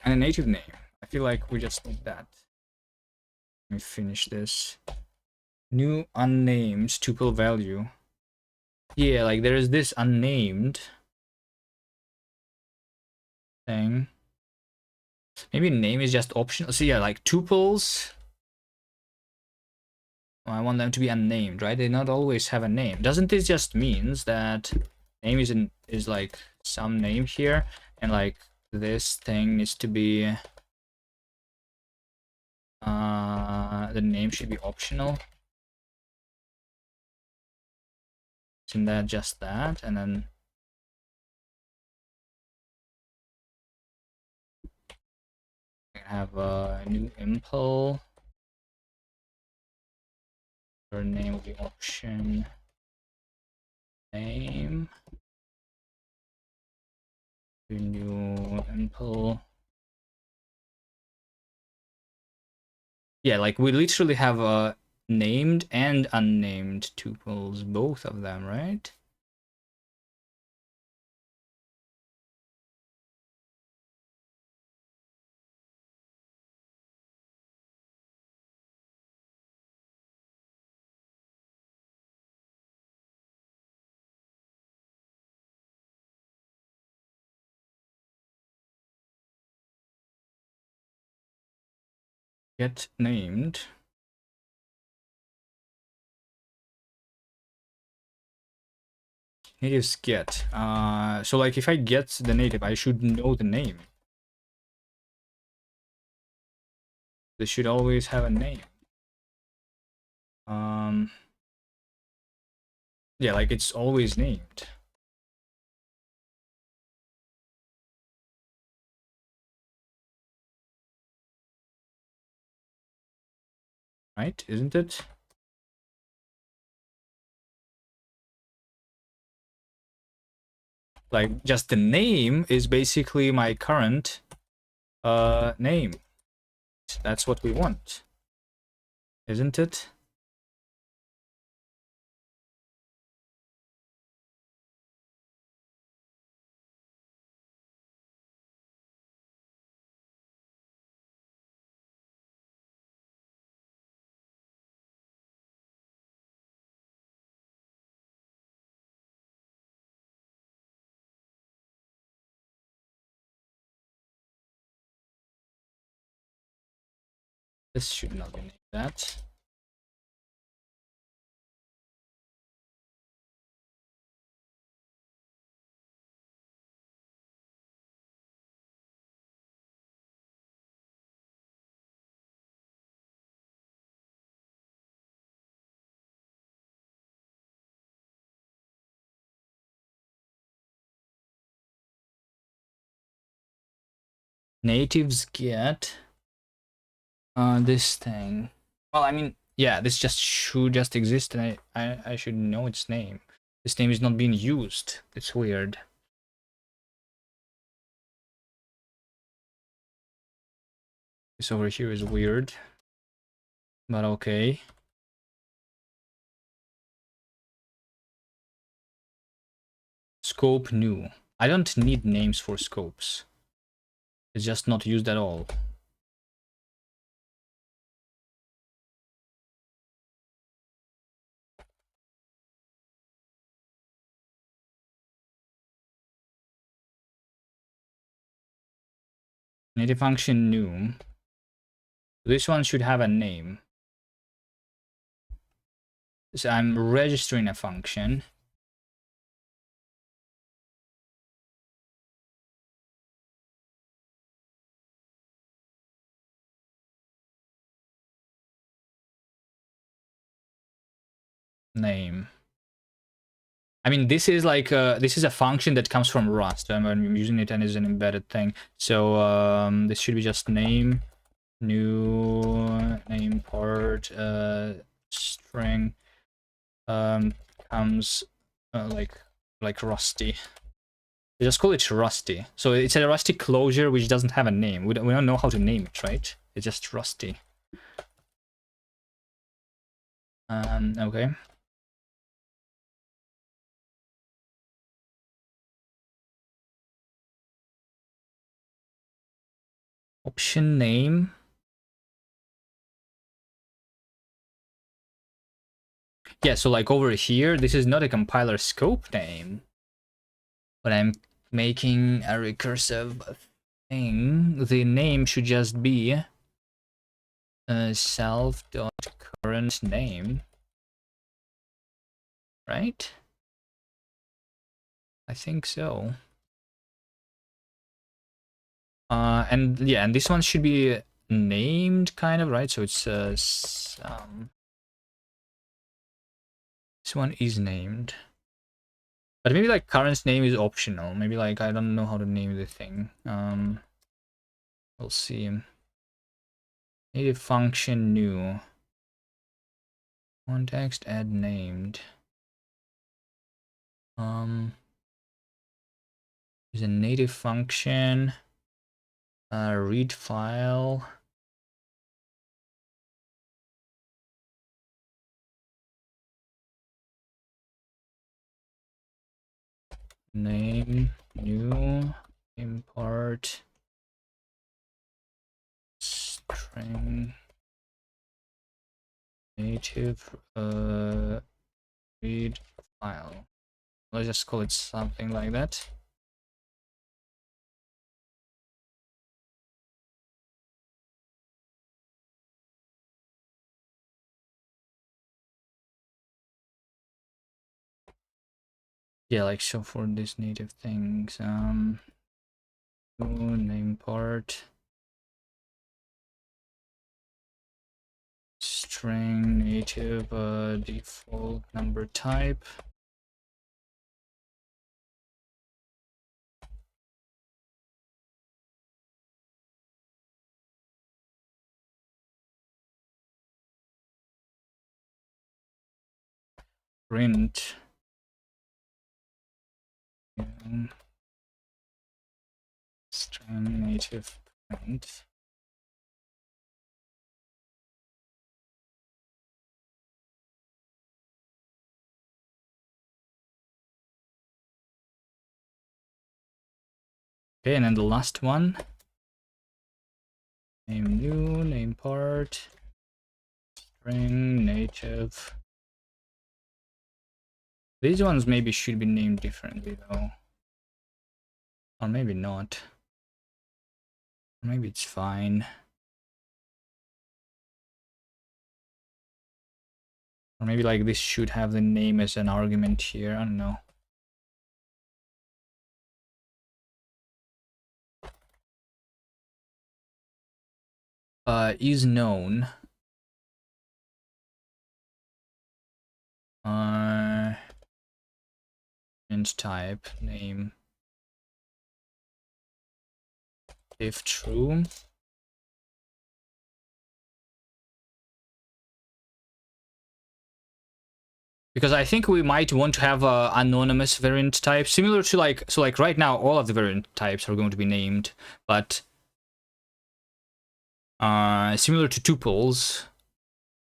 and a native name. I feel like we just need that. Let me finish this. New unnamed tuple value. Yeah, like there is this unnamed thing. Maybe name is just optional. So yeah, like tuples. I want them to be unnamed, right? They not always have a name. Doesn't this just means that name is like some name here, and like this thing needs to be the name should be optional. Isn't that just that? And then I have a new impl. Your name will be option name. New impl. Yeah, like we literally have a named and unnamed tuples, both of them, right? Get named. Natives get. So like if I get the native, I should know the name. They should always have a name. Yeah, like it's always named. Right? Isn't it? Like just the name is basically my current name. That's what we want. Isn't it? This should not be named that. Natives get this thing. Well, I mean, yeah, this just should just exist, and I should know its name. This name is not being used. It's weird. This over here is weird, but okay. Scope new. I don't need names for scopes. It's just not used at all. Native function new. This one should have a name. So I'm registering a function. Name. I mean, this is like this is a function that comes from Rust. I'm using it and is an embedded thing. So this should be just name, new name part string comes like Rusty. We just call it Rusty. So it's a Rusty closure which doesn't have a name. We don't know how to name it, right? It's just Rusty. Okay. Option name. Yeah, so like over here, this is not a compiler scope name, but I'm making a recursive thing. The name should just be self.current name, right? I think so. And yeah, and this one should be named kind of, right? So it's this one is named, but maybe like current name is optional. Maybe like I don't know how to name the thing. We'll see. Native function new context add named. Is a native function. Read file. Name new import string native read file. Let's just call it something like that. Yeah, like so for these native things. Name part string native default number type. Print string native print. Okay, and then the last one. Name new, name part, string native. These ones maybe should be named differently though. Or maybe not. Maybe it's fine. Or maybe like this should have the name as an argument here. I don't know. Is known. Int type name. If true. Because I think we might want to have a anonymous variant type, similar to like, so like right now all of the variant types are going to be named, but similar to tuples,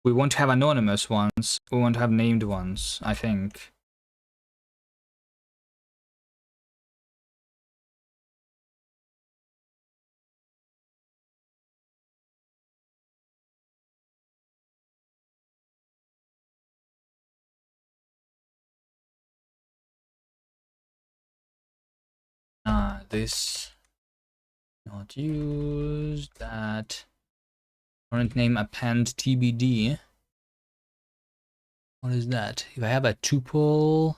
we want to have anonymous ones, we want to have named ones, I think. This not used, that current name append TBD. What is that? If I have a tuple,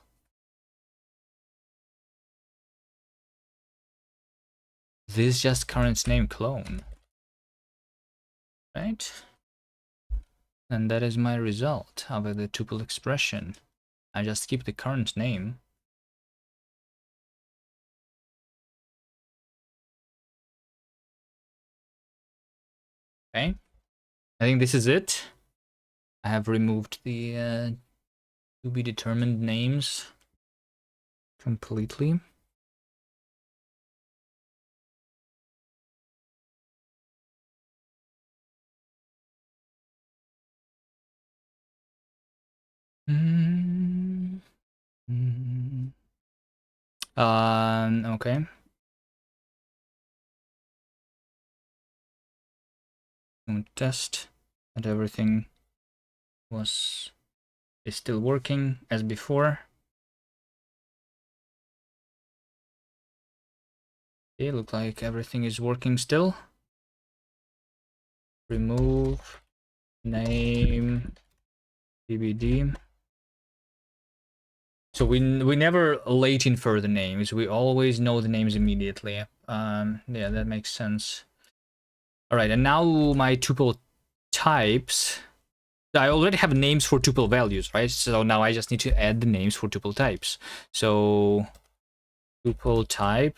this just current name clone, right? And that is my result of the tuple expression. I just keep the current name. Okay, I think this is it. I have removed the to be determined names completely. Mm. Okay. I'm gonna test that everything is still working as before. Okay, look like everything is working still. Remove name BBD. So we never late infer the names. We always know the names immediately. Yeah, that makes sense. All right, and now my tuple types. I already have names for tuple values, right? So now I just need to add the names for tuple types. So tuple type.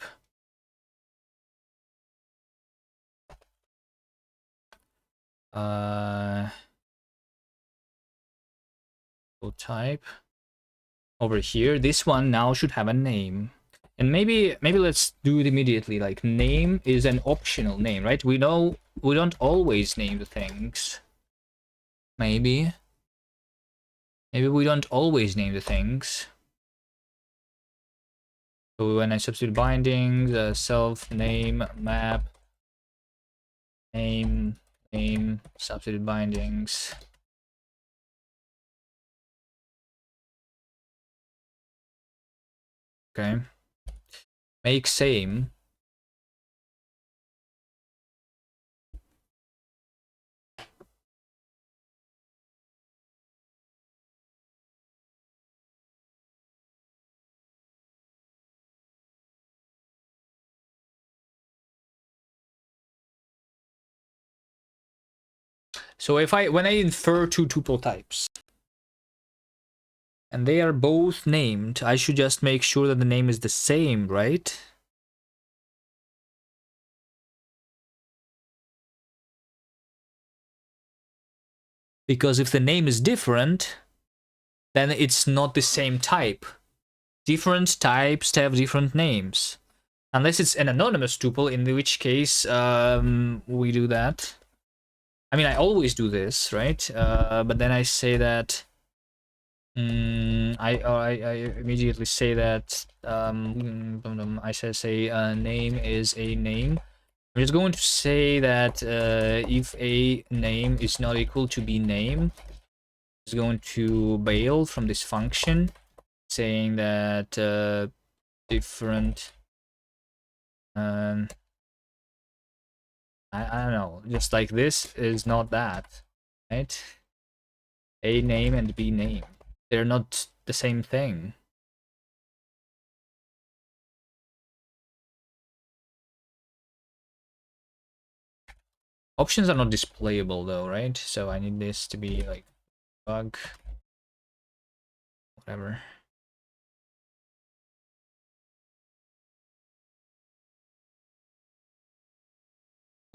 Tuple type. Over here, this one now should have a name. And maybe let's do it immediately. Like name is an optional name, right? We know we don't always name the things. Maybe we don't always name the things. So when I substitute bindings, self name map name substitute bindings. Okay. Make same. So if when I infer two tuple types and they are both named, I should just make sure that the name is the same, right? Because if the name is different, then it's not the same type. Different types have different names. Unless it's an anonymous tuple, in which case we do that. I mean, I always do this, right? But then I say that I immediately say that I say name is a name. I'm just going to say that if a name is not equal to b name, it's going to bail from this function, saying that different. I don't know, just like this is not that, right? A name and b name, they're not the same thing. Options are not displayable though, right? So I need this to be like bug, whatever.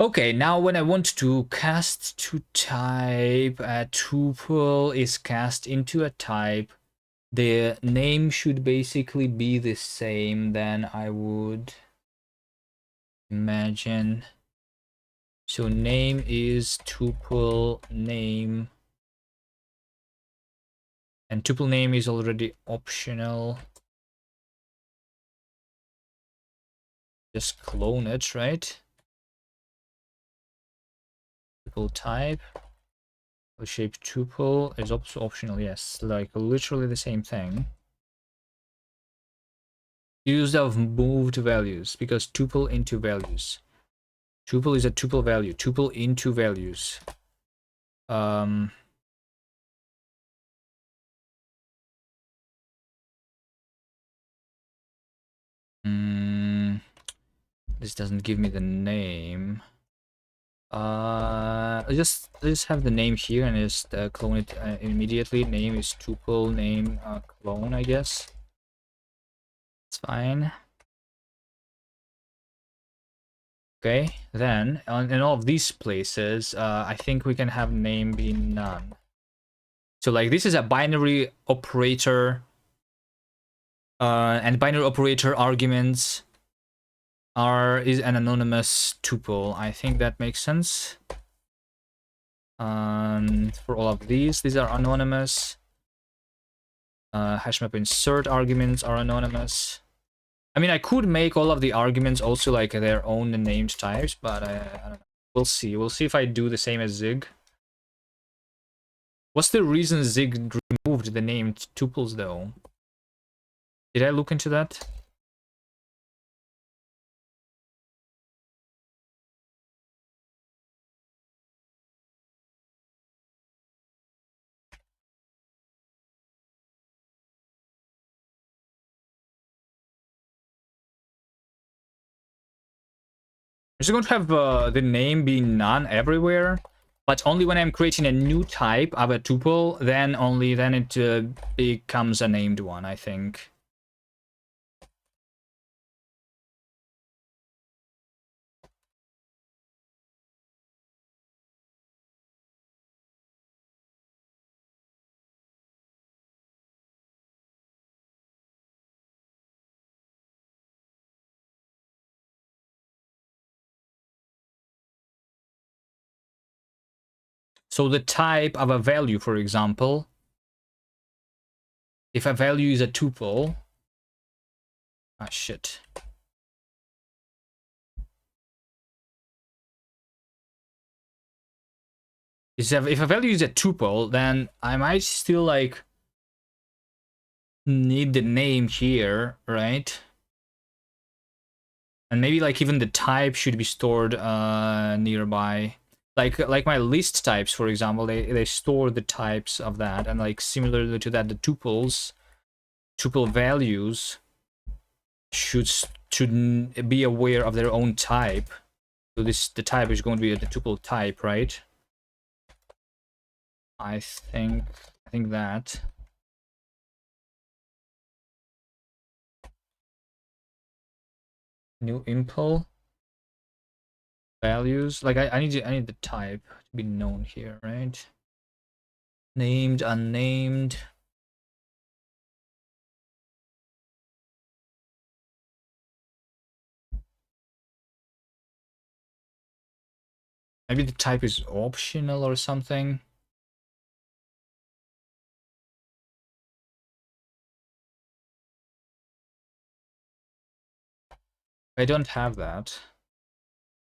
Okay, now when I want to cast to type, a tuple is cast into a type. The name should basically be the same than I would imagine. So name is tuple name. And tuple name is already optional. Just clone it, right? Tuple type. Shape tuple is also optional, yes. Like literally the same thing. Use of moved values, because tuple into values. Tuple is a tuple value. Tuple into values. This doesn't give me the name. I just have the name here and just clone it immediately. Name is tuple name clone, I guess. It's fine. Okay, then in all of these places, I think we can have name be none. So like this is a binary operator, and binary operator arguments is an anonymous tuple. I think that makes sense. For all of these are anonymous. Hashmap insert arguments are anonymous. I mean, I could make all of the arguments also like their own named types, but I don't know. We'll see. We'll see if I do the same as Zig. What's the reason Zig removed the named tuples, though? Did I look into that? I'm just going to have the name be none everywhere, but only when I'm creating a new type of a tuple, then it becomes a named one, I think. So the type of a value, for example, if a value is a tuple, ah shit. If a value is a tuple, then I might still like need the name here, right? And maybe like even the type should be stored nearby. Like my list types, for example, they store the types of that, and like similarly to that, the tuple values should be aware of their own type. So the type is going to be the tuple type, right? I think that. New impl values. Like I need the type to be known here, right? Named, unnamed. Maybe the type is optional or something. I don't have that.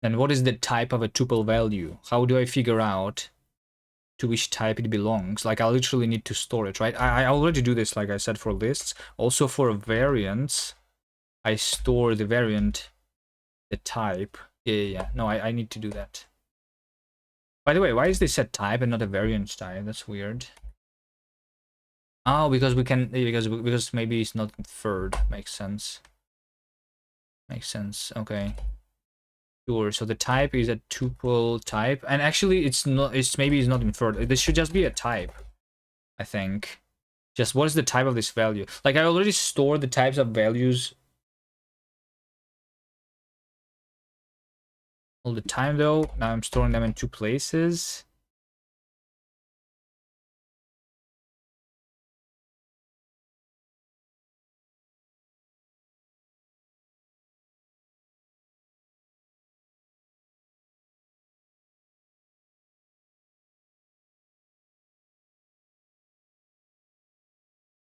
Then what is the type of a tuple value? How do I figure out to which type it belongs? Like I literally need to store it, right? I already do this, like I said, for lists. Also for variants, I store the variant, the type. Yeah. No, I need to do that. By the way, why is this a type and not a variant type? That's weird. Oh, because we can, because maybe it's not inferred. Makes sense. Makes sense. Okay. Sure. So the type is a tuple type, and actually it's not. Maybe it's not inferred. This should just be a type, I think. Just what is the type of this value? Like I already stored the types of values all the time, though. Now I'm storing them in two places.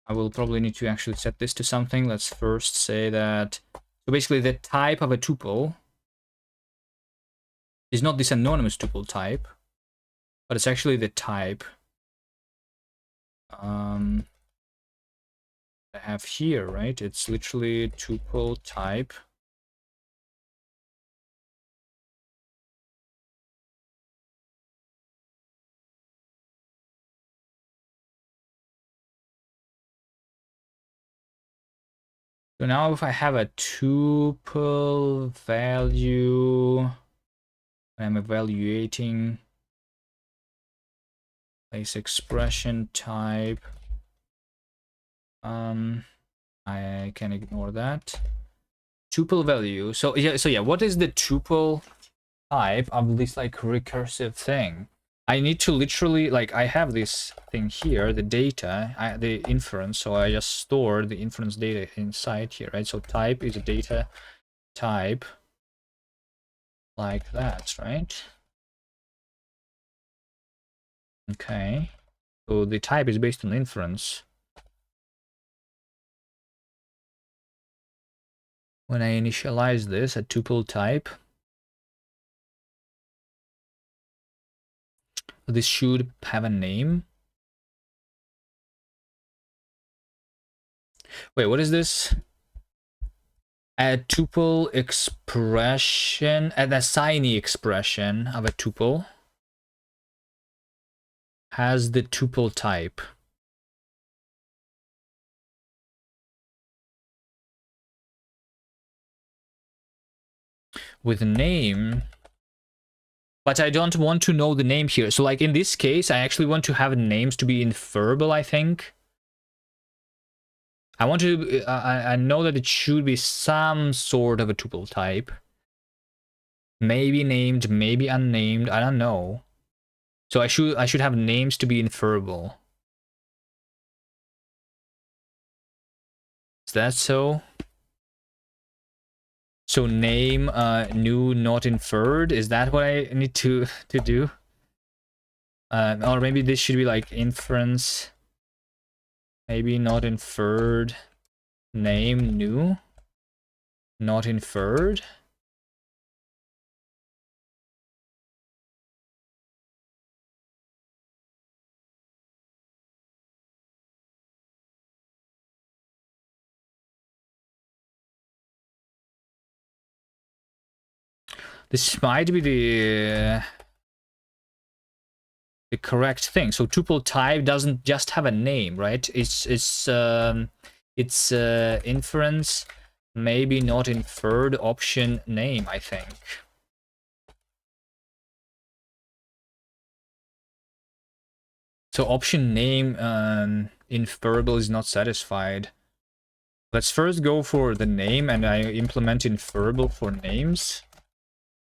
I will probably need to actually set this to something. Let's first say that. So basically, the type of a tuple is not this anonymous tuple type, but it's actually the type I have here, right? It's literally tuple type. So now if I have a tuple value, I'm evaluating place expression type. I can ignore that. Tuple value. So yeah, what is the tuple type of this like recursive thing? I need to literally, like, I have this thing here, the data, the inference, so I just store the inference data inside here, right? So type is a data type like that, right? Okay. So the type is based on inference. when I initialize this, a tuple type, this should have a name. Wait, what is this? A tuple expression, an assignee expression of a tuple has the tuple type. With name, but I don't want to know the name here. So like in this case, I actually want to have names to be inferable, I think. I want to, I know that it should be some sort of a tuple type. Maybe named, maybe unnamed, I don't know. So I should have names to be inferable. Is that so? So name, new, not inferred. Is that what I need to do? Or maybe this should be like inference. Maybe not inferred. Name, new, not inferred. This might be the correct thing. So tuple type doesn't just have a name, right? It's inference, maybe not inferred, option name, I think. So option name inferable is not satisfied. Let's first go for the name, and I implement inferable for names.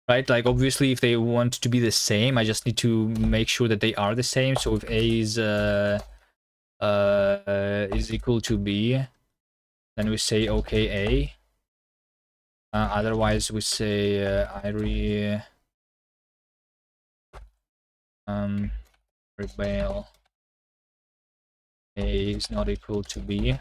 Right, like obviously if they want to be the same, I just need to make sure that they are the same. So if A is equal to B, then we say okay A. Otherwise we say IRE rebel A is not equal to B.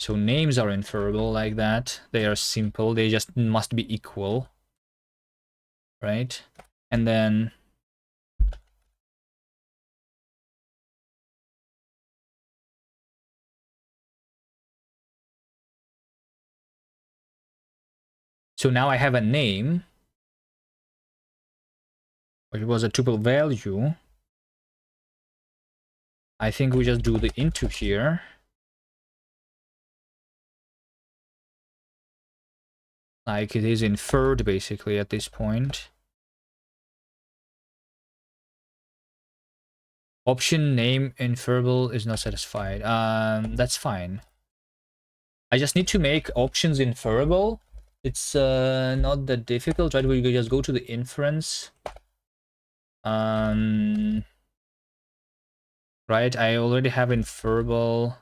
So names are inferable like that. They are simple. They just must be equal, right? And then so now I have a name, which was a tuple value. I think we just do the into here. Like it is inferred basically at this point. Option name inferable is not satisfied. That's fine. I just need to make options inferable. It's not that difficult, right? We just go to the inference. Right, I already have inferable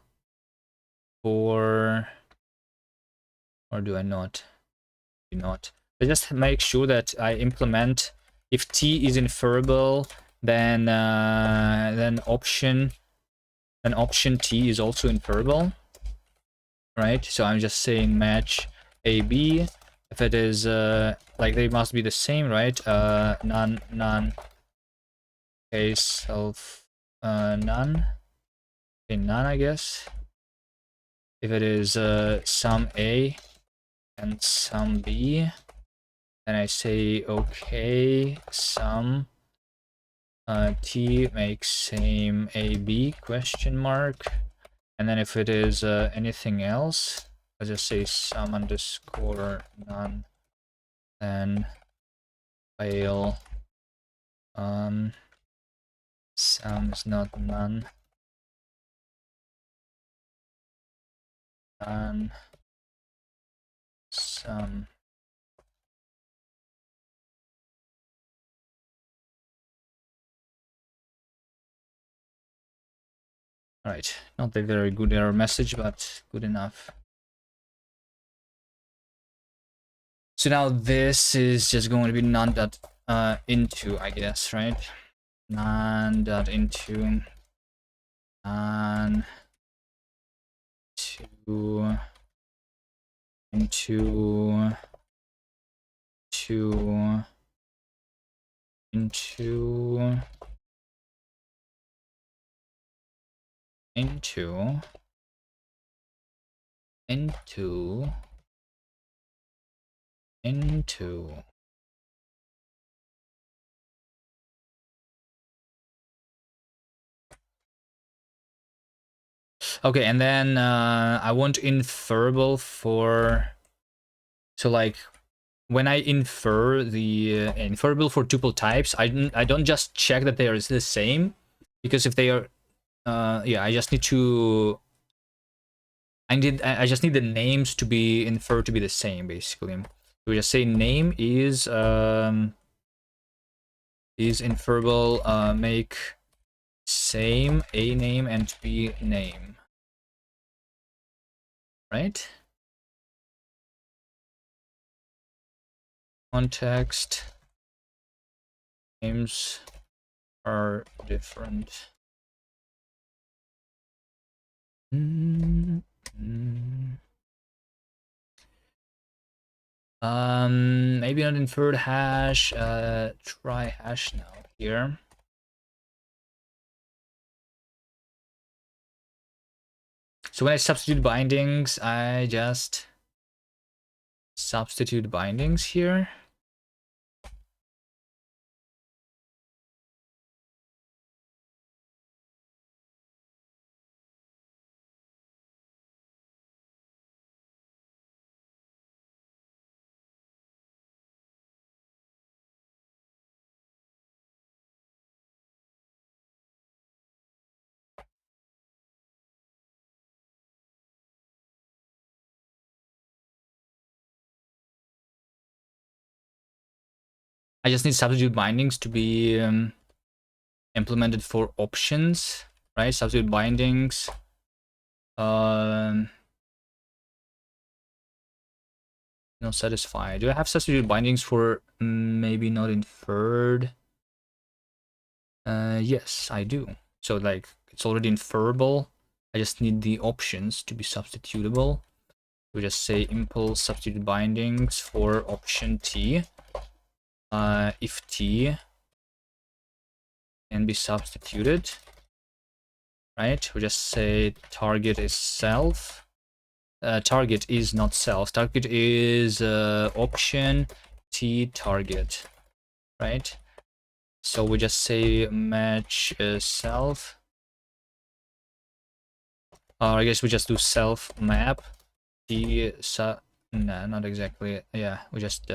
for, or do I not? Do not. I just make sure that I implement if T is inferable, then option T is also inferable, right? So I'm just saying match AB. If it is like they must be the same, right? None case self none. Okay, none, I guess. If it is sum A and sum B, then I say okay, sum T makes same AB question mark. And then if it is anything else, let's just say sum underscore none, then fail. Sum is not none. None. Sum. Alright, not a very good error message, but good enough. So now this is just going to be none.into, I guess, right? non dot into non to into to into into into into okay, and then I want inferable for, so like when I infer the inferable for tuple types, I don't just check that they are the same, because if they are yeah, I just need to I just need the names to be inferred to be the same, basically. We just say name is inferable, make same a name and b name, right? Context names are different. Maybe not inferred hash. Try hash now here. So when I substitute bindings, I just substitute bindings here. I just need substitute bindings to be implemented for options, right? Substitute bindings. Not satisfied. Do I have substitute bindings for maybe not inferred? Yes, I do. So like it's already inferable. I just need the options to be substitutable. We just say impulse substitute bindings for option T. If T can be substituted, right? We just say target is self. Target is not self. Target is option T target, right? So we just say match self. Or I guess we just do self map T. No, not exactly. Yeah, we just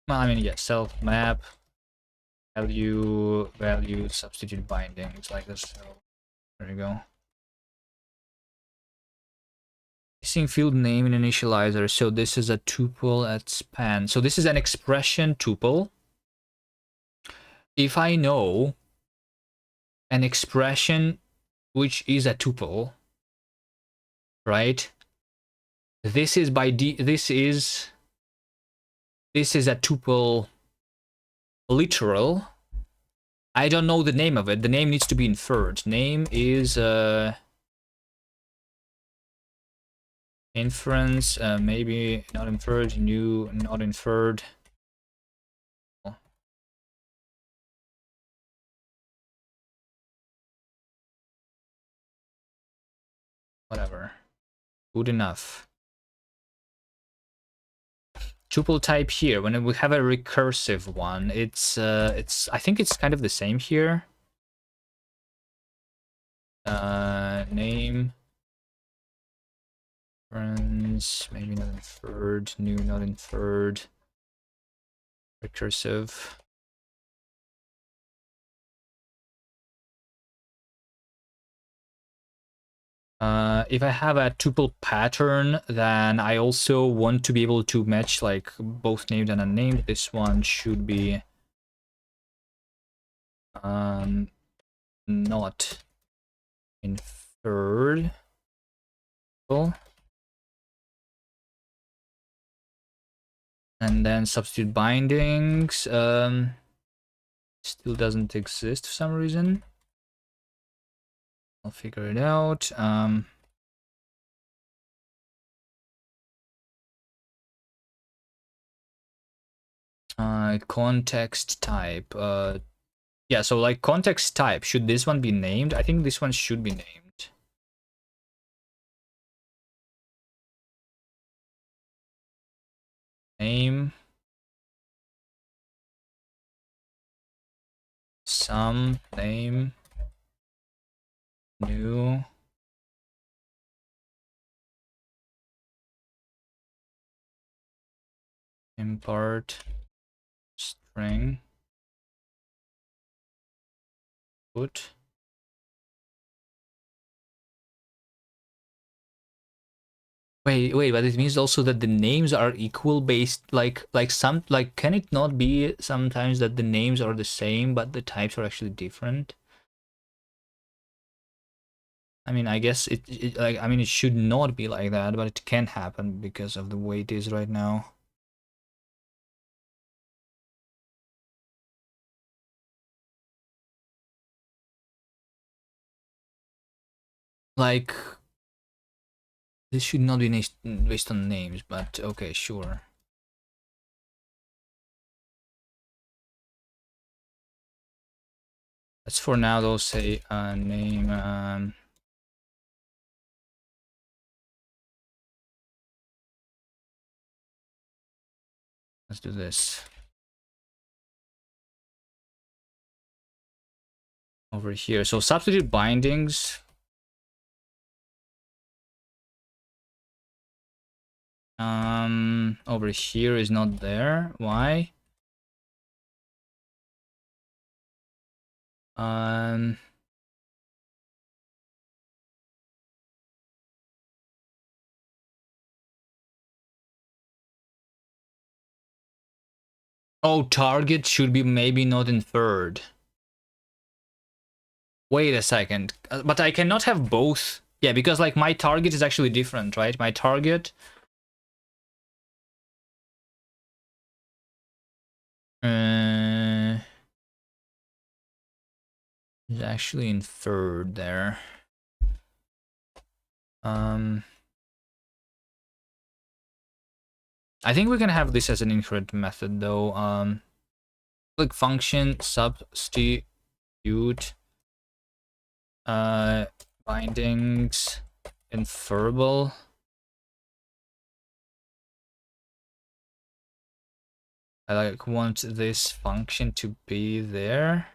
well, I mean, yeah, self map value substitute bindings like this. So there you go. Missing field name in initializer. So this is a tuple at span. So this is an expression tuple. If I know an expression which is a tuple, right? This is this is a tuple literal. I don't know the name of it. The name needs to be inferred. Name is inference, maybe not inferred, new, not inferred. Whatever. Good enough. Tuple type here. When we have a recursive one, it's I think it's kind of the same here. Name, friends, maybe not inferred, new, not inferred, recursive. If I have a tuple pattern, then I also want to be able to match like both named and unnamed. This one should be not inferred. Cool. And then substitute bindings. Still doesn't exist for some reason. I'll figure it out. Context type. Yeah, so like context type, should this one be named? I think this one should be named. Name. Some name. New. Import. String. Put. Wait, but it means also that the names are equal based, like some, like, can it not be sometimes that the names are the same but the types are actually different? I mean, I guess it like, I mean, it should not be like that, but it can happen because of the way it is right now. Like, this should not be based on names, but okay, sure. Let's for now though say name. Let's do this. Over here. So substitute bindings. Over here is not there. Why? Oh, target should be maybe not inferred. Wait a second. But I cannot have both. Yeah, because like my target is actually different, right? My target is actually inferred there. I think we can have this as an incorrect method though. Click function substitute bindings inferable. I like want this function to be there.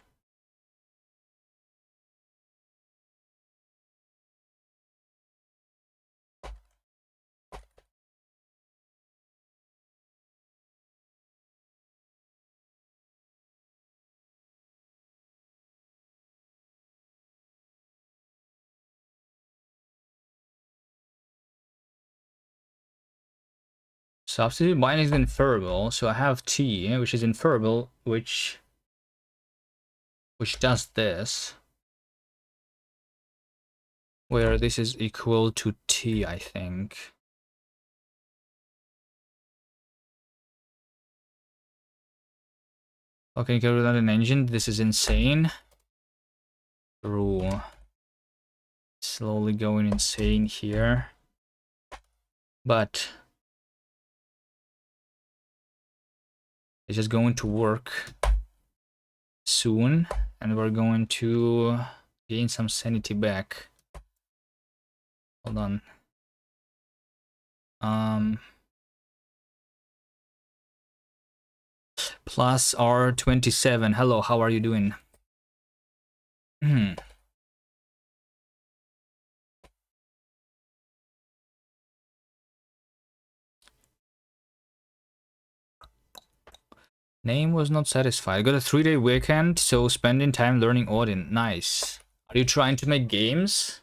Substitute binding is inferable, so I have t, which is inferable, which does this, where this is equal to t, I think. Okay, go without an engine. This is insane. Rule. Slowly going insane here, but it's just going to work soon, and we're going to gain some sanity back. Hold on. Plus R27. Hello, how are you doing? Name was not satisfied. Got a 3-day weekend, so spending time learning Odin. Nice. Are you trying to make games?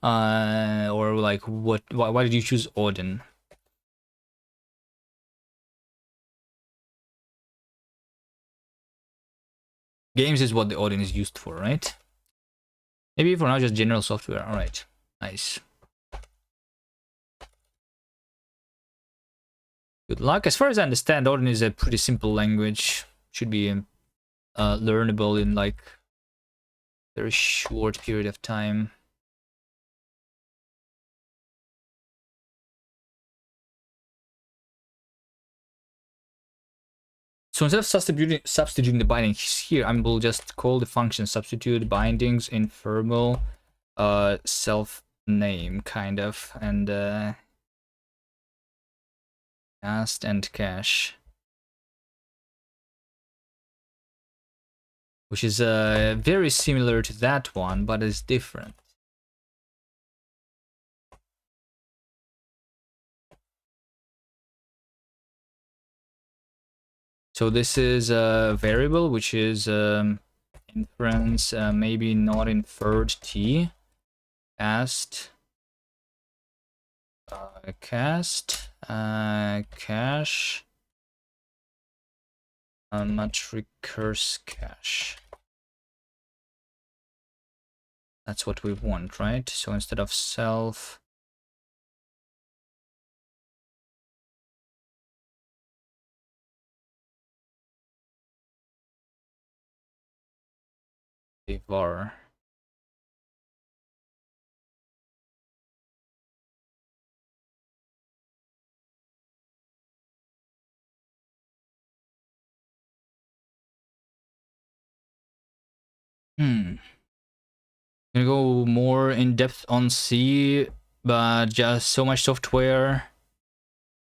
Or like what? Why did you choose Odin? Games is what the Odin is used for, right? Maybe for now just general software. All right, nice. Good luck. As far as I understand, Odin is a pretty simple language. Should be learnable in like very short period of time. So instead of substituting the bindings here, I will just call the function substitute bindings in verbal self name kind of, and cast and cache, which is very similar to that one, but is different. So this is a variable which is inference, maybe not inferred t, cast, cache, much recurse cache. That's what we want, right? So instead of self, var. Gonna go more in depth on C, but just so much software.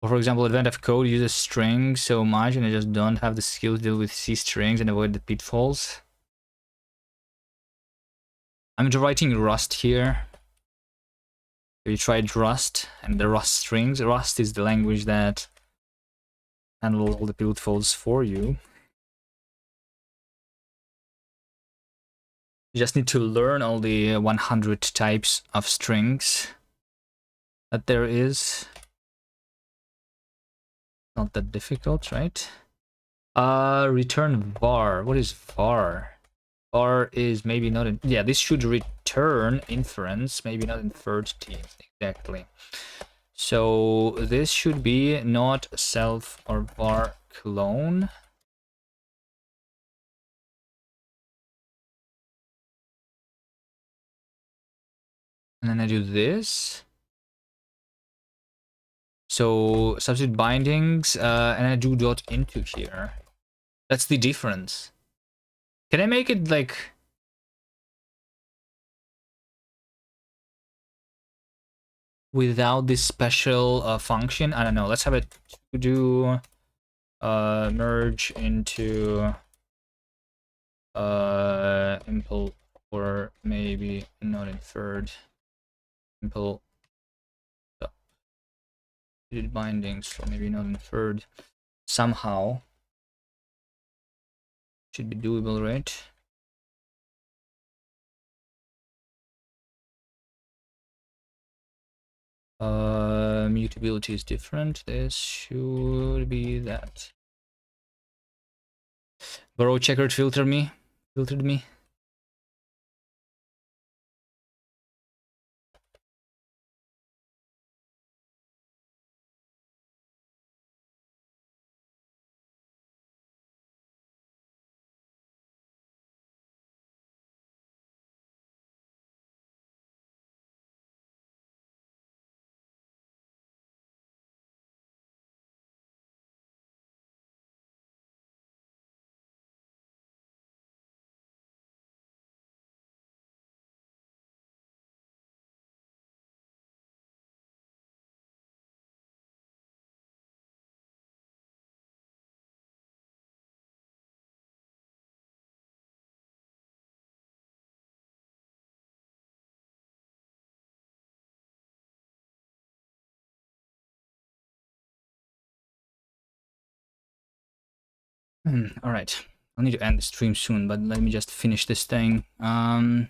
Or for example, Advent Code uses strings so much, and I just don't have the skill to deal with C strings and avoid the pitfalls. I'm writing Rust here. We tried Rust and the Rust strings. Rust is the language that handles all the pitfalls for you. You just need to learn all the 100 types of strings that there is. Not that difficult, right? Return var. What is var? Var is maybe not in, yeah, this should return inference, maybe not inferred t, exactly. So this should be not self or var clone. And then I do this. So substitute bindings, and I do dot into here. That's the difference. Can I make it like without this special function? I don't know. Let's have it to do merge into impl, or maybe not inferred impl bindings, or maybe not inferred. Somehow should be doable, right? Mutability is different. This should be that. Borrow checker filtered me. All right. I'll need to end the stream soon, but let me just finish this thing.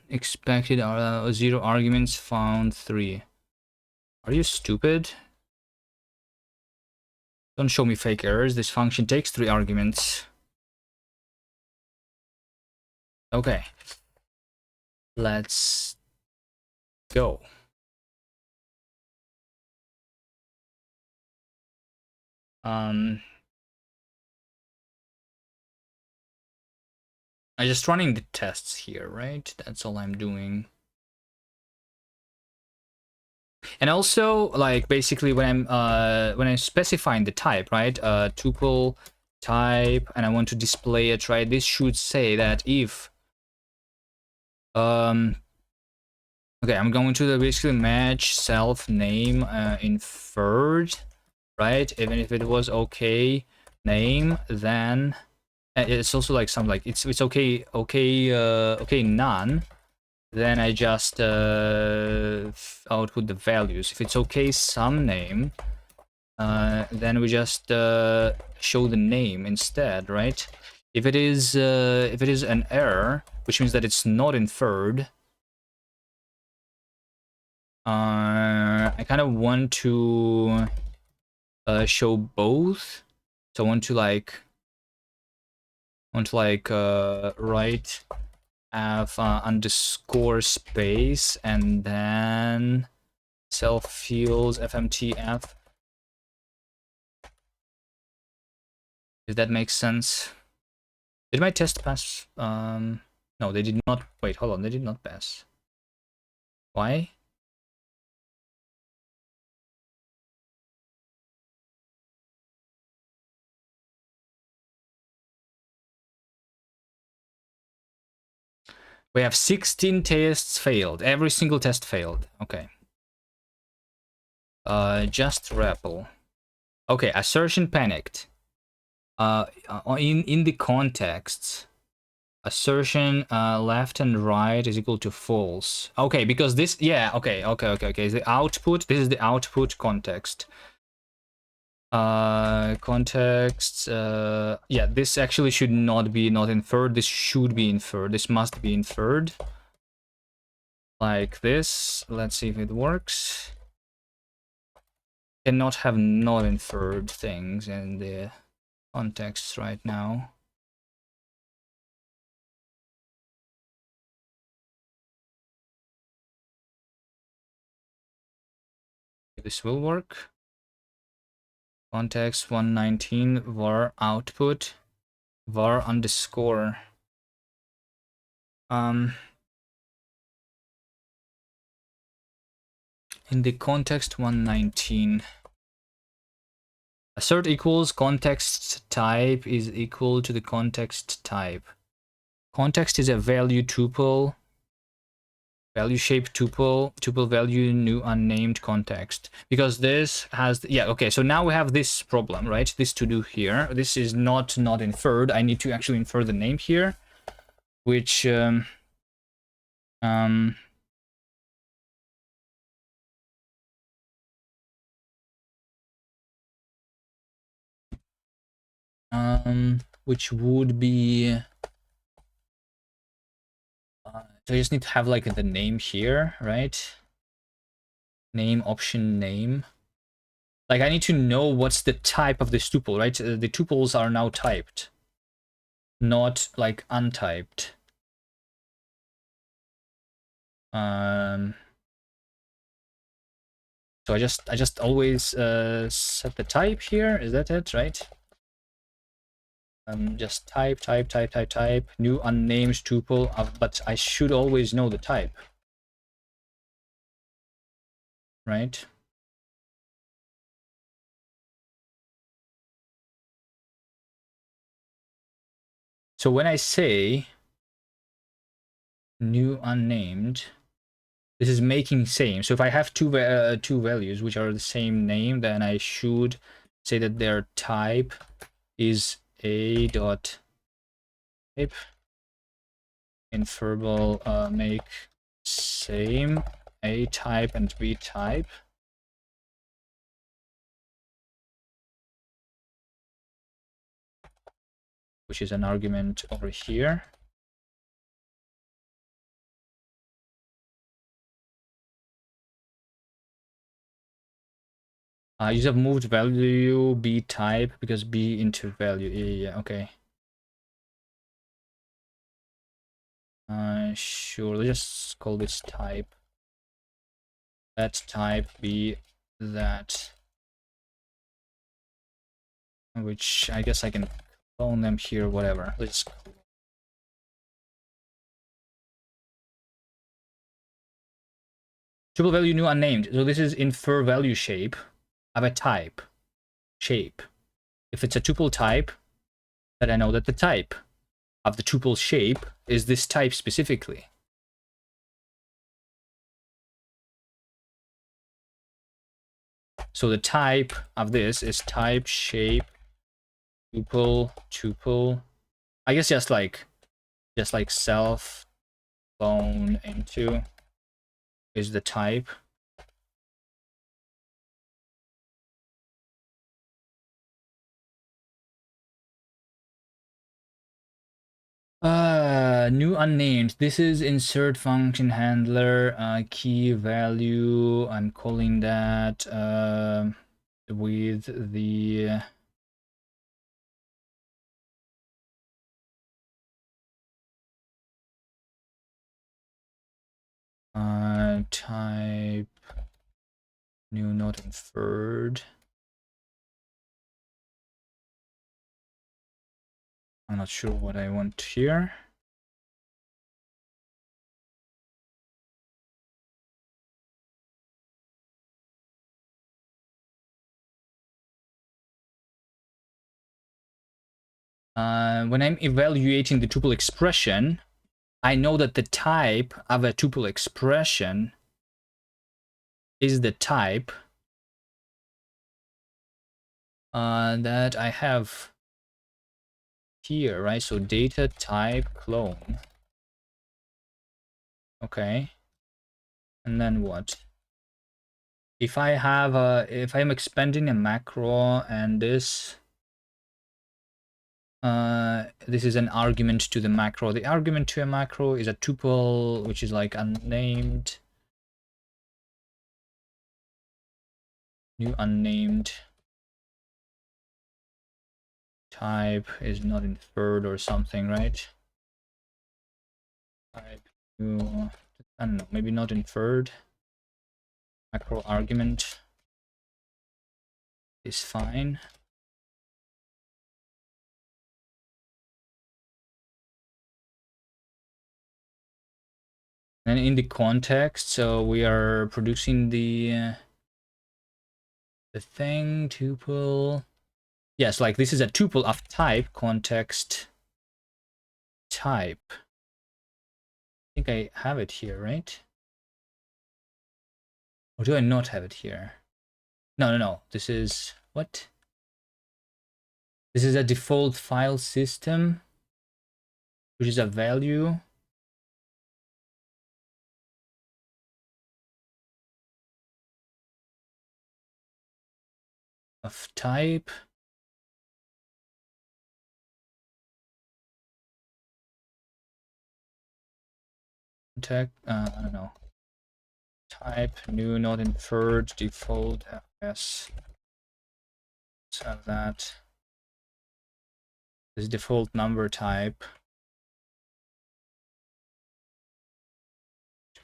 Expected 0 arguments, found 3. Are you stupid? Don't show me fake errors. This function takes 3 arguments. Okay. Let's go. I'm just running the tests here, right? That's all I'm doing. And also, like, basically when I'm specifying the type, right? Tuple type, and I want to display it, right? This should say that if okay, I'm going to basically match self name inferred, right? Even if it was okay name, then it's also like some like it's okay okay none. Then I just output the values. If it's okay some name, then we just show the name instead, right? If it is an error, which means that it's not inferred, I kind of want to show both. So I want to write have underscore space and then self fields fmtf, if that makes sense. Did my test pass? No, they did not. Wait, hold on, they did not pass. Why? We have 16 tests failed. Every single test failed. Okay. Just REPL. Okay, assertion panicked. In the contexts, assertion left and right is equal to false. Okay, because this, yeah, okay. The output, this is the output context. Context, yeah, this actually should not be not inferred. This should be inferred. This must be inferred. Like this. Let's see if it works. Cannot have not inferred things in the context right now. This will work. Context 119 var output var underscore. In the context 119, assert equals context type is equal to the context type. Context is a value tuple, value shape tuple, tuple value new unnamed context. Because this has, yeah, okay, so now we have this problem, right? This to do here. This is not inferred. I need to actually infer the name here, which which would be so I just need to have like the name here, right? Name option name. Like I need to know what's the type of this tuple, right? The tuples are now typed, not like untyped. So I just always set the type here. Is that it, right? Just type new unnamed tuple, but I should always know the type, right? So when I say new unnamed, this is making same. So if I have two values which are the same name, then I should say that their type is a dot type inferable make same a type and b type. Which is an argument over here. You have moved value b type because b into value. Yeah, okay. Sure, let's just call this type. Let type be that, which I guess I can clone them here, whatever. Let's Tuple value new unnamed. So this is infer value shape of a type. Shape. If it's a tuple type, then I know that the type of the tuple shape is this type specifically. So the type of this is type shape tuple. I guess just like self clone into is the type. New unnamed. This is insert function handler key value. I'm calling that with the type new not inferred. I'm not sure what I want here. When I'm evaluating the tuple expression, I know that the type of a tuple expression is the type that I have here, right? So data type clone. Okay. And then what? If I have if I'm expanding a macro and this is an argument to the macro. The argument to a macro is a tuple, which is like unnamed, new unnamed. Type is not inferred or something, right? Type new, I don't know, maybe not inferred. Macro argument is fine. And in the context, so we are producing the thing tuple. Yes, like this is a tuple of type context type. I think I have it here, right? Or do I not have it here? No. This is what? This is a default file system, which is a value. Of type. I don't know. Type new not inferred default fs. Let's have that. This default number type.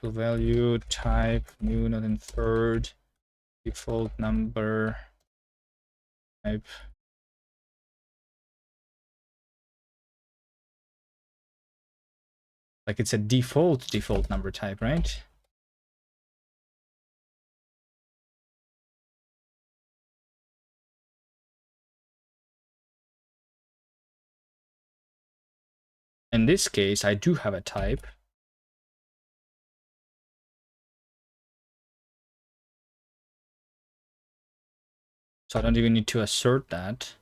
Value type new not inferred default number type. Like it's a default number type, right? In this case, I do have a type. So I don't even need to assert that.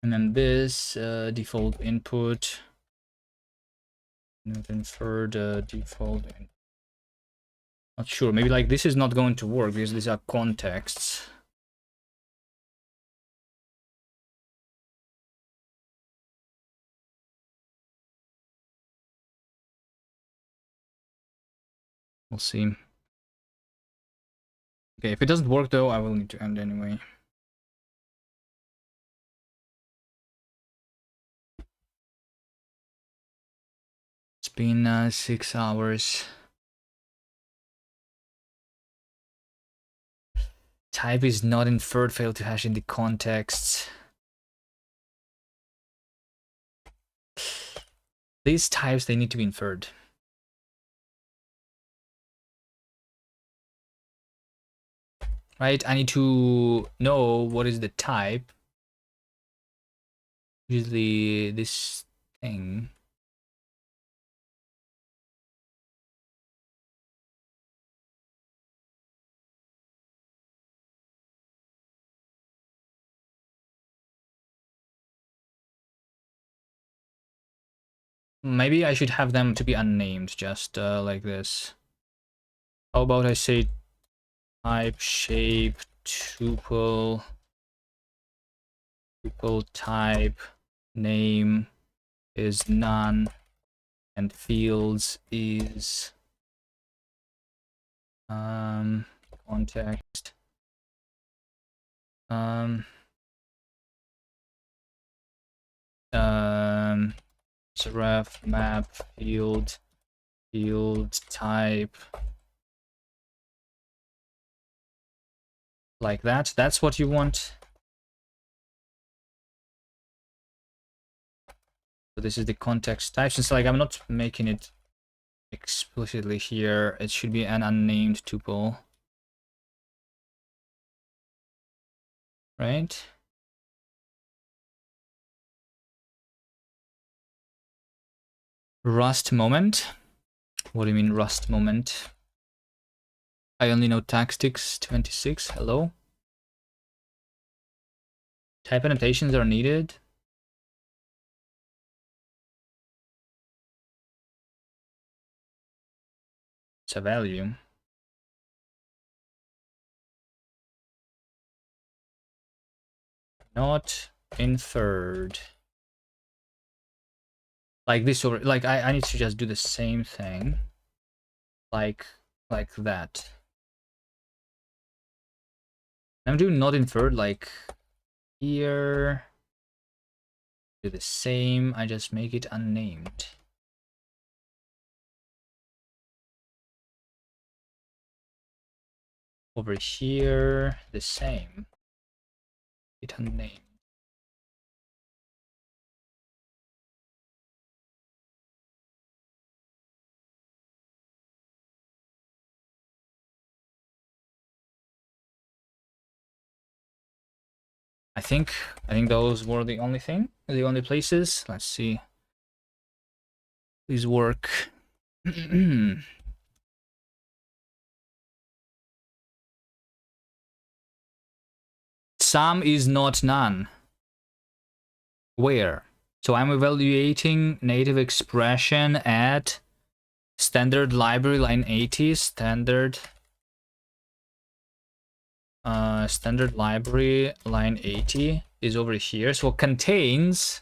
And then this default input, not inferred default. Not sure. Maybe like this is not going to work because these are contexts. We'll see. Okay, if it doesn't work though, I will need to end anyway. It's been 6 hours. Type is not inferred, fail to hash in the context. These types, they need to be inferred. Right? I need to know what is the type. Usually this thing. Maybe I should have them to be unnamed, just like this. How about I say type shape tuple type name is none and fields is context ref map field type, like that. That's what you want. So this is the context type. Since like I'm not making it explicitly here, it should be an unnamed tuple, right? Rust moment. What do you mean Rust moment? I only know Tactics26. Hello. Type annotations are needed. It's a value. Not inferred. Like this over, like I need to just do the same thing. Like that. I'm doing not inferred like here. Do the same, I just make it unnamed. Over here, the same. It unnamed. I think those were the only places. Let's see. Please work. Some is not none. Where? So I'm evaluating native expression at standard library line 80, standard library line 80 is over here. So contains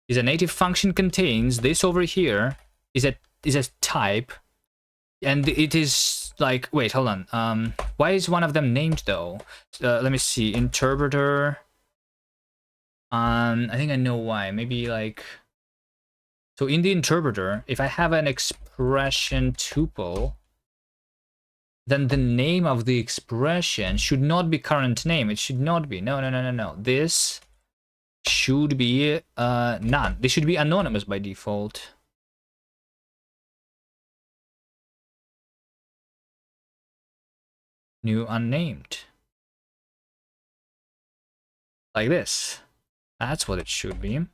is a native function, contains this over here is a type, and it is like, wait, hold on, why is one of them named though? Let me see, interpreter. I think I know why. Maybe like, so in the interpreter, if I have an expression tuple, then the name of the expression should not be current name. It should not be. No. This should be none. This should be anonymous by default. New unnamed. Like this. That's what it should be.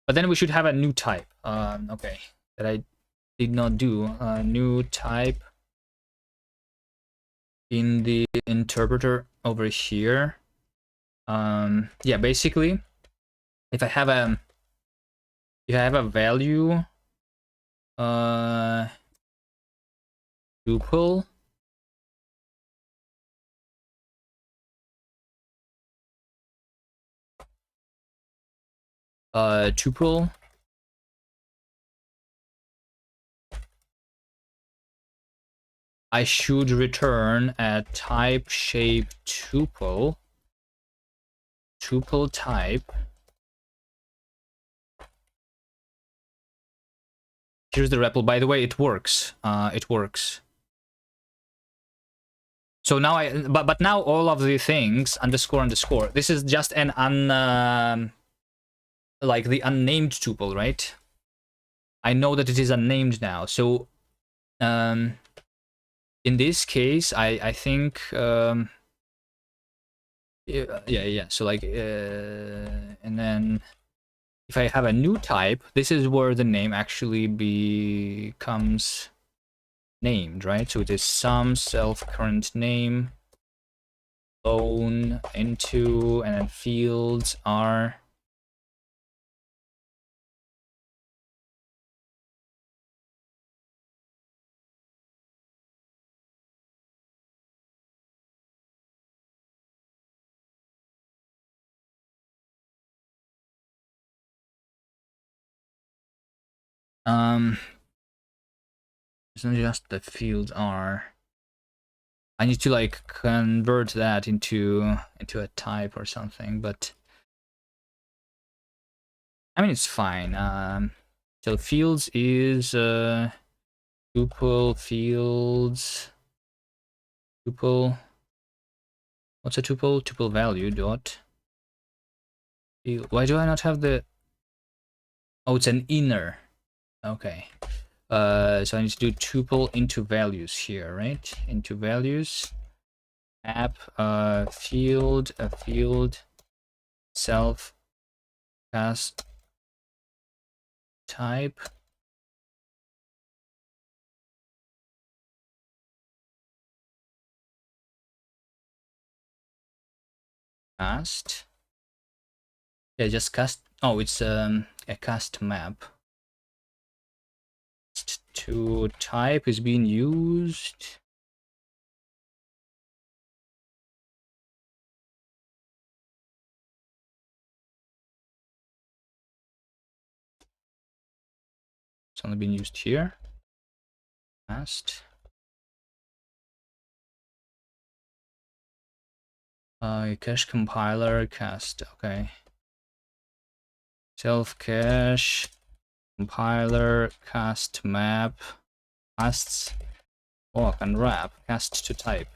But then we should have a new type. Okay, that I did not do. New type in the interpreter over here. Yeah, basically, if I have a value tuple tuple I should return a type shape tuple type. Here's the REPL. By the way, it works. It works. So now but now all of the things underscore underscore. This is just an like the unnamed tuple, right? I know that it is unnamed now. So in this case, I think yeah. So like and then if I have a new type, this is where the name actually becomes named, right? So it is some self current name own into, and then fields are it's not just the fields are. I need to like convert that into a type or something, but I mean it's fine. So fields is tuple fields tuple. What's a tuple? Tuple value dot field. Why do I not have the? Oh, it's an inner. Okay. So I need to do tuple into values here, right? Into values. App field a field self cast type cast. Yeah, just cast. Oh, it's a cast map. To type is being used. It's only being used here. Cast. Cache compiler cast. Okay. Self cache compiler cast map casts. Oh, I can wrap cast to type.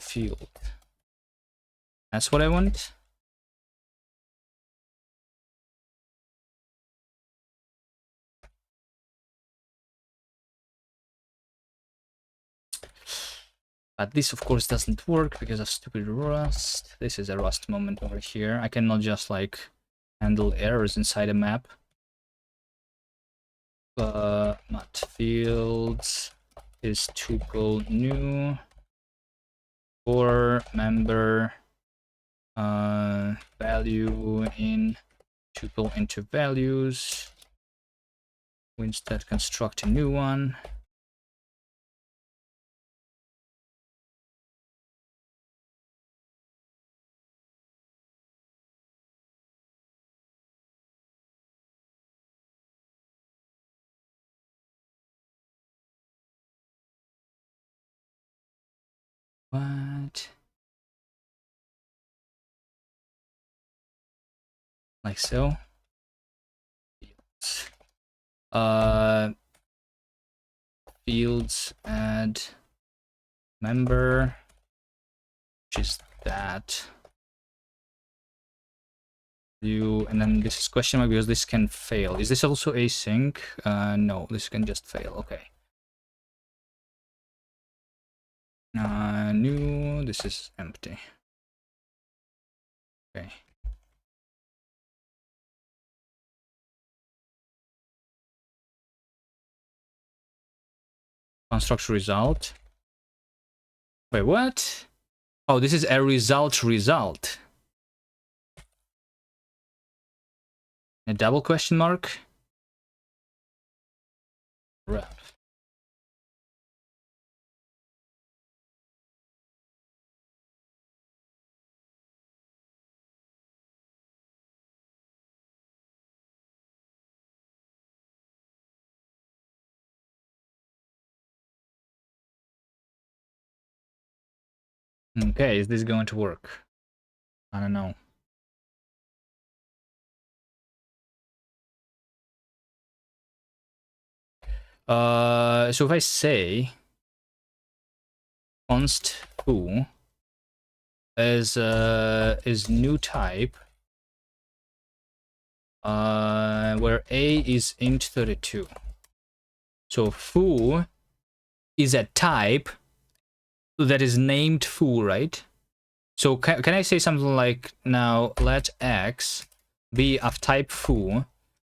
Field. That's what I want. But this, of course, doesn't work because of stupid Rust. This is a Rust moment over here. I cannot just, like, handle errors inside a map. Not fields is tuple new or member value in tuple into values. We instead construct a new one. What? Like so. Fields add member, which is that. And then this is question mark because this can fail. Is this also async? No, this can just fail. Okay. New, this is empty. Okay. Construct result. Wait, what? Oh, this is a result. A double question mark? Rep. Okay, is this going to work? I don't know. So if I say const foo is new type, where a is int 32. So foo is a type that is named foo, right? So can I say something like, now let x be of type foo,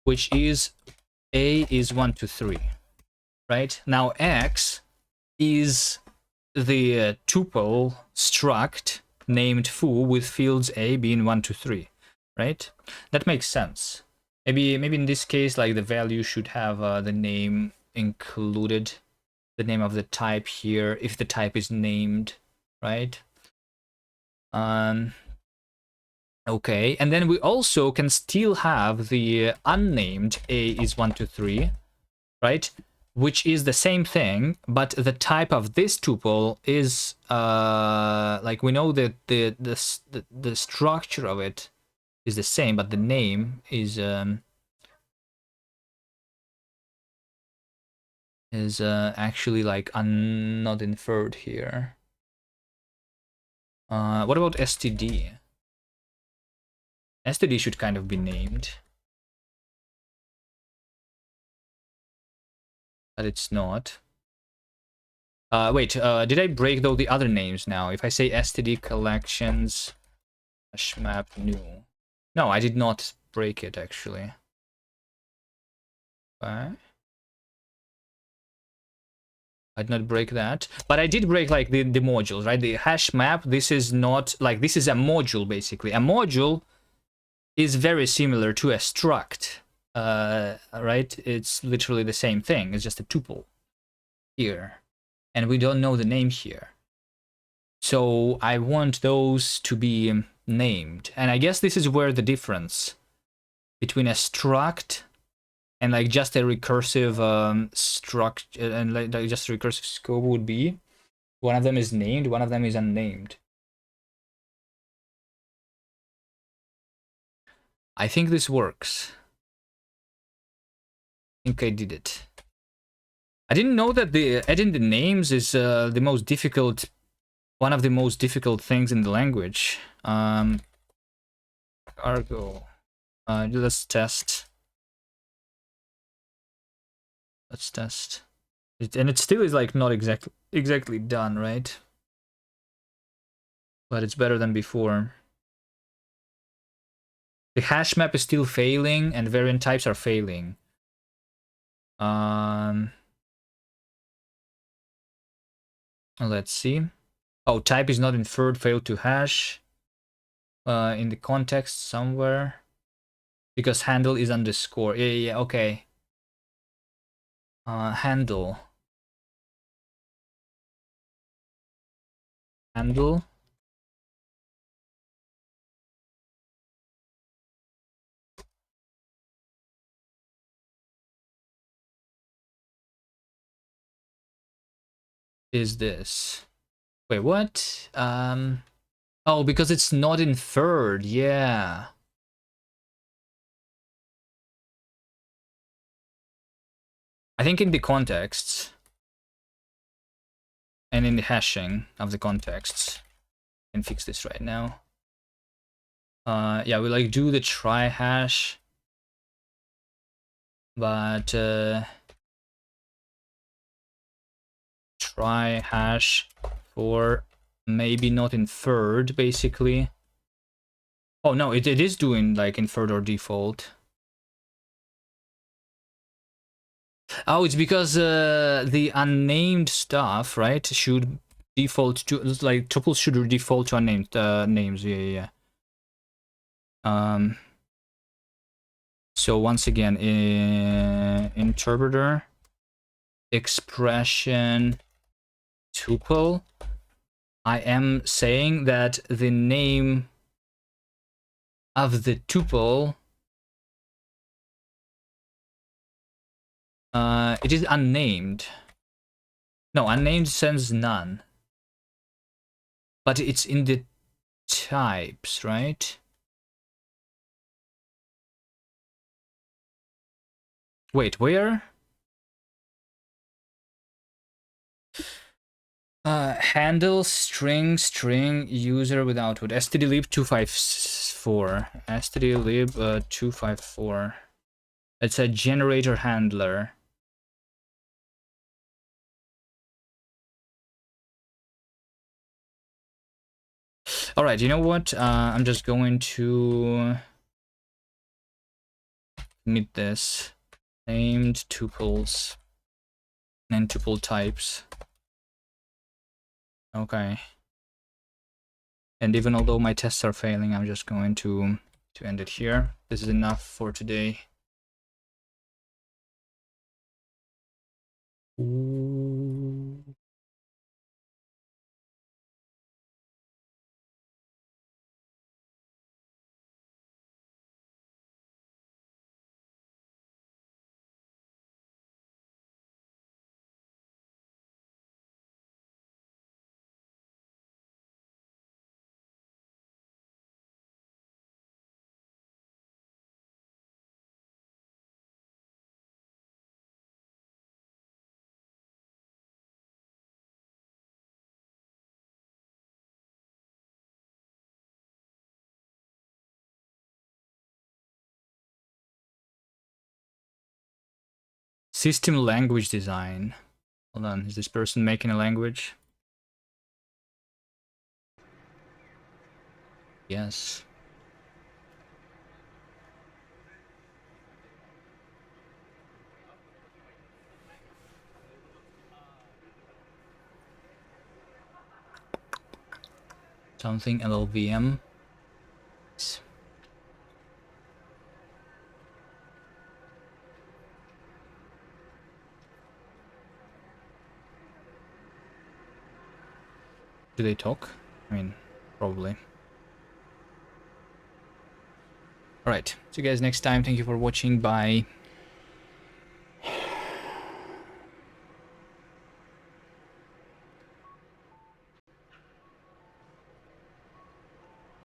which is a is 1 to 3, right? Now x is the tuple struct named foo with fields a being 1 to 3, right? That makes sense. Maybe in this case, like, the value should have the name included, the name of the type here, if the type is named, right? Okay, and then we also can still have the unnamed a is 1 to 3, right? Which is the same thing, but the type of this tuple is like, we know that the structure of it is the same, but the name is actually like not inferred here. What about std? std should kind of be named, but it's not. Wait, did I break though the other names now? If I say std collections hashmap new. No, I did not break it actually. Okay. I did not break that, but I did break like the modules, right? The hash map, this is not like, this is a module basically. A module is very similar to a struct, right? It's literally the same thing. It's just a tuple here, and we don't know the name here. So I want those to be named, and I guess this is where the difference between a struct and like just a recursive structure and like just a recursive scope would be. One of them is named, one of them is unnamed. I think this works. I think I did it. I didn't know that the adding the names is the most difficult, one of the most difficult things in the language. Argo. Let's test. Let's test. And it still is like not exactly done, right? But it's better than before. The hash map is still failing and variant types are failing. Let's see. Oh, type is not inferred, failed to hash. In the context somewhere. Because handle is underscore. Yeah, okay. Handle. Handle. Is this. Wait, what? Oh, because it's not inferred, yeah. I think in the contexts and in the hashing of the contexts, I can fix this right now. Yeah, we like do the try hash, but try hash for maybe not inferred, basically. Oh no, it is doing like inferred or default. Oh, it's because the unnamed stuff, right, should default to, like, tuples should default to unnamed names. Yeah. So once again, interpreter expression tuple, I am saying that the name of the tuple it is unnamed. No, unnamed sends none. But it's in the types, right? Wait, where? Handle string user with output stdlib 254 stdlib 254. It's a generator handler. All right, you know what? I'm just going to meet this named tuples and tuple types. Okay. And even although my tests are failing, I'm just going to end it here. This is enough for today. Ooh. System language design. Hold on, is this person making a language? Yes. Something LLVM. Do they talk? I mean, probably. Alright, see you guys next time. Thank you for watching. Bye.